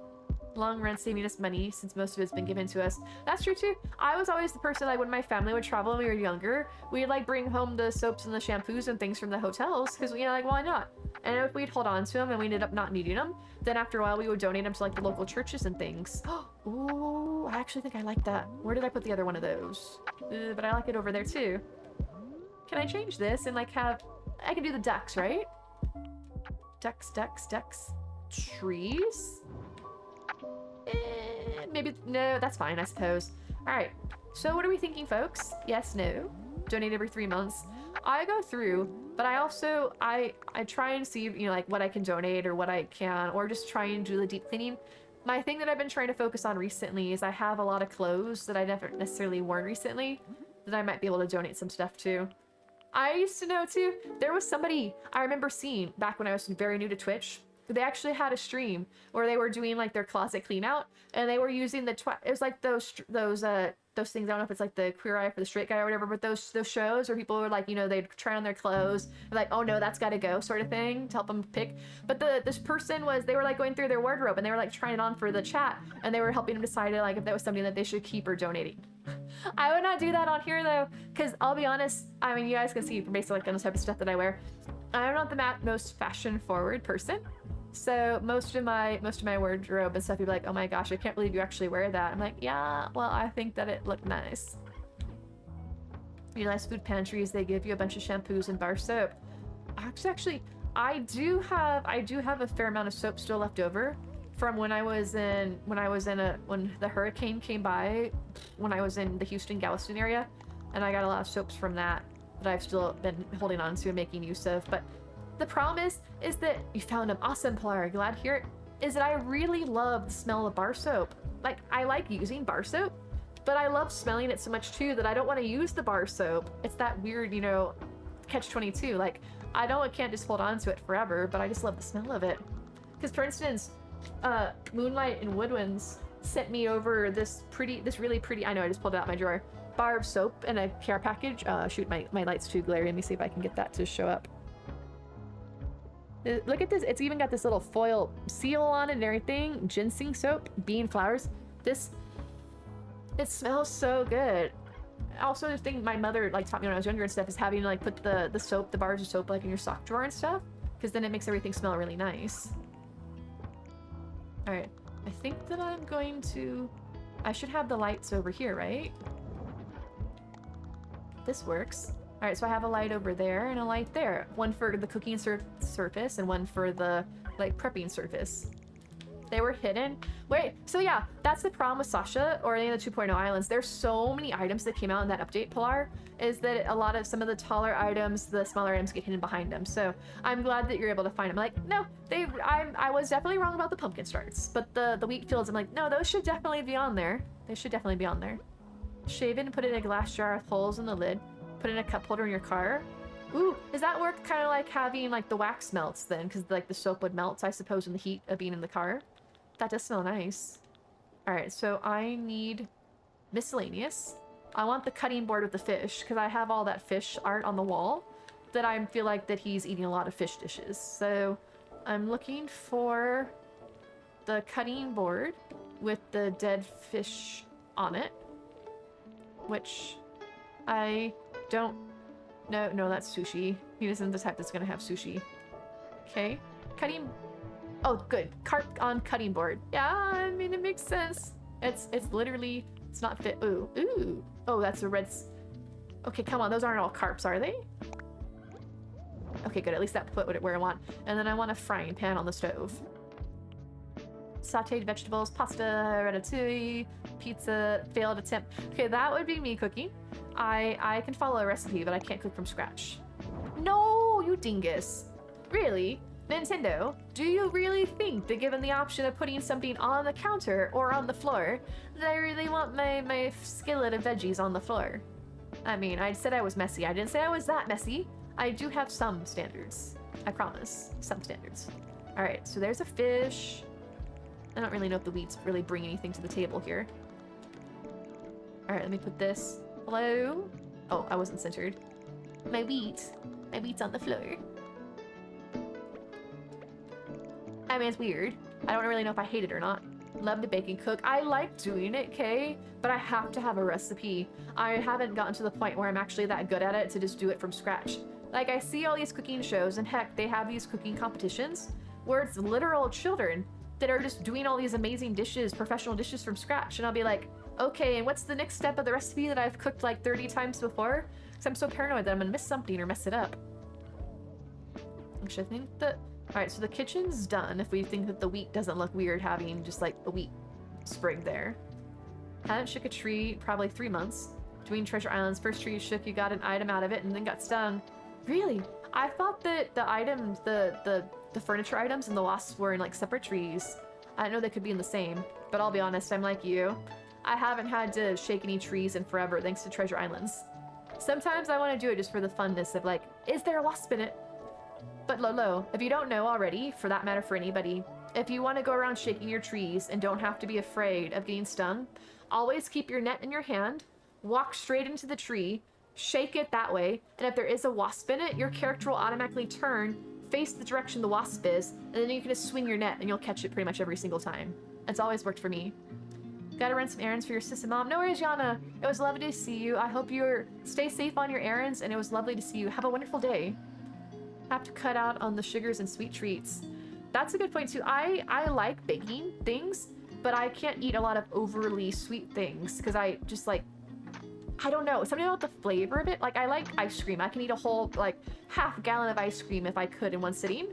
Long run saving us money since most of it's been given to us. That's true too. I was always the person, like when my family would travel when we were younger, we'd like bring home the soaps and the shampoos and things from the hotels because like why not? And if we'd hold on to them and we ended up not needing them, then after a while we would donate them to like the local churches and things. Ooh, I actually think I like that. Where did I put the other one of those? But I like it over there too. Can I change this and like have, I can do the ducks, right? Ducks. Trees? Maybe, no, that's fine, I suppose. All right, so what are we thinking, folks? Yes, no? Donate every 3 months. I go through, but I also, I try and see, like what I can donate or what I can, or just try and do the deep cleaning. My thing that I've been trying to focus on recently is I have a lot of clothes that I never necessarily worn recently that I might be able to donate some stuff to. I used to know too, there was somebody I remember seeing back when I was very new to Twitch. They actually had a stream where they were doing like their closet clean out, and they were using the it was like those things, I don't know if it's like the Queer Eye for the Straight Guy or whatever, but those shows where people were like, they'd try on their clothes, like, oh no, that's gotta go, sort of thing, to help them pick. But this person they were like going through their wardrobe and they were like trying it on for the chat, and they were helping them decide like if that was something that they should keep or donating. I would not do that on here though, because I'll be honest, I mean, you guys can see based on like the type of stuff that I wear, I'm not the most fashion forward person. So most of my wardrobe and stuff, people are like, oh my gosh, I can't believe you actually wear that. I'm like, yeah, well, I think that it looked nice. Nice food pantries, they give you a bunch of shampoos and bar soap. Actually, I do have a fair amount of soap still left over from when the hurricane came by, when I was in the Houston, Galveston area, and I got a lot of soaps from that I've still been holding on to and making use of. But the problem is that you found them. Awesome, Pilar. Glad to hear it. Is that I really love the smell of bar soap. Like, I like using bar soap, but I love smelling it so much too that I don't want to use the bar soap. It's that weird, catch-22. Like, I can't just hold on to it forever, but I just love the smell of it. Because, for instance, Moonlight and Woodwinds sent me over this really pretty, I know, I just pulled it out of my drawer, bar of soap in a care package. Shoot, my light's too glary. Let me see if I can get that to show up. Look at this. It's even got this little foil seal on it and everything. Ginseng soap, bean flowers. It smells so good. Also, the thing my mother taught me when I was younger and stuff is having to put the bars of soap in your sock drawer and stuff, because then it makes everything smell really nice. All right, I think that I should have the lights over here, right? This works. All right, so I have a light over there and a light there. One for the cooking surface and one for the prepping surface. They were hidden. Wait, so yeah, that's the problem with Sasha or any of the 2.0 islands. There's so many items that came out in that update, Pilar, is that some of the taller items, the smaller items get hidden behind them. So I'm glad that you're able to find them. No, I was definitely wrong about the pumpkin starts, but the wheat fields, I'm like, no, those should definitely be on there. They should definitely be on there. Shave it and put it in a glass jar with holes in the lid. Put in a cup holder in your car. Ooh, does that work kind of like having the wax melts then? Because the soap would melt, I suppose, in the heat of being in the car. That does smell nice. All right, so I need miscellaneous. I want the cutting board with the fish because I have all that fish art on the wall that I feel like that he's eating a lot of fish dishes. So I'm looking for the cutting board with the dead fish on it, which I don't know. No, that's sushi. He isn't the type that's gonna have sushi. Okay. Cutting... Oh, good. Carp on cutting board. Yeah, I mean, it makes sense. It's literally... It's not fit... Ooh. Ooh. Oh, that's a red... Okay, come on. Those aren't all carps, are they? Okay, good. At least that put it where I want. And then I want a frying pan on the stove. Sauteed vegetables, pasta, ratatouille, pizza, failed attempt. Okay, that would be me cooking. I can follow a recipe, but I can't cook from scratch. No, you dingus. Really? Nintendo, do you really think that given the option of putting something on the counter or on the floor, that I really want my skillet of veggies on the floor? I mean, I said I was messy. I didn't say I was that messy. I do have some standards. I promise. Some standards. Alright, so there's a fish. I don't really know if the wheats really bring anything to the table here. Alright, let me put this. Hello? Oh, I wasn't centered. My wheat. My wheat's on the floor. I mean, it's weird. I don't really know if I hate it or not. Love to bake and cook. I like doing it, Kay, but I have to have a recipe. I haven't gotten to the point where I'm actually that good at it to just do it from scratch. Like, I see all these cooking shows, and heck, they have these cooking competitions where it's literal children that are just doing all these amazing dishes, professional dishes from scratch. And I'll be like, okay, and what's the next step of the recipe that I've cooked like 30 times before? Because I'm so paranoid that I'm gonna miss something or mess it up. Actually, I think that... Alright, so the kitchen's done if we think that the wheat doesn't look weird having just like a wheat sprig there. Hadn't shook a tree probably 3 months. Doing Treasure Island's first tree you shook, you got an item out of it and then got stung. Really? I thought that the items, the furniture items and the wasps were in like separate trees. I didn't know they could be in the same, but I'll be honest, I'm like you. I haven't had to shake any trees in forever thanks to Treasure Islands. Sometimes I want to do it just for the funness of like, is there a wasp in it? But Lolo, if you don't know already, for that matter for anybody, if you want to go around shaking your trees and don't have to be afraid of getting stung, always keep your net in your hand, walk straight into the tree, shake it that way, and if there is a wasp in it, your character will automatically turn, face the direction the wasp is, and then you can just swing your net and you'll catch it pretty much every single time. It's always worked for me. Gotta run some errands for your sister mom. No worries, Yana. It was lovely to see you. I hope you stay safe on your errands, and it was lovely to see you. Have a wonderful day. Have to cut out on the sugars and sweet treats. That's a good point too. I like baking things, but I can't eat a lot of overly sweet things because I just like, I don't know, something about the flavor of it. Like I like ice cream. I can eat a whole like half gallon of ice cream if I could in one sitting.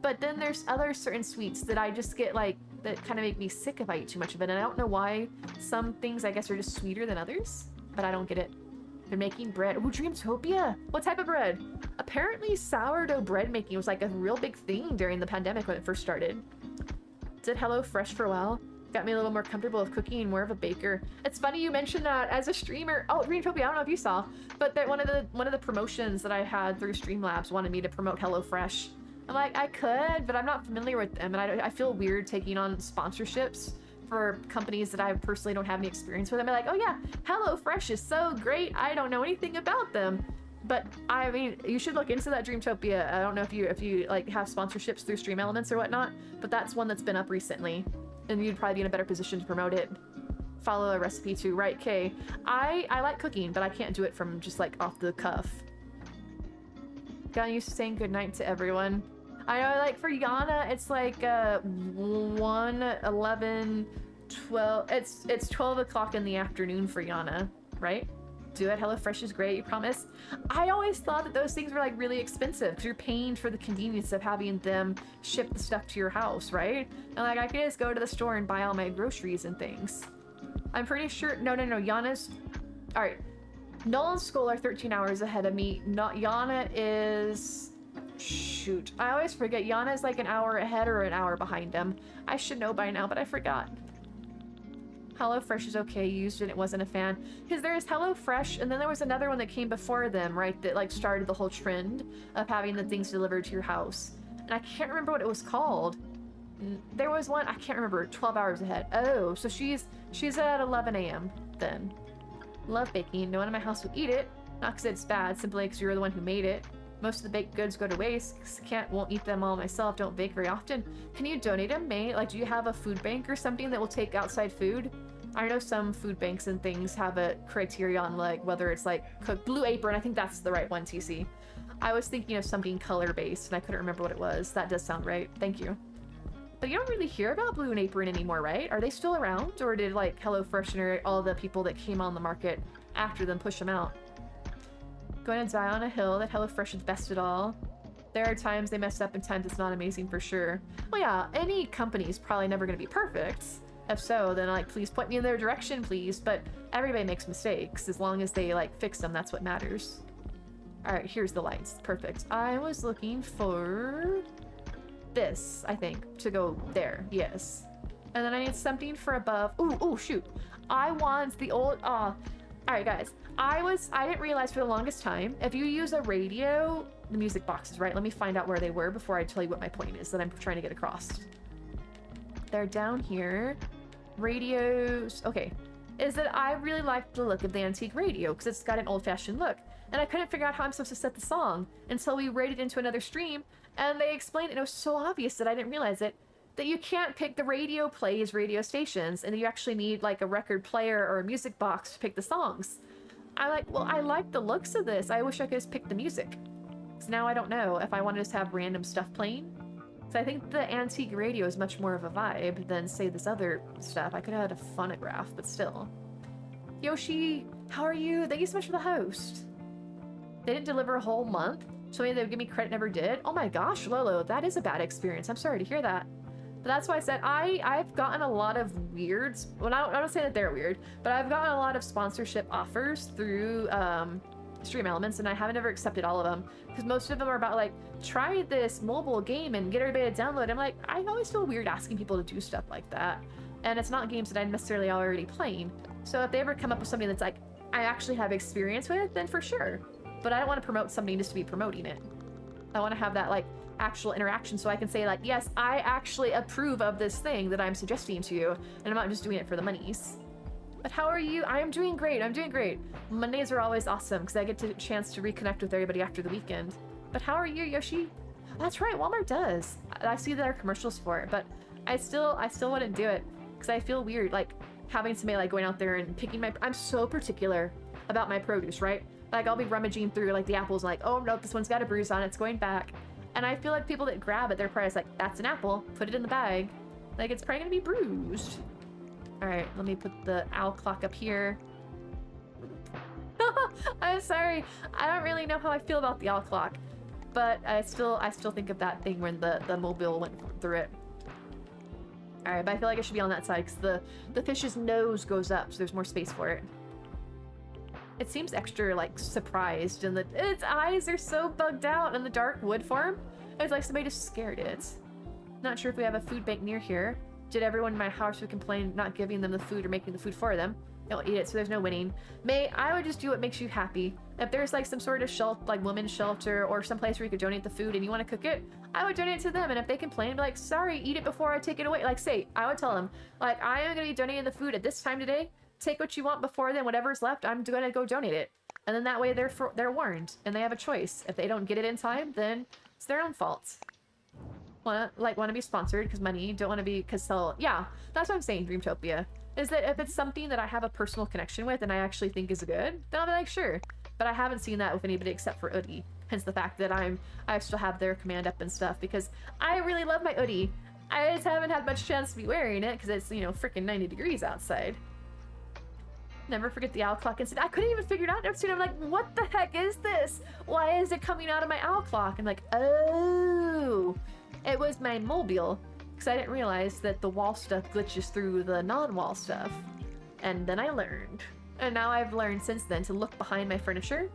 But then there's other certain sweets that I just get like, that kind of make me sick if I eat too much of it. And I don't know why some things I guess are just sweeter than others, but I don't get it. They're making bread. Ooh, Dreamtopia! What type of bread? Apparently sourdough bread making was like a real big thing during the pandemic when it first started. Did HelloFresh for a while. Got me a little more comfortable with cooking and more of a baker. It's funny you mentioned that as a streamer. Oh, Dreamtopia, I don't know if you saw, but that one of the promotions that I had through Streamlabs wanted me to promote HelloFresh. I'm like, I could, but I'm not familiar with them, and I feel weird taking on sponsorships for companies that I personally don't have any experience with. I'm like, oh yeah, HelloFresh is so great. I don't know anything about them. But I mean, you should look into that Dreamtopia. I don't know if you like have sponsorships through Stream Elements or whatnot, but that's one that's been up recently, and you'd probably be in a better position to promote it. Follow a recipe too, right, Kay? I like cooking, but I can't do it from just like off the cuff. Got used to saying goodnight to everyone. I know, like, for Yana, it's like 1, 11, 12... It's 12 o'clock in the afternoon for Yana, right? Do it. HelloFresh is great, you promise? I always thought that those things were, like, really expensive because you're paying for the convenience of having them ship the stuff to your house, right? And, like, I could just go to the store and buy all my groceries and things. I'm pretty sure... No, Yana's... Alright. Noel and Skull are 13 hours ahead of me. Yana is... Shoot. I always forget. Yana's like an hour ahead or an hour behind him. I should know by now, but I forgot. HelloFresh is okay. You used it. It wasn't a fan. Because there's HelloFresh, and then there was another one that came before them, right? That like started the whole trend of having the things delivered to your house. And I can't remember what it was called. There was one, I can't remember, 12 hours ahead. Oh, so she's at 11 a.m. then. Love baking. No one in my house will eat it. Not because it's bad, simply because you're the one who made it. Most of the baked goods go to waste. Won't eat them all myself. Don't bake very often. Can you donate them, May? Like, do you have a food bank or something that will take outside food? I know some food banks and things have a criteria on like whether it's like cooked. Blue Apron, I think that's the right one, TC. I was thinking of something color-based, and I couldn't remember what it was. That does sound right. Thank you. But you don't really hear about Blue Apron anymore, right? Are they still around? Or did, like, HelloFresh and all the people that came on the market after them push them out? Going to die on a hill that HelloFresh is best at all. There are times they mess up and times it's not amazing for sure. Well, yeah, any company's probably never going to be perfect. If so, then, like, please point me in their direction, please. But everybody makes mistakes. As long as they, like, fix them, that's what matters. Alright, here's the lights. Perfect. I was looking for this, I think, to go there. Yes. And then I need something for above. Ooh, shoot. I want the old... Alright, guys. I didn't realize for the longest time, if you use a radio... The music boxes, right? Let me find out where they were before I tell you what my point is that I'm trying to get across. They're down here. Radios... Okay. Is that I really like the look of the antique radio, because it's got an old-fashioned look. And I couldn't figure out how I'm supposed to set the song until we raided into another stream, and they explained, and it was so obvious that I didn't realize it, that you can't pick the radio plays radio stations, and you actually need like a record player or a music box to pick the songs. I'm like, well, I like the looks of this. I wish I could just pick the music. So now I don't know if I want to just have random stuff playing. So I think the antique radio is much more of a vibe than, say, this other stuff. I could have had a phonograph, but still. Yoshi, how are you? Thank you so much for the host. They didn't deliver a whole month, so maybe they would give me credit, never did. Oh my gosh, Lolo, that is a bad experience. I'm sorry to hear that. But that's why I said I've gotten a lot of weirds. Well, I don't say that they're weird, but I've gotten a lot of sponsorship offers through Stream Elements, and I haven't ever accepted all of them because most of them are about like, try this mobile game and get everybody to download. I'm like, I always feel weird asking people to do stuff like that, and it's not games that I'm necessarily already playing. So if they ever come up with something that's like I actually have experience with, then for sure. But I don't want to promote something just to be promoting it. I want to have that like actual interaction so I can say like, yes, I actually approve of this thing that I'm suggesting to you, and I'm not just doing it for the monies. But how are you? I am doing great. I'm doing great. Mondays are always awesome because I get a chance to reconnect with everybody after the weekend. But how are you, Yoshi? That's right, Walmart does. I see there are commercials for it, but I still wouldn't do it because I feel weird like having somebody like going out there and picking my... I'm so particular about my produce, right? Like, I'll be rummaging through, like, the apples, like, oh, no, this one's got a bruise on it, it's going back. And I feel like people that grab it, they're probably like, that's an apple, put it in the bag. Like, it's probably gonna be bruised. Alright, let me put the owl clock up here. I'm sorry, I don't really know how I feel about the owl clock. But I still think of that thing when the mobile went through it. Alright, but I feel like I should be on that side, because the fish's nose goes up, so there's more space for it. It seems extra, like, surprised, and its eyes are so bugged out in the dark wood farm. It's like somebody just scared it. Not sure if we have a food bank near here. Did everyone in my house would complain not giving them the food or making the food for them? They'll eat it, so there's no winning. May, I would just do what makes you happy. If there's, like, some sort of shelter, like, women's shelter, or some place where you could donate the food and you want to cook it, I would donate it to them, and if they complain, be like, sorry, eat it before I take it away. Like, say, I would tell them, like, I am going to be donating the food at this time today. Take what you want before then, whatever's left, I'm gonna go donate it. And then that way they're warned, and they have a choice. If they don't get it in time, then it's their own fault. Want to be sponsored because money, don't want to be because sell. Yeah, that's what I'm saying, Dreamtopia. Is that if it's something that I have a personal connection with and I actually think is good, then I'll be like, sure. But I haven't seen that with anybody except for Udi. Hence the fact that I still have their command up and stuff because I really love my Udi. I just haven't had much chance to be wearing it because it's, you know, freaking 90 degrees outside. Never forget the owl clock incident. I couldn't even figure it out. I'm like, what the heck is this? Why is it coming out of my owl clock? I'm like, oh, it was my mobile. Because I didn't realize that the wall stuff glitches through the non-wall stuff. And then I learned. And now I've learned since then to look behind my furniture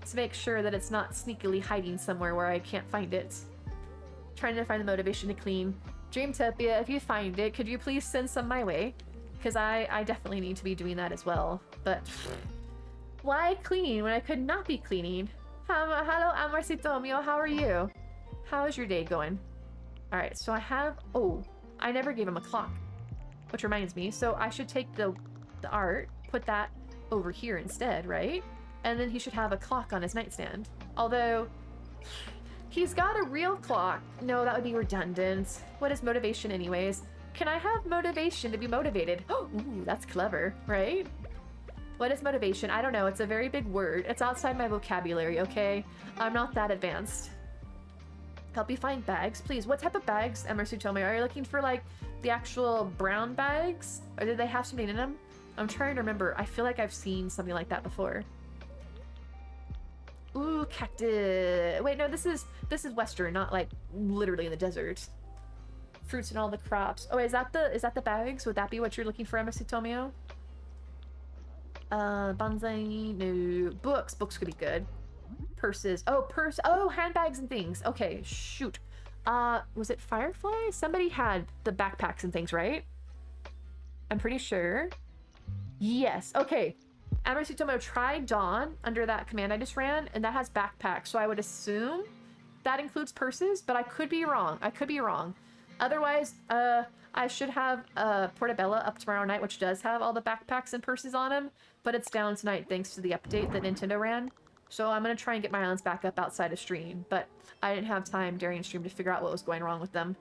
to make sure that it's not sneakily hiding somewhere where I can't find it. Trying to find the motivation to clean. Dreamtopia, if you find it, could you please send some my way? Because I definitely need to be doing that as well. But why clean when I could not be cleaning? Hello, Amorcito Mio, how are you? How is your day going? Alright, so I have... Oh, I never gave him a clock. Which reminds me, so I should take the art, put that over here instead, right? And then he should have a clock on his nightstand. Although, he's got a real clock. No, that would be redundant. What is motivation anyways? Can I have motivation to be motivated? Oh, ooh, that's clever, right? What is motivation? I don't know. It's a very big word. It's outside my vocabulary, okay? I'm not that advanced. Help you find bags, please. What type of bags, Emerson told me? Are you looking for, like, the actual brown bags? Or did they have something in them? I'm trying to remember. I feel like I've seen something like that before. Ooh, cactus. Wait, no, this is Western, not, like, literally in the desert. Fruits and all the crops. Oh, is that the bags? Would that be what you're looking for, Emerson Tomio? Bonsai, no. Books could be good. Purses. Oh, oh, handbags and things. Okay, shoot. Was it Firefly? Somebody had the backpacks and things, right? I'm pretty sure. Yes, okay. Emerson Tomo, try Dawn under that command I just ran, and that has backpacks, so I would assume that includes purses, but I could be wrong. Otherwise, I should have Portobello up tomorrow night, which does have all the backpacks and purses on them, but it's down tonight thanks to the update that Nintendo ran. So I'm going to try and get my islands back up outside of stream, but I didn't have time during stream to figure out what was going wrong with them.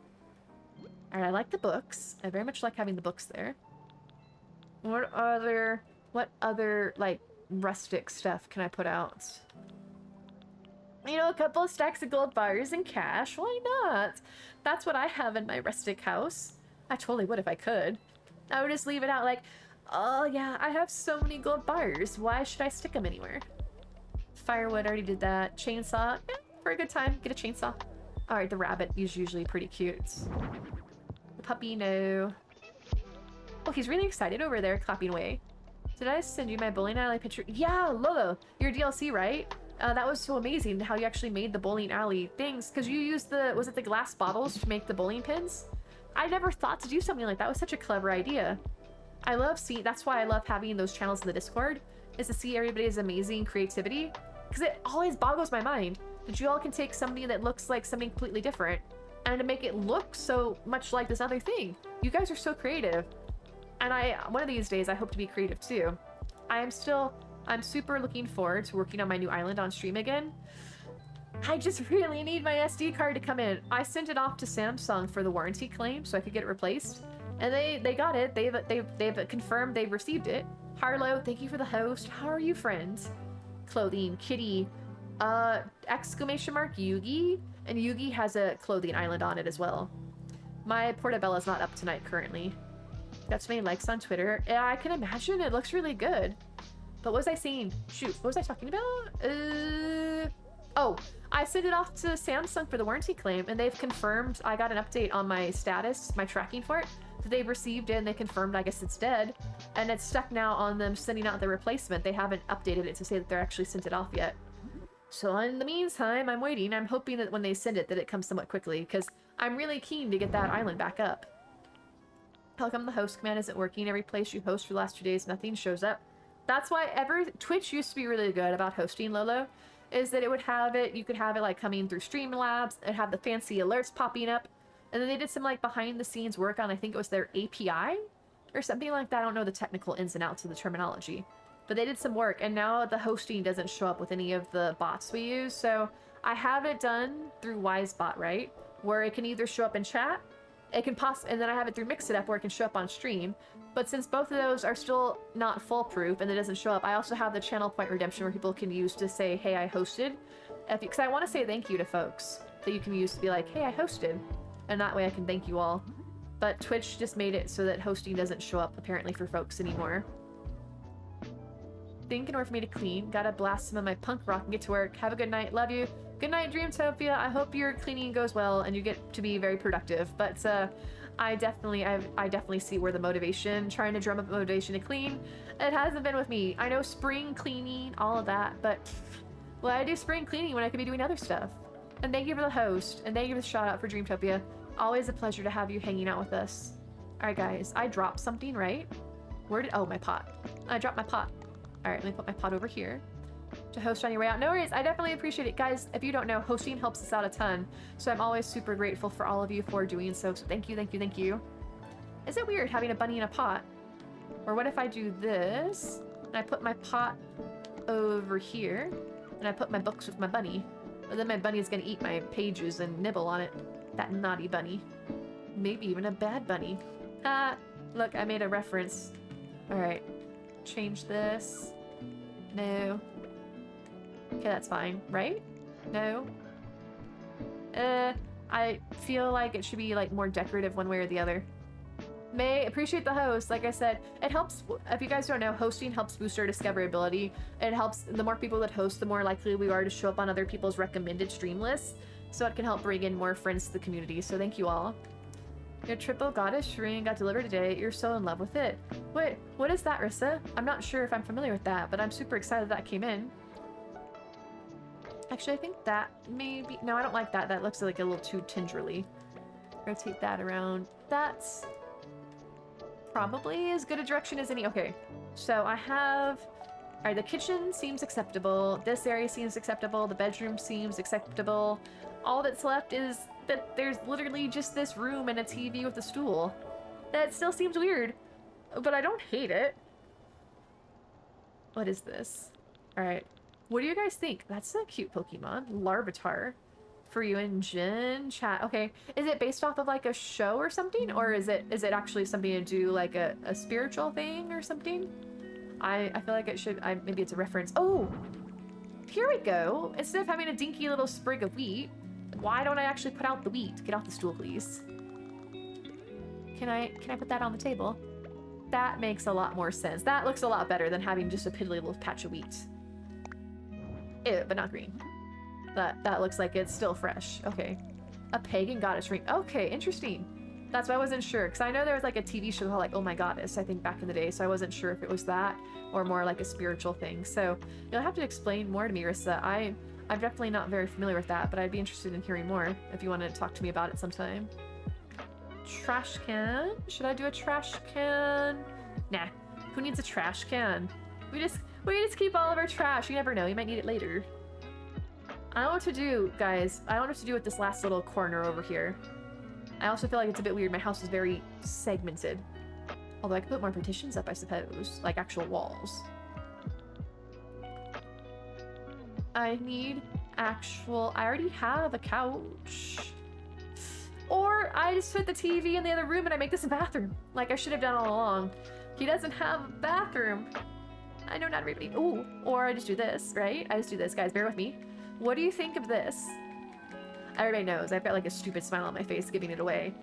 Alright, I like the books. I very much like having the books there. What other, like, rustic stuff can I put out? You know, a couple of stacks of gold bars and cash. Why not? That's what I have in my rustic house. I totally would if I could. I would just leave it out like, oh yeah, I have so many gold bars. Why should I stick them anywhere? Firewood, already did that. Chainsaw, for a good time, get a chainsaw. Alright, the rabbit is usually pretty cute. The puppy, no. Oh, he's really excited over there, clapping away. Did I send you my bowling alley picture? Yeah, Lolo, your DLC, right? That was so amazing how you actually made the bowling alley things, because you used was it the glass bottles to make the bowling pins? I never thought to do something like that. It was such a clever idea. I love that's why I love having those channels in the Discord, is to see everybody's amazing creativity, because it always boggles my mind that you all can take something that looks like something completely different and to make it look so much like this other thing. You guys are so creative. And one of these days, I hope to be creative too. I'm super looking forward to working on my new island on stream again. I just really need my SD card to come in. I sent it off to Samsung for the warranty claim so I could get it replaced. And they got it. They've confirmed they've received it. Harlow, thank you for the host. How are you, friends? Clothing, kitty, exclamation mark, Yugi. And Yugi has a clothing island on it as well. My Portobella's not up tonight currently. Got so many likes on Twitter. Yeah, I can imagine. It looks really good. But what was I saying? Shoot, what was I talking about? Oh, I sent it off to Samsung for the warranty claim, and they've confirmed I got an update on my status, my tracking for it, that they've received it, and they confirmed I guess it's dead. And it's stuck now on them sending out the replacement. They haven't updated it to say that they're actually sent it off yet. So in the meantime, I'm waiting. I'm hoping that when they send it, that it comes somewhat quickly, because I'm really keen to get that island back up. How come the host command isn't working? Every place you host for the last 2 days, nothing shows up. That's why Twitch used to be really good about hosting, Lolo, is that you could have it like coming through Streamlabs and have the fancy alerts popping up. And then they did some like behind the scenes work on, I think it was their API or something like that. I don't know the technical ins and outs of the terminology, but they did some work, and now the hosting doesn't show up with any of the bots we use. So I have it done through WiseBot, right? Where it can either show up in chat, it can and then I have it through Mix It Up where it can show up on stream. But since both of those are still not foolproof and it doesn't show up, I also have the channel point redemption where people can use to say, hey, I hosted. Because I want to say thank you to folks that you can use to be like, hey, I hosted. And that way I can thank you all. But Twitch just made it so that hosting doesn't show up apparently for folks anymore. Think in order for me to clean, gotta blast some of my punk rock and get to work. Have a good night. Love you. Good night, Dreamtopia. I hope your cleaning goes well and you get to be very productive. But I definitely see where the motivation, trying to drum up motivation to clean, it hasn't been with me. I know spring cleaning, all of that, but well, I do spring cleaning when I could be doing other stuff. And thank you for the host, and thank you for the shout out for Dreamtopia. Always a pleasure to have you hanging out with us. All right, guys, I dropped something, right? Oh, my pot. I dropped my pot. All right, let me put my pot over here to host on your way out. No worries, I definitely appreciate it. Guys, if you don't know, hosting helps us out a ton, so I'm always super grateful for all of you for doing so. So thank you, thank you, thank you. Is it weird having a bunny in a pot? Or what if I do this, and I put my pot over here, and I put my books with my bunny, and then my bunny is gonna eat my pages and nibble on it. That naughty bunny. Maybe even a bad bunny. Ah, look, I made a reference. All right. change this. No. Okay, that's fine, right? No. I feel like it should be like more decorative one way or the other. May appreciate the host. Like I said, it helps. If you guys don't know, hosting helps boost our discoverability. It helps. The more people that host, the more likely we are to show up on other people's recommended stream lists. So it can help bring in more friends to the community. So thank you all. Your triple goddess ring got delivered today. You're so in love with it. Wait, what is that, Rissa? I'm not sure if I'm familiar with that, but I'm super excited that came in. Actually, I think that maybe... No, I don't like that. That looks like a little too tingerly. Rotate that around. That's probably as good a direction as any. Okay, so I have... Alright, the kitchen seems acceptable. This area seems acceptable. The bedroom seems acceptable. All that's left is that there's literally just this room and a TV with a stool. That still seems weird, but I don't hate it. What is this? Alright. What do you guys think? That's a cute Pokemon. Larvitar. For you and Jin. Chat. Okay. Is it based off of like a show or something? Or is it actually something to do like a spiritual thing or something? I feel like it should... maybe it's a reference. Oh! Here we go. Instead of having a dinky little sprig of wheat, why don't I actually put out the wheat? Get off the stool, please. Can I put that on the table? That makes a lot more sense. That looks a lot better than having just a piddly little patch of wheat. Ew, but not green. That looks like it's still fresh. Okay. A pagan goddess ring. Okay, interesting. That's why I wasn't sure. Because I know there was like a TV show called like Oh My Goddess, I think back in the day. So I wasn't sure if it was that or more like a spiritual thing. So you'll have to explain more to me, Rissa. I'm definitely not very familiar with that, but I'd be interested in hearing more if you want to talk to me about it sometime. Trash can? Should I do a trash can? Nah. Who needs a trash can? We just keep all of our trash. You never know. You might need it later. I don't know what to do, guys. I don't know what to do with this last little corner over here. I also feel like it's a bit weird. My house is very segmented. Although I could put more partitions up, I suppose. Like actual walls. I need actual... I already have a couch. Or I just put the TV in the other room and I make this a bathroom. Like I should have done all along. He doesn't have a bathroom. I know not everybody... Ooh. Or I just do this, right? I just do this, guys. Bear with me. What do you think of this? Everybody knows. I've got like a stupid smile on my face giving it away.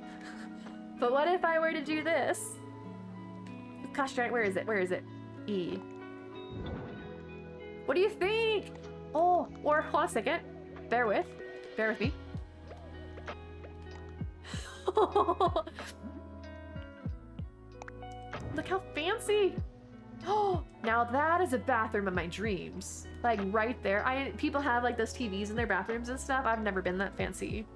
But what if I were to do this? Gosh darn it, where is it? Where is it? E. What do you think? Oh, or hold on a second. Bear with me. Look how fancy. Oh, now that is a bathroom of my dreams. Like right there. People have like those TVs in their bathrooms and stuff. I've never been that fancy.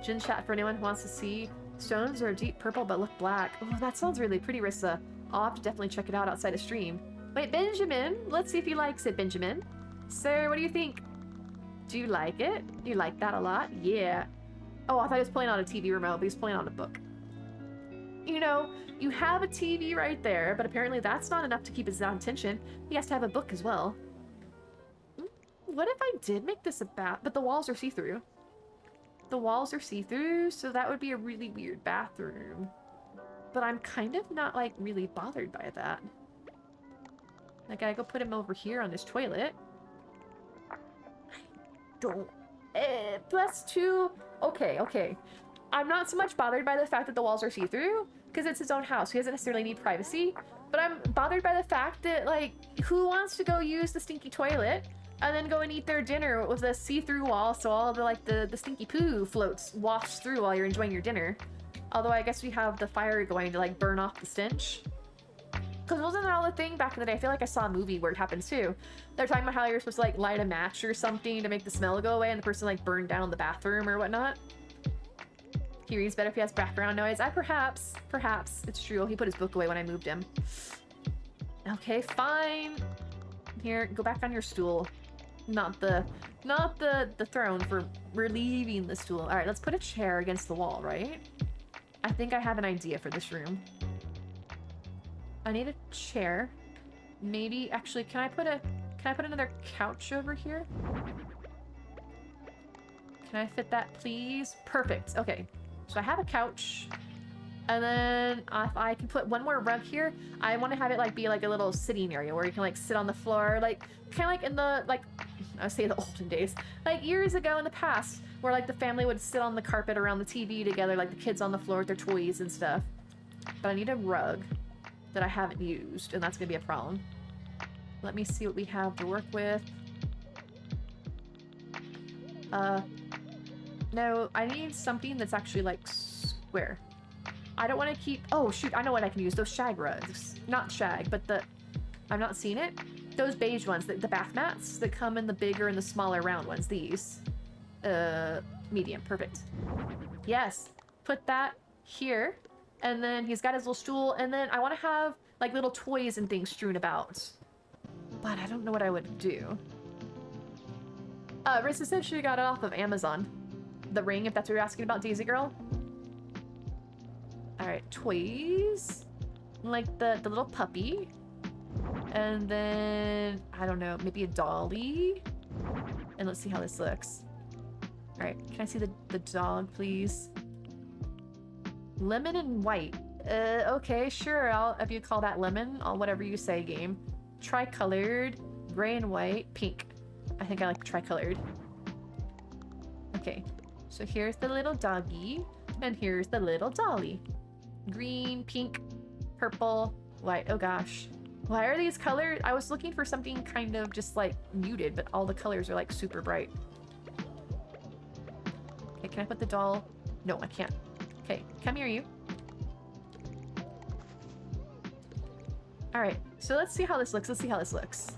Gin chat for anyone who wants to see. Stones are deep purple but look black. Oh, that sounds really pretty, Rissa. I'll have to definitely check it out outside of stream. Wait, Benjamin. Let's see if he likes it, Benjamin. Sir, what do you think? Do you like it? You like that a lot? Yeah. Oh, I thought he was playing on a TV remote, but he's playing on a book. You know, you have a TV right there, but apparently that's not enough to keep his attention. He has to have a book as well. What if I did make this a bath? But the walls are see-through. The walls are see-through, so that would be a really weird bathroom. But I'm kind of not, like, really bothered by that. Like, I go put him over here on his toilet. Don't... that's too... Okay. I'm not so much bothered by the fact that the walls are see-through, because it's his own house. He doesn't necessarily need privacy. But I'm bothered by the fact that, like, who wants to go use the stinky toilet and then go and eat their dinner with a see-through wall so all the, like, the stinky poo floats, wafts through while you're enjoying your dinner? Although I guess we have the fire going to, like, burn off the stench. Because wasn't that all the thing back in the day? I feel like I saw a movie where it happens too. They're talking about how you're supposed to, like, light a match or something to make the smell go away and the person, like, burned down the bathroom or whatnot. He reads better if he has background noise. Perhaps. It's true. He put his book away when I moved him. Okay, fine. Here, go back on your stool. Not the throne for relieving the stool. All right, let's put a chair against the wall, right? I think I have an idea for this room. I need a chair. Maybe, actually, can I put another couch over here? Can I fit that, please? Perfect. Okay. So I have a couch. And then if I can put one more rug here, I want to have it like be like a little sitting area where you can like sit on the floor, like kind of like in the like I say the olden days, like years ago in the past, where like the family would sit on the carpet around the TV together, like the kids on the floor with their toys and stuff. But I need a rug that I haven't used, and that's gonna be a problem. Let me see what we have to work with. No, I need something that's actually like square. I don't want to keep... Oh, shoot, I know what I can use. Those shag rugs. Not shag, but the... I've not seen it. Those beige ones, the bath mats that come in the bigger and the smaller round ones. These. Medium. Perfect. Yes. Put that here. And then he's got his little stool. And then I want to have, like, little toys and things strewn about. But I don't know what I would do. Rissa said she got it off of Amazon. The ring, if that's what you're asking about, Daisy Girl. Alright, toys. Like the little puppy. And then, I don't know, maybe a dolly. And let's see how this looks. Alright, can I see the dog, please? Lemon and white. Okay, sure, if you call that lemon, I'll whatever you say, game. Tricolored, gray and white, pink. I think I like tricolored. Okay, so here's the little doggy, and here's the little dolly. Green, pink, purple, white. Oh gosh. Why are these colored? I was looking for something kind of just like muted, but all the colors are like super bright. Okay, can I put the doll? No, I can't. Okay, come here, you. Alright, so let's see how this looks. Let's see how this looks.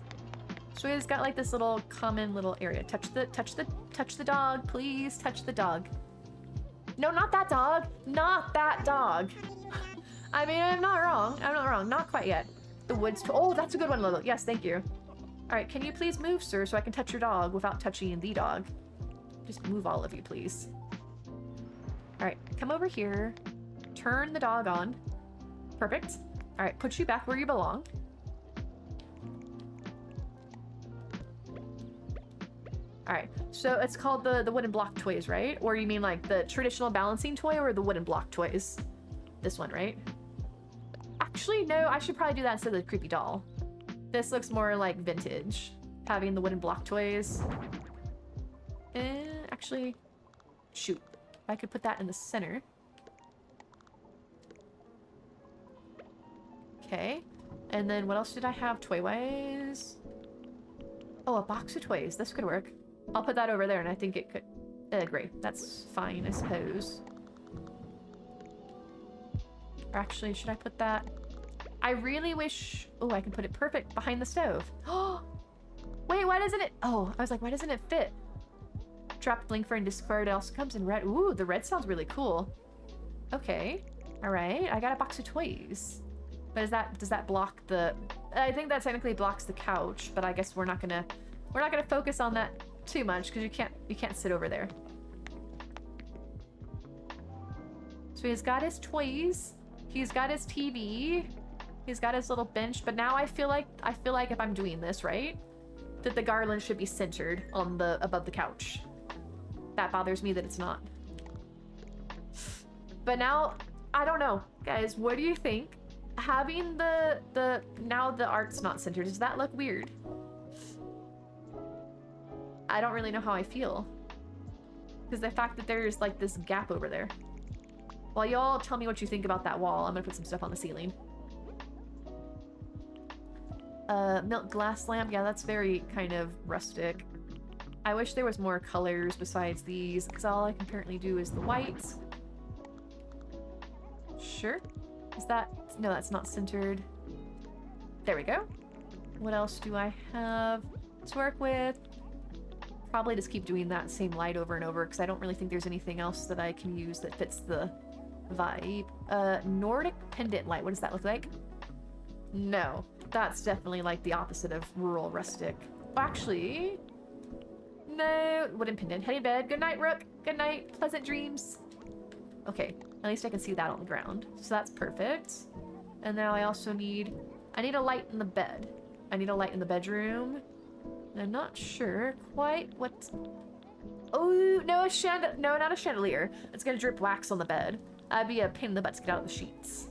So he's got like this little common little area. Touch the dog, please. Touch the dog. No, not that dog. Not that dog. I mean, I'm not wrong. I'm not wrong. Not quite yet. The woods. Oh, that's a good one, Lolo. Yes, thank you. All right, can you please move, sir, so I can touch your dog without touching the dog? Just move, all of you, please. All right, come over here. Turn the dog on. Perfect. All right, put you back where you belong. All right, so it's called the wooden block toys, right? Or you mean like the traditional balancing toy or the wooden block toys? This one, right? Actually, no, I should probably do that instead of the creepy doll. This looks more like vintage, having the wooden block toys. Actually, shoot. If I could put that in the center. Okay, and then what else did I have toy-wise? Oh, a box of toys. This could work. I'll put that over there, and I think it could... great. That's fine, I suppose. Or actually, should I put that... I really wish... Oh, I can put it perfect behind the stove. Oh! Wait, why doesn't it... Oh, I was like, why doesn't it fit? Drop link for in Discord. It also comes in red. Ooh, the red sounds really cool. Okay. Alright, I got a box of toys. But does that block the... I think that technically blocks the couch, but I guess we're not gonna focus on that too much because you can't sit over there. So he's got his toys, he's got his TV, he's got his little bench, but now I feel like if I'm doing this right, that the garland should be centered on above the couch. That bothers me that it's not. But now, I don't know, guys, what do you think? Having now the art's not centered, does that look weird? I don't really know how I feel. Because the fact that there's like this gap over there. While y'all tell me what you think about that wall, I'm gonna put some stuff on the ceiling. Milk glass lamp, yeah, that's very kind of rustic. I wish there was more colors besides these, because all I can currently do is the white. Sure. Is that... No, that's not centered. There we go. What else do I have to work with? Probably just keep doing that same light over and over, because I don't really think there's anything else that I can use that fits the vibe. Nordic pendant light. What does that look like? No. That's definitely like the opposite of rural rustic. Actually... No. Wooden pendant. Head in bed. Good night, Rook. Good night. Pleasant dreams. Okay. At least I can see that on the ground. So that's perfect. And now I also need... I need a light in the bed. I need a light in the bedroom. I'm not sure quite what... Oh, no, no, not a chandelier. It's gonna drip wax on the bed. That'd be a pain in the butt to get out of the sheets.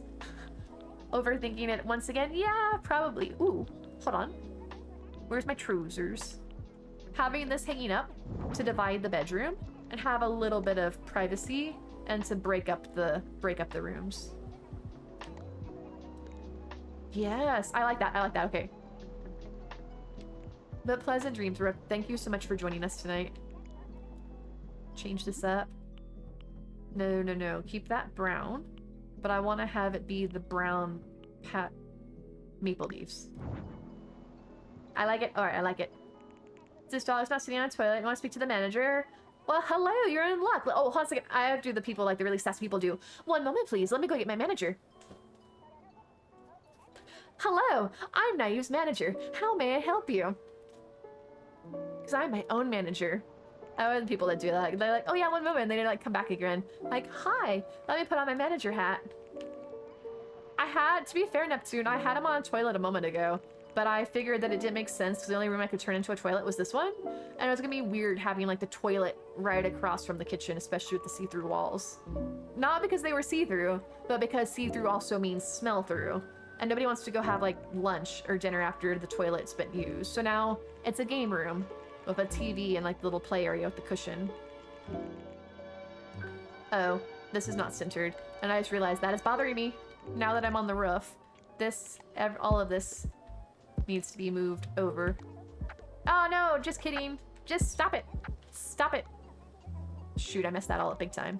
Overthinking it once again? Yeah, probably. Ooh, hold on. Where's my trousers? Having this hanging up to divide the bedroom and have a little bit of privacy and to break up the rooms. Yes, I like that. I like that. Okay. But pleasant dreams, Rip. Thank you so much for joining us tonight. Change this up. No, no, no. Keep that brown. But I want to have it be the brown maple leaves. I like it. Alright, I like it. This dog's not sitting on a toilet. You want to speak to the manager? Well, hello, you're in luck. Oh, hold on a second. I have to do the people like the really sassy people do. One moment, please. Let me go get my manager. Hello, I'm Naive's manager. How may I help you? Because I'm my own manager. I know the people that do that. They're like, oh yeah, one moment. And they like come back again. Like, hi, let me put on my manager hat. I had, to be fair, Neptune, I had him on a toilet a moment ago. But I figured that it didn't make sense because the only room I could turn into a toilet was this one. And it was gonna be weird having like the toilet right across from the kitchen, especially with the see-through walls. Not because they were see-through, but because see-through also means smell-through. And nobody wants to go have like lunch or dinner after the toilet's been used. So now it's a game room with a TV and like the little play area with the cushion. Oh, this is not centered. And I just realized that is bothering me now that I'm on the roof. All of this needs to be moved over. Oh no, just kidding. Just stop it. Stop it. Shoot, I messed that all up big time.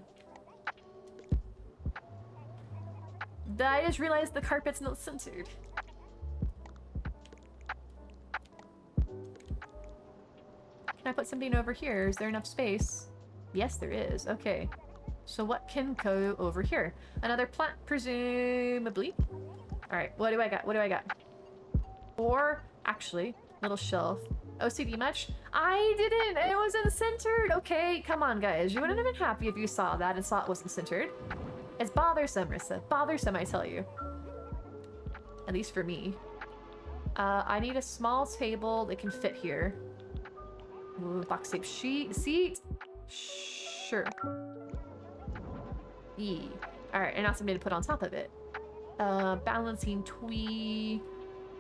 I just realized the carpet's not centered. Can I put something over here? Is there enough space? Yes, there is. Okay. So what can go over here? Another plant, presumably. Alright, what do I got? What do I got? Or, actually, little shelf. OCD much? I didn't! It wasn't centered! Okay, come on, guys. You wouldn't have been happy if you saw that and saw it wasn't centered. It's bothersome, Rissa. Bothersome, I tell you. At least for me. I need a small table that can fit here. Ooh, box-shaped seat. Sure. Alright, and now something to put on top of it. Balancing twee.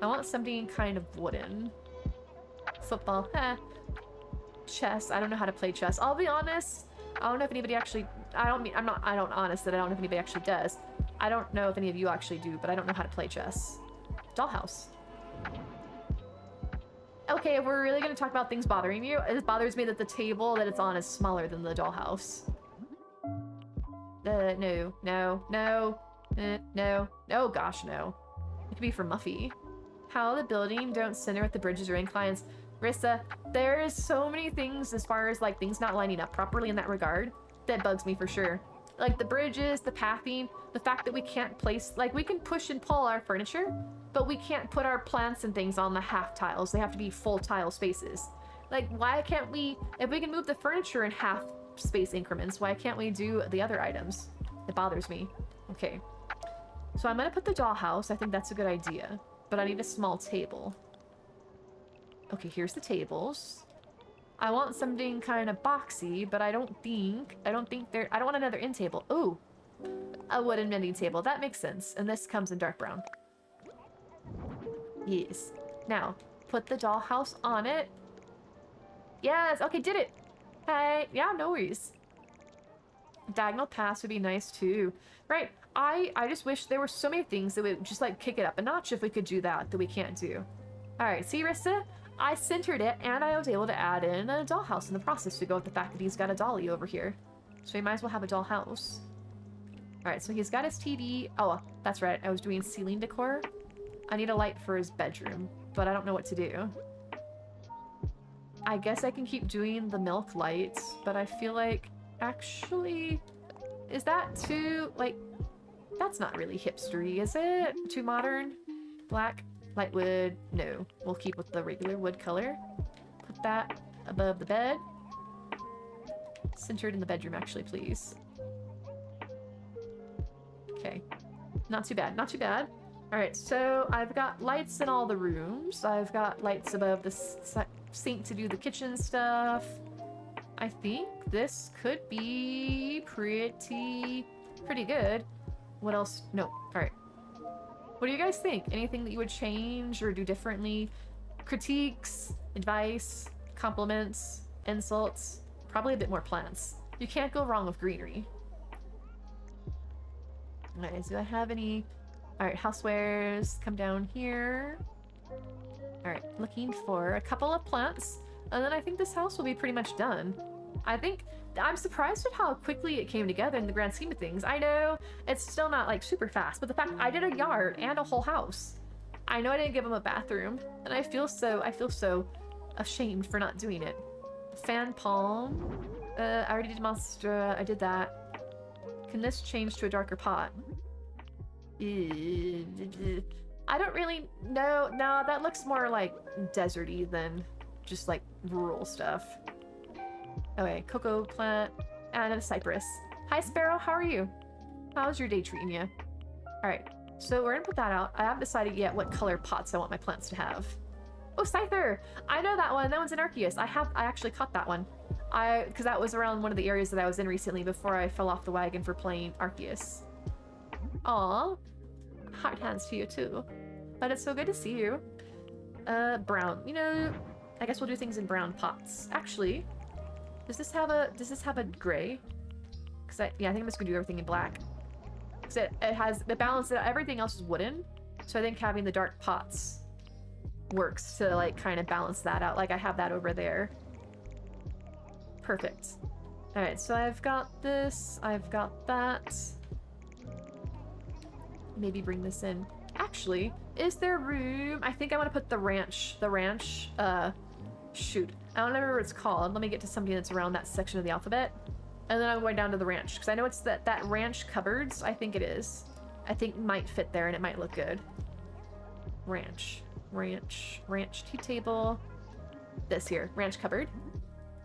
I want something kind of wooden. Football. Chess. I don't know how to play chess. I'll be honest. I don't know if anybody actually... I don't honest that I don't know if anybody actually does. I don't know if any of you actually do, but I don't know how to play chess. Dollhouse. Okay, if we're really going to talk about things bothering you, it bothers me that the table that it's on is smaller than the dollhouse. No. No. Oh gosh, no. It could be for Muffy. How the building don't center with the bridges or inclines. Rissa, there is so many things as far as like things not lining up properly in that regard that bugs me for sure. Like the bridges, the pathing, the fact that we can't place, like we can push and pull our furniture, but we can't put our plants and things on the half tiles. They have to be full tile spaces. Like why can't we, if we can move the furniture in half space increments, why can't we do the other items? It bothers me. Okay. So I'm gonna put the dollhouse. I think that's a good idea, but I need a small table. Okay, here's the tables. I want something kind of boxy, but I don't think I don't want another end table. Ooh, a wooden mending table. That makes sense. And this comes in dark brown. Yes. Now, put the dollhouse on it. Yes, okay, did it. Hey, yeah, no worries. Diagonal pass would be nice too. Right, I just wish there were so many things that would just like kick it up a notch if we could do that we can't do. All right, see, Rissa? I centered it, and I was able to add in a dollhouse in the process to go with the fact that he's got a dolly over here. So he might as well have a dollhouse. Alright, so he's got his TV. Oh, that's right. I was doing ceiling decor. I need a light for his bedroom, but I don't know what to do. I guess I can keep doing the milk lights, but I feel like... Actually... Is that too... Like... That's not really hipstery, is it? Too modern? Black? Light wood, no. We'll keep with the regular wood color. Put that above the bed. Centered in the bedroom, actually, please. Okay. Not too bad, not too bad. Alright, so I've got lights in all the rooms. I've got lights above the sink to do the kitchen stuff. I think this could be pretty pretty good. What else? No. Alright. What do you guys think? Anything that you would change or do differently? Critiques, advice, compliments, insults, probably a bit more plants. You can't go wrong with greenery. Alright, do I have any... Alright, housewares, come down here. Alright, looking for a couple of plants, and then I think this house will be pretty much done. I'm surprised at how quickly it came together in the grand scheme of things. I know it's still not like super fast, but the fact I did a yard and a whole house. I know I didn't give him a bathroom, and I feel so ashamed for not doing it. Fan palm. I already did monster. I did that. Can this change to a darker pot? I don't really know. No, that looks more like deserty than just like rural stuff. Okay, cocoa plant and a cypress. Hi Sparrow, how are you? How's your day treating you? Alright, so we're gonna put that out. I haven't decided yet what color pots I want my plants to have. Oh, Scyther! I know that one. That one's in Arceus. I actually caught that one. Because that was around one of the areas that I was in recently before I fell off the wagon for playing Arceus. Aw. Heart hands to you too. But it's so good to see you. Brown. You know, I guess we'll do things in brown pots. Actually, does this have a gray? Because yeah, I think I'm just gonna do everything in black. Because it balances it. Everything else is wooden. So I think having the dark pots works to like kind of balance that out. Like I have that over there. Perfect. Alright, so I've got this, I've got that. Maybe bring this in. Actually, is there room? I think I want to put the ranch, shoot. I don't remember what it's called. Let me get to something that's around that section of the alphabet. And then I'm going down to the ranch, because I know it's that ranch cupboards, I think it is. I think might fit there and it might look good. Ranch tea table. This here, ranch cupboard.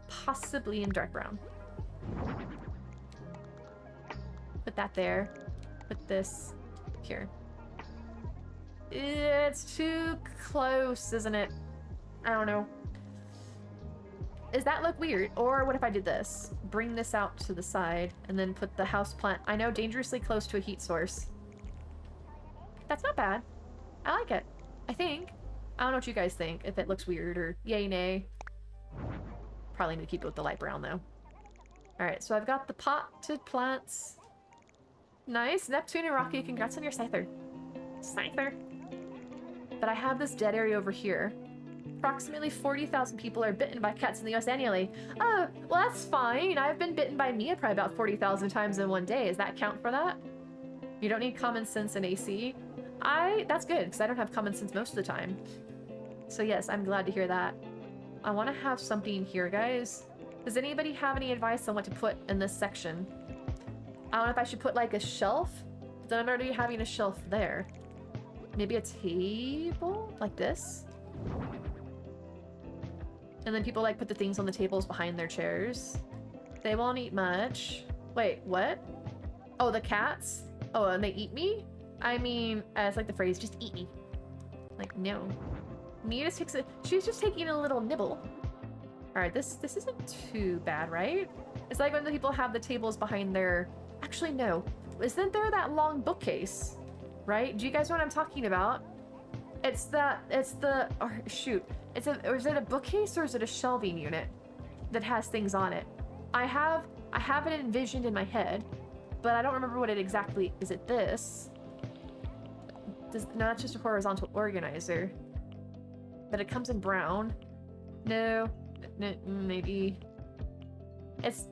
Possibly in dark brown. Put that there. Put this here. It's too close, isn't it? I don't know. Does that look weird? Or what if I did this? Bring this out to the side and then put the house plant, I know, dangerously close to a heat source. That's not bad. I like it. I think. I don't know what you guys think, if it looks weird or yay nay. Probably need to keep it with the light brown though. Alright, so I've got the potted plants. Nice. Neptune and Rocky, congrats on your Scyther. Scyther. But I have this dead area over here. Approximately 40,000 people are bitten by cats in the US annually. Oh, well that's fine. I've been bitten by Mia probably about 40,000 times in one day. Does that count for that? You don't need common sense and AC? That's good, because I don't have common sense most of the time. So yes, I'm glad to hear that. I want to have something here, guys. Does anybody have any advice on what to put in this section? I don't know if I should put like a shelf, but then I'm already having a shelf there. Maybe a table? Like this? And then people like put the things on the tables behind their chairs. They won't eat much. Wait, what? Oh, the cats? Oh, and they eat me? I mean, it's like the phrase, just eat me. Like, no. Mia just takes it. She's just taking a little nibble. Alright, this isn't too bad, right? It's like when the people have the tables behind their... Actually, no. Isn't there that long bookcase? Right? Do you guys know what I'm talking about? Or is it a bookcase or is it a shelving unit that has things on it? I have it envisioned in my head, but I don't remember what it exactly... Is it this? No, that's just a horizontal organizer. But it comes in brown. No, maybe. It's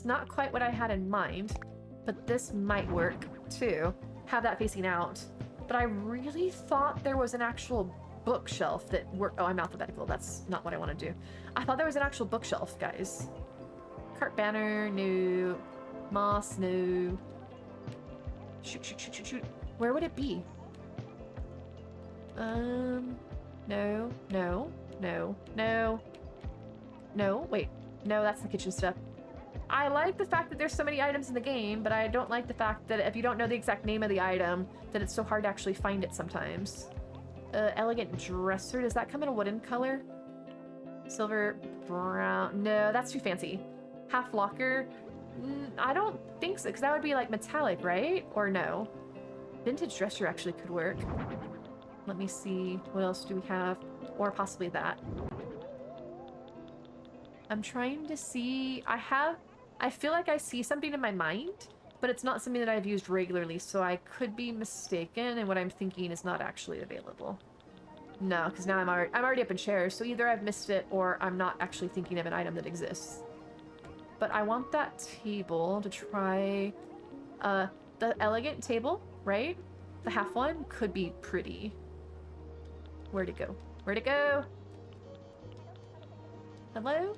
not quite what I had in mind, but this might work too. Have that facing out. But I really thought there was an actual bookshelf that worked. Oh, I'm alphabetical. That's not what I want to do. I thought there was an actual bookshelf, guys. Cart banner, no. Moss, no. Shoot. Where would it be? No. Wait. No, that's the kitchen stuff. I like the fact that there's so many items in the game, but I don't like the fact that if you don't know the exact name of the item, that it's so hard to actually find it sometimes. Elegant dresser. Does that come in a wooden color? Silver, brown. No, that's too fancy. Half locker. I don't think so, because that would be like metallic, right? Or no? Vintage dresser actually could work. Let me see. What else do we have? Or possibly that. I'm trying to see. I feel like I see something in my mind, but it's not something that I've used regularly, so I could be mistaken, and what I'm thinking is not actually available. No, because now I'm already up in chairs, so either I've missed it or I'm not actually thinking of an item that exists. But I want that table to try... the elegant table, right? The half one could be pretty. Where'd it go? Where'd it go? Hello?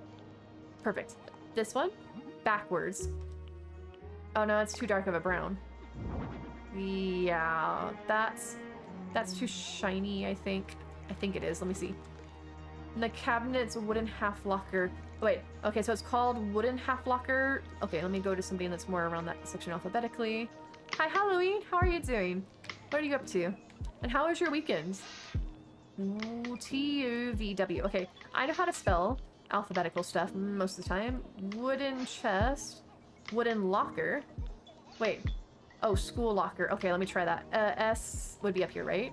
Perfect. This one? Backwards. Oh no, it's too dark of a brown. Yeah, that's too shiny, I think. I think it is. Let me see. And the cabinet's a wooden half locker. Wait, okay, so it's called wooden half locker. Okay, let me go to something that's more around that section alphabetically. Hi, Halloween. How are you doing? What are you up to? And how was your weekend? Ooh, T-U-V-W. Okay, I know how to spell alphabetical stuff most of the time. Wooden chest. Wooden locker. Wait. Oh, school locker. Okay, let me try that. S would be up here, right?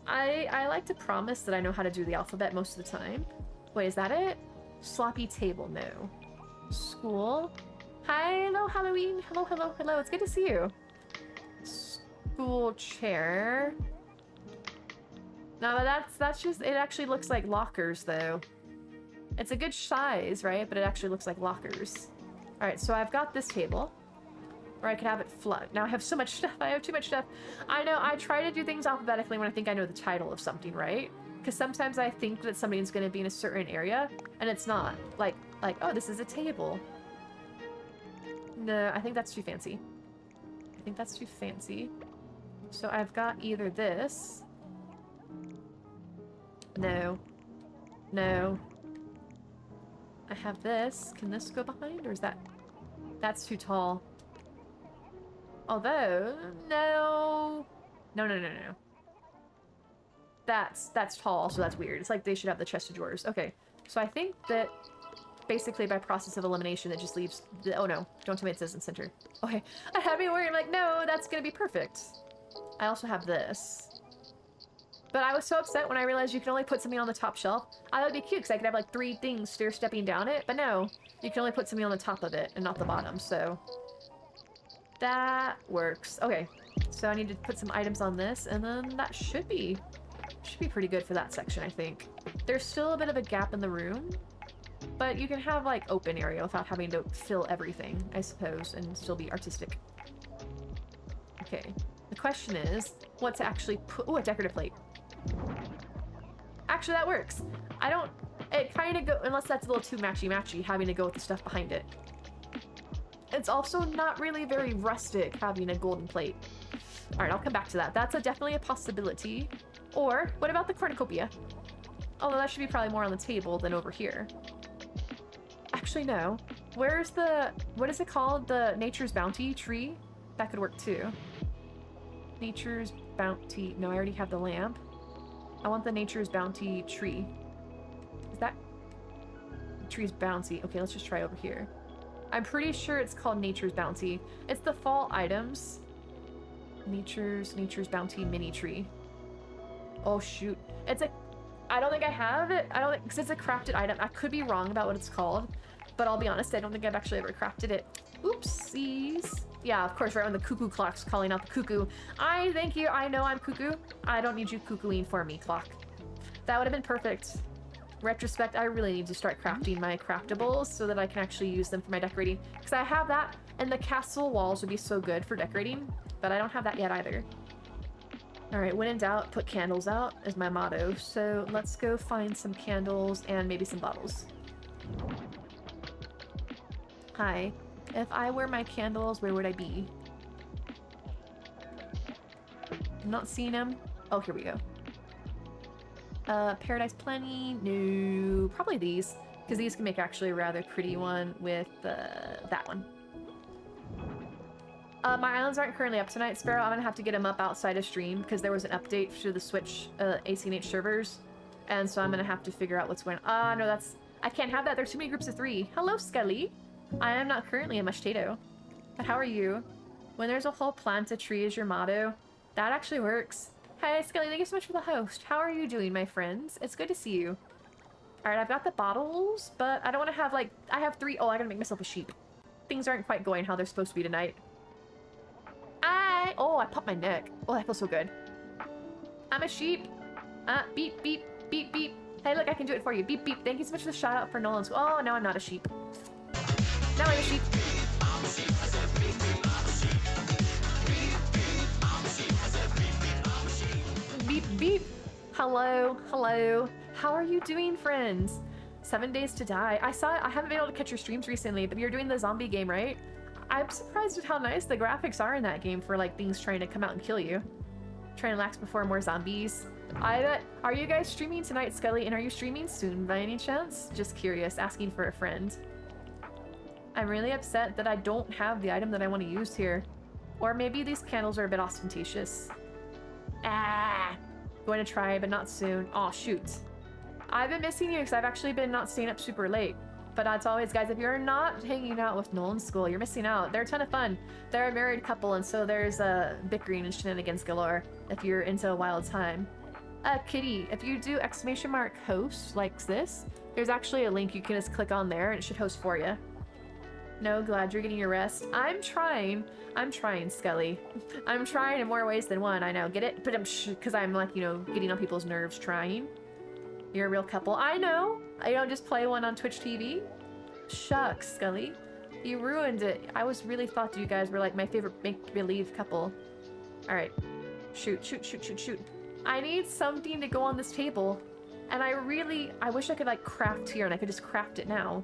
I like to promise that I know how to do the alphabet most of the time. Wait, is that it? Sloppy table, no. School. Hi, hello, Halloween. Hello, hello, hello. It's good to see you. School chair. No, that's just, it actually looks like lockers, though. It's a good size, right? But it actually looks like lockers. All right, so I've got this table. Or I could have it flood. Now I have so much stuff. I have too much stuff. I know, I try to do things alphabetically when I think I know the title of something, right? Because sometimes I think that something's going to be in a certain area, and it's not. Like, oh, this is a table. No, I think that's too fancy. I think that's too fancy. So I've got either this. No. No. I have this. Can this go behind, or is that... That's too tall. Although, no. No, no, no, no. That's tall, so that's weird. It's like they should have the chest of drawers. Okay, so I think that basically by process of elimination, it just leaves the... Oh no, don't tell me it says in center. Okay, I had me worried. I'm like, no, that's gonna be perfect. I also have this. But I was so upset when I realized you can only put something on the top shelf. I thought it'd be cute because I could have like 3 things stair-stepping down it, but no, you can only put something on the top of it and not the bottom, so... That works. Okay, so I need to put some items on this, and then that should be pretty good for that section, I think. There's still a bit of a gap in the room, but you can have like open area without having to fill everything, I suppose, and still be artistic. Okay, the question is what to actually put... Oh, a decorative plate. Actually, that works. I don't... It kind of go... Unless that's a little too matchy-matchy, having to go with the stuff behind it. It's also not really very rustic having a golden plate. Alright, I'll come back to that. That's definitely a possibility. Or, what about the cornucopia? Although that should be probably more on the table than over here. Actually, no. Where's the... What is it called? The Nature's Bounty tree? That could work too. Nature's Bounty... No, I already have the lamp. I want the Nature's Bounty tree. Is that... Tree's bouncy. Okay, let's just try over here. I'm pretty sure it's called Nature's Bounty. It's the fall items. Nature's Bounty mini tree. Oh shoot. It's a... I don't think I have it. I don't think... Because it's a crafted item. I could be wrong about what it's called. But I'll be honest, I don't think I've actually ever crafted it. Oopsies. Yeah, of course, right when the cuckoo clock's calling out the cuckoo. Thank you. I know I'm cuckoo. I don't need you cuckooing for me, clock. That would have been perfect. Retrospect, I really need to start crafting my craftables so that I can actually use them for my decorating. Because I have that, and the castle walls would be so good for decorating, but I don't have that yet either. Alright, when in doubt, put candles out is my motto. So let's go find some candles and maybe some bottles. Hi. If I were my candles, where would I be? I'm not seeing them. Oh, here we go. Paradise Plenty? No, probably these, because these can make actually a rather pretty one with that one. My islands aren't currently up tonight, Sparrow. I'm gonna have to get them up outside of stream because there was an update to the Switch AC&H servers, and so I'm gonna have to figure out what's going on. No, that's... I can't have that. There's too many groups of 3. Hello, Skelly. I am not currently a machado. But how are you? When there's a whole plant, a tree is your motto. That actually works. Hey, Skelly, thank you so much for the host. How are you doing, my friends? It's good to see you. Alright, I've got the bottles, but I don't want to have, like... I have 3... Oh, I gotta make myself a sheep. Things aren't quite going how they're supposed to be tonight. Oh, I popped my neck. Oh, that feels so good. I'm a sheep. Beep, beep, beep, beep. Hey, look, I can do it for you. Beep, beep. Thank you so much for the shout out for Nolan's. Oh, now I'm not a sheep. Now I'm a sheep. Beep, beep. Hello, hello. How are you doing, friends? 7 Days to Die. I haven't been able to catch your streams recently, but you're doing the zombie game, right? I'm surprised at how nice the graphics are in that game for, like, things trying to come out and kill you. Try and relax before more zombies. I bet. Are you guys streaming tonight, Scully? And are you streaming soon by any chance? Just curious, asking for a friend. I'm really upset that I don't have the item that I want to use here. Or maybe these candles are a bit ostentatious. Going to try, but not soon. Aw, shoot. I've been missing you because I've actually been not staying up super late. But as always, guys, if you're not hanging out with Nolan's school, you're missing out. They're a ton of fun. They're a married couple, and so there's bickering and shenanigans galore if you're into a wild time. Kitty, if you do !host like this, there's actually a link you can just click on there and it should host for you. No, glad you're getting your rest. I'm trying, Scully. I'm trying in more ways than one, I know. Get it? But because I'm like, you know, getting on people's nerves trying. You're a real couple. I know! I don't just play one on Twitch TV. Shucks, Scully. You ruined it. I was really thought you guys were like my favorite make-believe couple. Alright. Shoot, shoot, shoot, shoot, shoot. I need something to go on this table. And I wish I could like craft here and I could just craft it now.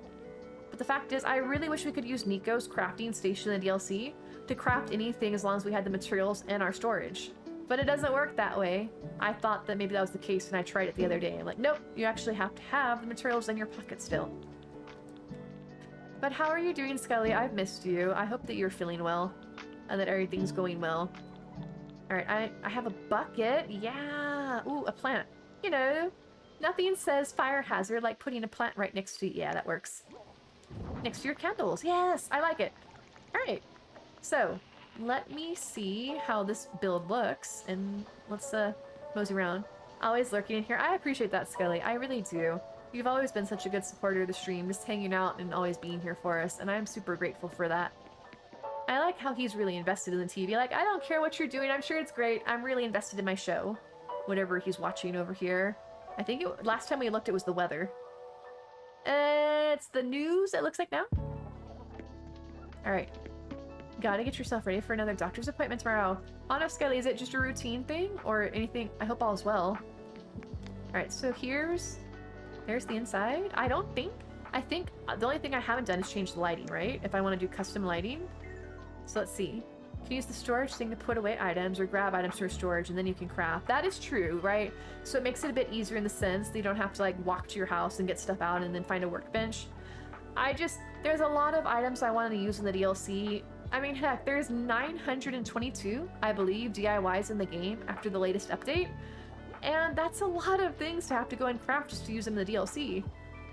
But the fact is, I really wish we could use Nico's crafting station in the DLC to craft anything as long as we had the materials and our storage. But it doesn't work that way. I thought that maybe that was the case and I tried it the other day. I'm like, nope, you actually have to have the materials in your pocket still. But how are you doing, Scully? I've missed you. I hope that you're feeling well and that everything's going well. Alright, I have a bucket. Yeah. Ooh, a plant. You know, nothing says fire hazard like putting a plant right next to you. Yeah, that works. Next to your candles. Yes, I like it. Alright. So, let me see how this build looks, and let's mosey around. Always lurking in here. I appreciate that, Scully. I really do. You've always been such a good supporter of the stream, just hanging out and always being here for us, and I'm super grateful for that. I like how he's really invested in the TV. Like, I don't care what you're doing. I'm sure it's great. I'm really invested in my show. Whatever he's watching over here. I think last time we looked, it was the weather. It's the news, it looks like now. Alright. Gotta get yourself ready for another doctor's appointment tomorrow. Oh no, Skelly, is it just a routine thing? Or anything? I hope all is well. Alright, so there's the inside. I think the only thing I haven't done is change the lighting, right? If I want to do custom lighting. So let's see. You can use the storage thing to put away items or grab items from storage and then you can craft. That is true, right? So it makes it a bit easier in the sense that you don't have to like walk to your house and get stuff out and then find a workbench. There's a lot of items I wanted to use in the DLC. I mean, heck, there's 922, I believe, DIYs in the game after the latest update. And that's a lot of things to have to go and craft just to use them in the DLC.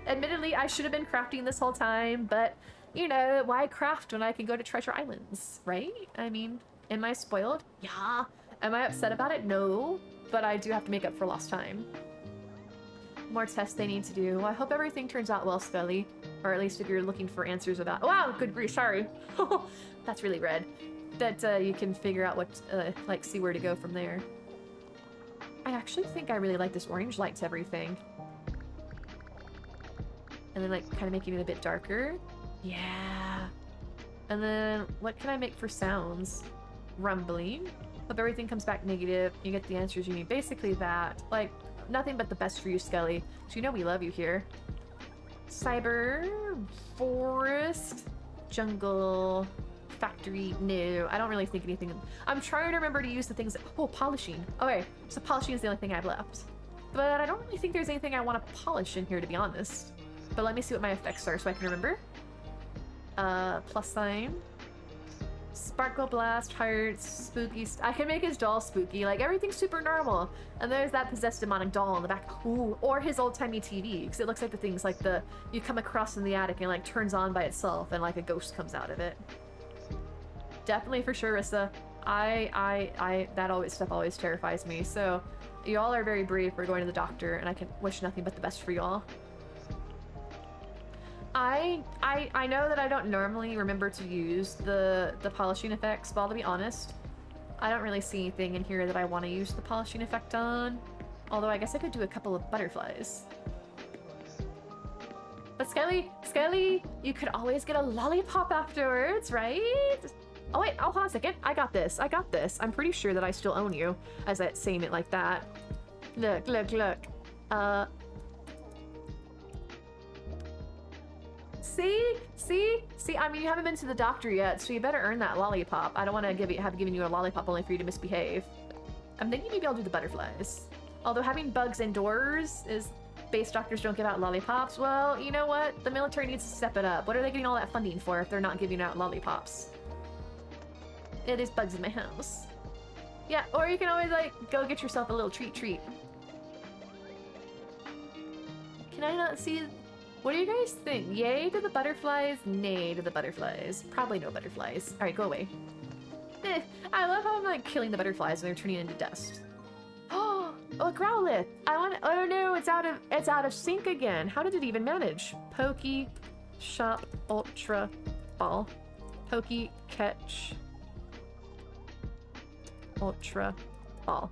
Admittedly, I should have been crafting this whole time, but, you know, why craft when I can go to Treasure Islands, right? I mean, am I spoiled? Yeah. Am I upset about it? No. But I do have to make up for lost time. More tests they need to do. Well, I hope everything turns out well, Scully. Or at least if you're looking for answers about... Wow, good grief, sorry. That's really red. That you can figure out what, like, see where to go from there. I actually think I really like this orange light to everything. And then, like, kind of making it a bit darker. Yeah. And then, what can I make for sounds? Rumbling. Hope everything comes back negative. You get the answers you need. Basically that. Like, nothing but the best for you, Skelly. So you know we love you here. Cyber, forest, jungle, factory. No, I don't really think anything. I'm trying to remember to use the things that... Oh, polishing. Okay, so polishing is the only thing I've left. But I don't really think there's anything I want to polish in here, to be honest. But let me see what my effects are so I can remember. Plus sign. Sparkle Blast, hearts, spooky. I can make his doll spooky. Like, everything's super normal. And there's that possessed demonic doll in the back. Ooh, or his old-timey TV, because it looks like the things like you come across in the attic and it, like, turns on by itself and, like, a ghost comes out of it. Definitely for sure, Rissa. That stuff always terrifies me. So, y'all are very brave for going to the doctor, and I can wish nothing but the best for y'all. I know that I don't normally remember to use the polishing effects, but I'll be honest, I don't really see anything in here that I want to use the polishing effect on. Although I guess I could do a couple of butterflies. But Skelly, you could always get a lollipop afterwards, right? Oh wait, hold on a second. I got this. I'm pretty sure that I still own you, as I'm saying it like that. Look. See, I mean, you haven't been to the doctor yet, so you better earn that lollipop. I don't want to have given you a lollipop only for you to misbehave. I'm thinking maybe I'll do the butterflies. Although having bugs indoors is... Base doctors don't give out lollipops. Well, you know what? The military needs to step it up. What are they getting all that funding for if they're not giving out lollipops? It is bugs in my house. Yeah, or you can always, like, go get yourself a little treat. Can I not see... What do you guys think? Yay to the butterflies? Nay to the butterflies. Probably no butterflies. Alright, go away. I love how I'm, like, killing the butterflies and they're turning into dust. Oh, Growlithe! Oh no, it's out of sync again. How did it even manage? Pokey, Shop, Ultra, Ball. Pokey, Catch, Ultra, Ball.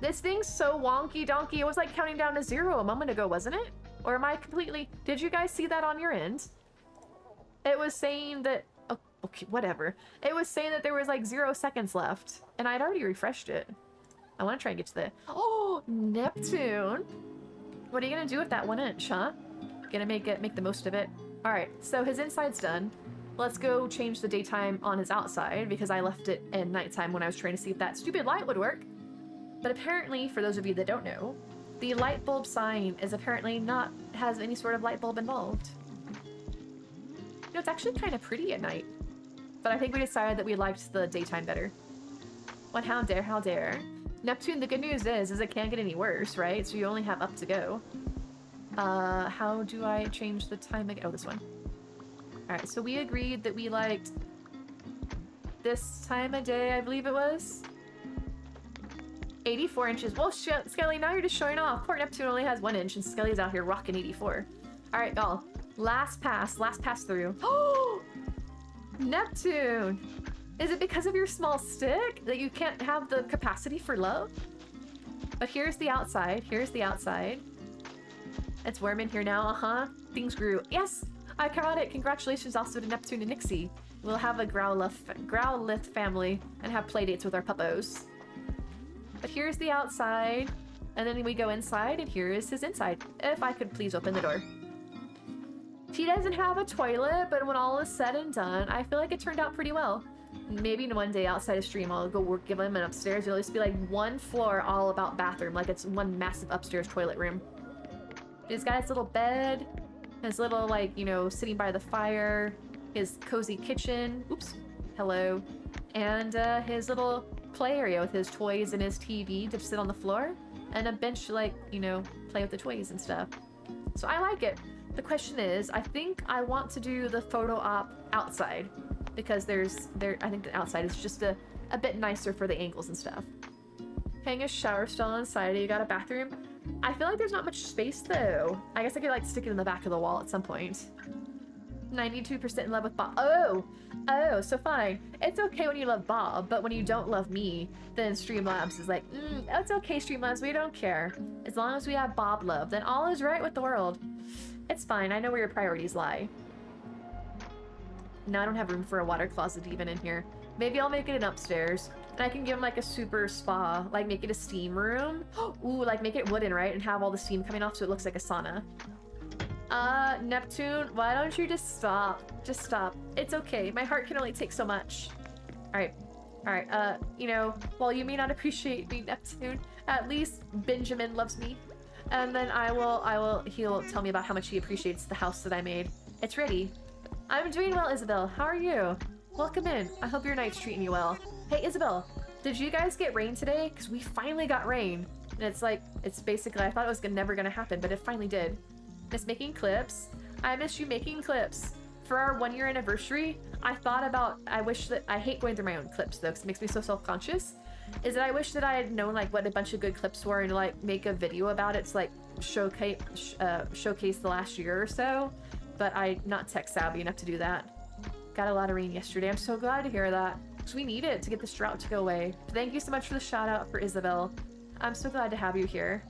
This thing's so wonky donkey. It was like counting down to 0 a moment ago, wasn't it? Or am I completely... Did you guys see that on your end? It was saying that... Oh, okay, whatever. It was saying that there was like 0 seconds left. And I'd already refreshed it. I want to try and get to the... Oh, Neptune! What are you going to do with that 1 inch, huh? Gonna make the most of it. Alright, so his inside's done. Let's go change the daytime on his outside, because I left it in nighttime when I was trying to see if that stupid light would work. But apparently, for those of you that don't know, the light bulb sign is apparently has any sort of light bulb involved. You know, it's actually kind of pretty at night. But I think we decided that we liked the daytime better. What? How dare. Neptune, the good news is it can't get any worse, right? So you only have up to go. How do I change the time again? Oh, this one. Alright, so we agreed that we liked this time of day, I believe it was. 84 inches. Well, Skelly, now you're just showing off. Poor Neptune only has 1 inch, and Skelly's out here rocking 84. Alright, y'all. Last pass through. Oh! Neptune! Is it because of your small stick that you can't have the capacity for love? But here's the outside. It's warm in here now, Things grew. Yes! I caught it! Congratulations also to Neptune and Nixie. We'll have a Growlithe family and have playdates with our puppos. But here's the outside, and then we go inside, and here is his inside. If I could please open the door. He doesn't have a toilet, but when all is said and done, I feel like it turned out pretty well. Maybe one day outside of stream, I'll go give him an upstairs. It'll just be like one floor all about bathroom, like it's one massive upstairs toilet room. He's got his little bed, his little, like, you know, sitting by the fire, his cozy kitchen. Oops. Hello. And his little play area with his toys and his TV to sit on the floor, and a bench to, like, you know, play with the toys and stuff. So I like it. The question is, I think I want to do the photo op outside, because I think the outside is just a bit nicer for the angles and stuff. Hang a shower stall inside. You got a bathroom. I feel like there's not much space though. I guess I could like stick it in the back of the wall at some point. 92% in love with Bob. Oh, so fine. It's okay when you love Bob, but when you don't love me, then Streamlabs is like, that's okay, Streamlabs, we don't care. As long as we have Bob love, then all is right with the world. It's fine, I know where your priorities lie. Now I don't have room for a water closet even in here. Maybe I'll make it an upstairs, and I can give him like a super spa, like make it a steam room. Ooh, like make it wooden, right? And have all the steam coming off so it looks like a sauna. Neptune, why don't you just stop? Just stop. It's okay. My heart can only take so much. Alright. You know, while you may not appreciate me, Neptune, at least Benjamin loves me. And then he'll tell me about how much he appreciates the house that I made. It's ready. I'm doing well, Isabel. How are you? Welcome in. I hope your night's treating you well. Hey, Isabel, did you guys get rain today? Because we finally got rain. And it's like, it's basically, I thought it was never gonna happen, but it finally did. Miss making clips. I miss you making clips. For our 1-year anniversary, I thought about, I hate going through my own clips though, because it makes me so self-conscious, is that I wish that I had known like what a bunch of good clips were and like make a video about it to like showcase the last year or so, but I'm not tech savvy enough to do that. Got a lot of rain yesterday. I'm so glad to hear that, because we need it to get this drought to go away. Thank you so much for the shout out for Isabel. I'm so glad to have you here.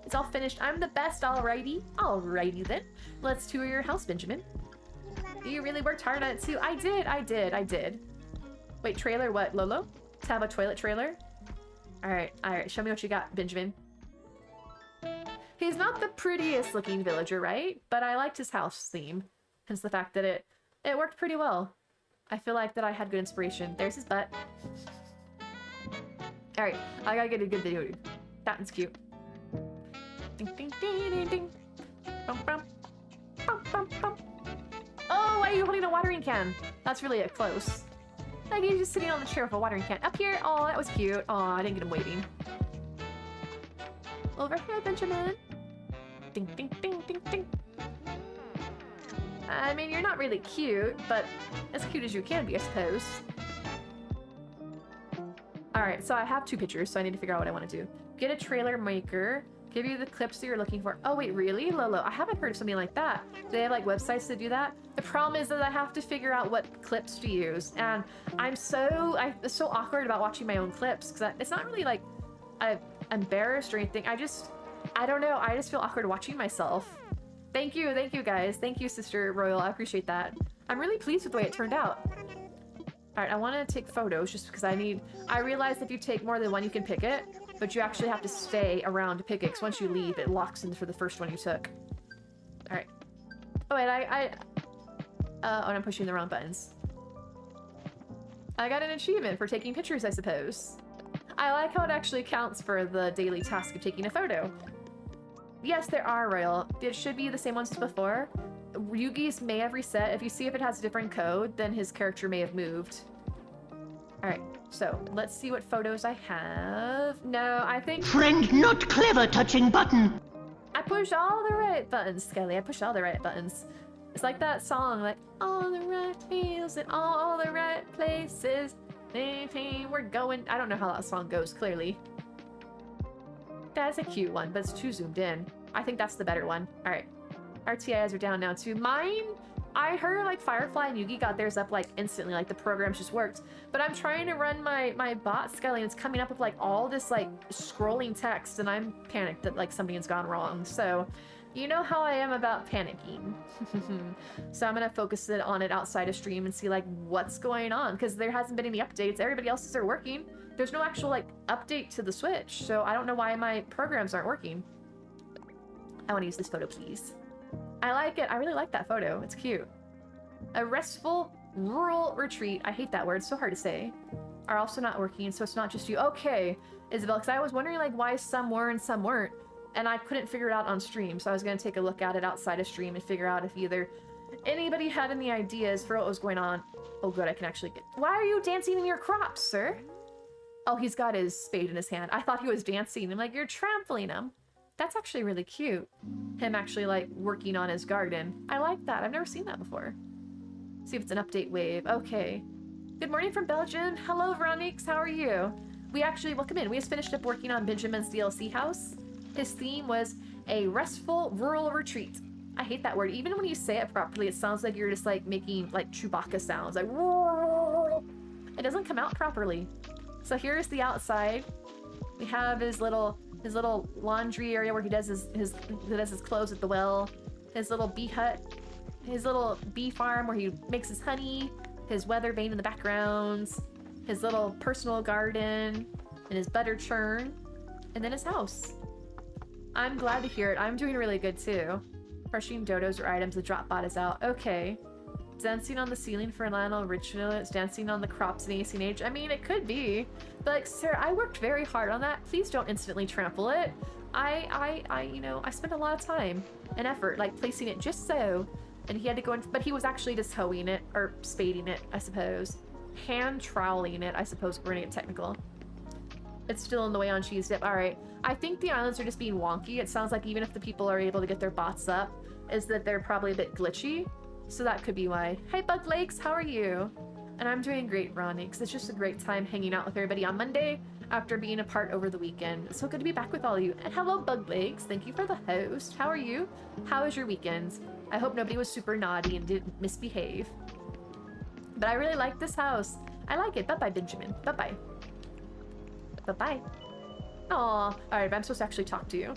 It's all finished. I'm the best, alrighty. Alrighty then. Let's tour your house, Benjamin. You really worked hard on it too. I did. Wait, trailer what, Lolo? To have a toilet trailer? Alright, show me what you got, Benjamin. He's not the prettiest looking villager, right? But I liked his house theme. Hence the fact that it worked pretty well. I feel like that I had good inspiration. There's his butt. Alright, I gotta get a good video, dude. That one's cute. Ding, ding, ding, ding, ding. Bum, bum. Bum, bum, bum. Oh, why are you holding a watering can? That's really close. Like he's just sitting on the chair with a watering can. Up here. Oh, that was cute. Oh, I didn't get him waiting. Over here, Benjamin. Ding, ding, ding, ding, ding. I mean, you're not really cute, but as cute as you can be, I suppose. Alright, so I have 2 pictures, so I need to figure out what I want to do. Get a trailer maker. Give you the clips that you're looking for. Oh, wait, really? Lolo, I haven't heard of something like that. Do they have, like, websites to do that? The problem is that I have to figure out what clips to use, and I'm so awkward about watching my own clips, because it's not really, like, I'm embarrassed or anything. I don't know. I just feel awkward watching myself. Thank you, guys. Thank you, Sister Royal. I appreciate that. I'm really pleased with the way it turned out. Alright, I want to take photos just because I realized if you take more than one, you can pick it, but you actually have to stay around to pick it, because once you leave, it locks in for the first one you took. Alright. Oh, wait, I'm pushing the wrong buttons. I got an achievement for taking pictures, I suppose. I like how it actually counts for the daily task of taking a photo. Yes, there are, Royal. It should be the same ones as before. Yugi's may have reset. If you see if it has a different code, then his character may have moved. Alright, so let's see what photos I have. No, I think... Friend not clever touching button. I pushed all the right buttons, Skelly. I pushed all the right buttons. It's like that song, like, all the right feels in all the right places. We're going... I don't know how that song goes, clearly. That's a cute one, but it's too zoomed in. I think that's the better one. Alright. Our TIs are down now too. Mine, I heard like Firefly and Yugi got theirs up like instantly, like the programs just worked. But I'm trying to run my bot, Skelly, and it's coming up with like all this like scrolling text, and I'm panicked that like something has gone wrong. So, you know how I am about panicking. So I'm gonna focus on it outside of stream and see like what's going on, because there hasn't been any updates. Everybody else's are working. There's no actual like update to the Switch, so I don't know why my programs aren't working. I want to use this photo, please. I like it. I really like that photo. It's cute. A restful rural retreat. I hate that word. It's so hard to say. Are also not working, so it's not just you. Okay, Isabel, because I was wondering like why some were and some weren't, and I couldn't figure it out on stream, so I was going to take a look at it outside of stream and figure out if either anybody had any ideas for what was going on. Oh good, I can actually get... Why are you dancing in your crops, sir? Oh, he's got his spade in his hand. I thought he was dancing. I'm like, you're trampling him. That's actually really cute. Him actually, like, working on his garden. I like that. I've never seen that before. See if it's an update wave. Okay. Good morning from Belgium. Hello, Veronique. How are you? We actually, welcome in. We just finished up working on Benjamin's DLC house. His theme was a restful rural retreat. I hate that word. Even when you say it properly, it sounds like you're just, like, making, like, Chewbacca sounds. Like, it doesn't come out properly. So here's the outside. We have his little laundry area where he does his clothes at the well. His little bee hut. His little bee farm where he makes his honey. His weather vane in the background. His little personal garden. And his butter churn. And then his house. I'm glad to hear it. I'm doing really good too. Crushing dodos or items. The drop bot is out. Okay. Dancing on the ceiling for Lionel Richard. It's dancing on the crops in Acing Age. I mean, it could be. But like, sir, I worked very hard on that. Please don't instantly trample it. You know, I spent a lot of time and effort, like, placing it just so and he had to go in, but he was actually just hoeing it, or spading it, I suppose. Hand troweling it, I suppose we're gonna get technical. It's still in the way on cheese dip. All right. I think the islands are just being wonky. It sounds like even if the people are able to get their bots up, is that they're probably a bit glitchy. So that could be why. Hey, Bug Lakes, how are you? And I'm doing great, Ronnie, because it's just a great time hanging out with everybody on Monday after being apart over the weekend. It's so good to be back with all of you. And hello, Bug Lakes. Thank you for the host. How are you? How was your weekend? I hope nobody was super naughty and didn't misbehave. But I really like this house. I like it. Bye-bye, Benjamin. Bye-bye. Bye-bye. Aw. Alright, but I'm supposed to actually talk to you.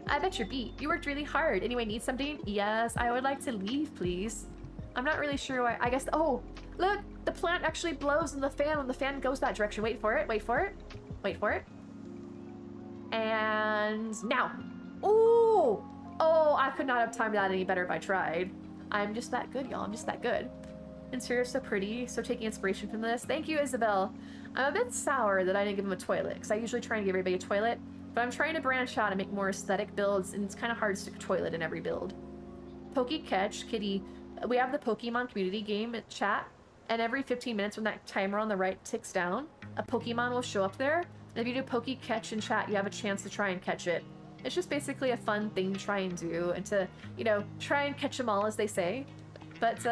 I bet you're beat. You worked really hard. Anyway, need something? Yes, I would like to leave, please. I'm not really sure why. I guess... Oh, look! The plant actually blows in the fan when the fan goes that direction. Wait for it. Wait for it. Wait for it. And... now! Ooh! Oh, I could not have timed that any better if I tried. I'm just that good, y'all. I'm just that good. Interior's so pretty, so taking inspiration from this. Thank you, Isabel. I'm a bit sour that I didn't give him a toilet, because I usually try and give everybody a toilet, but I'm trying to branch out and make more aesthetic builds, and it's kind of hard to stick a toilet in every build. Pokey Catch, Kitty. We have the Pokemon community game at chat, and every 15 minutes when that timer on the right ticks down, a Pokemon will show up there, and if you do Pokey Catch in chat, you have a chance to try and catch it. It's just basically a fun thing to try and do, and to, you know, try and catch them all, as they say. But,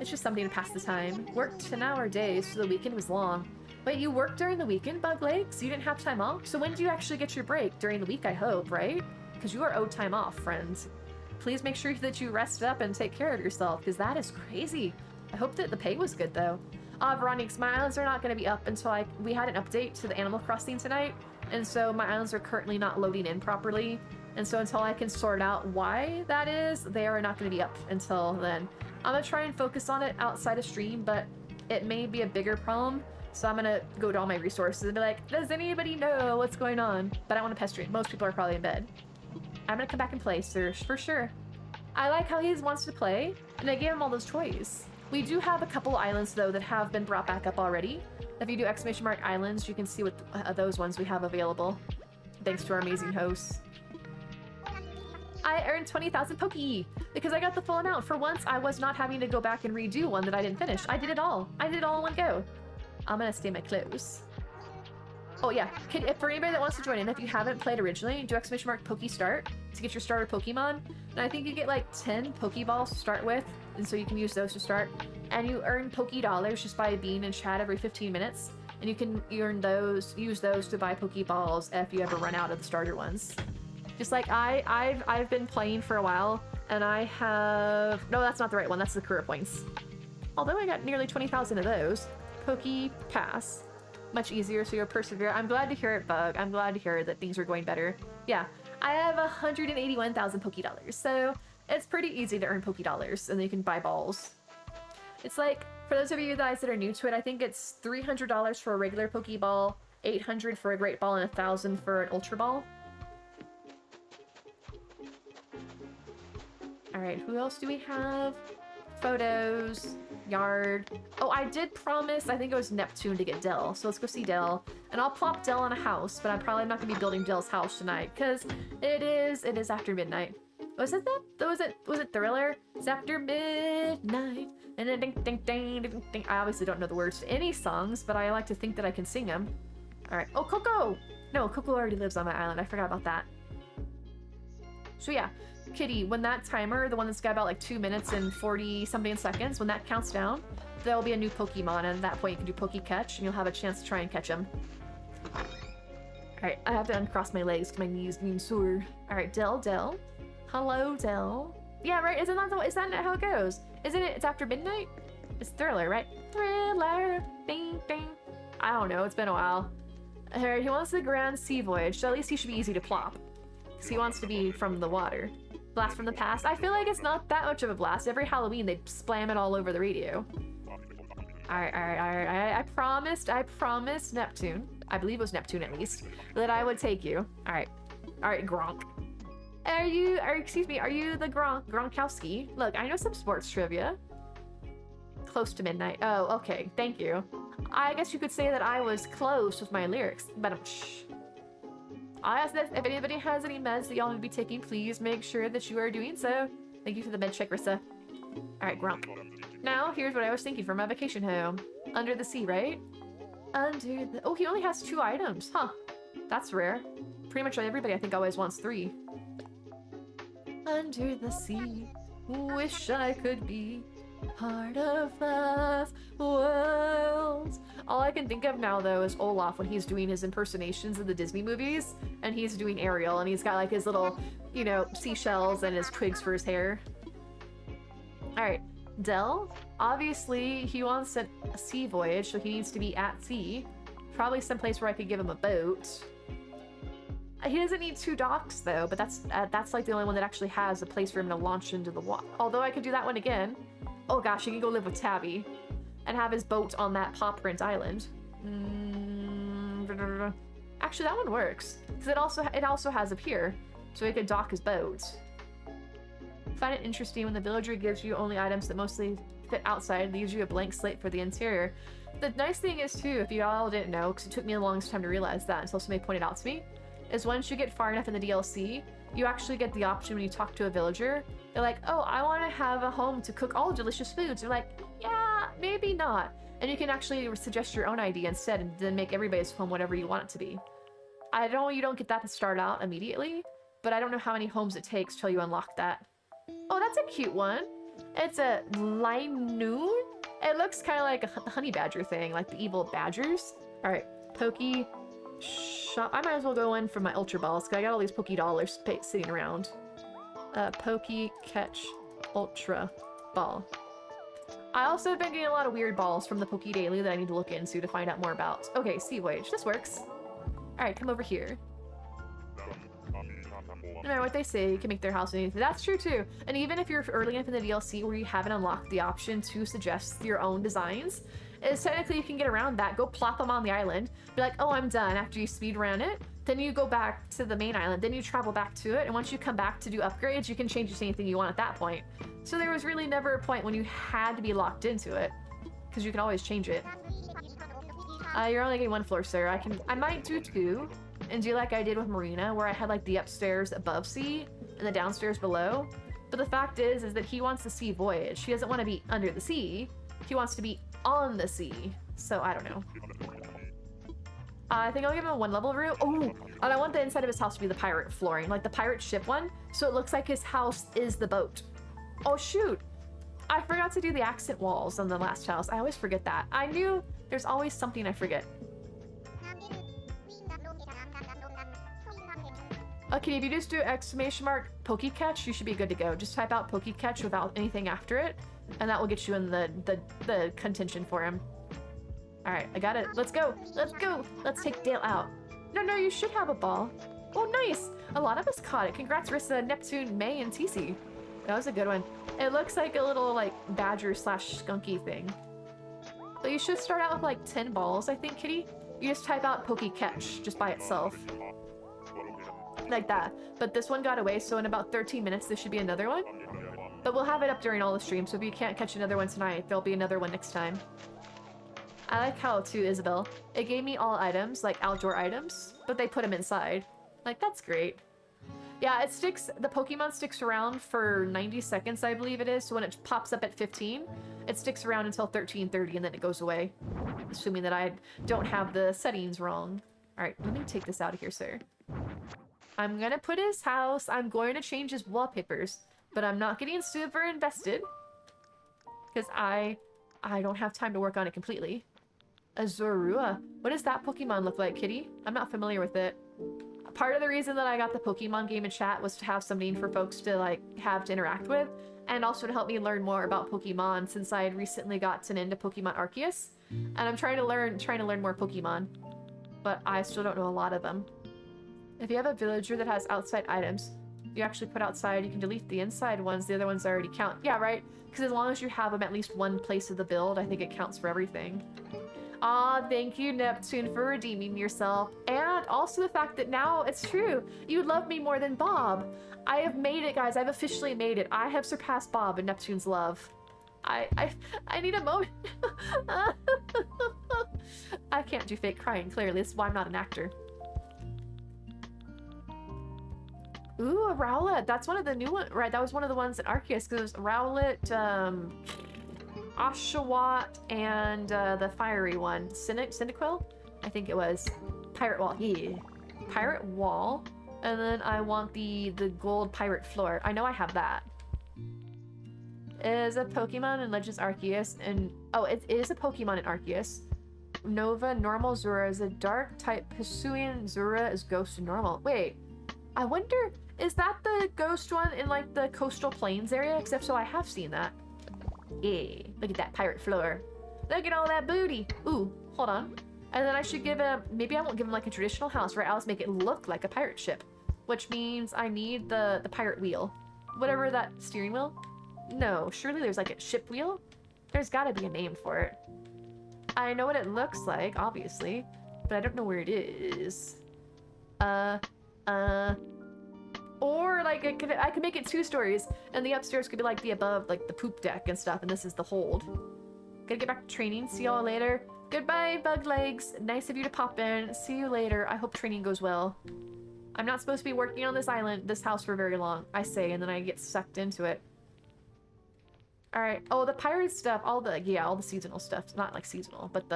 it's just something to pass the time. Worked 10-hour days, so the weekend was long. Wait, you worked during the weekend, Bug Lakes? You didn't have time off? So when do you actually get your break? During the week, I hope, right? Because you are owed time off, friends. Please make sure that you rest up and take care of yourself, because that is crazy. I hope that the pay was good, though. Veronique, my islands are not going to be up until we had an update to the Animal Crossing tonight, and so my islands are currently not loading in properly. And so until I can sort out why that is, they are not going to be up until then. I'm going to try and focus on it outside of stream, but it may be a bigger problem. So I'm going to go to all my resources and be like, does anybody know what's going on? But I want to pester it. Most people are probably in bed. I'm going to come back and play, sir, for sure. I like how he wants to play, and I gave him all those toys. We do have a couple islands, though, that have been brought back up already. If you do ! islands, you can see what those ones we have available. Thanks to our amazing hosts. I earned 20,000 Pokey because I got the full amount. For once, I was not having to go back and redo one that I didn't finish. I did it all. I did it all in one go. I'm gonna stay my clothes. Oh yeah, for anybody that wants to join in, if you haven't played originally, do ! Poke Start to get your starter Pokemon. And I think you get like 10 Pokeballs to start with, and so you can use those to start. And you earn Poke Dollars just by being in chat every 15 minutes. And you can use those to buy Pokeballs if you ever run out of the starter ones. Just like I've been playing for a while, and I have... No, that's not the right one. That's the career points. Although I got nearly 20,000 of those. Poke Pass. Much easier, so you'll persevere. I'm glad to hear it, Bug. I'm glad to hear that things are going better. Yeah, I have 181,000 Poke Dollars, so it's pretty easy to earn Poke Dollars, and then you can buy balls. It's like, for those of you guys that are new to it, I think it's $300 for a regular Pokeball, $800 for a Great Ball, and $1,000 for an Ultra Ball. Alright, who else do we have? Photos, yard. Oh, I did promise, I think it was Neptune to get Dell, so let's go see Dell. And I'll plop Dell in a house, but I'm probably not going to be building Dell's house tonight, because it is after midnight. Was it that? Was it Thriller? It's after midnight. And then ding ding ding ding ding. I obviously don't know the words to any songs, but I like to think that I can sing them. Alright. Oh, Coco! No, Coco already lives on my island. I forgot about that. So yeah, Kitty, when that timer, the one that's got about like 2 minutes and 40-something seconds, when that counts down, there'll be a new Pokemon, and at that point you can do Poke Catch, and you'll have a chance to try and catch them. Alright, I have to uncross my legs because my knees being sore. Alright, Dell. Hello, Dell. Yeah, right, is that how it goes? Isn't it, it's after midnight? It's Thriller, right? Thriller, ding, ding. I don't know, it's been a while. Alright, he wants the Grand Sea Voyage, so at least he should be easy to plop. Because he wants to be from the water. Blast from the past. I feel like it's not that much of a blast. Every Halloween, they splam it all over the radio. Alright. I promised Neptune, I believe it was Neptune at least, that I would take you. Alright, Gronk. Are you the Gronkowski? Look, I know some sports trivia. Close to midnight. Oh, okay, thank you. I guess you could say that I was close with my lyrics, but shh. I ask that if anybody has any meds that y'all need to be taking, please make sure that you are doing so. Thank you for the med check, Rissa. Alright, grump. Now, here's what I was thinking for my vacation home. Under the sea, right? Under the... Oh, he only has 2 items. Huh. That's rare. Pretty much everybody, I think, always wants 3. Under the sea, wish I could be part of the world. All I can think of now, though, is Olaf when he's doing his impersonations of the Disney movies, and he's doing Ariel, and he's got, like, his little, you know, seashells and his twigs for his hair. Alright, Del, obviously, he wants a sea voyage, so he needs to be at sea. Probably someplace where I could give him a boat. He doesn't need 2 docks, though, but that's like the only one that actually has a place for him to launch into the water. Although I could do that one again. Oh gosh, he can go live with Tabby and have his boat on that paw print island. Actually, that one works because it also has a pier, so he could dock his boat. Find it interesting when the villager gives you only items that mostly fit outside and leaves you a blank slate for the interior. The nice thing is too, if you all didn't know, because it took me the longest time to realize that until somebody pointed out to me, is once you get far enough in the DLC, you actually get the option when you talk to a villager. They're like, oh, I want to have a home to cook all delicious foods. You're like, yeah, maybe not. And you can actually suggest your own idea instead and then make everybody's home whatever you want it to be. I know you don't get that to start out immediately, but I don't know how many homes it takes till you unlock that. Oh, that's a cute one. It's a Linoon. It looks kind of like a honey badger thing, like the evil badgers. All right, Pokey shop. I might as well go in for my Ultra Balls because I got all these Pokey dollars sitting around. Pokey Catch Ultra Ball. I also have been getting a lot of weird balls from the Pokey Daily that I need to look into to find out more about. Okay, Sea Voyage. This works. Alright, come over here. No matter what they say, you can make their house anything. That's true too. And even if you're early enough in the DLC where you haven't unlocked the option to suggest your own designs, is technically you can get around that. Go plop them on the island. Be like, oh, I'm done. After you speed around it, then you go back to the main island. Then you travel back to it. And once you come back to do upgrades, you can change it to anything you want at that point. So there was really never a point when you had to be locked into it, because you can always change it. You're only getting 1 floor, sir. I might do 2 and do like I did with Marina, where I had like the upstairs above sea and the downstairs below. But the fact is that he wants the sea voyage. He doesn't want to be under the sea. He wants to be on the sea. So I don't know. I think I'll give him a 1-level room. Oh, and I want the inside of his house to be the pirate flooring, like the pirate ship one. So it looks like his house is the boat. Oh shoot. I forgot to do the accent walls on the last house. I always forget that. I knew there's always something I forget. Okay, if you just do exclamation mark Pokecatch, you should be good to go. Just type out Pokecatch without anything after it, and that will get you in the contention for him. Alright, I got it. Let's go. Let's go. Let's take Dale out. No, you should have a ball. Oh, nice. A lot of us caught it. Congrats, Rissa, Neptune, May, and TC. That was a good one. It looks like a little, like, badger slash skunky thing. But you should start out with, like, 10 balls, I think, kitty. You just type out Pokecatch just by itself. Like that. But this one got away, so in about 13 minutes there should be another one. But we'll have it up during all the streams, so if you can't catch another one tonight, there'll be another one next time. I like how, too, Isabel. It gave me all items, like outdoor items, but they put them inside. Like, that's great. Yeah, it sticks, the Pokemon sticks around for 90 seconds, I believe it is, so when it pops up at 15, it sticks around until 13:30 and then it goes away. Assuming that I don't have the settings wrong. Alright, let me take this out of here, sir. I'm gonna put his house, I'm going to change his wallpapers, but I'm not getting super invested. Because I don't have time to work on it completely. Azorua. What does that Pokemon look like, kitty? I'm not familiar with it. Part of the reason that I got the Pokemon game in chat was to have something for folks to like have to interact with, and also to help me learn more about Pokemon since I had recently gotten into Pokemon Arceus, and I'm trying to learn more Pokemon, but I still don't know a lot of them. If you have a villager that has outside items, you actually put outside, you can delete the inside ones, the other ones already count. Yeah, right? Because as long as you have them at least one place of the build, I think it counts for everything. Ah, thank you, Neptune, for redeeming yourself. And also the fact that now it's true. You love me more than Bob. I have made it, guys. I've officially made it. I have surpassed Bob in Neptune's love. I need a moment. I can't do fake crying, clearly. This is why I'm not an actor. Ooh, a Rowlet. That's one of the new ones, right? That was one of the ones at Arceus, because it was Rowlet, Oshawott, and the fiery one. Cyndaquil? I think it was. Pirate Wall. Yeah. Pirate Wall. And then I want the gold pirate floor. I know I have that. Is a Pokemon in Legends Arceus, and oh, it is a Pokemon in Arceus. Nova normal Zora is a dark type. Hisuian Zora is ghost and normal. Wait, I wonder, is that the ghost one in like the coastal plains area? Except so I have seen that. Yeah, look at that pirate floor. Look at all that booty. Ooh, hold on. And then I should give him, maybe I won't give him like a traditional house, right? I'll just make it look like a pirate ship, which means I need the pirate wheel. Whatever that steering wheel. No, surely there's like a ship wheel? There's gotta be a name for it. I know what it looks like, obviously, but I don't know where it is. Or like I could make it 2 stories, and the upstairs could be like the above, like the poop deck and stuff, and this is the hold. Gotta get back to training. See y'all later. Goodbye, bug legs. Nice of you to pop in. See you later. I hope training goes well. I'm not supposed to be working on this house for very long, I say, and then I get sucked into it. Alright. Oh, the pirate stuff, all the seasonal stuff. It's not like seasonal, but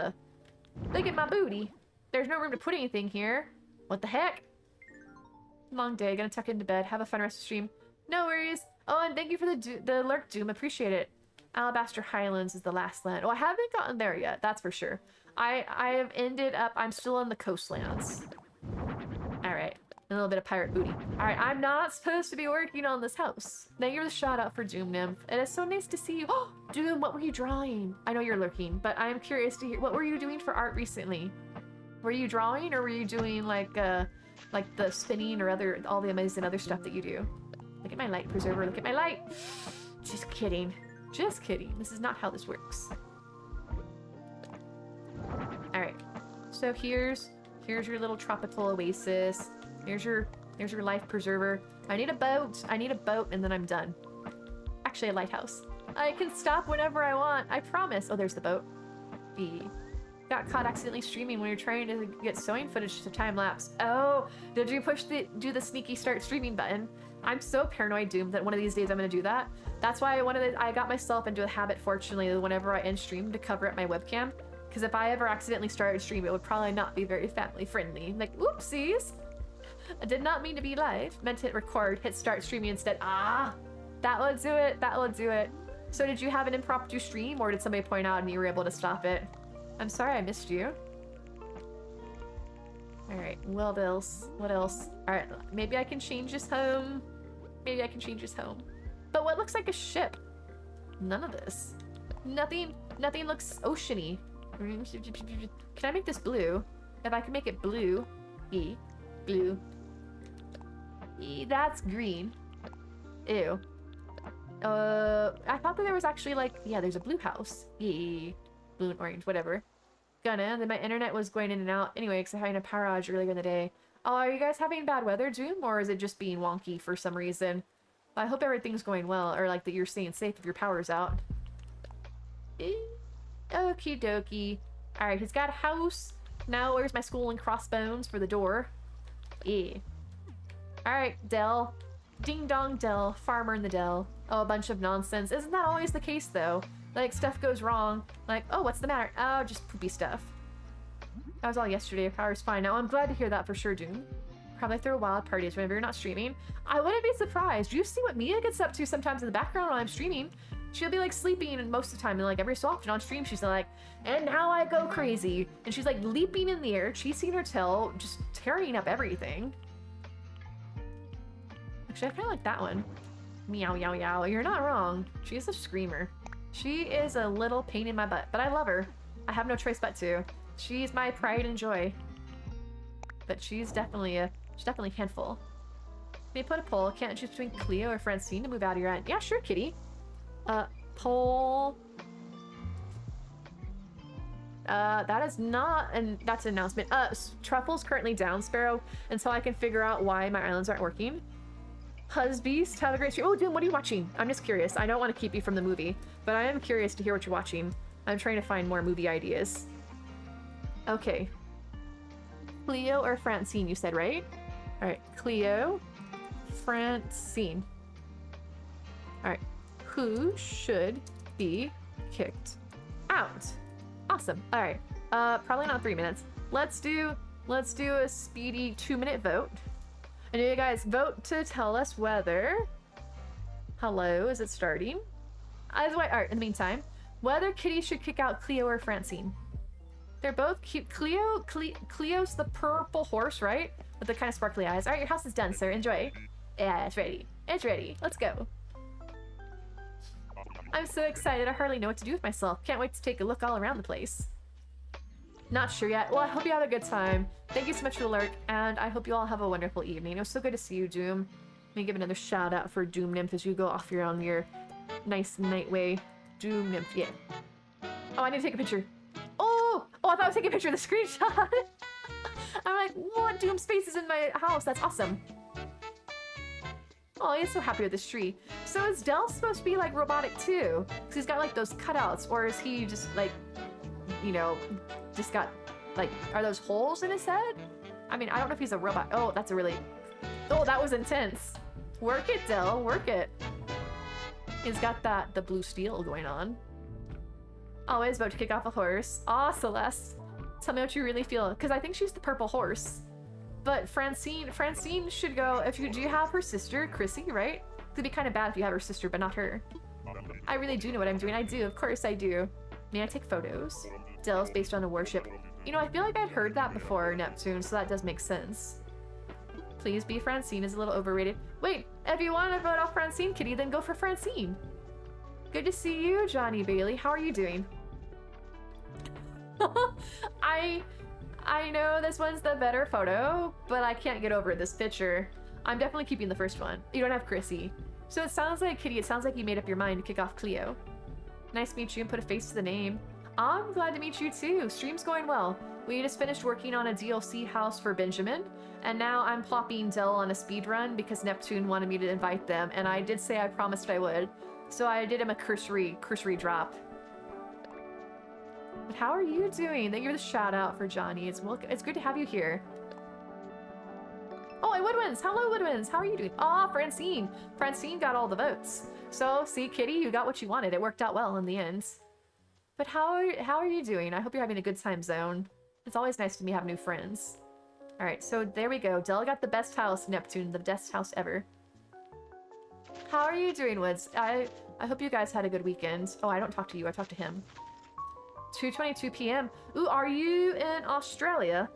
look at my booty. There's no room to put anything here. What the heck? Long day. Gonna tuck into bed. Have a fun rest of the stream. No worries. Oh, and thank you for the lurk, Doom. Appreciate it. Alabaster Highlands is the last land. Oh, I haven't gotten there yet. That's for sure. I have ended up... I'm still on the coastlands. Alright. A little bit of pirate booty. Alright, I'm not supposed to be working on this house. Thank you for the shout out for Doom Nymph. It is so nice to see you. Oh, Doom, what were you drawing? I know you're lurking, but I'm curious to hear, what were you doing for art recently? Were you drawing, or were you doing like the spinning or all the amazing other stuff that you do? Look at my light preserver, look at my light. Just kidding. Just kidding. This is not how this works. Alright. So here's your little tropical oasis. There's your life preserver. I need a boat. I need a boat, and then I'm done. Actually, a lighthouse. I can stop whenever I want. I promise. Oh, there's the boat. Got caught accidentally streaming when you're trying to get sewing footage to time lapse. Oh, did you do the sneaky start streaming button? I'm so paranoid, Doom, that one of these days I'm gonna do that. That's why I got myself into a habit, fortunately, whenever I end stream to cover up my webcam. Because if I ever accidentally started stream, it would probably not be very family friendly. Like, oopsies. I did not mean to be live. Meant to hit record, hit start streaming instead. Ah, that will do it. That will do it. So did you have an impromptu stream, or did somebody point out and you were able to stop it? I'm sorry I missed you. Alright, what else? What else? Alright, maybe I can change this home. Maybe I can change this home. But what looks like a ship? None of this. Nothing looks oceany. Can I make this blue? If I can make it blue. Blue. That's green. Ew. I thought that there was actually like, yeah, there's a blue house. Blue and orange, whatever. Then my internet was going in and out. Anyway, because I had a power outage earlier in the day. Oh, are you guys having bad weather, Doom? Or is it just being wonky for some reason? I hope everything's going well, or like that you're staying safe if your power's out. Okie dokie. Alright, he's got a house. Now where's my skull and crossbones for the door? Alright, Dell. Ding dong Dell. Farmer in the Dell. Oh, a bunch of nonsense. Isn't that always the case, though? Like, stuff goes wrong. Like, oh, what's the matter? Oh, just poopy stuff. That was all yesterday. Power's fine now. I'm glad to hear that for sure, Doom. Probably throw wild parties whenever you're not streaming. I wouldn't be surprised. You see what Mia gets up to sometimes in the background while I'm streaming. She'll be like sleeping, and most of the time, and like every so often on stream, she's like, and now I go crazy. And she's like leaping in the air, chasing her tail, just tearing up everything. Actually, I kind of like that one. Meow, meow, meow. You're not wrong. She's a screamer. She is a little pain in my butt, but I love her. I have no choice but to. She's my pride and joy. But she's definitely a handful. May put a poll. Can't choose between Cleo or Francine to move out of your end. Yeah, sure, kitty. Poll. That is not, and that's an announcement. Truffle's currently down, Sparrow, until I can figure out why my islands aren't working. Husbeast, have a great stream. Oh, Doom, what are you watching? I'm just curious. I don't want to keep you from the movie, but I am curious to hear what you're watching. I'm trying to find more movie ideas. Okay. Cleo or Francine, you said, right? Alright, Cleo. Francine. Alright. Who should be kicked out? Awesome. Alright. Probably not 3 minutes. Let's do a speedy 2-minute vote. And you guys vote to tell us whether... Hello, is it starting? Alright, in the meantime, whether Kitty should kick out Cleo or Francine. They're both cute. Cleo's the purple horse, right? With the kind of sparkly eyes. Alright, your house is done, sir. Enjoy. Yeah, it's ready. It's ready. Let's go. I'm so excited. I hardly know what to do with myself. Can't wait to take a look all around the place. Not sure yet. Well, I hope you had a good time. Thank you so much for the lurk, and I hope you all have a wonderful evening. It was so good to see you, Doom. Let me give another shout out for Doom Nymph as you go off on your nice nightway. Doom Nymph, yeah. Oh, I need to take a picture. Oh, I thought I was taking a picture of the screenshot. I'm like, what? Doom Space is in my house. That's awesome. Oh, he's so happy with this tree. So is Dell supposed to be like robotic too? Because he's got like those cutouts, or is he just like, you know, just got like, are those holes in his head? I mean, I don't know if he's a robot. Oh, that's a really, oh, that was intense. Work it, Dell, work it. He's got the blue steel going on. Always vote to kick off a horse. Aw, Celeste. Tell me what you really feel, because I think she's the purple horse. But Francine should go. Do you have her sister, Chrissy, right? It'd be kind of bad if you have her sister, but not her. I really do know what I'm doing. I do, of course I do. May I take photos? Dell's based on a warship. You know, I feel like I'd heard that before, Neptune, so that does make sense. Please be Francine is a little overrated. Wait, if you want to vote off Francine, Kitty, then go for Francine. Good to see you, Johnny Bailey. How are you doing? I know this one's the better photo, but I can't get over this picture. I'm definitely keeping the first one. You don't have Chrissy. So it sounds like, Kitty, it sounds like you made up your mind to kick off Cleo. Nice to meet you and put a face to the name. I'm glad to meet you too. Stream's going well. We just finished working on a DLC house for Benjamin, and now I'm plopping Dell on a speed run because Neptune wanted me to invite them, and I did say I promised I would. So I did him a cursory drop. But how are you doing? Thank you for the shout out for Johnny. It's good to have you here. Oh, and Woodwinds! Hello, Woodwinds! How are you doing? Ah, Francine! Francine got all the votes. So, see, Kitty, you got what you wanted. It worked out well in the end. But how are you doing? I hope you're having a good time zone. It's always nice to have new friends. Alright, so there we go. Dell got the best house, Neptune. The best house ever. How are you doing, Woods? I hope you guys had a good weekend. Oh, I don't talk to you. I talk to him. 2:22 p.m. Ooh, are you in Australia?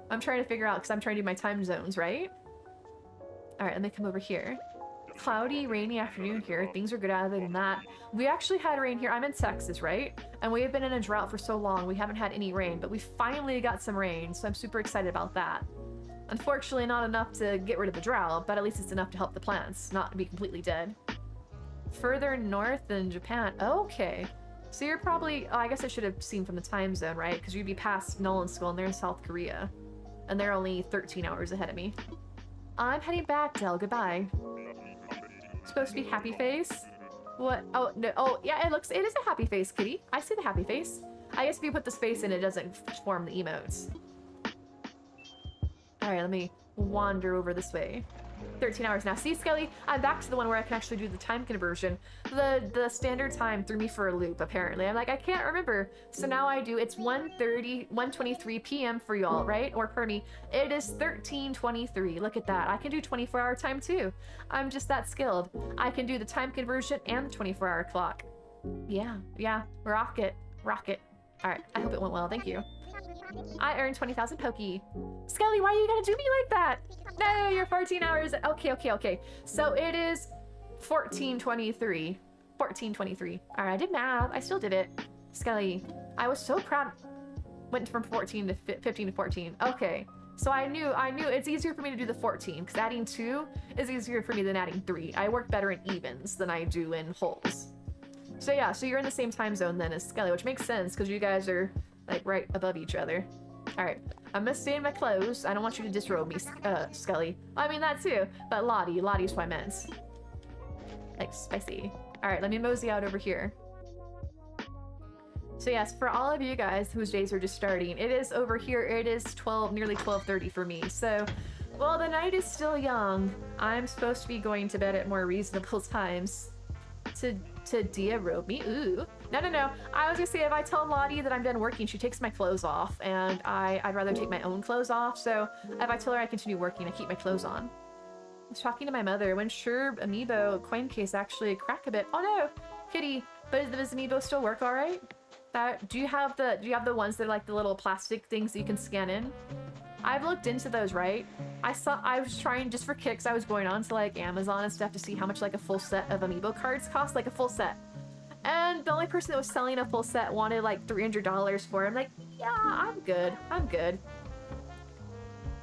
I'm trying to figure out because I'm trying to do my time zones, right? Alright, let me come over here. Cloudy, rainy afternoon here. Things are good other than that. We actually had rain here. I'm in Texas, right? And we have been in a drought for so long. We haven't had any rain, but we finally got some rain, so I'm super excited about that. Unfortunately, not enough to get rid of the drought, but at least it's enough to help the plants not be completely dead. Further north than Japan. Okay. So you're probably... Oh, I guess I should have seen from the time zone, right? Because you'd be past Nolan's school and they're in South Korea. And they're only 13 hours ahead of me. I'm heading back, Del. Goodbye. Supposed to be happy face? What? Oh, no. Oh, yeah, it is a happy face, Kitty. I see the happy face. I guess if you put this face in, it doesn't form the emotes. Alright, let me wander over this way. 13 hours now. See, Skelly? I'm back to the one where I can actually do the time conversion. The standard time threw me for a loop, apparently. I'm like, I can't remember. So now I do. It's 1:23 p.m. for y'all, right? Or per me. It is 13:23. Look at that. I can do 24-hour time too. I'm just that skilled. I can do the time conversion and the 24-hour clock. Yeah. Rock it. Alright, I hope it went well. Thank you. I earned 20,000 Pokey. Skelly, why you gotta do me like that? No, you're 14 hours. Okay. So it is 14:23. 14:23. All right, I did math. I still did it. Skelly, I was so proud. Went from 14 to 15 to 14. Okay. So I knew it's easier for me to do the 14 because adding 2 is easier for me than adding 3. I work better in evens than I do in wholes. So yeah, so you're in the same time zone then as Skelly, which makes sense because you guys are like right above each other. All right, I'm gonna stay in my clothes. I don't want you to disrobe me, Skelly. I mean that too, but Lottie's what I meant. Like spicy. All right, let me mosey out over here. So yes, for all of you guys whose days are just starting, it is over here. It is nearly 12:30 for me. So Well, the night is still young. I'm supposed to be going to bed at more reasonable times. To de-aerobe me? Ooh. No. I was gonna say, if I tell Lottie that I'm done working, she takes my clothes off, and I'd rather take my own clothes off, so if I tell her I continue working, I keep my clothes on. I was talking to my mother when Sherb Amiibo coin case actually crack a bit. Oh no, kitty. But does Amiibo still work all right? Do you have the ones that are like the little plastic things that you can scan in? I've looked into those, right? I was trying just for kicks. I was going on to like Amazon and stuff to see how much like a full set of Amiibo cards cost, like a full set. And the only person that was selling a full set wanted like $300 for it. I'm like, yeah, I'm good. I'm good.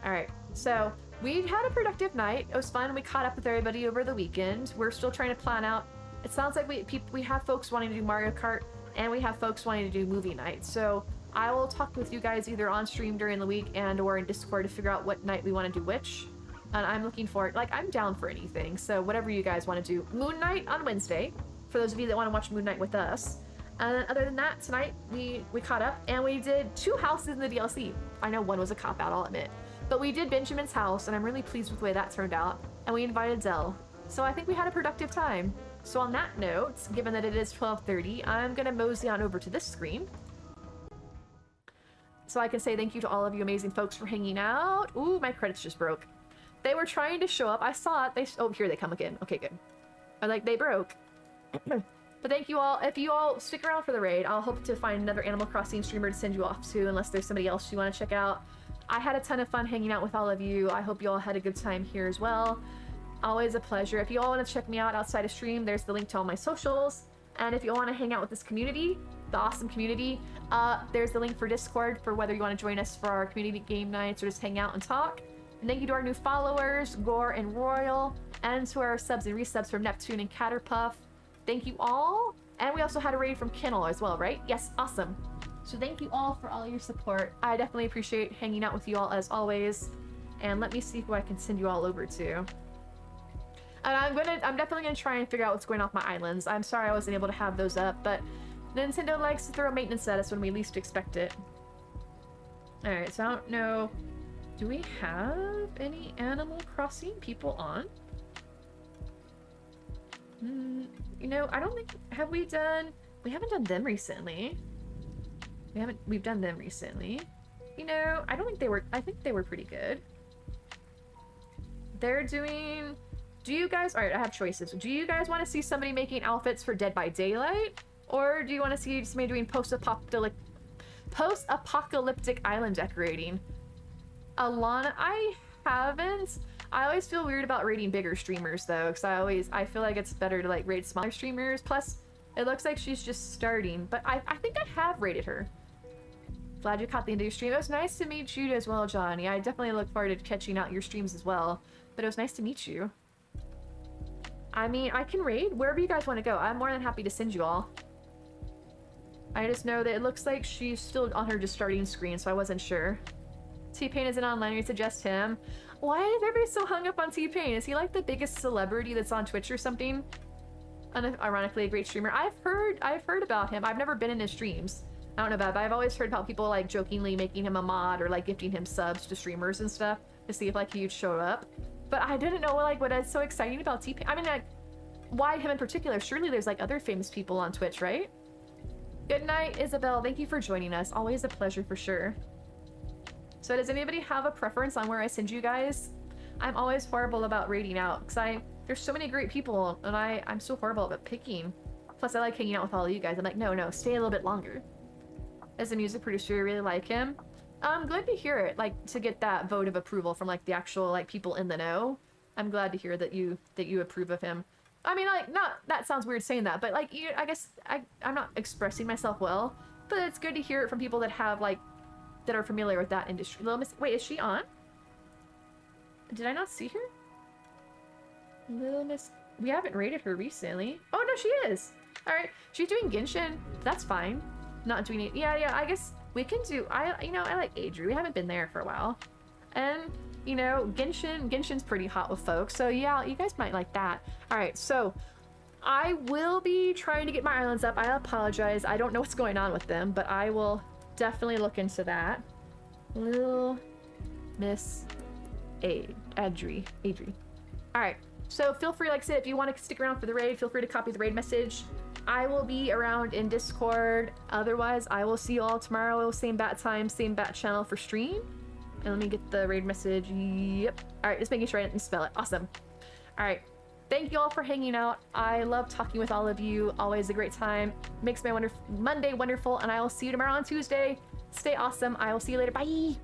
All right, so we had a productive night. It was fun. We caught up with everybody over the weekend. We're still trying to plan out. It sounds like we have folks wanting to do Mario Kart, and we have folks wanting to do movie night. So I will talk with you guys either on stream during the week and or in Discord to figure out what night we want to do which. And I'm looking forward, like, I'm down for anything. So whatever you guys want to do. Moon Night on Wednesday, for those of you that want to watch Moon Night with us. And then other than that, tonight we caught up and we did 2 houses in the DLC. I know one was a cop-out, I'll admit. But we did Benjamin's house, and I'm really pleased with the way that turned out. And we invited Zell. So I think we had a productive time. So on that note, given that it is 12:30, I'm going to mosey on over to this screen. So I can say thank you to all of you amazing folks for hanging out. Ooh, my credits just broke. They were trying to show up. I saw it. Oh, here they come again. Okay, good. They broke. But thank you all. If you all stick around for the raid, I'll hope to find another Animal Crossing streamer to send you off to, unless there's somebody else you want to check out. I had a ton of fun hanging out with all of you. I hope you all had a good time here as well. Always a pleasure. If you all want to check me out outside of stream, there's the link to all my socials. And if you all want to hang out with this community, the awesome community, there's the link for Discord for whether you want to join us for our community game nights or just hang out and talk. And thank you to our new followers, Gore and Royal, and to our subs and resubs from Neptune and Caterpuff. Thank you all. And we also had a raid from Kennel as well, right? Yes, awesome. So thank you all for all your support. I definitely appreciate hanging out with you all as always. And let me see who I can send you all over to. And I'm definitely gonna try and figure out what's going on with my islands. I'm sorry I wasn't able to have those up, but Nintendo likes to throw maintenance at us when we least expect it. Alright, so I don't know. Do we have any Animal Crossing people on? You know, I don't think... We haven't done them recently. We've done them recently. You know, I think they were pretty good. They're doing... Do you guys... Alright, I have choices. Do you guys want to see somebody making outfits for Dead by Daylight? Or do you want to see somebody doing post-apocalyptic island decorating? Alana, I haven't. I always feel weird about rating bigger streamers though, because I feel like it's better to like rate smaller streamers. Plus, it looks like she's just starting, but I think I have rated her. Glad you caught the end of your stream. It was nice to meet you as well, Johnny. I definitely look forward to catching out your streams as well, but it was nice to meet you. I mean, I can raid wherever you guys want to go. I'm more than happy to send you all. I just know that it looks like she's still on her just starting screen, so I wasn't sure. T-Pain isn't online, you suggest him. Why is everybody so hung up on T-Pain? Is he like the biggest celebrity that's on Twitch or something? Ironically, a great streamer. I've heard about him. I've never been in his streams. I don't know about it, but I've always heard about people like jokingly making him a mod or like gifting him subs to streamers and stuff to see if like he'd show up. But I didn't know like what is so exciting about T-Pain. I mean, like, why him in particular? Surely there's like other famous people on Twitch, right? Good night, Isabel. Thank you for joining us. Always a pleasure for sure. So does anybody have a preference on where I send you guys? I'm always horrible about rating out because there's so many great people and I'm so horrible about picking. Plus I like hanging out with all of you guys. I'm like, no, stay a little bit longer. As a music producer, I really like him. I'm glad to hear it, like to get that vote of approval from like the actual like people in the know. I'm glad to hear that you approve of him. I mean, like, that sounds weird saying that, but like, I guess I'm not expressing myself well, but it's good to hear it from people that have like, that are familiar with that industry. Little Miss, wait, is she on? Did I not see her? Little Miss, we haven't rated her recently. Oh no, she is. All right, she's doing Genshin. That's fine. Not doing it. Yeah. I guess we can do. I like Adri. We haven't been there for a while, and you know, Genshin's pretty hot with folks. So yeah, you guys might like that. All right, so I will be trying to get my islands up. I apologize. I don't know what's going on with them, but I will definitely look into that. Little Miss Adri. All right. So feel free, like I said, if you want to stick around for the raid, feel free to copy the raid message. I will be around in Discord. Otherwise, I will see you all tomorrow. Same bat time, same bat channel for stream. And let me get the raid message. Yep. All right, just making sure I didn't spell it. Awesome. All right. Thank you all for hanging out. I love talking with all of you. Always a great time. Makes my Monday wonderful. And I will see you tomorrow on Tuesday. Stay awesome. I will see you later. Bye.